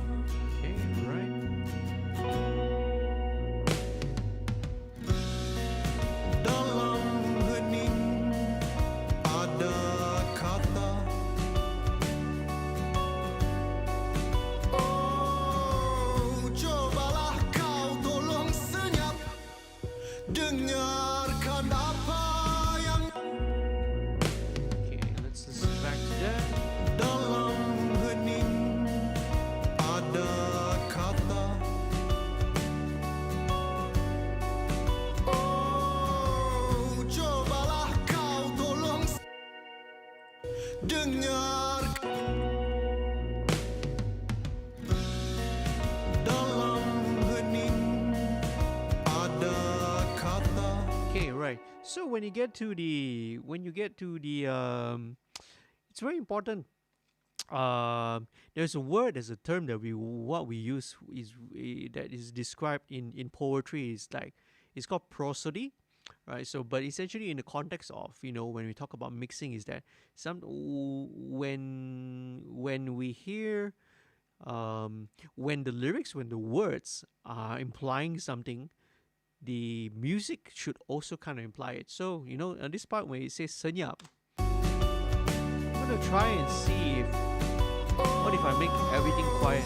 Okay, right. Dalam hening ada kata, oh, cobalah kau tolong senyap, dengarkan apa yang Okay, let's listen back to that. dalam hening ada kata, oh, cobalah kau tolong dengar. Dalam hening ada kata. Okay, right. also when you get to the it's very important. There's a word, there's a term that we use that is described in poetry. Is like it's called prosody, right? So, but essentially in the context of when we talk about mixing, is that when we hear when the words are implying something, the music should also kind of imply it. So on this part where it says senyap, I'm gonna try and see what if I make everything quiet.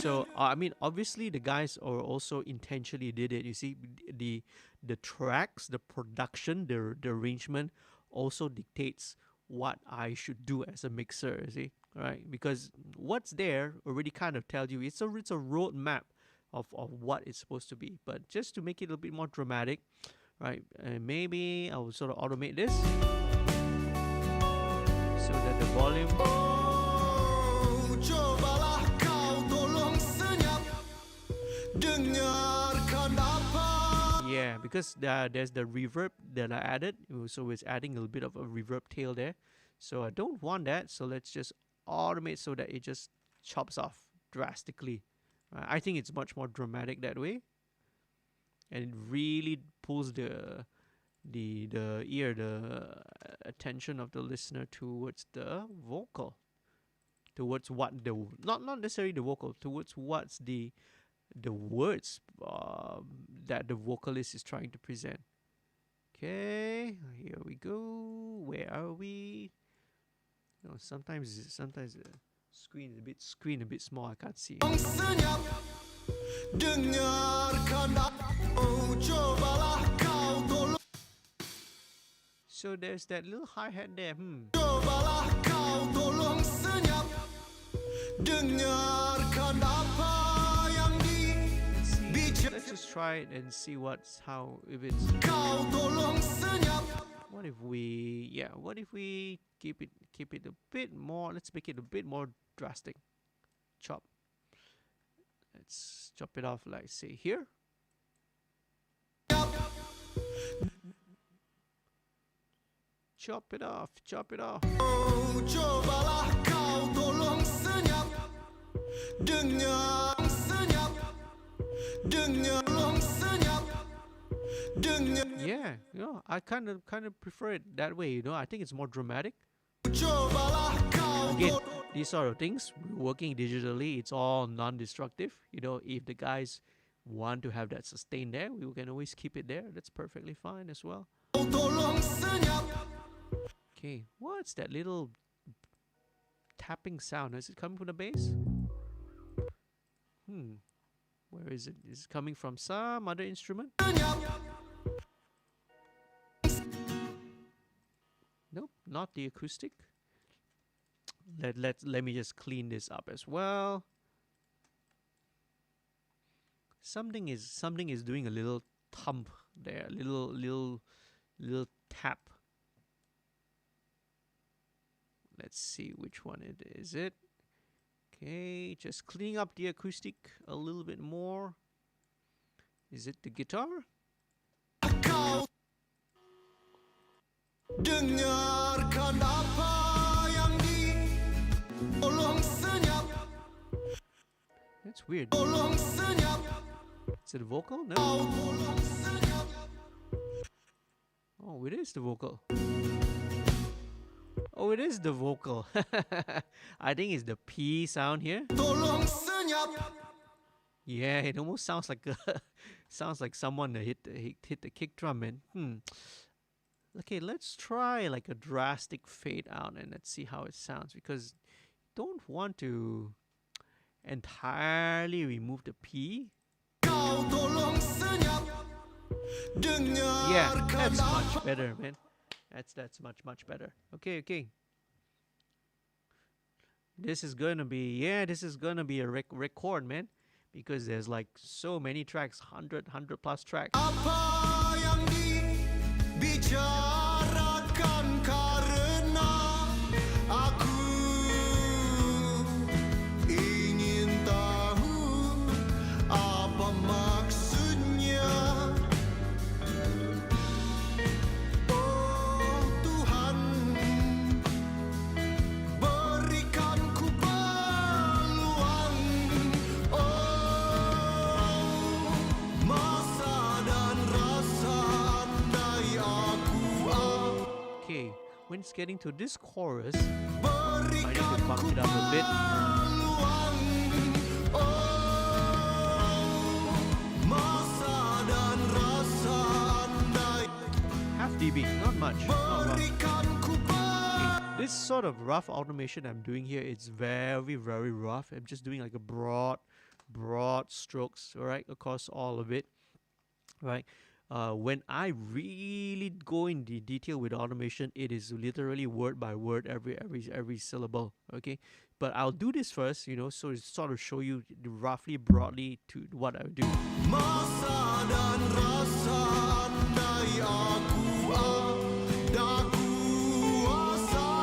So I mean, obviously the guys are also intentionally did it. You see, the tracks, the production, the arrangement also dictates what I should do as a mixer. You see, right? Because what's there already kind of tells you it's a roadmap of what it's supposed to be. But just to make it a little bit more dramatic, right? Maybe I will sort of automate this so that the volume. Yeah, because there's the reverb that I added, so it's adding a little bit of a reverb tail there. So I don't want that, so let's just automate so that it just chops off drastically. I think it's much more dramatic that way, and it really pulls the ear, the attention of the listener towards the vocal, towards what the not necessarily the vocal, towards what's the words that the vocalist is trying to present. Okay, here we go. Where are we? Sometimes the screen a bit small. I can't see. So there's that little hi-hat there. Let's just try it and see if it's. What if we keep it a bit more? Let's make it a bit more drastic. Chop. Let's chop it off, like say here. Chop it off. Yeah, I kind of prefer it that way. I think it's more dramatic. Again, these sort of things, working digitally, it's all non-destructive. If the guys want to have that sustain there, we can always keep it there. That's perfectly fine as well. Okay, what's that little tapping sound? Is it coming from the bass? Where is it? Is it coming from some other instrument? Nope, not the acoustic. Let me just clean this up as well. Something is doing a little thump there, little tap. Let's see which one it is. Okay, just cleaning up the acoustic a little bit more. Is it the guitar? Dengarkan apa yang tolong senyap. That's weird. Tolong senyap. Is it a vocal? No. Tolong senyap. Oh, it is the vocal. Oh, it is the vocal. I think it's the P sound here. Tolong senyap. Yeah, it almost sounds like someone hit the kick drum, man. Okay, let's try like a drastic fade out and let's see how it sounds, because don't want to entirely remove the P. Yeah, that's much better, man. That's much better. Okay. This is gonna be a record, man, because there's like so many tracks, 100 plus tracks. Apa yang dibicarakan karena aku ingin tahu apa maksudnya. just getting to this chorus. I need to bump it up a bit. Half dB, not much. Not rough. Okay, this sort of rough automation I'm doing here, it's very, very rough. I'm just doing like a broad strokes, right, across all of it, right? When I really go in the detail with automation, it is literally word by word, every syllable. Okay, but I'll do this first, you know, so it's sort of show you roughly, broadly to what I do. Masa dan rasa andai aku ada kuasa,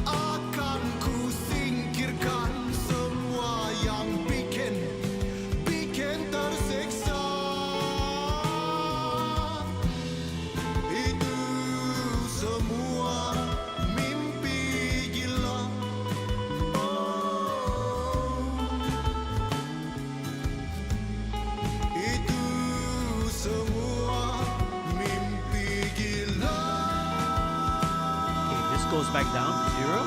akan ku singkirkan semua yang bikin tersiksa. Itu semua mimpi gila. Itu semua mimpi gila. Okay, this goes back down to 0.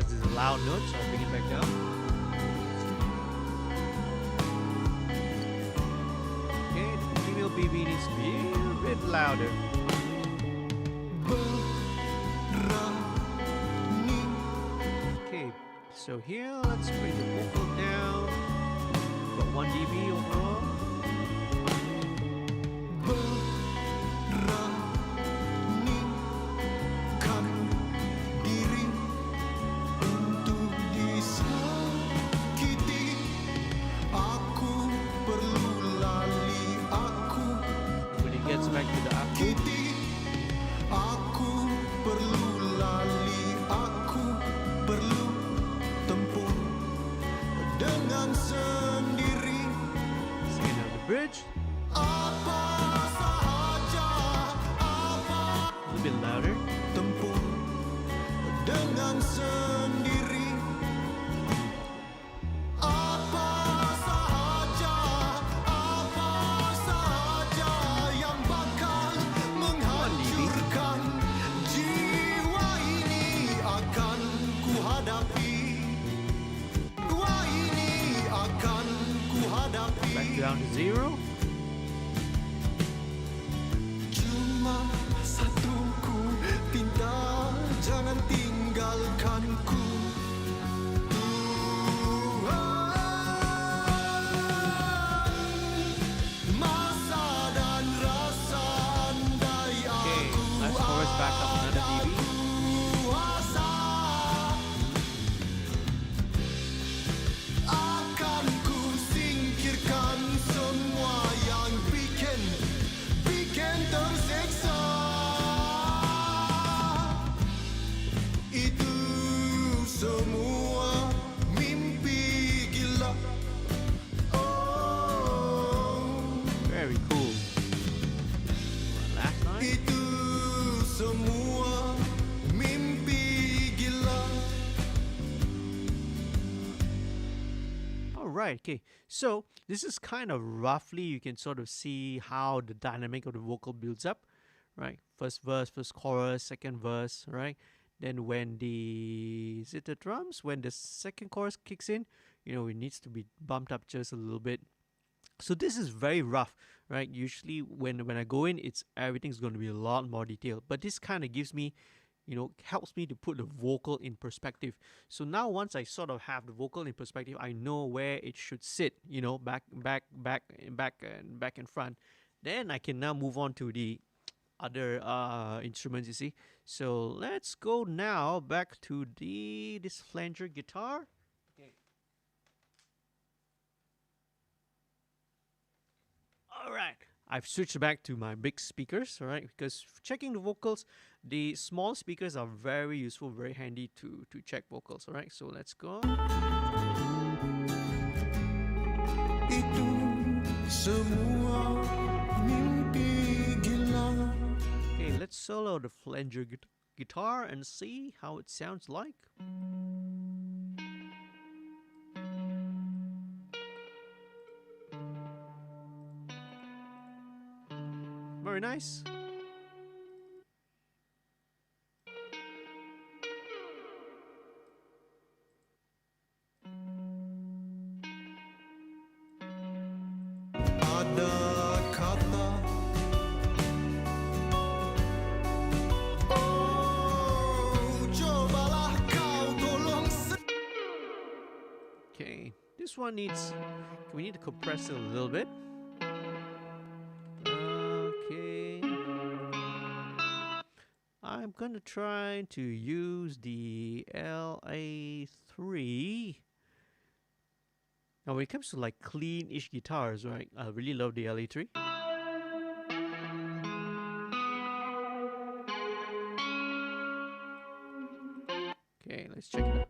This is a loud note, so I'll bring it back down. Okay, the female BB needs to be a bit louder. Okay, so here let's bring the vocal down. Got 1 dB overall. Beranikan diri untuk disakiti. Aku perlu lali, aku When it gets back to the aku, kiti. Aku perlu lali, aku perlu tempuh dengan sendiri. singing out the bridge, Apa sahaja, apa a little bit louder. tempuh dengan sendiri. Apa sahaja yang bakal menghancurkan jiwa ini akan ku hadapi. Jiwa ini akan ku hadapi. Back down to 0. Cuma satu ku minta, jangan tinggalkanku. Tuhan, masa dan rasa andai Okay, aku let's chorus back up another ada dB. kuasa, akan ku singkirkan semua yang bikin tersiksa. Itu semua mimpi gila. Oh, Very cool. Last line. itu semua mimpi gila. Alright, okay. So this is kind of roughly, you can sort of see how the dynamic of the vocal builds up, right? First verse, first chorus, second verse, right? Then when is it the drums? When the second chorus kicks in, you know, it needs to be bumped up just a little bit. So this is very rough, right? Usually when I go in, everything's going to be a lot more detailed. But this kind of gives me, you know, helps me to put the vocal in perspective. So now once I sort of have the vocal in perspective, I know where it should sit, you know, back and front. Then I can now move on to the other instruments, you see. So let's go now back to this flanger guitar. Okay. All right. I've switched back to my big speakers, all right, because checking the vocals, the small speakers are very useful, very handy to check vocals, all right. So let's go. Itu semua mimpi gila. Okay, let's solo the flanger guitar and see how it sounds like. Very Very nice. Ada kata, oh cobalah kau tolong. Okay, this one needs, we need to compress it a little bit. Okay, I'm gonna try to use the LA3. Now when it comes to like clean-ish guitars, right, I really love the LA3. Okay, let's check it out.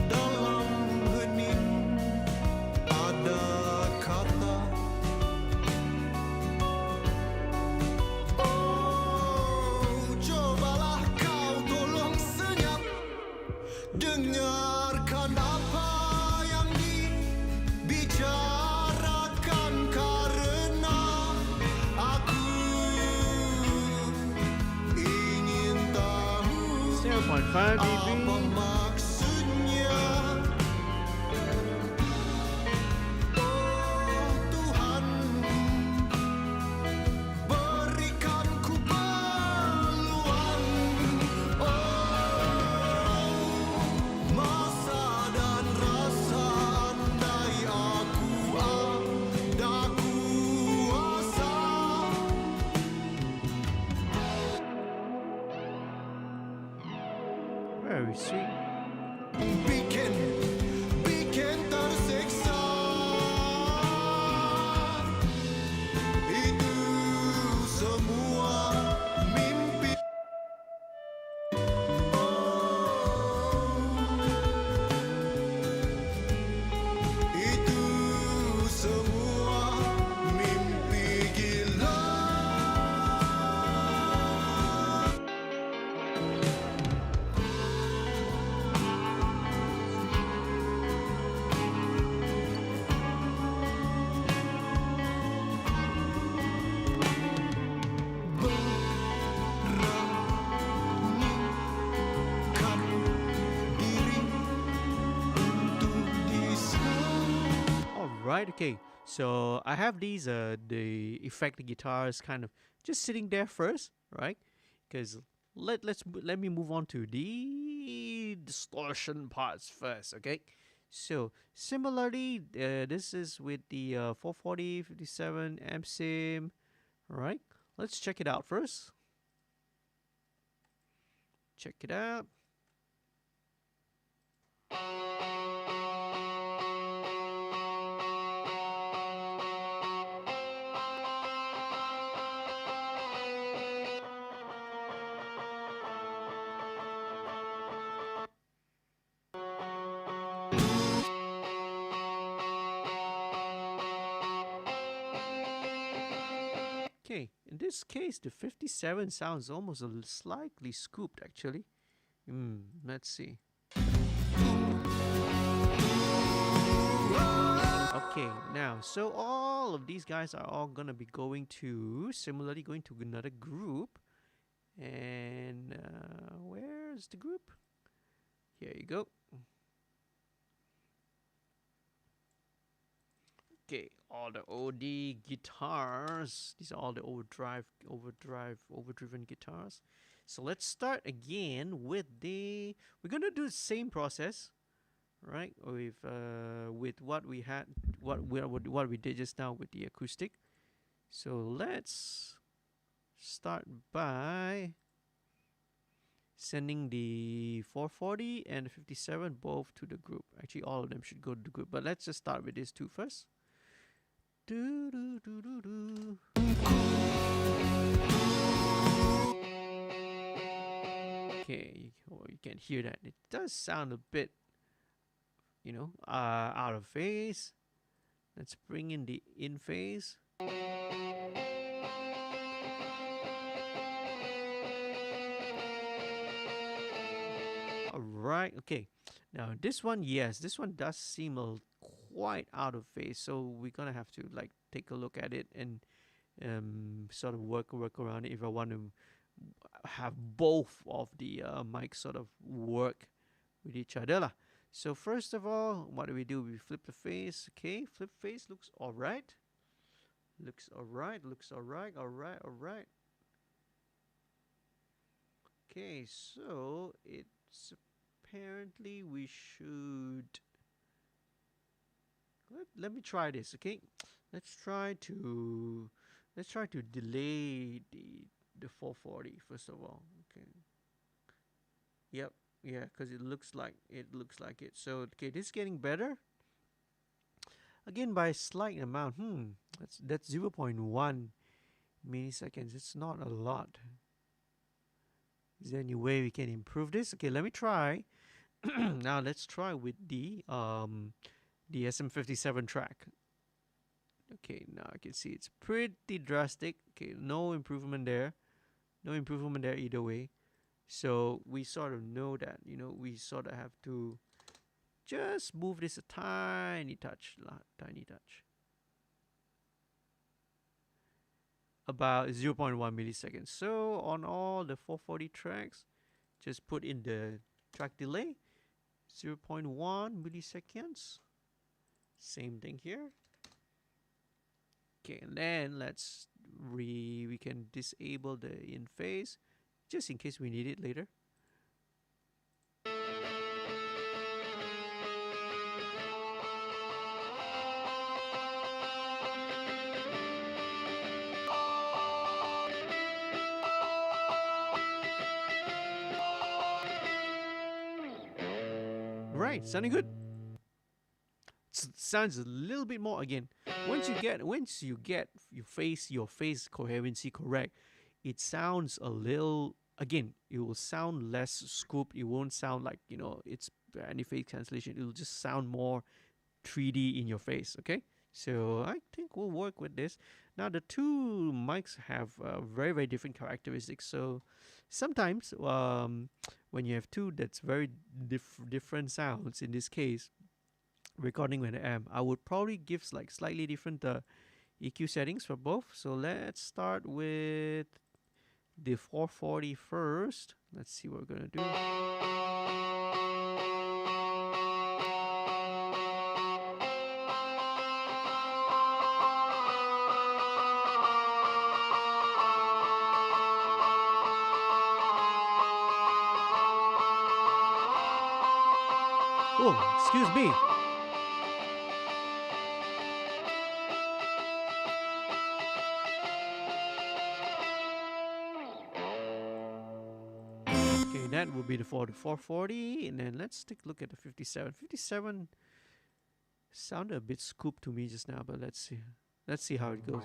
Dalam hening ada kata, oh cobalah kau tolong senyap, dengarkan apa yang dibicarakan karena aku ingin tahu 0.5 apa dB. maksudnya. Oh Tuhan, berikan ku peluang. Oh Masa dan rasa, andai aku ada kuasa. Very sweet. Bikin tersiksa. Itu semua mimpi. Itu semua mimpi gila. Beranikan diri untuk disayang. Alright, okay. So I have these the effect guitars kind of just sitting there first, right? Because let me move on to the distortion parts first, okay? So similarly, this is with the 440, 57 amp sim, right? Let's check it out first. Check it out. Okay, in this case, the 57 sounds almost slightly scooped actually. Let's see. Okay, now, so all of these guys are all gonna be going to, similarly going to another group. And where's the group? Here you go. Okay, all the OD guitars. These are all the overdriven guitars. So let's start again with the. We're gonna do the same process, right? With what we had, what we did just now with the acoustic. So let's start by sending the 440 and the 57 both to the group. Actually, all of them should go to the group. But let's just start with these two first. Do, do, do, do, do. Okay, you can hear that. It does sound a bit, out of phase. Let's bring in the in phase. Alright, okay. Now this one, yes, this one does seem quite out of phase. So we're gonna have to like take a look at it and sort of work around it if I want to have both of the mics sort of work with each other lah. So first of all, what do? We flip the face. Okay, flip face looks alright. Looks alright. Looks alright. Alright. Alright. Okay, so it's apparently we should. Let me try this. Okay, let's try to delay the 440 first of all. Okay. Yep. Yeah, because it looks like it. So okay, this is getting better. Again by a slight amount. That's 0.1 milliseconds. It's not a lot. Is there any way we can improve this? Okay, let me try. Now let's try with the SM57 track. Okay, now I can see it's pretty drastic. Okay, no improvement there. No improvement there either way. So we sort of know that, we sort of have to just move this a tiny touch. About 0.1 milliseconds. So on all the 440 tracks, just put in the track delay, 0.1 milliseconds. Same thing here. Okay, and then we can disable the in phase just in case we need it later. Right, sounding good. Sounds a little bit more again. Once you get your phase coherency correct, it sounds a little, again, it will sound less scooped. It won't sound like, it's any phase cancellation. It will just sound more 3D in your face. Okay, so I think we'll work with this. Now the two mics have very, very different characteristics. So sometimes when you have two that's very different sounds, in this case recording with an amp, I would probably give like slightly different EQ settings for both. So let's start with the 440 first. Let's see what we're gonna do. Oh, excuse me. Okay, that will be the 440, and then let's take a look at the 57. 57 sounded a bit scooped to me just now, but let's see. Let's see how it goes.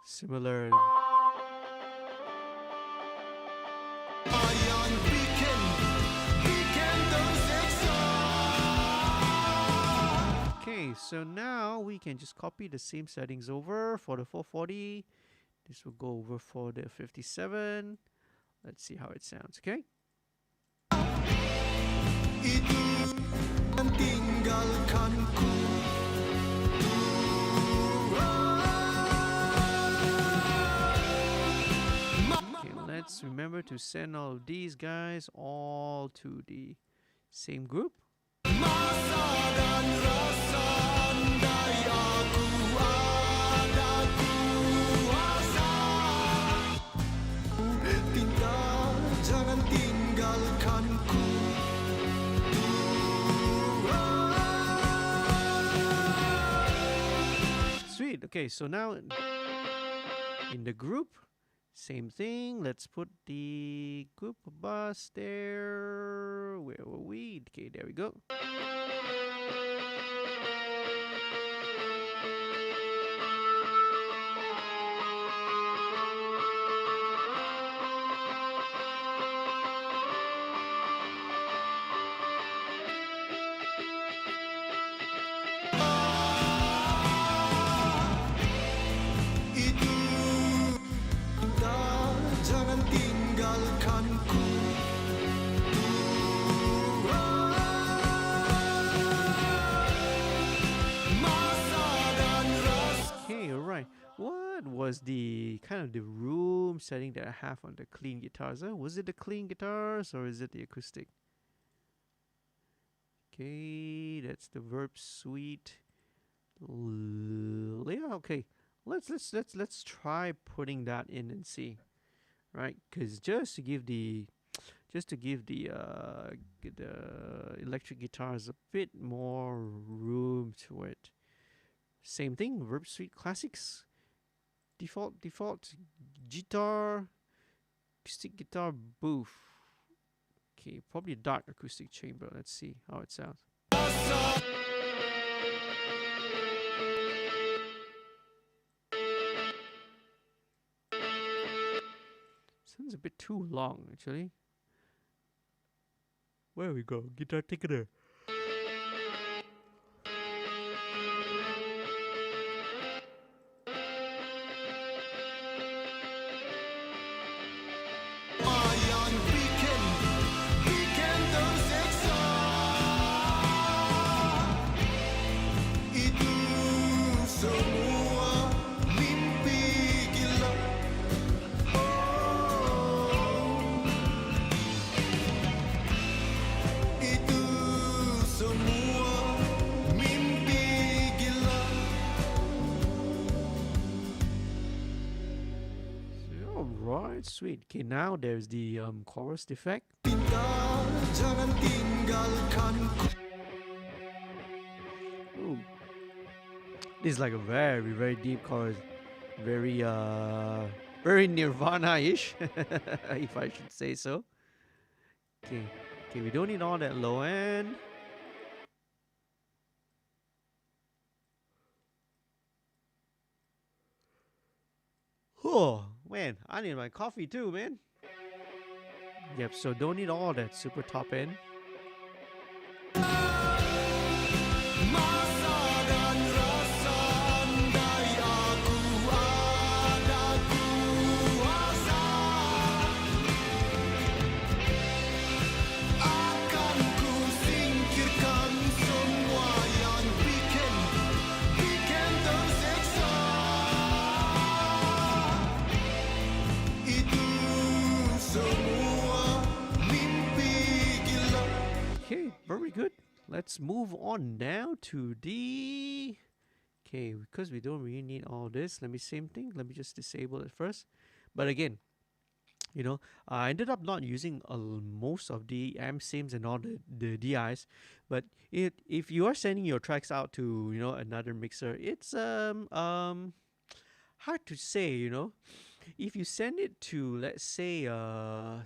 Similar. Okay, so now we can just copy the same settings over for the 440. This will go over for the 57. Let's see how it sounds, okay? Okay, let's remember to send all of these guys all to the same group. Masa dan rasa andai aku ada kuasa. Tinggal, jangan tinggalkanku. Sweet. Okay, so now in the group, same thing. Let's put the group bus there. Where were we? Okay, there we go. was the kind of the room setting that I have on the clean guitars. Was it the clean guitars or is it the acoustic? Okay, that's the verb suite. Yeah, okay. Let's try putting that in and see, right? Because just to give the electric guitars a bit more room to it. Same thing, verb suite classics, default guitar, acoustic guitar booth. Okay, probably dark acoustic chamber. Let's see how it sounds. Sounds a bit too long, actually. Where we go? Guitar thickener. Mayan bikin tersiksa. Itu semua mimpi gila. Oh, itu semua mimpi gila. Alright, sweet. Okay, now there's the chorus effect. Cinta jangan tinggalkanku. Ooh. This is like a very, very deep chorus. Very very Nirvana-ish, if I should say so. Okay. Okay, we don't need all that low end. Oh man, I need my coffee too, man. Yep, so don't need all that super top end. Masa dan rasa andai aku ada kuasa, akan ku singkirkan semua yang bikin tersiksa. Itu semua mimpi gila. Okay, very good. Let's move on now to the... Okay, because we don't really need all this, let me same thing. Let me just disable it first. But again, you know, I ended up not using most of the amp sims and all the DIs. But if you are sending your tracks out to, you know, another mixer, it's hard to say, you know. If you send it to, let's say,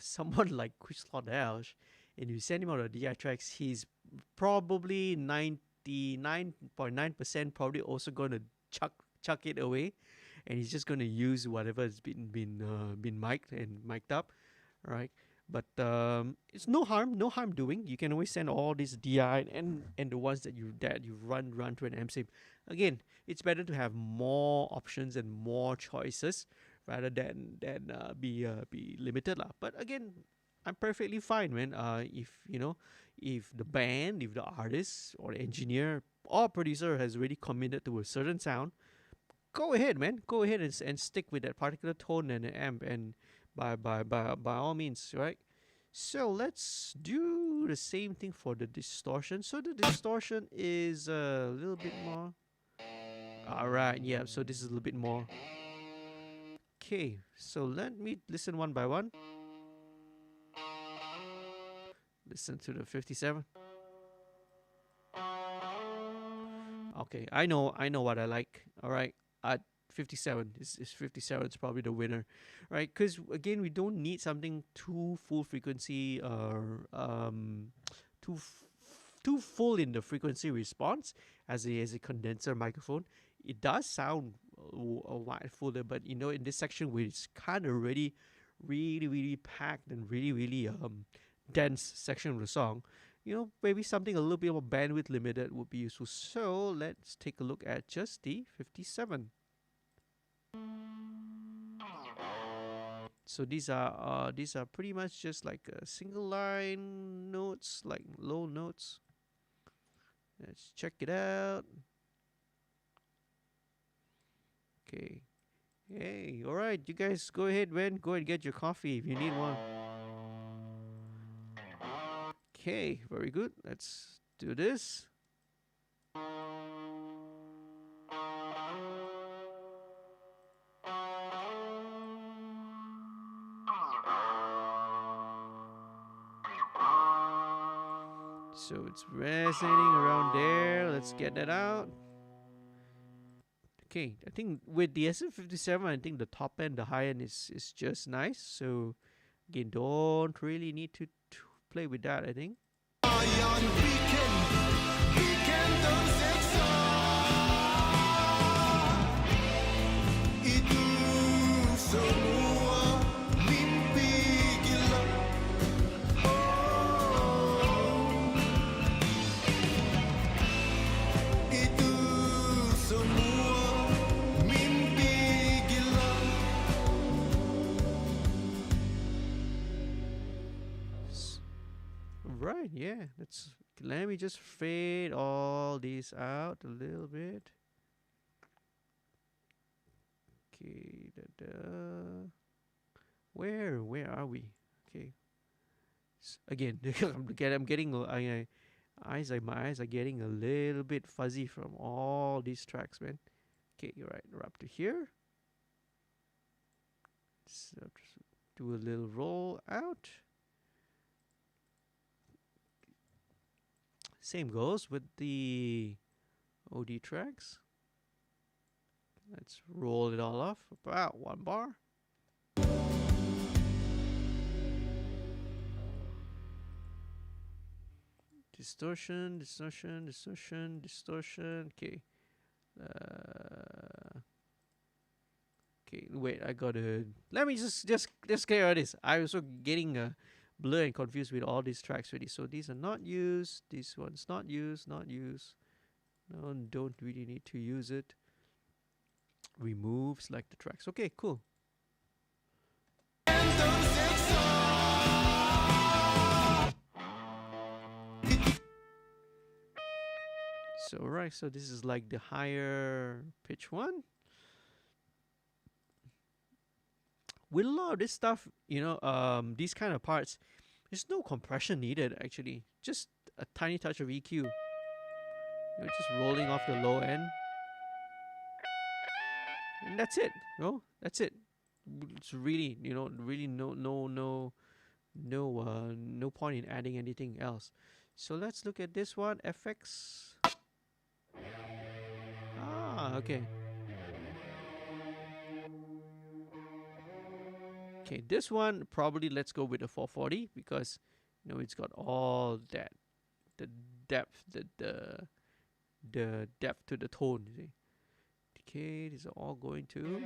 someone like Chris Claudel, and you send him out the DI tracks, he's probably 99.9% probably also gonna chuck it away, and he's just gonna use whatever has been mic'd and mic'd up, right? But it's no harm doing. You can always send all these DI and the ones that you run to an amp sim. Again, it's better to have more options and more choices rather than be limited lah. But again, I'm perfectly fine, man. If you know, if the band, if the artist or the engineer or producer has really committed to a certain sound, go ahead, man. Go ahead and stick with that particular tone and amp, and by all means, right? So let's do the same thing for the distortion. So the distortion is a little bit more. All right, yeah. So this is a little bit more. Okay, so let me listen one by one. Listen to the 57. Okay, I know what I like. All right, at 57 is 57 is probably the winner, right? Because again, we don't need something too full frequency or too full in the frequency response as a condenser microphone. It does sound a wide fuller, but you know, in this section where it's kind of already really packed and really dense section of the song, you know, maybe something a little bit more bandwidth limited would be useful. So let's take a look at just the 57. So these are pretty much just like single line notes, like low notes. Let's check it out. Okay, Hey, all right, you guys go ahead, man. Go and get your coffee if you need one. Okay, very good. Let's do this. So it's resonating around there. Let's get that out. Okay, I think with the SM57, I think the top end, the high end is just nice. So again, don't really need to play with that, I think. Bayan bikin tersiksa. Itu semua mimpi gila. Oh, itu semua mimpi gila. Right, yeah. Let me just fade all these out a little bit. Okay, where are we? Okay. Again, I'm getting my eyes are getting a little bit fuzzy from all these tracks, man. Okay, you're right. We're up to here. So do a little roll out. Same goes with the OD tracks. Let's roll it all off. About 1 bar. Distortion, distortion, distortion, distortion. Okay. Okay, wait, I gotta. Let me just clear all this. I was also getting blur and confused with all these tracks already. So these are not used. This one's not used. Not used. No, don't really need to use it. Remove, select the tracks. Okay, cool. So right, so this is like the higher pitch one. With a lot of this stuff, these kind of parts, there's no compression needed actually. Just a tiny touch of EQ. Just rolling off the low end. And that's it. That's it. It's really, really no point in adding anything else. So let's look at this one, FX. Okay. Okay, this one probably let's go with the 440 because it's got all that, the depth, the depth to the tone. You see? Okay, these are all going to.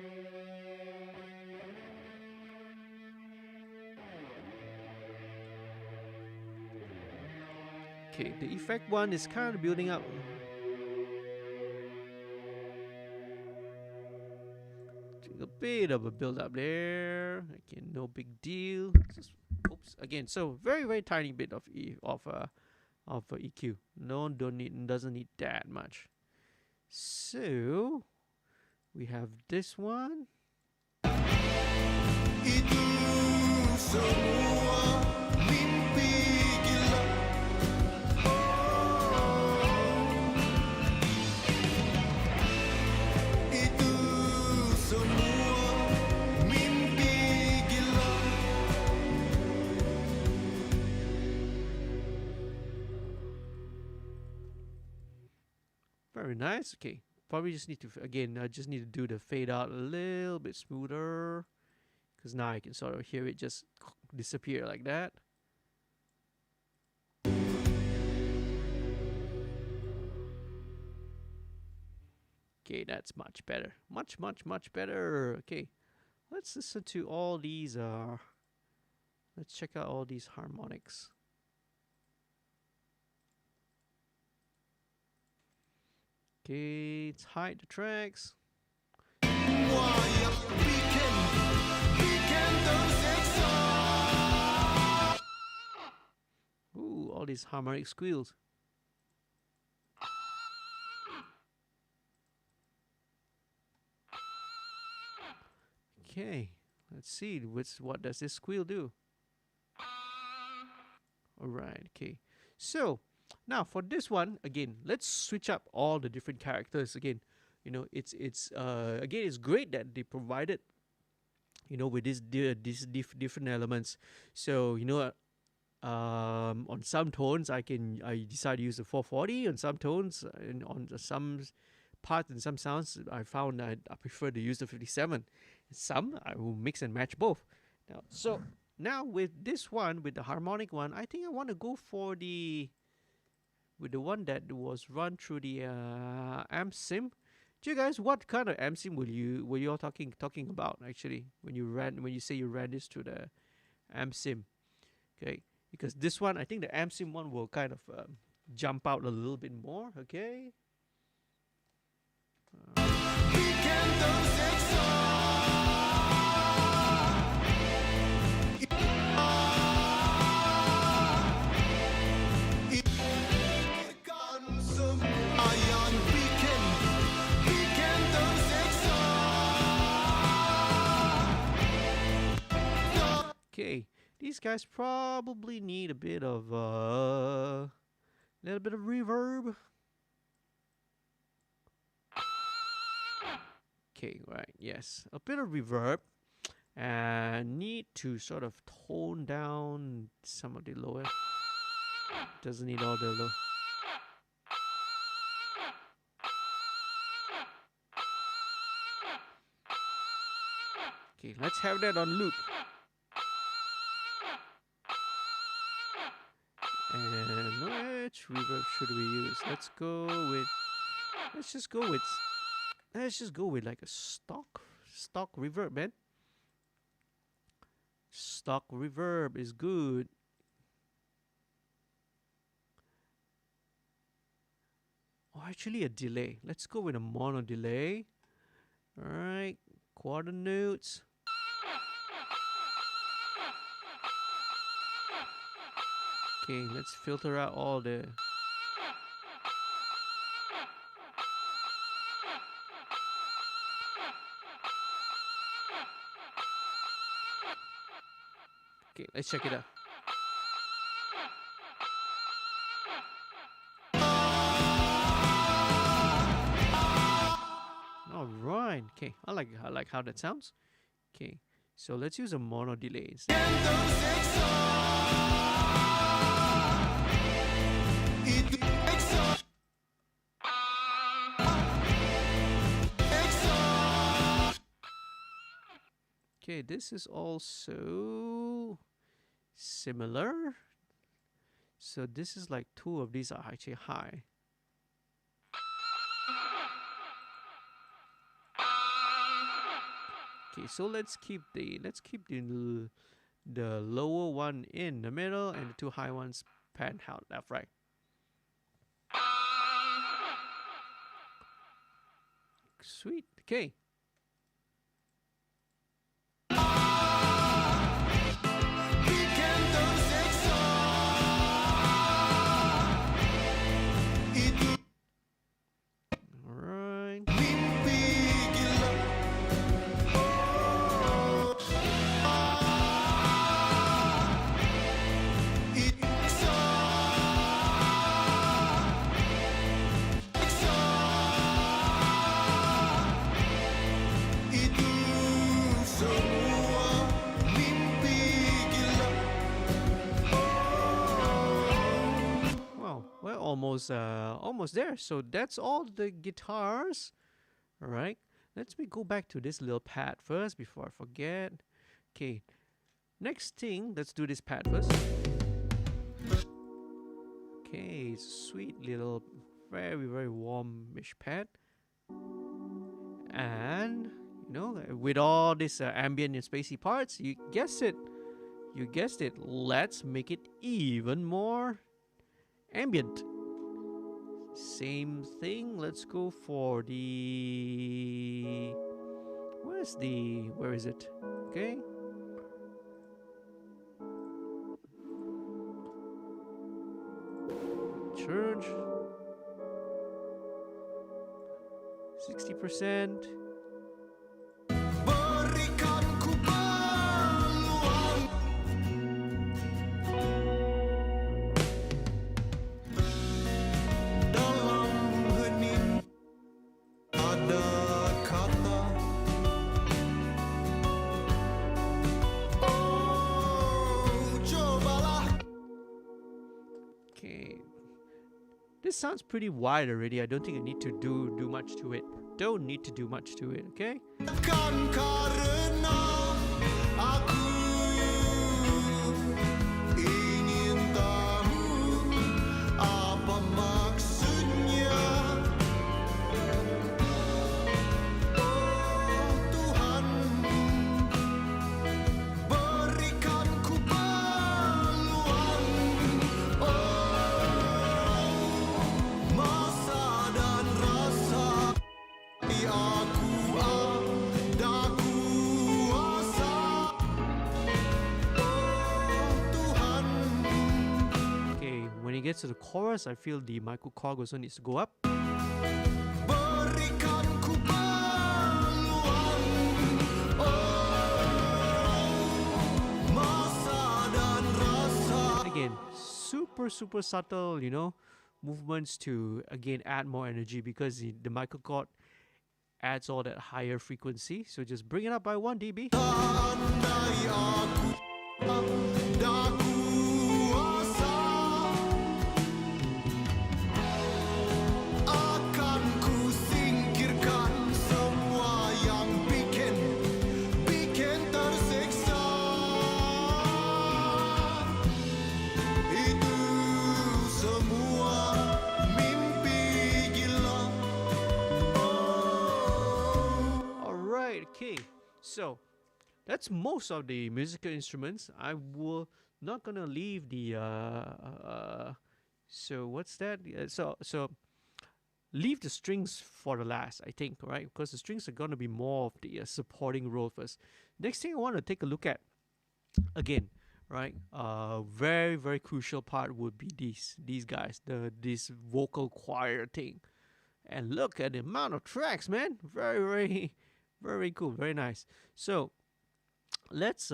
Okay, the effect one is kind of building up. A bit of a build up there. Again, no big deal. Oops. Again, so very tiny bit of EQ. No, doesn't need that much. So we have this one. Itu semua mimpi gila. Oh, itu semua mimpi gila. Very nice. Okay. Probably just need to, again, I just need to do the fade out a little bit smoother. Because now I can sort of hear it just disappear like that. Okay, that's much better. Much better. Okay. Let's listen to all these, let's check out all these harmonics. Okay, let's hide the tracks. Wayang bikin tersiksa. Ooh, all these harmonic squeals. Okay, let's see. What does this squeal do? All right. Okay. So now for this one again, let's switch up all the different characters again. It's again, it's great that they provided with these different elements. So on some tones I decide to use the 440. On some tones and on some parts and some sounds I found that I prefer to use the 57. Some I will mix and match both. Now with this one, with the harmonic one, I think I want to go for the one that was run through the amp sim. Do you guys, what kind of amp sim were you all talking about actually when you say you ran this through the amp sim? Okay, because this one I think the amp sim one will kind of jump out a little bit more. Okay. Okay, these guys probably need a bit of little bit of reverb. Okay, right, yes, a bit of reverb, and need to sort of tone down some of the lower. Doesn't need all the low. Okay, let's have that on loop. And which reverb should we use? Let's just go with like a stock reverb, man. Stock reverb is good. Oh, actually a delay. Let's go with a mono delay. All right, quarter notes. Okay, let's filter out all the. Okay, let's check it out. All right. Okay, I like how that sounds. Okay, so let's use a mono delay instead. Okay, this is also similar. So this is like two of these are actually high. Okay, so let's keep the lower one in the middle and the two high ones pan out left, right. Sweet. Okay. Almost there. So that's all the guitars. All right, let me go back to this little pad first before I forget. Okay, next thing, let's do this pad first. Okay, sweet little, very warmish pad. And with all this ambient and spacey parts, you guessed it, let's make it even more ambient. Same thing, let's go for the, where is it? Okay, church 60%. Berikan Okay. This sounds pretty wide already. I don't think I need to do much to it. Don't need to do much to it, okay? Kan karena aku ingin tahu apa maksudnya. Oh Tuhan, berikan ku peluang. Oh masa dan rasa di aku ada kuasa. Oh Tuhan. Okay, when it gets to the chorus, I feel the micro chord also needs to go up. Berikan ku peluang. Oh masa dan rasa. Again, super subtle, you know, movements to again add more energy because the micro chord adds all that higher frequency. So just bring it up by 1 dB. Andai aku ada kuasa, akan ku singkirkan semua yang bikin tersiksa. Itu semua mimpi gila. Alright, okay. So that's most of the musical instruments. I will not gonna leave the so what's that? So leave the strings for the last, I think, right? Because the strings are gonna be more of the supporting role first. Next thing I want to take a look at again, right? Very crucial part would be these guys, this vocal choir thing. And look at the amount of tracks, man. Very cool, very nice. So let's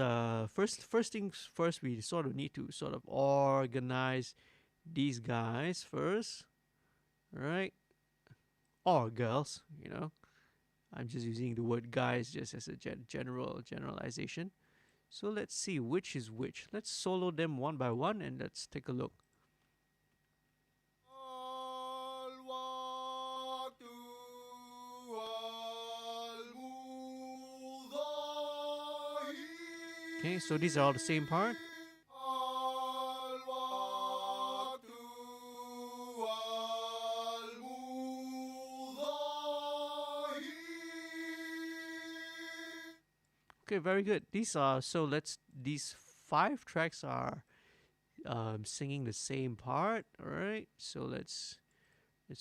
first things first, we sort of need to sort of organize these guys first, right? Or girls, you know. I'm just using the word guys just as a generalization. So let's see which is which. Let's solo them one by one and let's take a look. Okay, so these are all the same part. Okay, very good. These 5 tracks are singing the same part. All right, so let's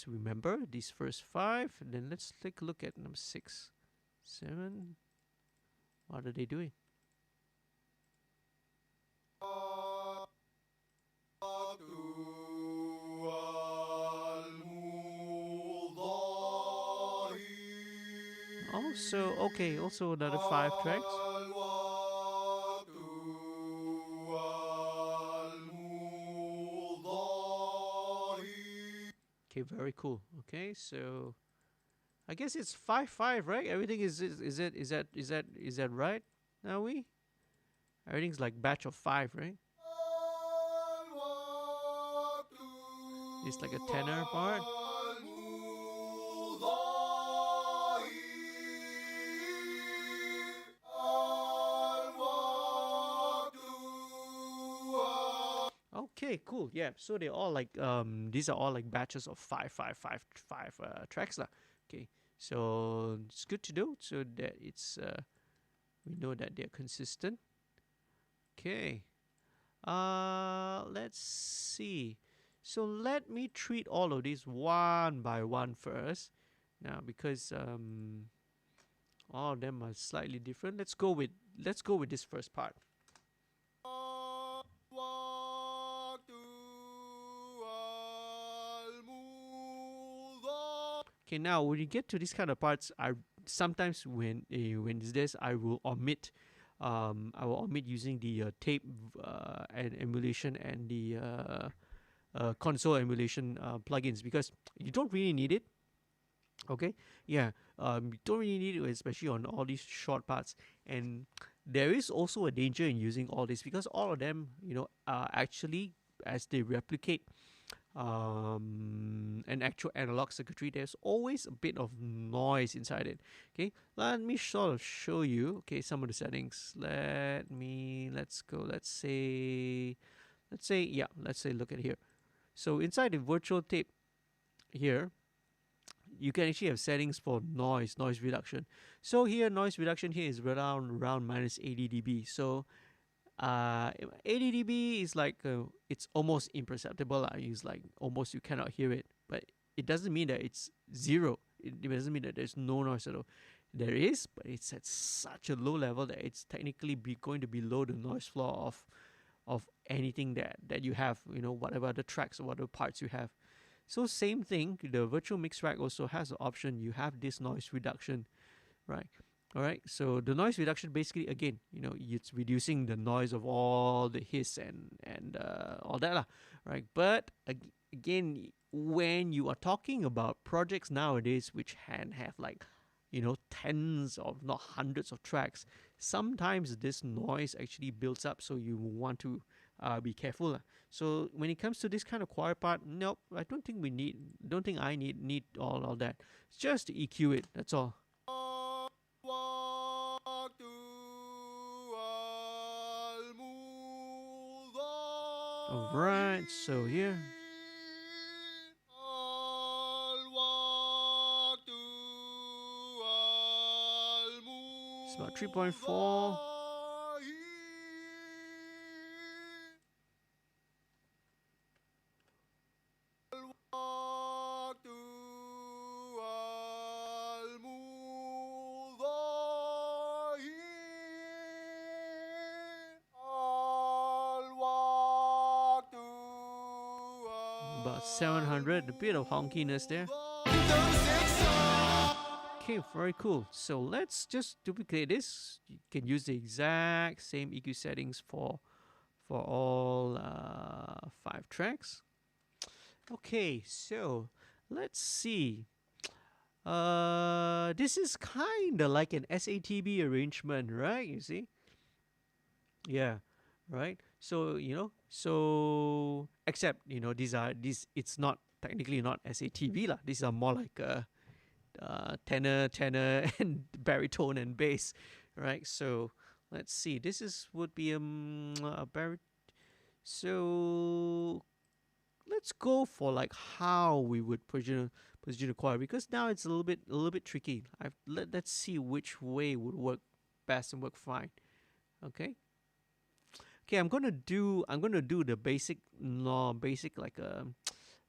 remember these first 5, and then let's take a look at number 6, 7. What are they doing? Also, okay, also another 5 tracks. Okay, very cool. Okay, so I guess it's 5/5, right? Everything is that right? Now everything's like batch of 5, right? It's like a tenor part. Okay, cool. Yeah, so they're all like these are all like batches of five tracks lah. Okay, so it's good to know so that it's we know that they're consistent. Okay, let's see. So let me treat all of these one by one first. Now because all of them are slightly different. Let's go with this first part. Okay, now when you get to these kind of parts, I sometimes when it's this, I will omit using the tape and emulation and the console emulation plugins because you don't really need it. Okay, yeah, you don't really need it, especially on all these short parts. And there is also a danger in using all this because all of them, you know, are actually as they replicate an actual analog circuitry, there's always a bit of noise inside it. Okay, let me sort of show you. Okay, some of the settings. Let's go. Let's say, look at here. So inside the virtual tape here, you can actually have settings for noise reduction. So here, noise reduction here is around minus 80 dB. So 80 dB is like it's almost imperceptible. It's like almost you cannot hear it, but it doesn't mean that it's zero. It doesn't mean that there's no noise at all. There is, but it's at such a low level that it's technically going to be below the noise floor of anything that you have. Whatever other tracks or whatever parts you have. So same thing. The virtual mix rack also has the option. You have this noise reduction, right? All right, so the noise reduction basically, again, it's reducing the noise of all the hiss and all that lah, right? But again, when you are talking about projects nowadays which have like, tens of, not hundreds of tracks, sometimes this noise actually builds up, so you want to be careful lah. So when it comes to this kind of choir part, nope, I don't think I need all that. It's just to EQ it, that's all. Alright, so here. It's about 3.4. About 700, a bit of honkiness there. Okay, very cool. So let's just duplicate this. You can use the exact same EQ settings for all 5 tracks. Okay, so let's see. This is kind of like an SATB arrangement, right? You see? Yeah, right. So except it's not technically not SATB lah. These are more like tenor, and baritone and bass, right? So let's see. This would be a baritone. So let's go for like how we would position a choir, because now it's a little bit tricky. Let's see which way would work best and work fine. Okay. Okay, I'm gonna do the basic like a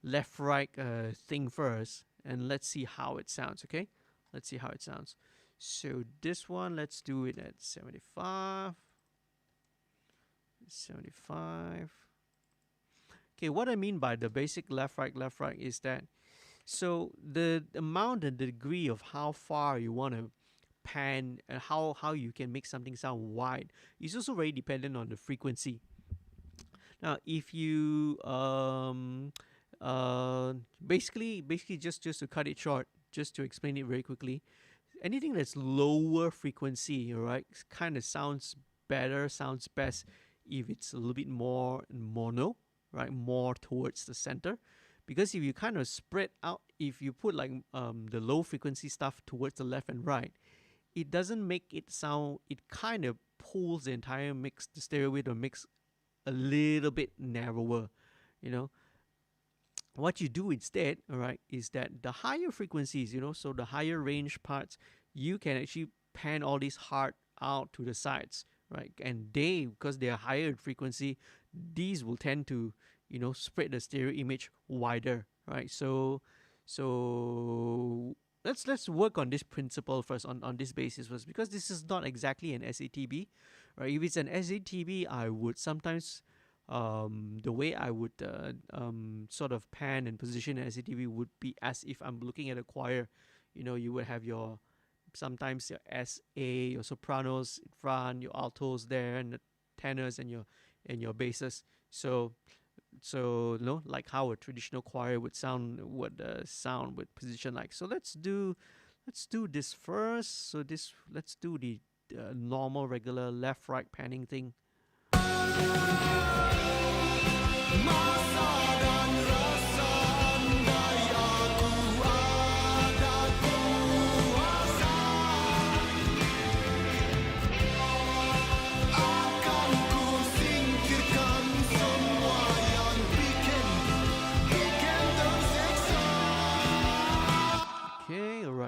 left right thing first, and let's see how it sounds. Okay, let's see how it sounds. So this one, let's do it at 75. 75. Okay, what I mean by the basic left right is that, so the amount and the degree of how far you want to pan and how you can make something sound wide is also very dependent on the frequency. Now, if you basically just to cut it short, just to explain it very quickly, anything that's lower frequency, all right, kind of sounds best if it's a little bit more mono, right, more towards the center. Because if you kind of spread out, if you put like the low frequency stuff towards the left and right, it doesn't make it sound, it kind of pulls the entire mix, the stereo wave or mix a little bit narrower, What you do instead, all right, is that the higher frequencies, so the higher range parts, you can actually pan all these hard out to the sides, right? And because they are higher in frequency, these will tend to, spread the stereo image wider, right? So let's work on this principle first, on this basis first, because this is not exactly an SATB, right? If it's an SATB, I would sometimes the way I would sort of pan and position an SATB would be as if I'm looking at a choir. You would have sometimes your SA, your sopranos in front, your altos there, and the tenors and your basses. So like how a traditional choir would sound with position like. So let's do this first. So let's do the normal regular left right panning thing. Masa dan rasa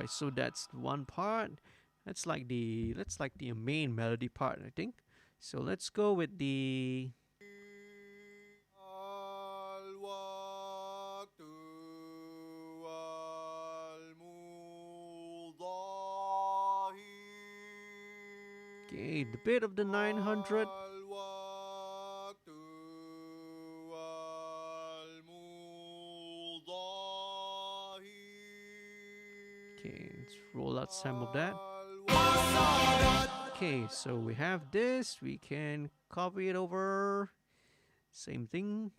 Right, so that's one part. That's like the main melody part, I think. So let's go with the okay, the bit of the 900. Okay, let's roll out some of that. Okay, so we have this. We can copy it over. Same thing.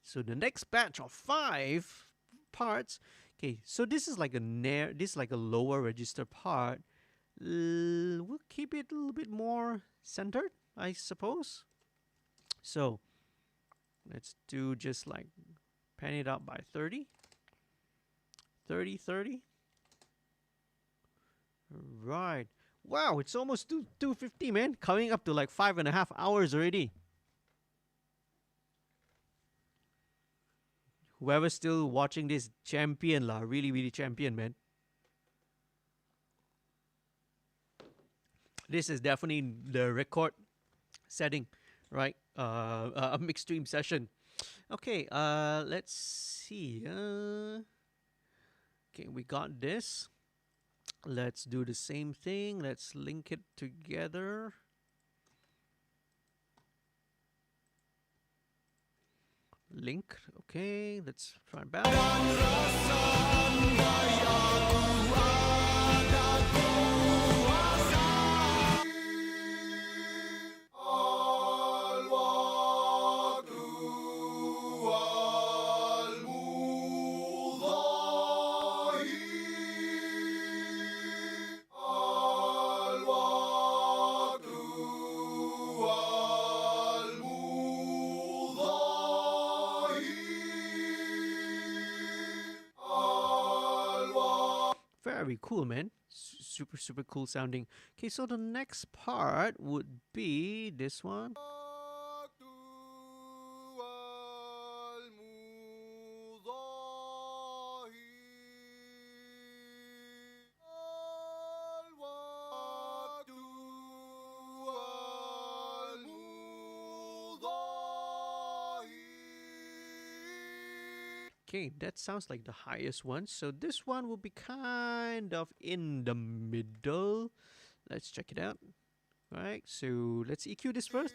So the next batch of 5 parts. Okay, so this is like a lower register part. We'll keep it a little bit more centered, I suppose. So let's do just like pan it out by 30. 30, 30. Right. Wow, it's almost 250, man. Coming up to like 5.5 hours already. Whoever's still watching this, champion lah. Really, really champion, man. This is definitely the record setting, right? A MixStream session. Okay, let's see. Okay, we got this. Let's do the same thing. Let's link it together. Link. Okay, let's try back. Very cool, man. Super, super cool sounding. Okay, so the next part would be this one. Okay, that sounds like the highest one. So this one will be kind of in the middle. Let's check it out. All right, so let's EQ this first.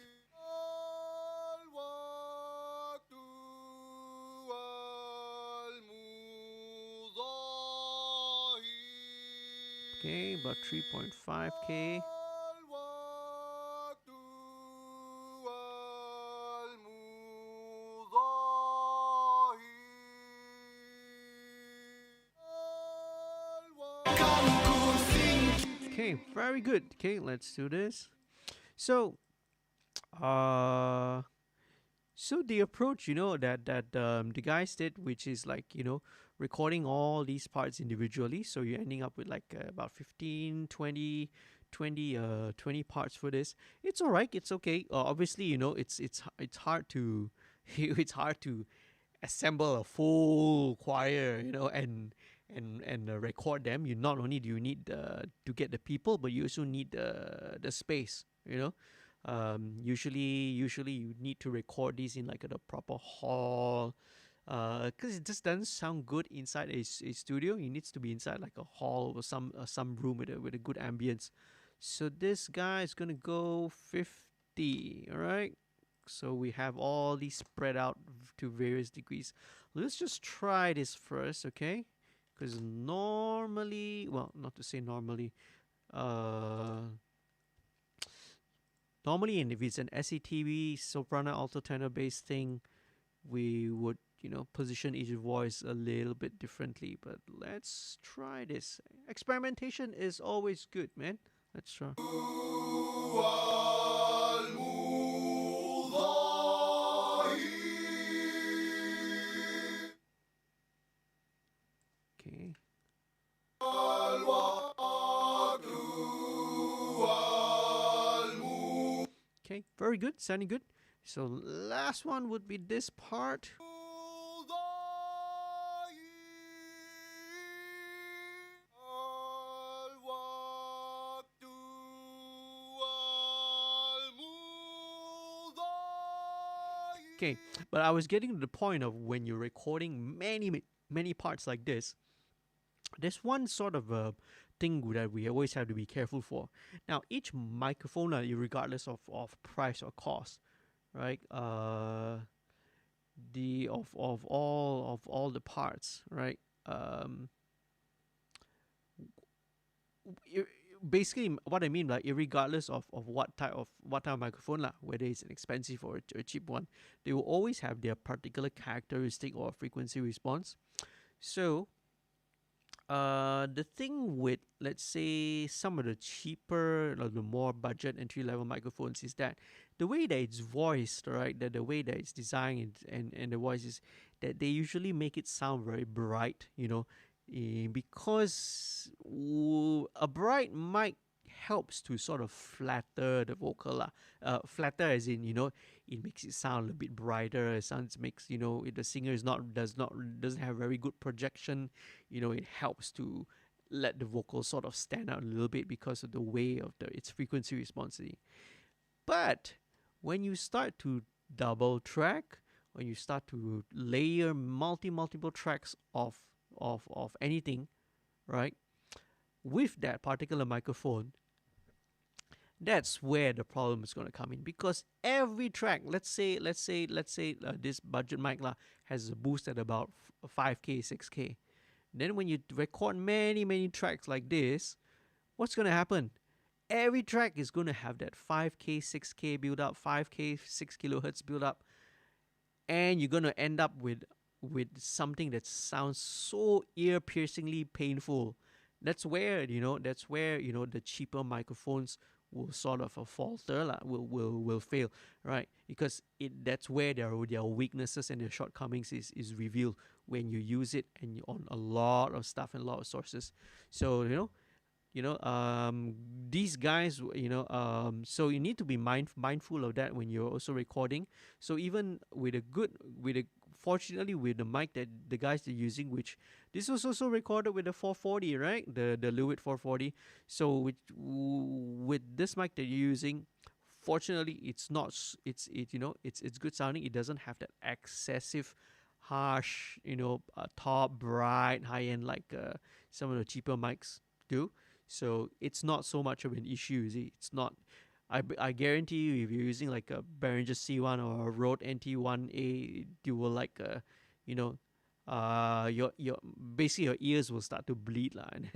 Okay, about 3.5K. Okay, very good. Okay, let's do this. So, so the approach, the guys did, which is like, recording all these parts individually. So you're ending up with like about 15, 20 parts for this. It's all right. It's okay. Obviously, it's hard to it's hard to assemble a full choir, and record them. You not only do you need to get the people, but you also need the space. Usually you need to record these in like the proper hall, because it just doesn't sound good inside a studio. It needs to be inside like a hall or some room with a good ambience. So this guy is gonna go 50. All right. So we have all these spread out to various degrees. Let's just try this first, okay? Because normally, well, not to say normally, normally, and if it's an SETB, soprano, alto, tenor, bass thing, we would, position each voice a little bit differently. But let's try this. Experimentation is always good, man. Let's try. Okay. Okay, very good, sounding good. So last one would be this part. Okay, but I was getting to the point of when you're recording many parts like this, there's one sort of a thing that we always have to be careful for. Now, each microphone, regardless of price or cost, right? The of all the parts, right? Um, i- Basically, what I mean, like, regardless of what type of microphone, lah, whether it's an expensive or a cheap one, they will always have their particular characteristic or frequency response. So the thing with, let's say, some of the cheaper or the more budget entry level microphones is that the way that it's voiced, right? The way that it's designed and the voice is that they usually make it sound very bright, because a bright mic helps to sort of flatter the vocal lah. Flatter as in, it makes it sound a bit brighter. It sounds makes, if the singer doesn't have very good projection, it helps to let the vocal sort of stand out a little bit because of the way of its frequency response. But when you start to double track, when you start to layer multiple tracks of anything, right? With that particular microphone, that's where the problem is going to come in, because every track, let's say this budget mic lah has a boost at about 5k 6k. Then when you record many tracks like this, what's going to happen? Every track is going to have that 5k 6k build up, 5k 6 kilohertz build up, and you're going to end up with something that sounds so ear piercingly painful. That's where the cheaper microphones will sort of falter, will fail, right? Because that's where their weaknesses and their shortcomings is revealed when you use it and on a lot of stuff and a lot of sources. So these guys, so you need to be mindful of that when you're also recording. So even fortunately with the mic that the guys are using, which this was also recorded with the 440, right? The Lewitt 440. So with this mic that you're using, fortunately it's not it's good sounding. It doesn't have that excessive harsh, top bright high end like some of the cheaper mics do. So it's not so much of an issue, you see. It's not. I guarantee you, if you're using like a Behringer C1 or a Rode NT1A, you will like your basically your ears will start to bleed lah, and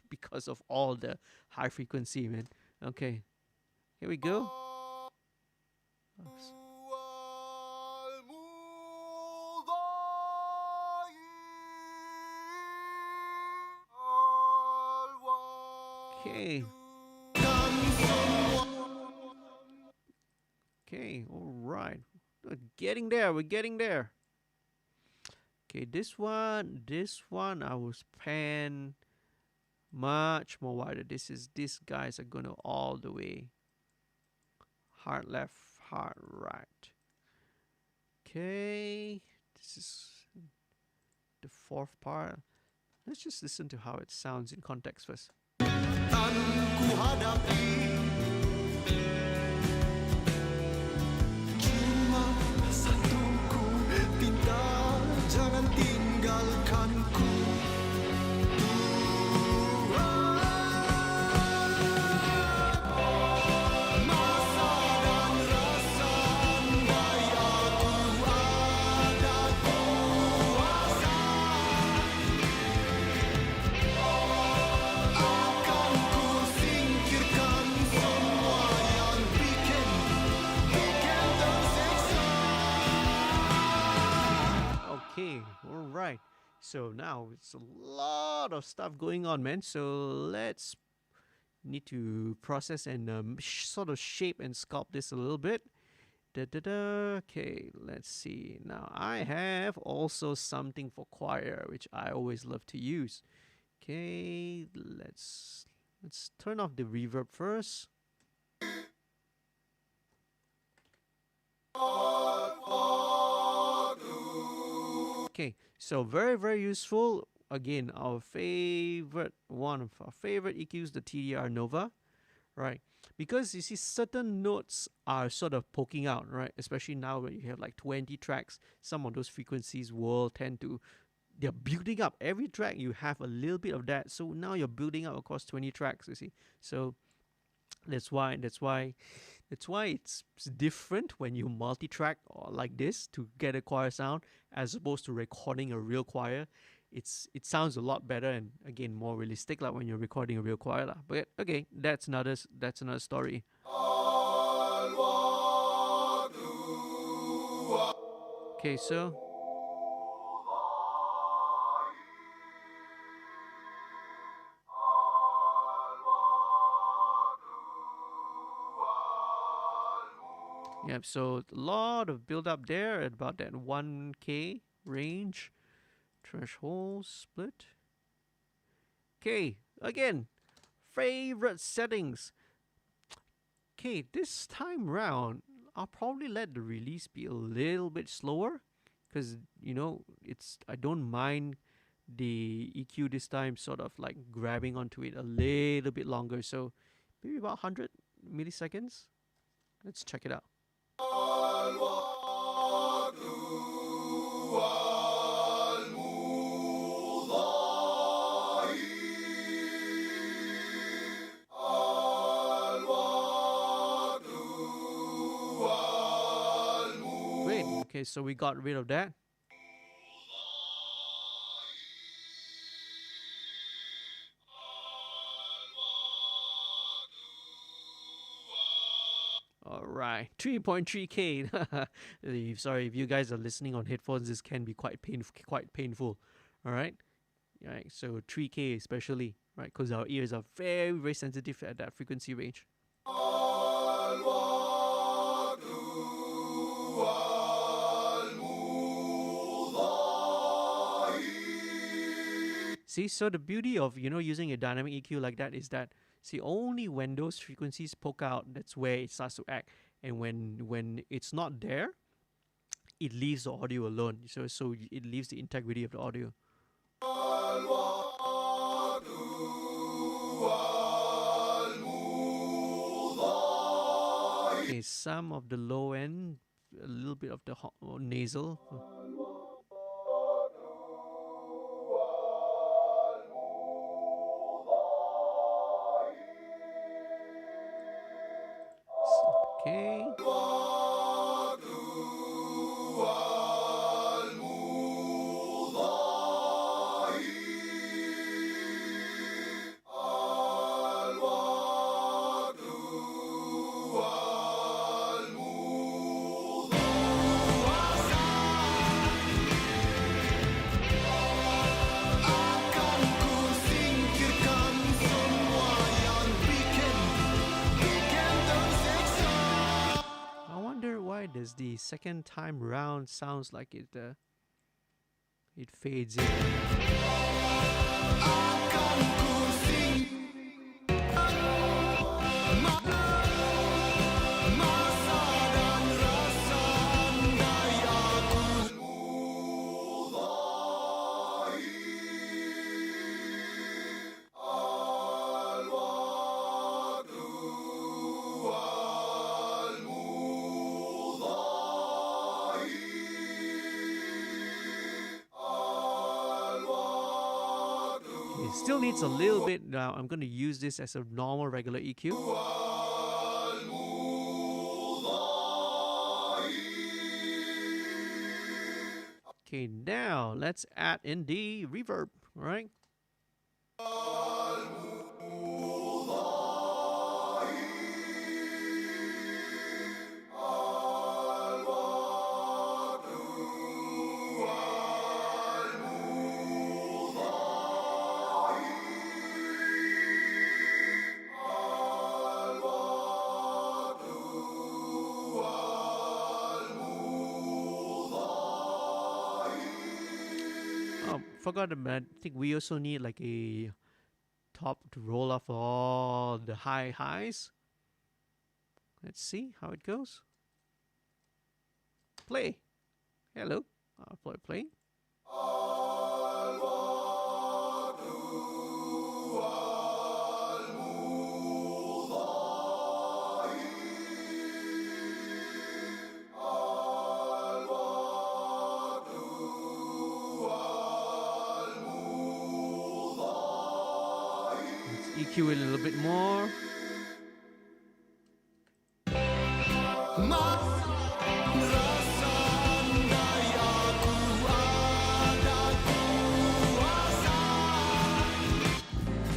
because of all the high frequency, man. Okay, here we go. Okay. Okay, all right. We're getting there. We're getting there. Okay, this one I will span much more wider. These guys are gonna all the way. Hard left, hard right. Okay, this is the fourth part. Let's just listen to how it sounds in context first. Jangan tinggalkanku. Masa dan rasa andai aku ada kuasa, akan ku singkirkan semua yang bikin tersiksa. Okay, all right. So now it's a lot of stuff going on, man. So let's need to process and sort of shape and sculpt this a little bit. Okay, let's see. Now I have also something for choir, which I always love to use. Okay, let's turn off the reverb first. Okay, so very useful. Again, our favorite EQs, the TDR Nova, right? Because you see, certain notes are sort of poking out, right? Especially now when you have like 20 tracks, some of those frequencies will tend to, they're building up. Every track you have a little bit of that, so now you're building up across 20 tracks. You see, so that's why it's different when you multi-track or like this to get a choir sound as opposed to recording a real choir. It sounds a lot better and again more realistic like when you're recording a real choir lah. But okay, that's another story. Okay, so yep, so a lot of build up there at about that 1K range threshold split. Okay, again, favorite settings. Okay, this time round, I'll probably let the release be a little bit slower because it's I don't mind the EQ this time sort of like grabbing onto it a little bit longer. So maybe about 100 milliseconds. Let's check it out. Great. Okay, so we got rid of that. All right, 3.3K. Sorry if you guys are listening on headphones. This can be quite painful. All right, so 3K especially, right? Because our ears are very, very sensitive at that frequency range. See, so the beauty of using a dynamic EQ like that is that, see, only when those frequencies poke out, that's where it starts to act, and when it's not there, it leaves the audio alone. So it leaves the integrity of the audio. Okay, some of the low end, a little bit of the nasal. Okay. I wonder why does the second time round sounds like it fades in. It still needs a little bit. Now I'm going to use this as a normal regular EQ. Okay, now let's add in the reverb, all right? Forgot about. I think we also need like a top to roll off all the high highs. Let's see how it goes. Play. Hello. I'll play. EQ it a little bit more.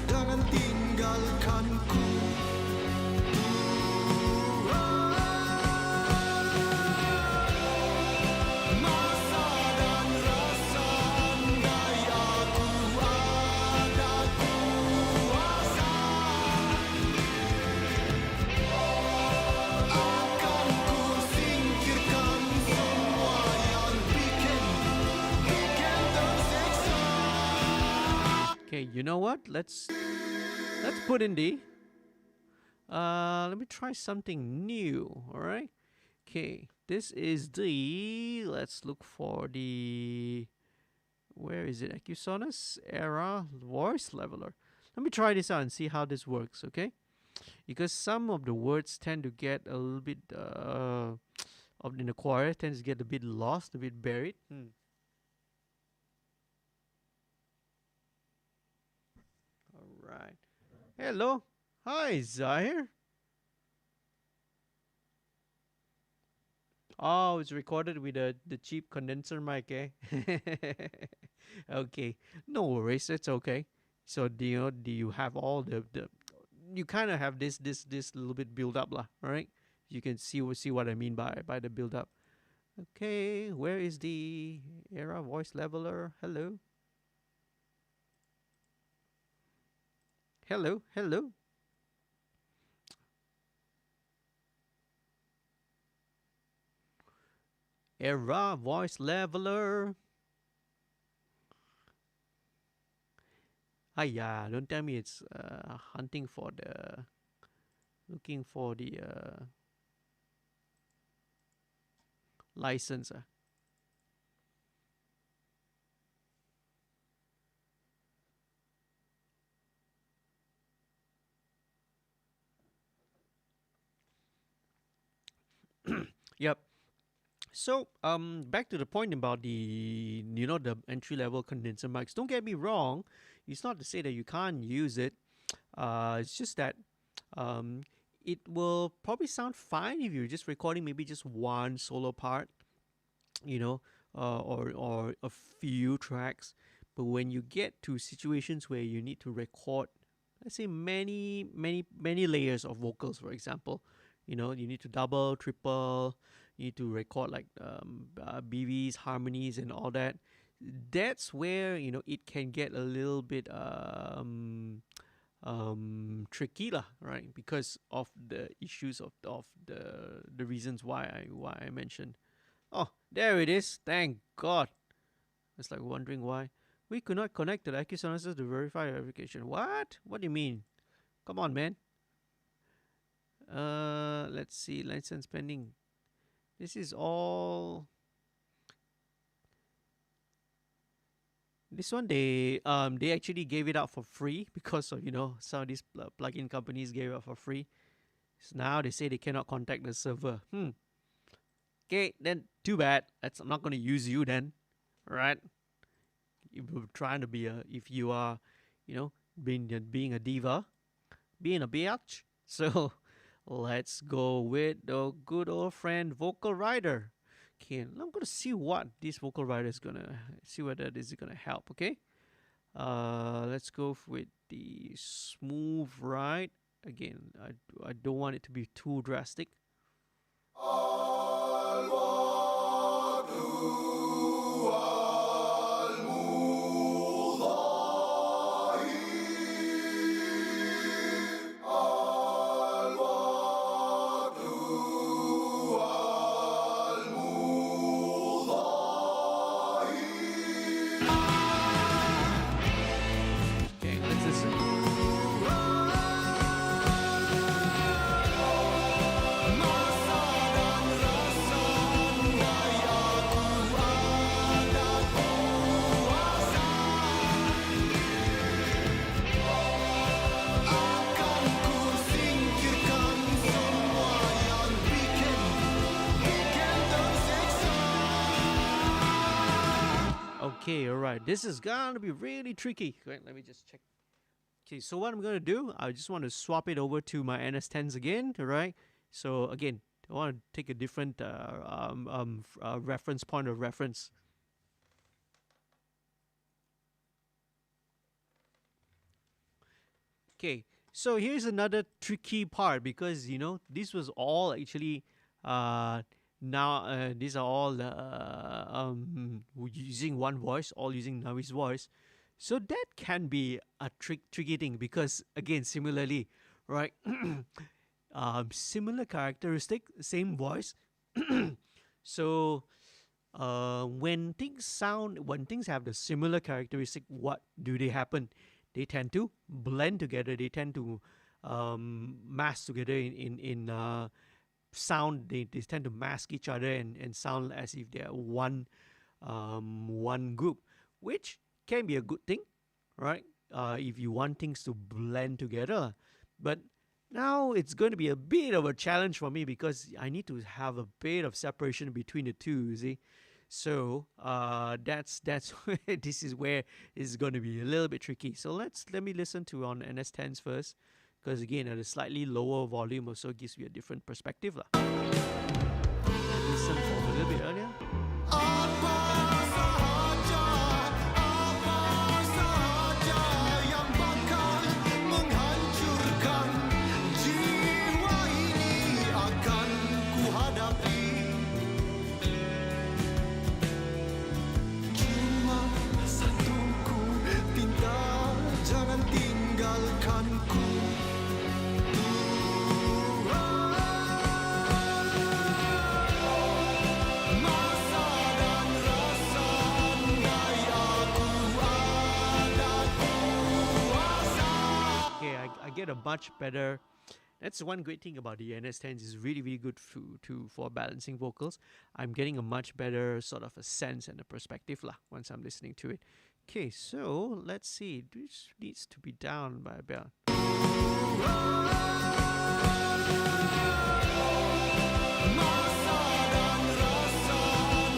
Jangan tinggalkanku. Masa dan rasa andai aku ada kuasa, akan ku singkirkan semua yang bikin tersiksa. Okay, you know what? Let's put in the. Let me try something new. All right. Okay, this is the. Let's look for the. Where is it? Acusonus era voice leveler. Let me try this out and see how this works. Okay, because some of the words tend to get a little bit in the choir tends to get a bit lost, a bit buried. All right. Hello. Hi, Zahir. Oh, it's recorded with the cheap condenser mic, eh? Okay, no worries. It's okay. So do you have all the you kind of have this little bit build up lah, all right? You can see what I mean by the build up. Okay, where is the era voice leveler? Hello. Hello, hello. Era voice leveler. Yeah, don't tell me it's hunting for the, looking for the license. Yep. So back to the point about the the entry level condenser mics. Don't get me wrong. It's not to say that you can't use it. It's just that it will probably sound fine if you're just recording maybe just one solo part, or a few tracks. But when you get to situations where you need to record, let's say many layers of vocals, for example, you need to double, triple, you need to record like BVs, harmonies, and all that. That's where it can get a little bit tricky lah, right? Because of the issues of the reasons why I mentioned. Oh, there it is. Thank God. It's like wondering why we could not connect to the Acusonus to verify verification. What? What do you mean? Come on, man. Let's see. License pending. This is all. This one they actually gave it out for free because of some of these plugin companies gave it out for free. So now they say they cannot contact the server. Okay, then too bad. I'm not gonna use you then, right? If you're trying to be if you are, being a diva, being a bitch. So let's go with the good old friend Vocal Rider. Okay, I'm gonna see what this Vocal Rider is gonna see whether this is gonna help. Okay, let's go with the smooth ride again. I don't want it to be too drastic. Okay, let's listen. Masa dan rasa andai aku ada kuasa, akan ku singkirkan semua yang bikin tersiksa. Okay, all right. This is gonna be really tricky. Wait, let me just check. Okay, so what I'm gonna do, I just want to swap it over to my NS10s again, alright? So again, I want to take a different reference point of reference. Okay, so here's another tricky part because this was all actually now these are all using one voice, all using Navi's voice. So that can be a tricky thing because again, similarly, right? Similar characteristic, same voice. So when things have the similar characteristic, what do they happen? They tend to blend together. They tend to mask together in sound. They tend to mask each other and sound as if they're one group, which can be a good thing, right? If you want things to blend together, but now it's going to be a bit of a challenge for me because I need to have a bit of separation between the two. You see, so that's this is where it's going to be a little bit tricky. So let me listen to on NS10s first, because again at a slightly lower volume also gives me a different perspective lah. Listen for a little bit earlier. Apa sahaja, apa sahaja yang bakal menghancurkan jiwa ini akan ku hadapi. Cuma satu ku minta, jangan tinggalkanku. Masa dan rasa andai aku ada kuasa. Okay, I get a much better. That's one great thing about the NS10s is really good for balancing vocals. I'm getting a much better sort of a sense and a perspective lah once I'm listening to it. Okay, so let's see. This needs to be down by about. Masa dan rasa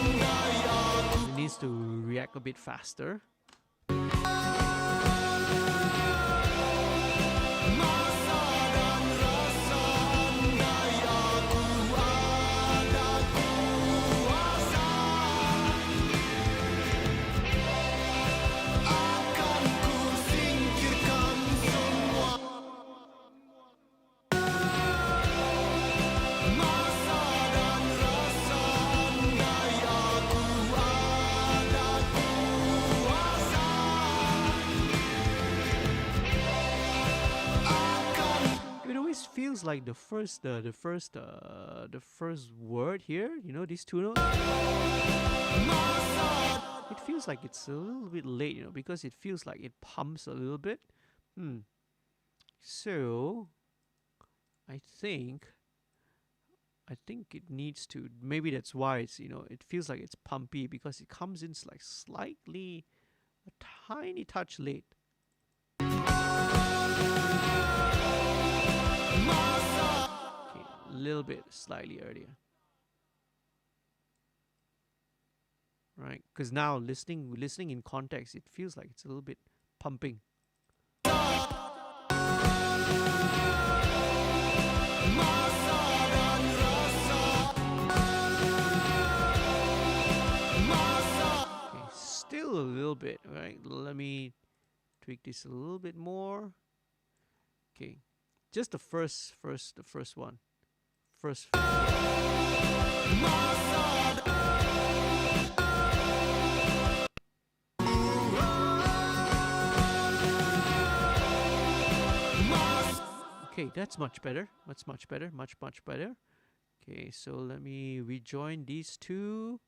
andai aku It needs to react a bit faster. Masa dan rasa andai aku ada kuasa, akan ku singkirkan semua. Masa dan rasa andai aku ada kuasa, akan It always feels like the first word here. These two notes. It feels like it's a little bit late. Because it feels like it pumps a little bit. So I think it needs to. Maybe that's why it feels like it's pumpy because it comes in like slightly, a tiny touch late. Okay, a little bit slightly earlier. Right, because now listening in context, it feels like it's a little bit pumping. Masa dan rasa, masa. Okay, still a little bit, right? Let me tweak this a little bit more. Okay, just the first one. First. Okay, that's much better. That's much better. Much better. Okay, so let me rejoin these two.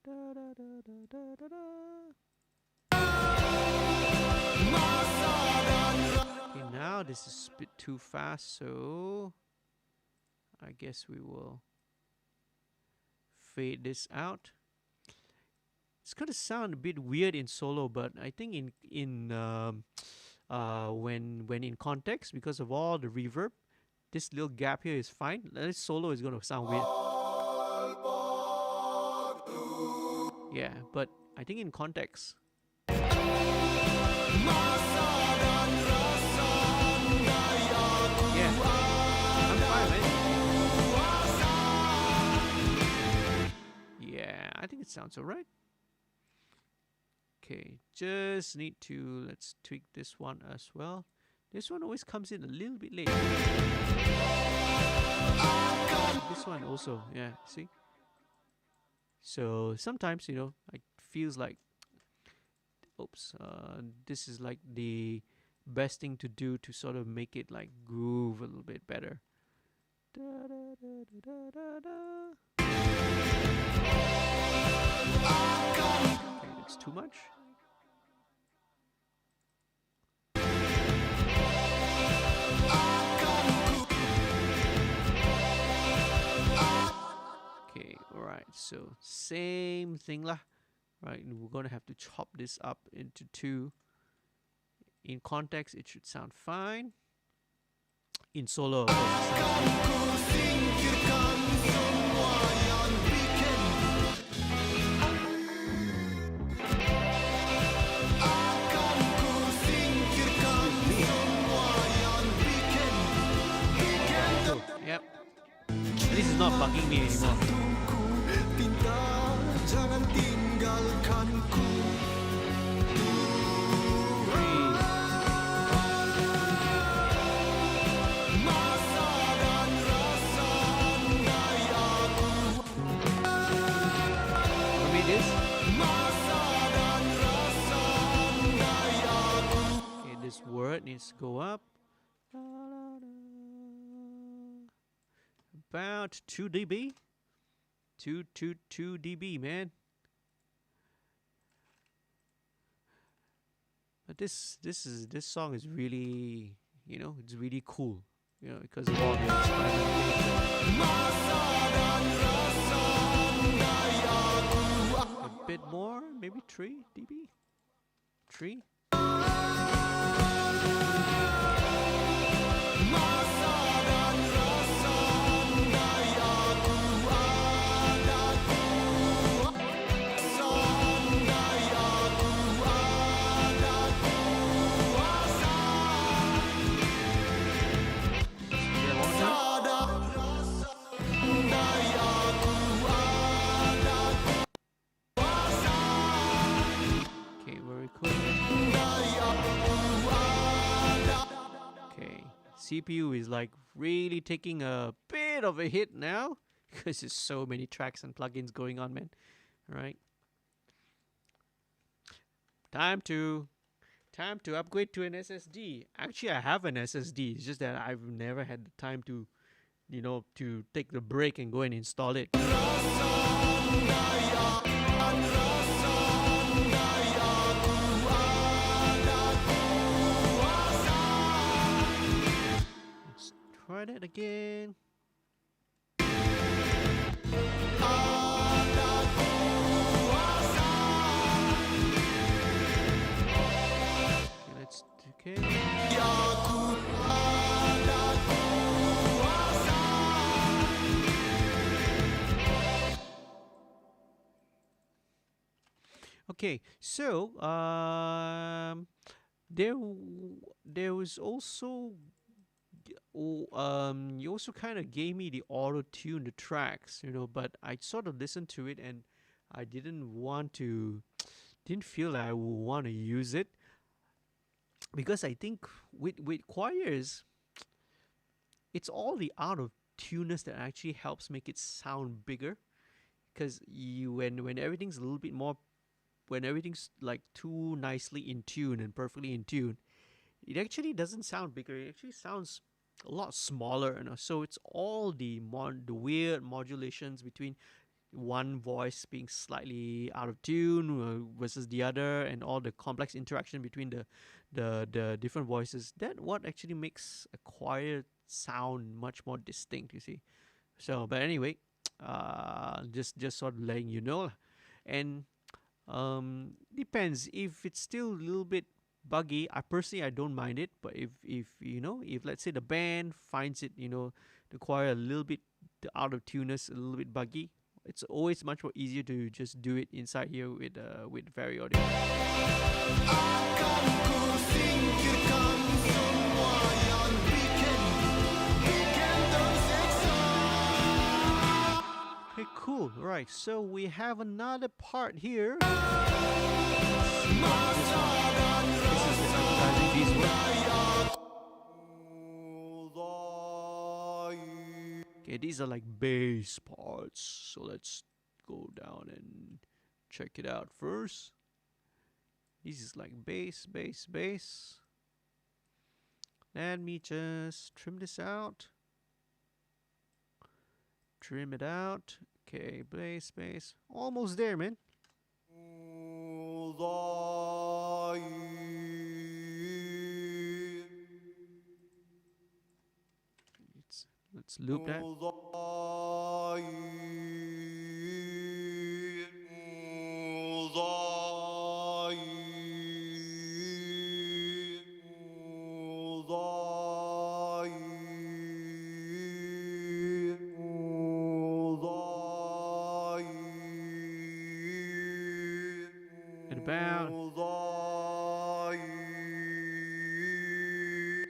Da, da, da, da, da, da, da. Okay, now this is a bit too fast, so I guess we will fade this out. It's gonna sound a bit weird in solo, but I think when in context, because of all the reverb, this little gap here is fine. This solo is gonna sound weird. Yeah, but I think in context. Masa dan rasa andai aku Yeah, I'm fine, man. kuasa. Yeah, I think it sounds alright. Okay, just need to, let's tweak this one as well. This one always comes in a little bit late. This one also, yeah, see? So sometimes, you know, it feels like, oops, this is like the best thing to do to sort of make it like groove a little bit better. Da, da, da, da, da, da. Okay, that's too much. Okay, alright, so same thing lah. Right, we're gonna have to chop this up into two. In context, it should sound fine. In solo, of course, it sounds good. Ku singkirkan semua yang bikin. Akan ku singkirkan semua yang bikin. Yep. This is not bugging me anymore. Ku pinta jangan tinggalkanku. Breathe. Masa dan rasa andai aku. Wanna read this? Masa dan rasa andai aku. Okay, this word needs to go up. About 2 dB. 2 dB, man. But this song is really, you know, it's really cool, you know, because of all the experimentation. Masa dan rasa andai aku. A bit more, maybe 3 dB. 3. Masa dan rasa andai aku ada kuasa. Andai aku ada kuasa. Yeah, one more time. Ada rasa andai aku ada kuasa. Okay, very cool. Andai aku ada. Okay, CPU is like really taking a bit of a hit now because there's so many tracks and plugins going on, man. All right, time to upgrade to an SSD. Actually, I have an SSD. It's just that I've never had the time to, you know, to take the break and go and install it. Let's try that again. Okay, let's okay. Okay, so there was also you also kind of gave me the auto tune the tracks, you know, but I sort of listened to it and I didn't feel that I would want to use it because I think with choirs, it's all the out of tuneness that actually helps make it sound bigger. Because you when everything's a little bit more, when everything's like too nicely in tune and perfectly in tune, it actually doesn't sound bigger. It actually sounds a lot smaller, you know. So it's all the weird modulations between one voice being slightly out of tune versus the other, and all the complex interaction between the different voices. That what actually makes a choir sound much more distinct. You see. So, but anyway, just sort of letting you know, and depends if it's still a little bit buggy. I don't mind it, but if you know, if let's say the band finds it, you know, the choir a little bit the out of tuneness a little bit buggy, It's always much more easier to just do it inside here with Vari Audio. Akan ku singkirkan semua yang bikin tersiksa. Okay, cool. Right, so we have another part here. Masa dan This is emphasizing these words. Okay, these are like bass parts. So let's go down and check it out first. This is like bass, bass, bass. Let me just trim this out. Trim it out. Okay, bass, bass. Almost there, man. Let's loop that. And about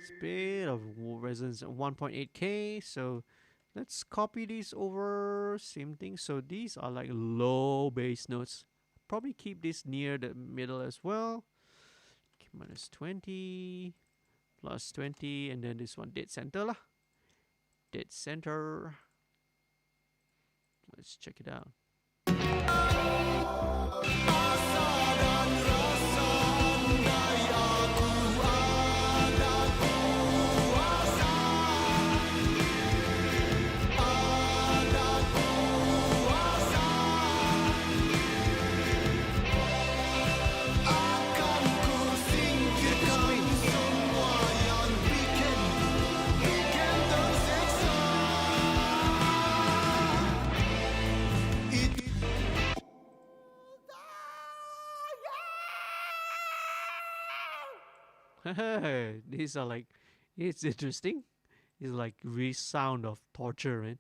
speed of resonance at 1.8K. So let's copy these over. Same thing. So these are like low bass notes. Probably keep this near the middle as well. Okay, minus 20, plus 20, and then this one dead center lah. Dead center. Let's check it out. Masa dan rasa daya ku ada kuasa. Ada kuasa. Akan ku singkirkan semua yang bikin tersiksa. These are like, it's interesting. It's like re-sound of torture, man.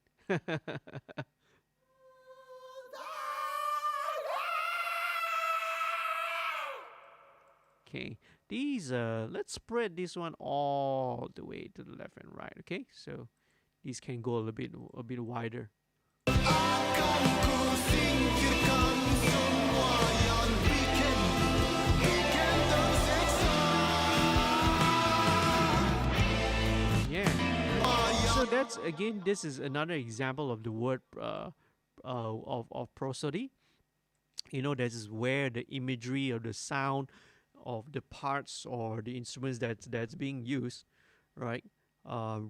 Okay, these let's spread this one all the way to the left and right. Okay, so these can go a bit wider. Akan ku singkirkan semua yang bikin tersiksa. Yeah. So that's again, this is another example of the word of prosody. You know, this is where the imagery or the sound of the parts or the instruments that's being used, right,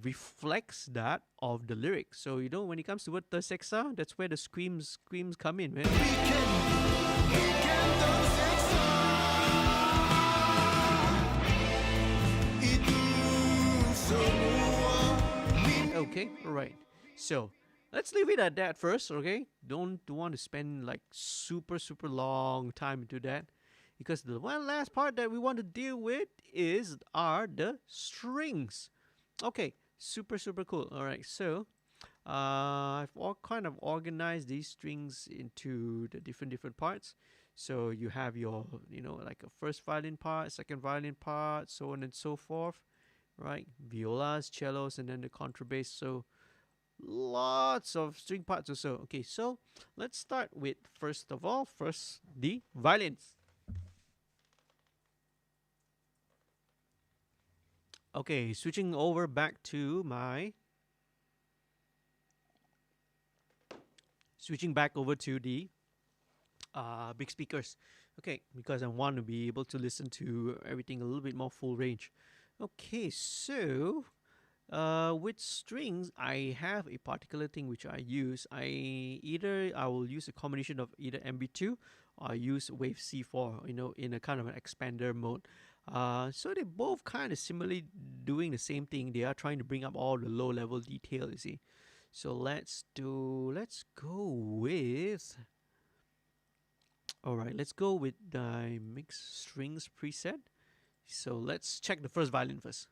reflects that of the lyrics. So you know, when it comes to word terseksa, that's where the screams come in, man. Okay, alright. So let's leave it at that first, okay? Don't want to spend like super long time into that, because the one last part that we want to deal with are the strings. Okay, super cool. Alright, so I've all kind of organized these strings into the different parts. So you have your, you know, like a first violin part, second violin part, so on and so forth, right? Violas, cellos, and then the contrabass. So lots of string parts or so. Okay, so let's start with first the violins. Okay, switching over back to my the big speakers. Okay, because I want to be able to listen to everything a little bit more full range. Okay, so with strings, I have a particular thing which I use. I will use a combination of either MB2 or I use Wave C4, you know, in a kind of an expander mode. So they both kind of similarly doing the same thing. They are trying to bring up all the low level detail, you see. So let's go with, alright, let's go with the mix strings preset. So let's check the first violin first.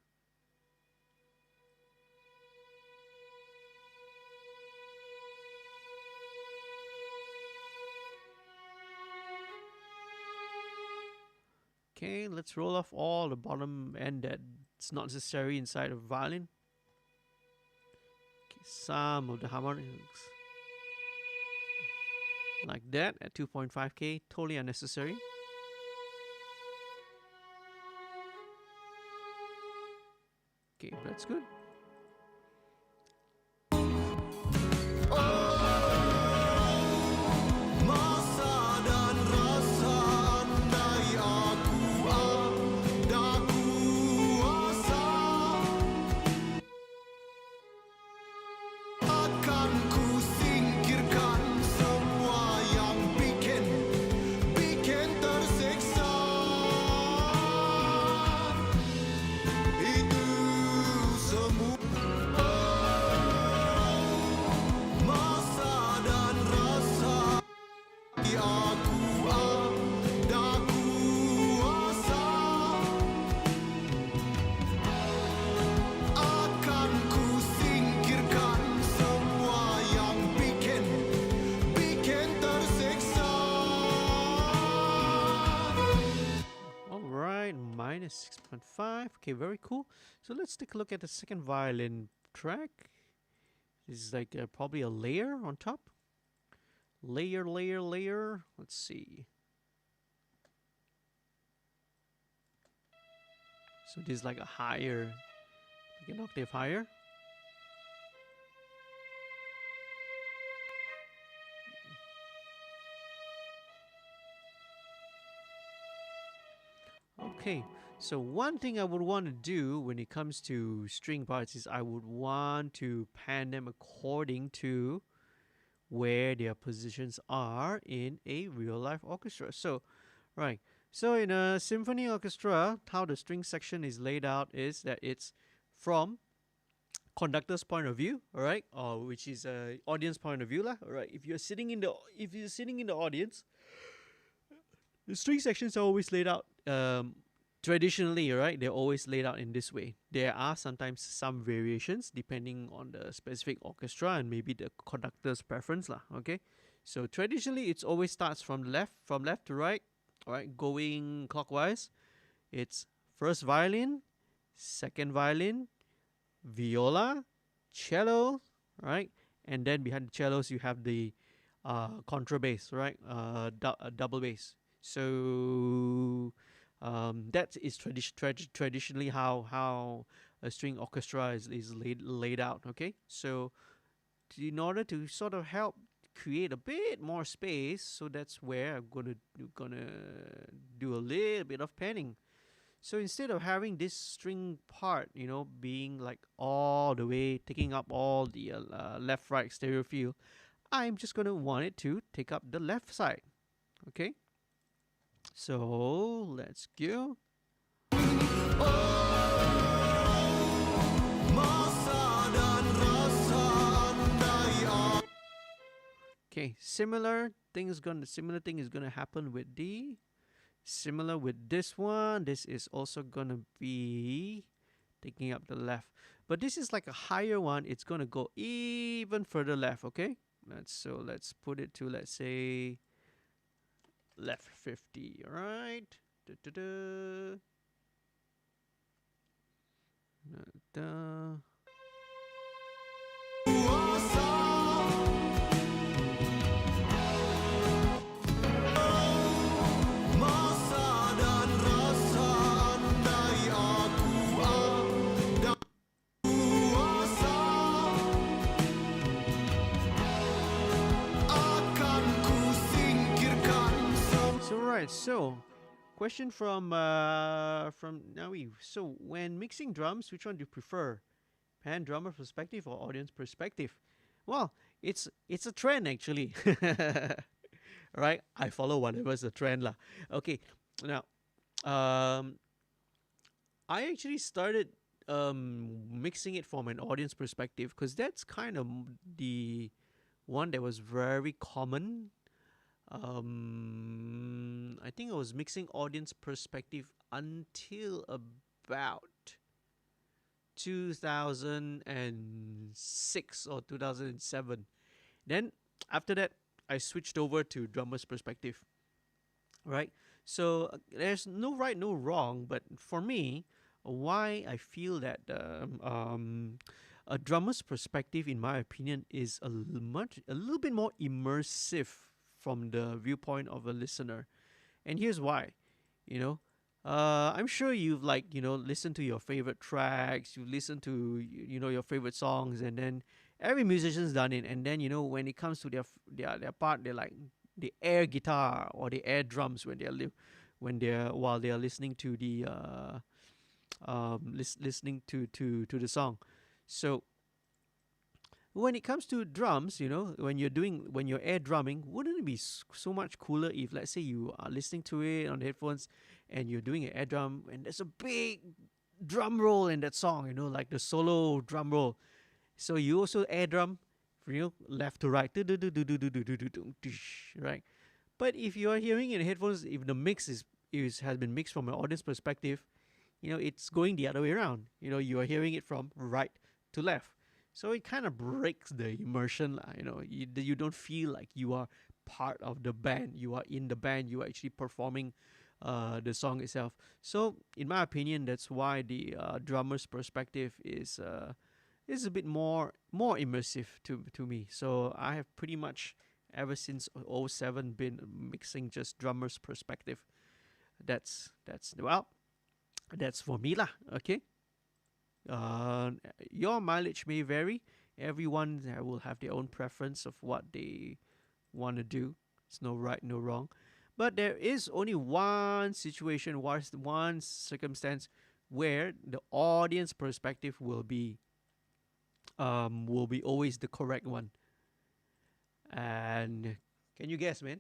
Okay, let's roll off all the bottom end that's not necessary inside of violin. Okay, some of the harmonics like that at 2.5K, totally unnecessary. Okay, that's good. Masa dan rasa andai aku ada kuasa, akan ku singkirkan semua yang bikin tersiksa. Itu semua masa dan rasa aku ada kuasa, akan ku singkirkan semua yang bikin tersiksa. All right, minus 6.5. Okay, very cool. So let's take a look at the second violin track. This is like probably a layer on top. Layer. Let's see. So this is like a higher, like an octave higher. Okay, so one thing I would want to do when it comes to string parts is I would want to pan them according to where their positions are in a real life orchestra. So, right. So in a symphony orchestra, how the string section is laid out is that it's from conductor's point of view, all right, or which is audience point of view, lah. All right. If you're sitting in the audience, the string sections are always laid out traditionally, right? They're always laid out in this way. There are sometimes some variations depending on the specific orchestra and maybe the conductor's preference, lah. Okay, so traditionally it always starts from left to right, all right, going clockwise. It's first violin, second violin, viola, cello, right, and then behind the cellos you have the contrabass, right, double bass. So that is traditionally how a string orchestra is laid out. Okay, so in order to sort of help create a bit more space, so that's where I'm gonna do a little bit of panning. So instead of having this string part, being like all the way taking up all the left right stereo field, I'm just gonna want it to take up the left side. Okay, so let's go. Okay, similar thing is gonna happen with the similar with this one. This is also gonna be taking up the left, but this is like a higher one. It's gonna go even further left. Okay, let's put it to, let's say, left 50. All right. Da-da-da. Da-da. Alright, so question from Nawi. So when mixing drums, which one do you prefer? Pan drummer perspective or audience perspective? Well, it's a trend actually. Right? I follow whatever's the trend lah. Okay. Now, I actually started mixing it from an audience perspective because that's kind of the one that was very common. I think I was mixing audience perspective until about 2006 or 2007. Then after that, I switched over to drummer's perspective. Right? So there's no right, no wrong. But for me, why I feel that a drummer's perspective, in my opinion, is a little bit more immersive from the viewpoint of a listener. And here's why. You know, I'm sure you've listened to your favorite tracks, you listen to your favorite songs, and then every musician's done it. And then when it comes to their part, they're like the air guitar or the air drums while they're listening to the listening to the song. So when it comes to drums, when you're air drumming, wouldn't it be so much cooler if, let's say, you are listening to it on the headphones and you're doing an air drum and there's a big drum roll in that song, like the solo drum roll. So you also air drum, left to right, right? But if you are hearing in headphones, if the mix has been mixed from an audience perspective, it's going the other way around. You are hearing it from right to left. So it kind of breaks the immersion. You don't feel like you are part of the band. You are in the band. You are actually performing the song itself. So in my opinion, that's why the drummer's perspective is a bit more immersive to me. So I have pretty much ever since '07 been mixing just drummer's perspective. That's for me lah. Okay. Your mileage may vary. Everyone will have their own preference of what they want to do. It's no right, no wrong. But there is only one situation, one circumstance where the audience perspective will be always the correct one. And can you guess, man?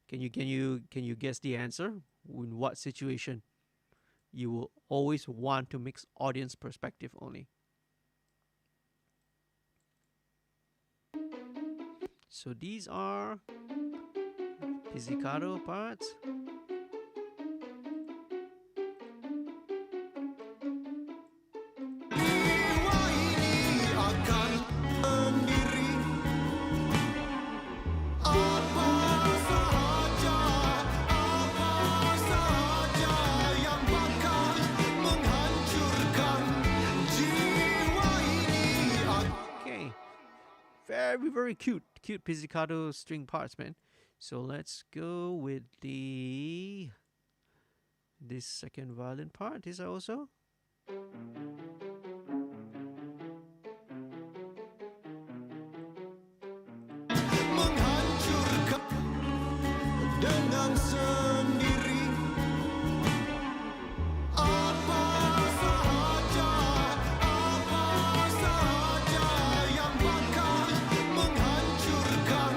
Can you guess the answer? In what situation you will always want to mix audience perspective only? So these are pizzicato parts. Very cute pizzicato string parts, man. So let's go with this second violin part. Is also dengan sendiri apa saja yang bakal menghancurkan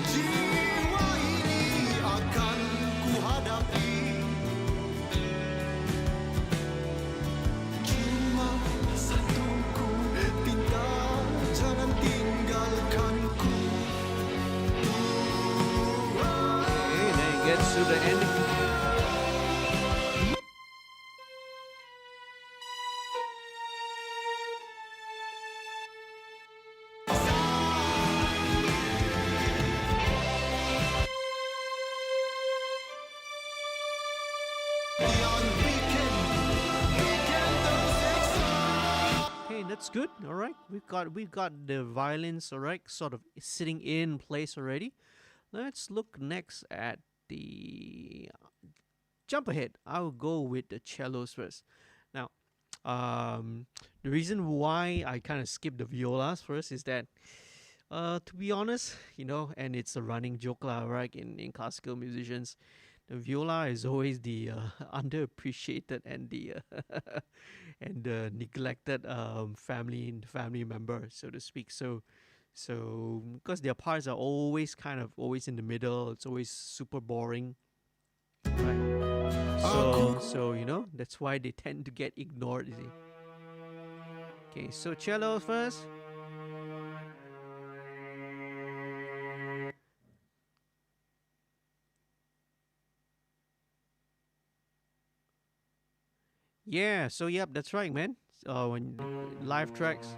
jiwa ini akan kuhadapi. Cuma satu ku minta, jangan tinggalkanku. gets to the ending. Okay, that's good. All right, we've got the violins, all right, sort of sitting in place already. Let's look next at the jump ahead. I'll go with the cellos first. Now, the reason why I kind of skipped the violas first is that, to be honest, and it's a running joke lah, right? In classical musicians, the viola is always the underappreciated and the and the neglected family member, so to speak. So because their parts are always in the middle, it's always super boring, right? So that's why they tend to get ignored, you see. Okay, so cello first. Yeah, so yep, that's right, man. When live tracks.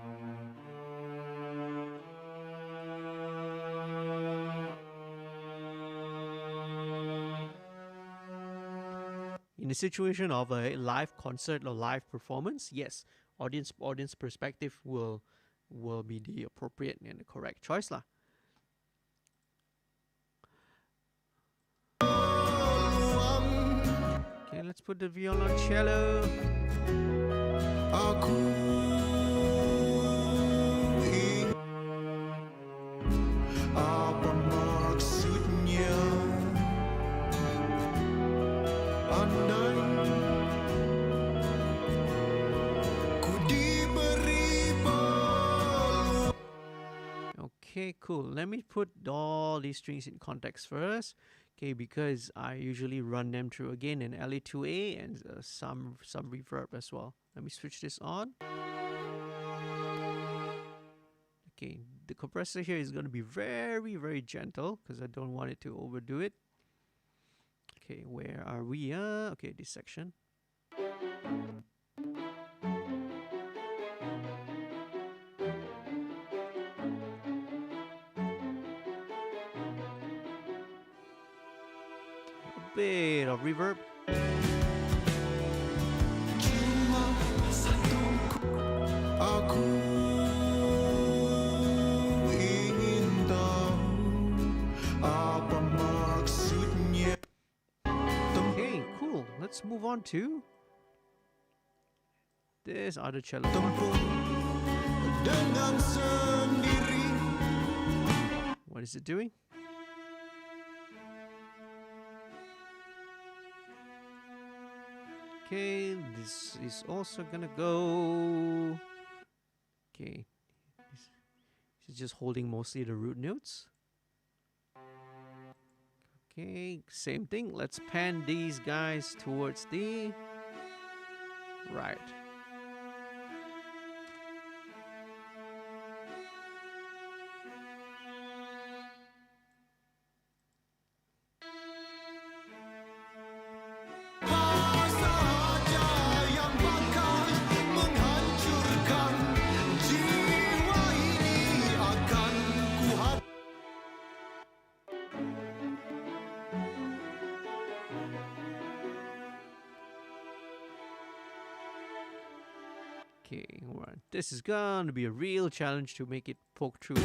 in a situation of a live concert or live performance, yes, audience perspective will be the appropriate and the correct choice lah. Okay, let's put the violoncello. Apa maksudnya? Andai ku diberi peluang. Okay, cool. Let me put all these strings in context first. Okay, because I usually run them through again in LA2A and some reverb as well. Let me switch this on. Okay, the compressor here is going to be very, very gentle because I don't want it to overdo it. Okay, where are we? Okay, this section. A bit of reverb. Cuma satu aku ingin tahu apa maksudnya. Okay, cool. Let's move on to this other cello. Tempuh dengan sendiri. What is it doing? Okay, this is also gonna go. Okay, this is just holding mostly the root notes. Okay, same thing. Let's pan these guys towards the right. Okay, alright. This is gonna be a real challenge to make it poke through.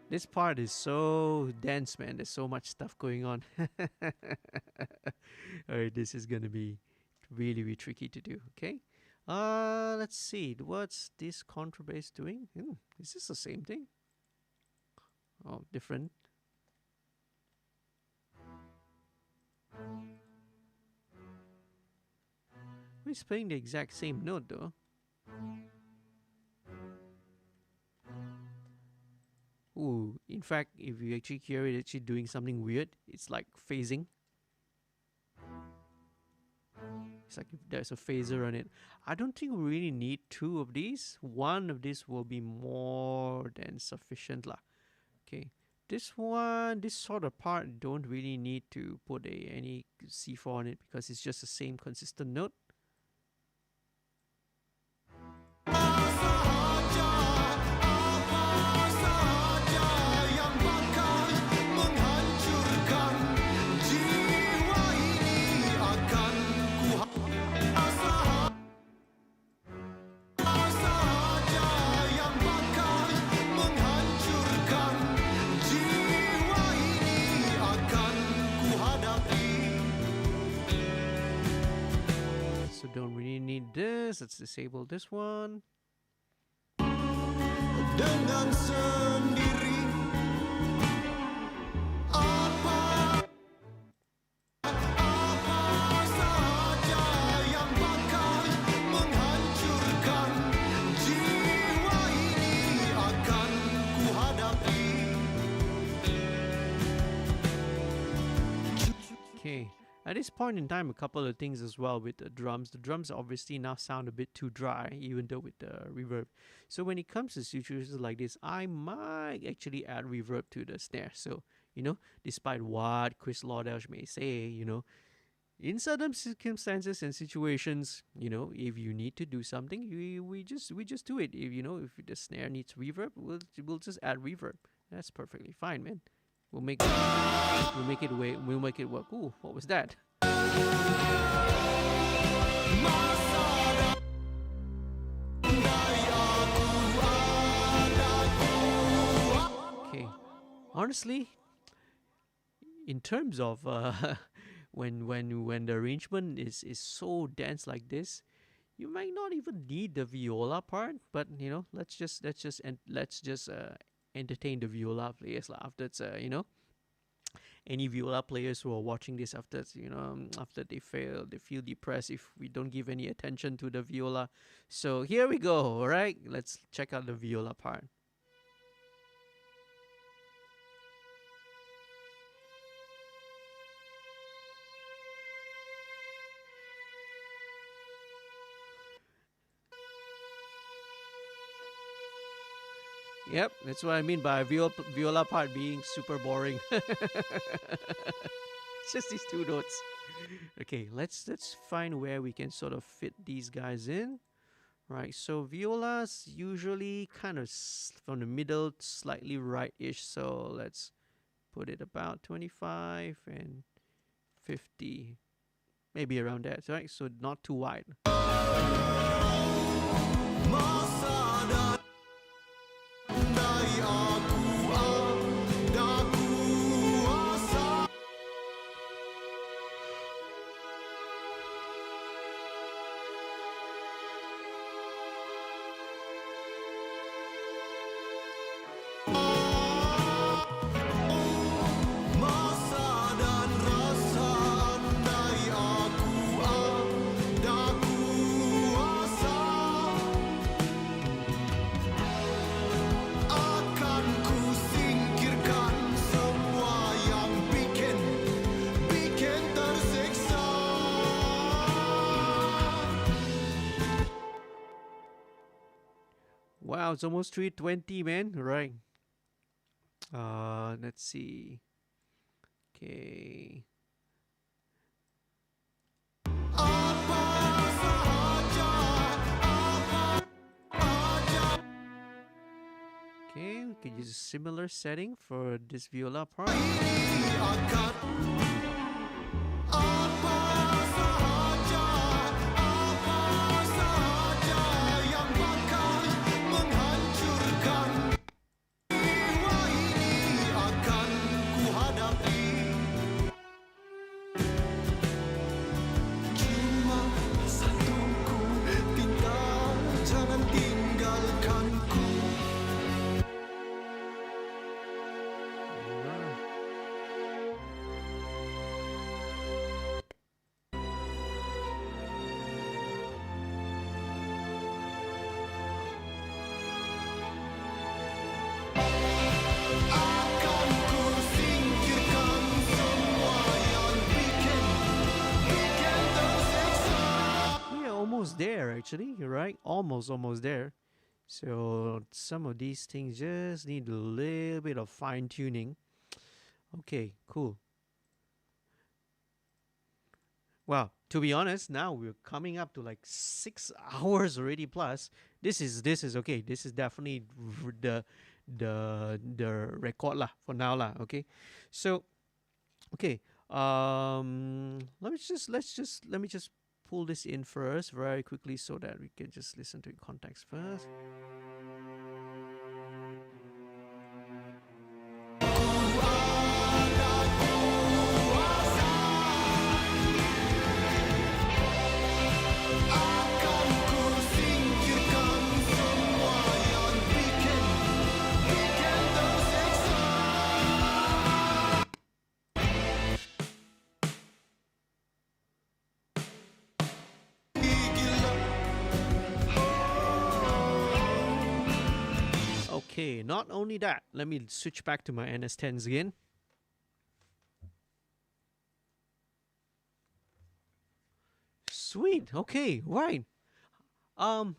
This part is so dense, man. There's so much stuff going on. Alright, this is gonna be really, really tricky to do. Okay. Let's see. What's this contrabass doing? Is this the same thing? Oh, different. He's playing the exact same note though. Ooh, in fact, if you actually hear it actually doing something weird, it's like phasing. It's like if there's a phaser on it. I don't think we really need two of these. One of these will be more than sufficient lah. Okay, this one, this sort of part, don't really need to put any C4 on it because it's just the same consistent note. So don't really need this. Let's disable this one. Dengan sendiri apa saja yang bakal menghancurkan jiwa ini akan kuhadapi. Okay, At this point in time, a couple of things as well with the drums. The drums obviously now sound a bit too dry, even though with the reverb. So when it comes to situations like this, I might actually add reverb to the snare. So, despite what Chris Laudelge may say, in certain circumstances and situations, if you need to do something, we just do it. If the snare needs reverb, we'll just add reverb. That's perfectly fine, man. We'll make it work. Ooh, what was that? Okay, honestly, in terms of when the arrangement is so dense like this, you might not even need the viola part. But let's just entertain the viola players after it's any viola players who are watching this after after they feel depressed if we don't give any attention to the viola. So here we go. All right, let's check out the viola part. Yep, that's what I mean by viola part being super boring. It's just these two notes. Okay, let's find where we can sort of fit these guys in. Right, so violas usually kind of from the middle, slightly right-ish. So let's put it about 25 and 50, maybe around that, right? So not too wide. Wow, it's almost 3:20, man. Right. Let's see. Okay. Okay, we can use a similar setting for this viola part. There actually, you're right, almost there. So some of these things just need a little bit of fine tuning. Okay, cool. Well, to be honest, now we're coming up to like 6 hours already plus. This is okay. This is definitely the record lah for now lah. Okay, so okay. Let me just pull this in first very quickly so that we can just listen to it context first. Okay, not only that, let me switch back to my NS10s again. Sweet. Okay. Right. Um.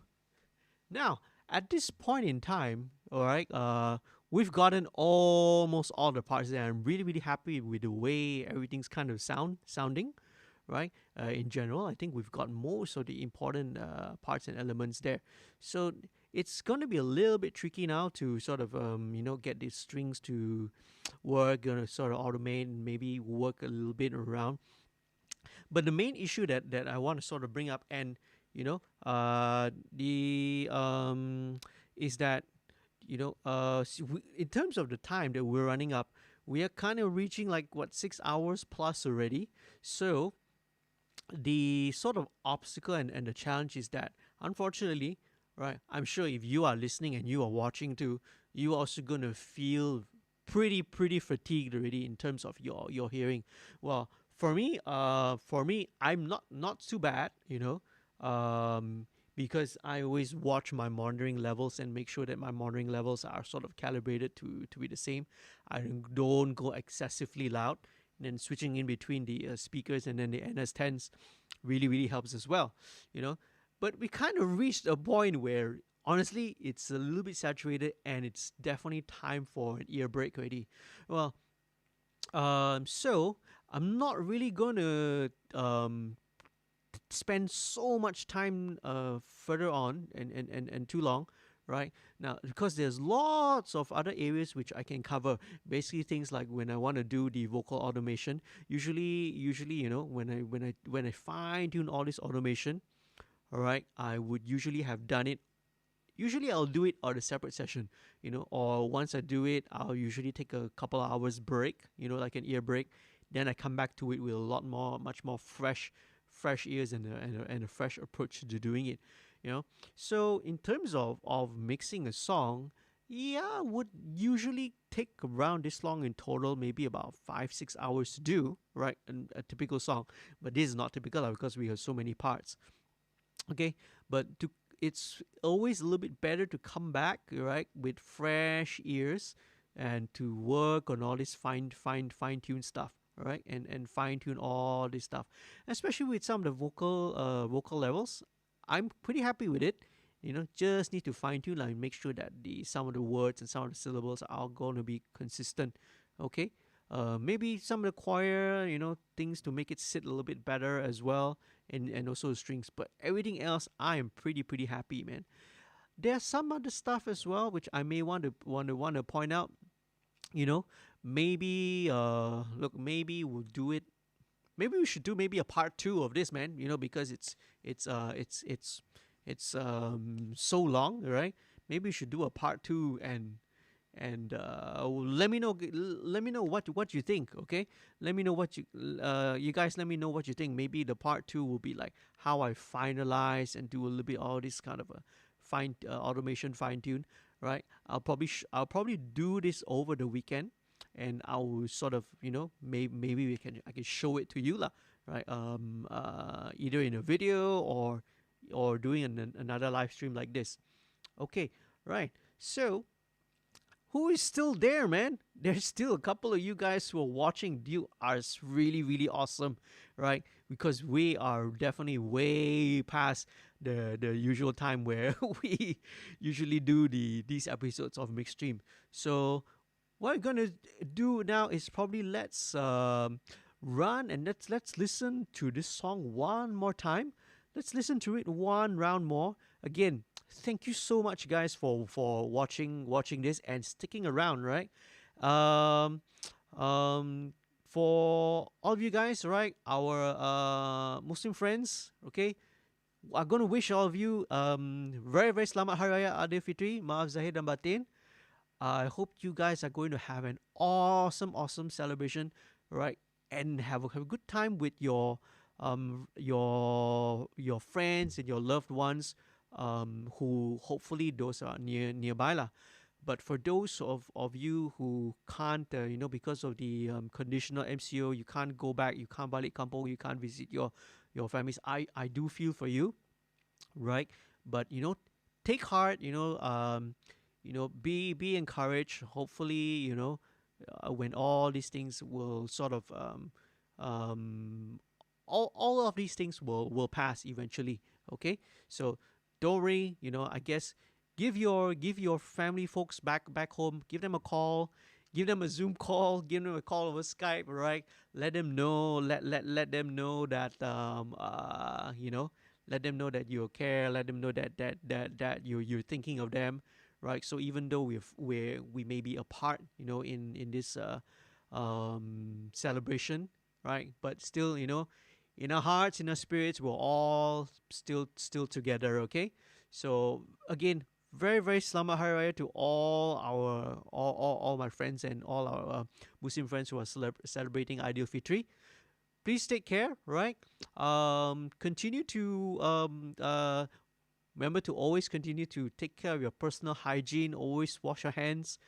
Now, at this point in time, all right, we've gotten almost all the parts there. I'm really, really happy with the way everything's kind of sounding, right? In general, I think we've got most of the important parts and elements there. So it's going to be a little bit tricky now to sort of, get these strings to work, gonna sort of automate and maybe work a little bit around. But the main issue that I want to sort of bring up, and the is that in terms of the time that we're running up, we are kind of reaching like what 6 hours plus already. So the sort of obstacle and the challenge is that, unfortunately, right, I'm sure if you are listening and you are watching too, you are also gonna feel pretty fatigued already in terms of your hearing. Well, for me, I'm not too bad, because I always watch my monitoring levels and make sure that my monitoring levels are sort of calibrated to be the same. I don't go excessively loud, and then switching in between the speakers and then the NS10s really helps as well, you know. But we kind of reached a point where honestly it's a little bit saturated and it's definitely time for an ear break already. Well, so I'm not really gonna spend so much time further on and too long, right? Now, because there's lots of other areas which I can cover. Basically, things like when I want to do the vocal automation. Usually, when I fine tune all this automation, all right, I would usually have done it. Usually, I'll do it on a separate session, or once I do it, I'll usually take a couple of hours break, like an ear break. Then I come back to it with a much more fresh ears and a fresh approach to doing it. So in terms of mixing a song, yeah, would usually take around this long in total, maybe about 5 6 hours to do, right? A typical song, but this is not typical because we have so many parts. Okay, but it's always a little bit better to come back, right, with fresh ears and to work on all this fine tune stuff, right, and fine tune all this stuff, especially with some of the vocal levels. I'm pretty happy with it. Just need to fine tune, like make sure that the some of the words and some of the syllables are going to be consistent. Okay, maybe some of the choir, things to make it sit a little bit better as well, and also the strings. But everything else, I am pretty happy, man. There's some other stuff as well which I may want to point out. You know, maybe look, maybe we'll do it. Maybe we should do maybe a part two of this, man. Because it's so long, right? Maybe we should do a part two, and let me know what you think. Okay, let me know what you guys let me know what you think. Maybe the part two will be like how I finalize and do a little bit all this kind of a fine automation fine tune, right? I'll probably do this over the weekend, and I'll sort of maybe I can show it to you lah, right? Either in a video or doing another live stream like this. Okay, right. So who is still there, man? There's still a couple of you guys who are watching. You are really awesome, right? Because we are definitely way past the usual time where we usually do these episodes of MixStream. So what I'm gonna do now is probably let's run and let's listen to this song one more time. Let's listen to it one round more. Again, thank you so much, guys, for watching this and sticking around. Right, um, for all of you guys, right, our Muslim friends. Okay, I'm gonna wish all of you very selamat Hari Raya Aidilfitri, maaf zahir dan batin. I hope you guys are going to have an awesome celebration, right? And have a good time with your friends and your loved ones, who hopefully those are nearby lah. But for those of you who can't, because of the conditional MCO, you can't go back, you can't balik kampung, you can't visit your families. I do feel for you, right? But take heart, be encouraged. Hopefully, when all these things will sort of um, all of these things will pass eventually. Okay, so don't worry. I guess give your family folks back home. Give them a call. Give them a Zoom call. Give them a call over Skype. Right. Let them know. Let them know that let them know that you care. Let them know that you're thinking of them, right? So even though we may be apart, in this celebration, right? But still, in our hearts, in our spirits, we're all still together. Okay. So again, very very selamat hari raya to all my friends and all our Muslim friends who are celebrating Idul Fitri. Please take care, right? Continue to remember to always continue to take care of your personal hygiene. Always wash your hands.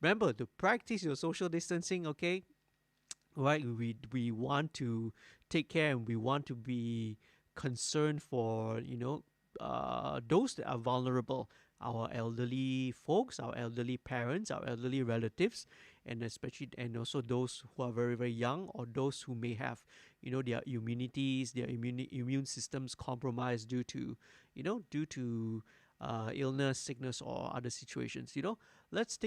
Remember to practice your social distancing. Okay, right? We want to take care and we want to be concerned for those that are vulnerable, our elderly folks, our elderly parents, our elderly relatives, and especially and also those who are very very young, or those who may have their immune systems compromised due to illness, sickness, or other situations. Let's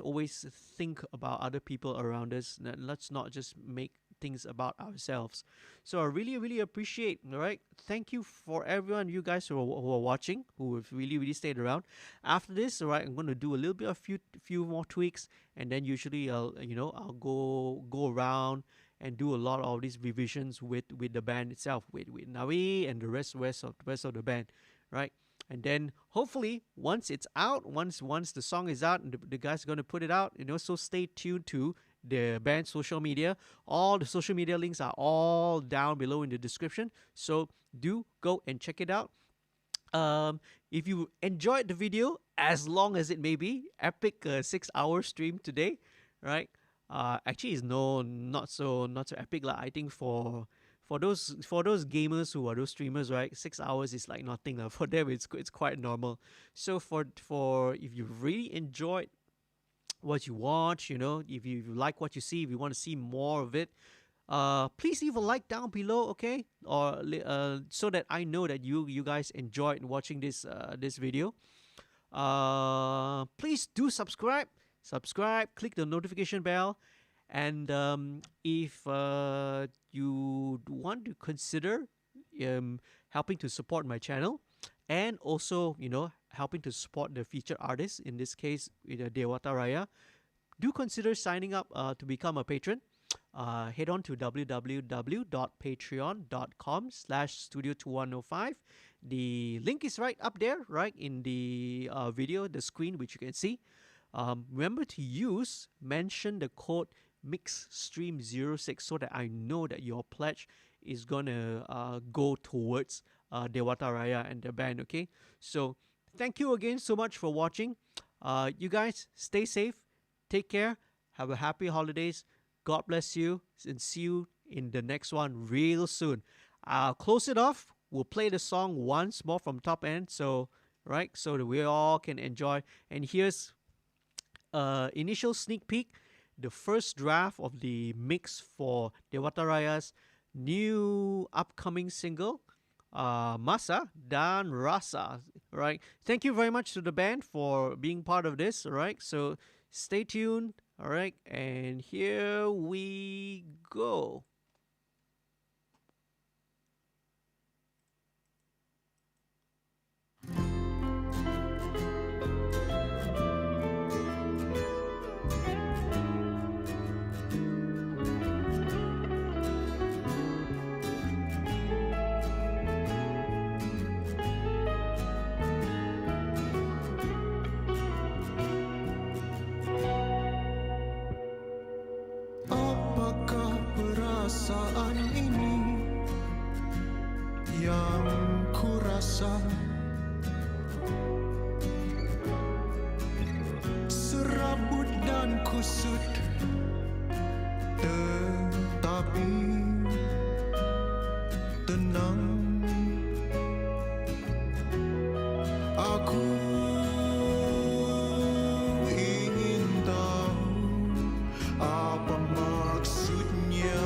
always think about other people around us. Let's not just make things about ourselves. So I really really appreciate. All right, thank you for everyone, you guys who are watching, who have really really stayed around. After this, all right, I'm going to do a little bit of few more tweaks, and then usually I'll go around and do a lot of these revisions with the band itself, with Navi and the rest of the band, right? And then hopefully once it's out, once the song is out, and the guys are going to put it out, so stay tuned to the band's social media. All the social media links are all down below in the description, so do go and check it out. If you enjoyed the video, as long as it may be, epic 6-hour stream today, right? Actually, it's not so epic lah. I think for those gamers who are those streamers, right, 6 hours is like nothing lah. For them, it's quite normal. So for if you really enjoyed what you watch, if you like what you see, if you want to see more of it, please leave a like down below, okay? Or so that I know that you guys enjoyed watching this video. Please do subscribe, click the notification bell, and if you want to consider helping to support my channel, and also helping to support the featured artists, in this case Dewataraya, do consider signing up to become a patron. Head on to www.patreon.com/studio2105. The link is right up there, right in the video, the screen, which you can see. Remember to mention the code MixStream06, so that I know that your pledge is gonna go towards Dewataraya and the band. Okay, so thank you again so much for watching. You guys stay safe, take care, have a happy holidays. God bless you, and see you in the next one real soon. I'll close it off. We'll play the song once more from top end, so that we all can enjoy. And here's initial sneak peek, the first draft of the mix for Dewataraya's new upcoming single, Masa dan Rasa. Right? Thank you very much to the band for being part of this. Alright, so stay tuned. Alright, and here we go. Perasaan ini yang kurasa, serabut dan kusut, tetapi tenang. Aku ingin tahu apa maksudnya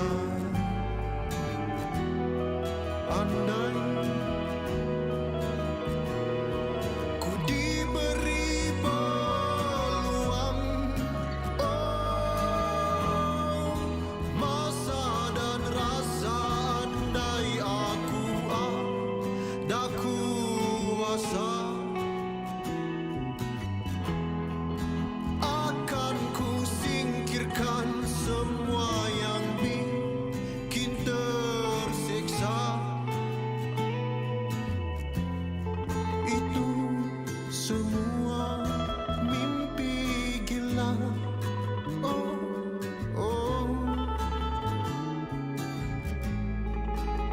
singkirkan semua yang bikin tersiksa. Itu semua mimpi gila. Oh, oh.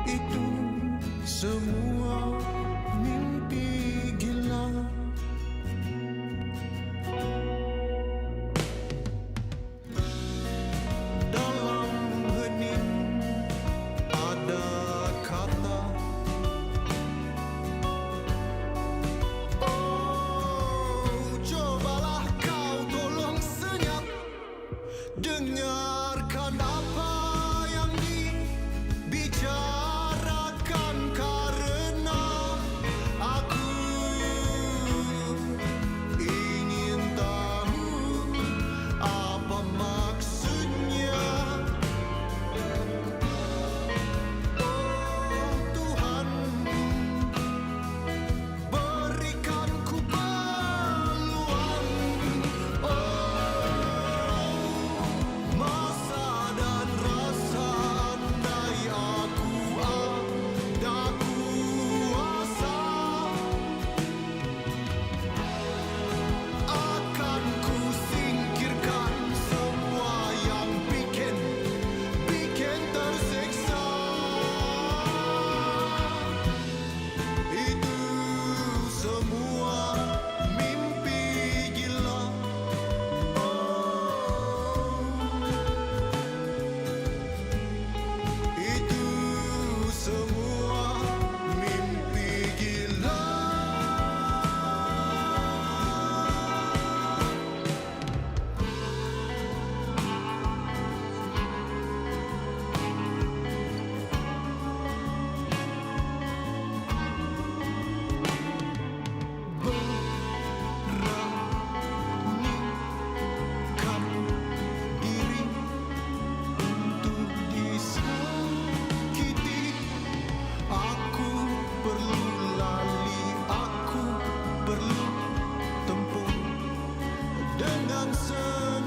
Itu semua mimpi gila. Dalam hening ada kata, oh, cobalah kau tolong senyap, dengarkan apa yang dibicarakan, karena aku ingin tahu apa maksudnya. Oh Tuhan, berikan ku peluang. Oh masa dan rasa, andai aku ada kuasa, akan ku singkirkan semua yang bikin tersiksa. Itu semua mimpi gila. Oh, itu semua mimpi gila. Beranikan diri untuk disakiti. Aku perlu lali, aku perlu tempuh dengan senang.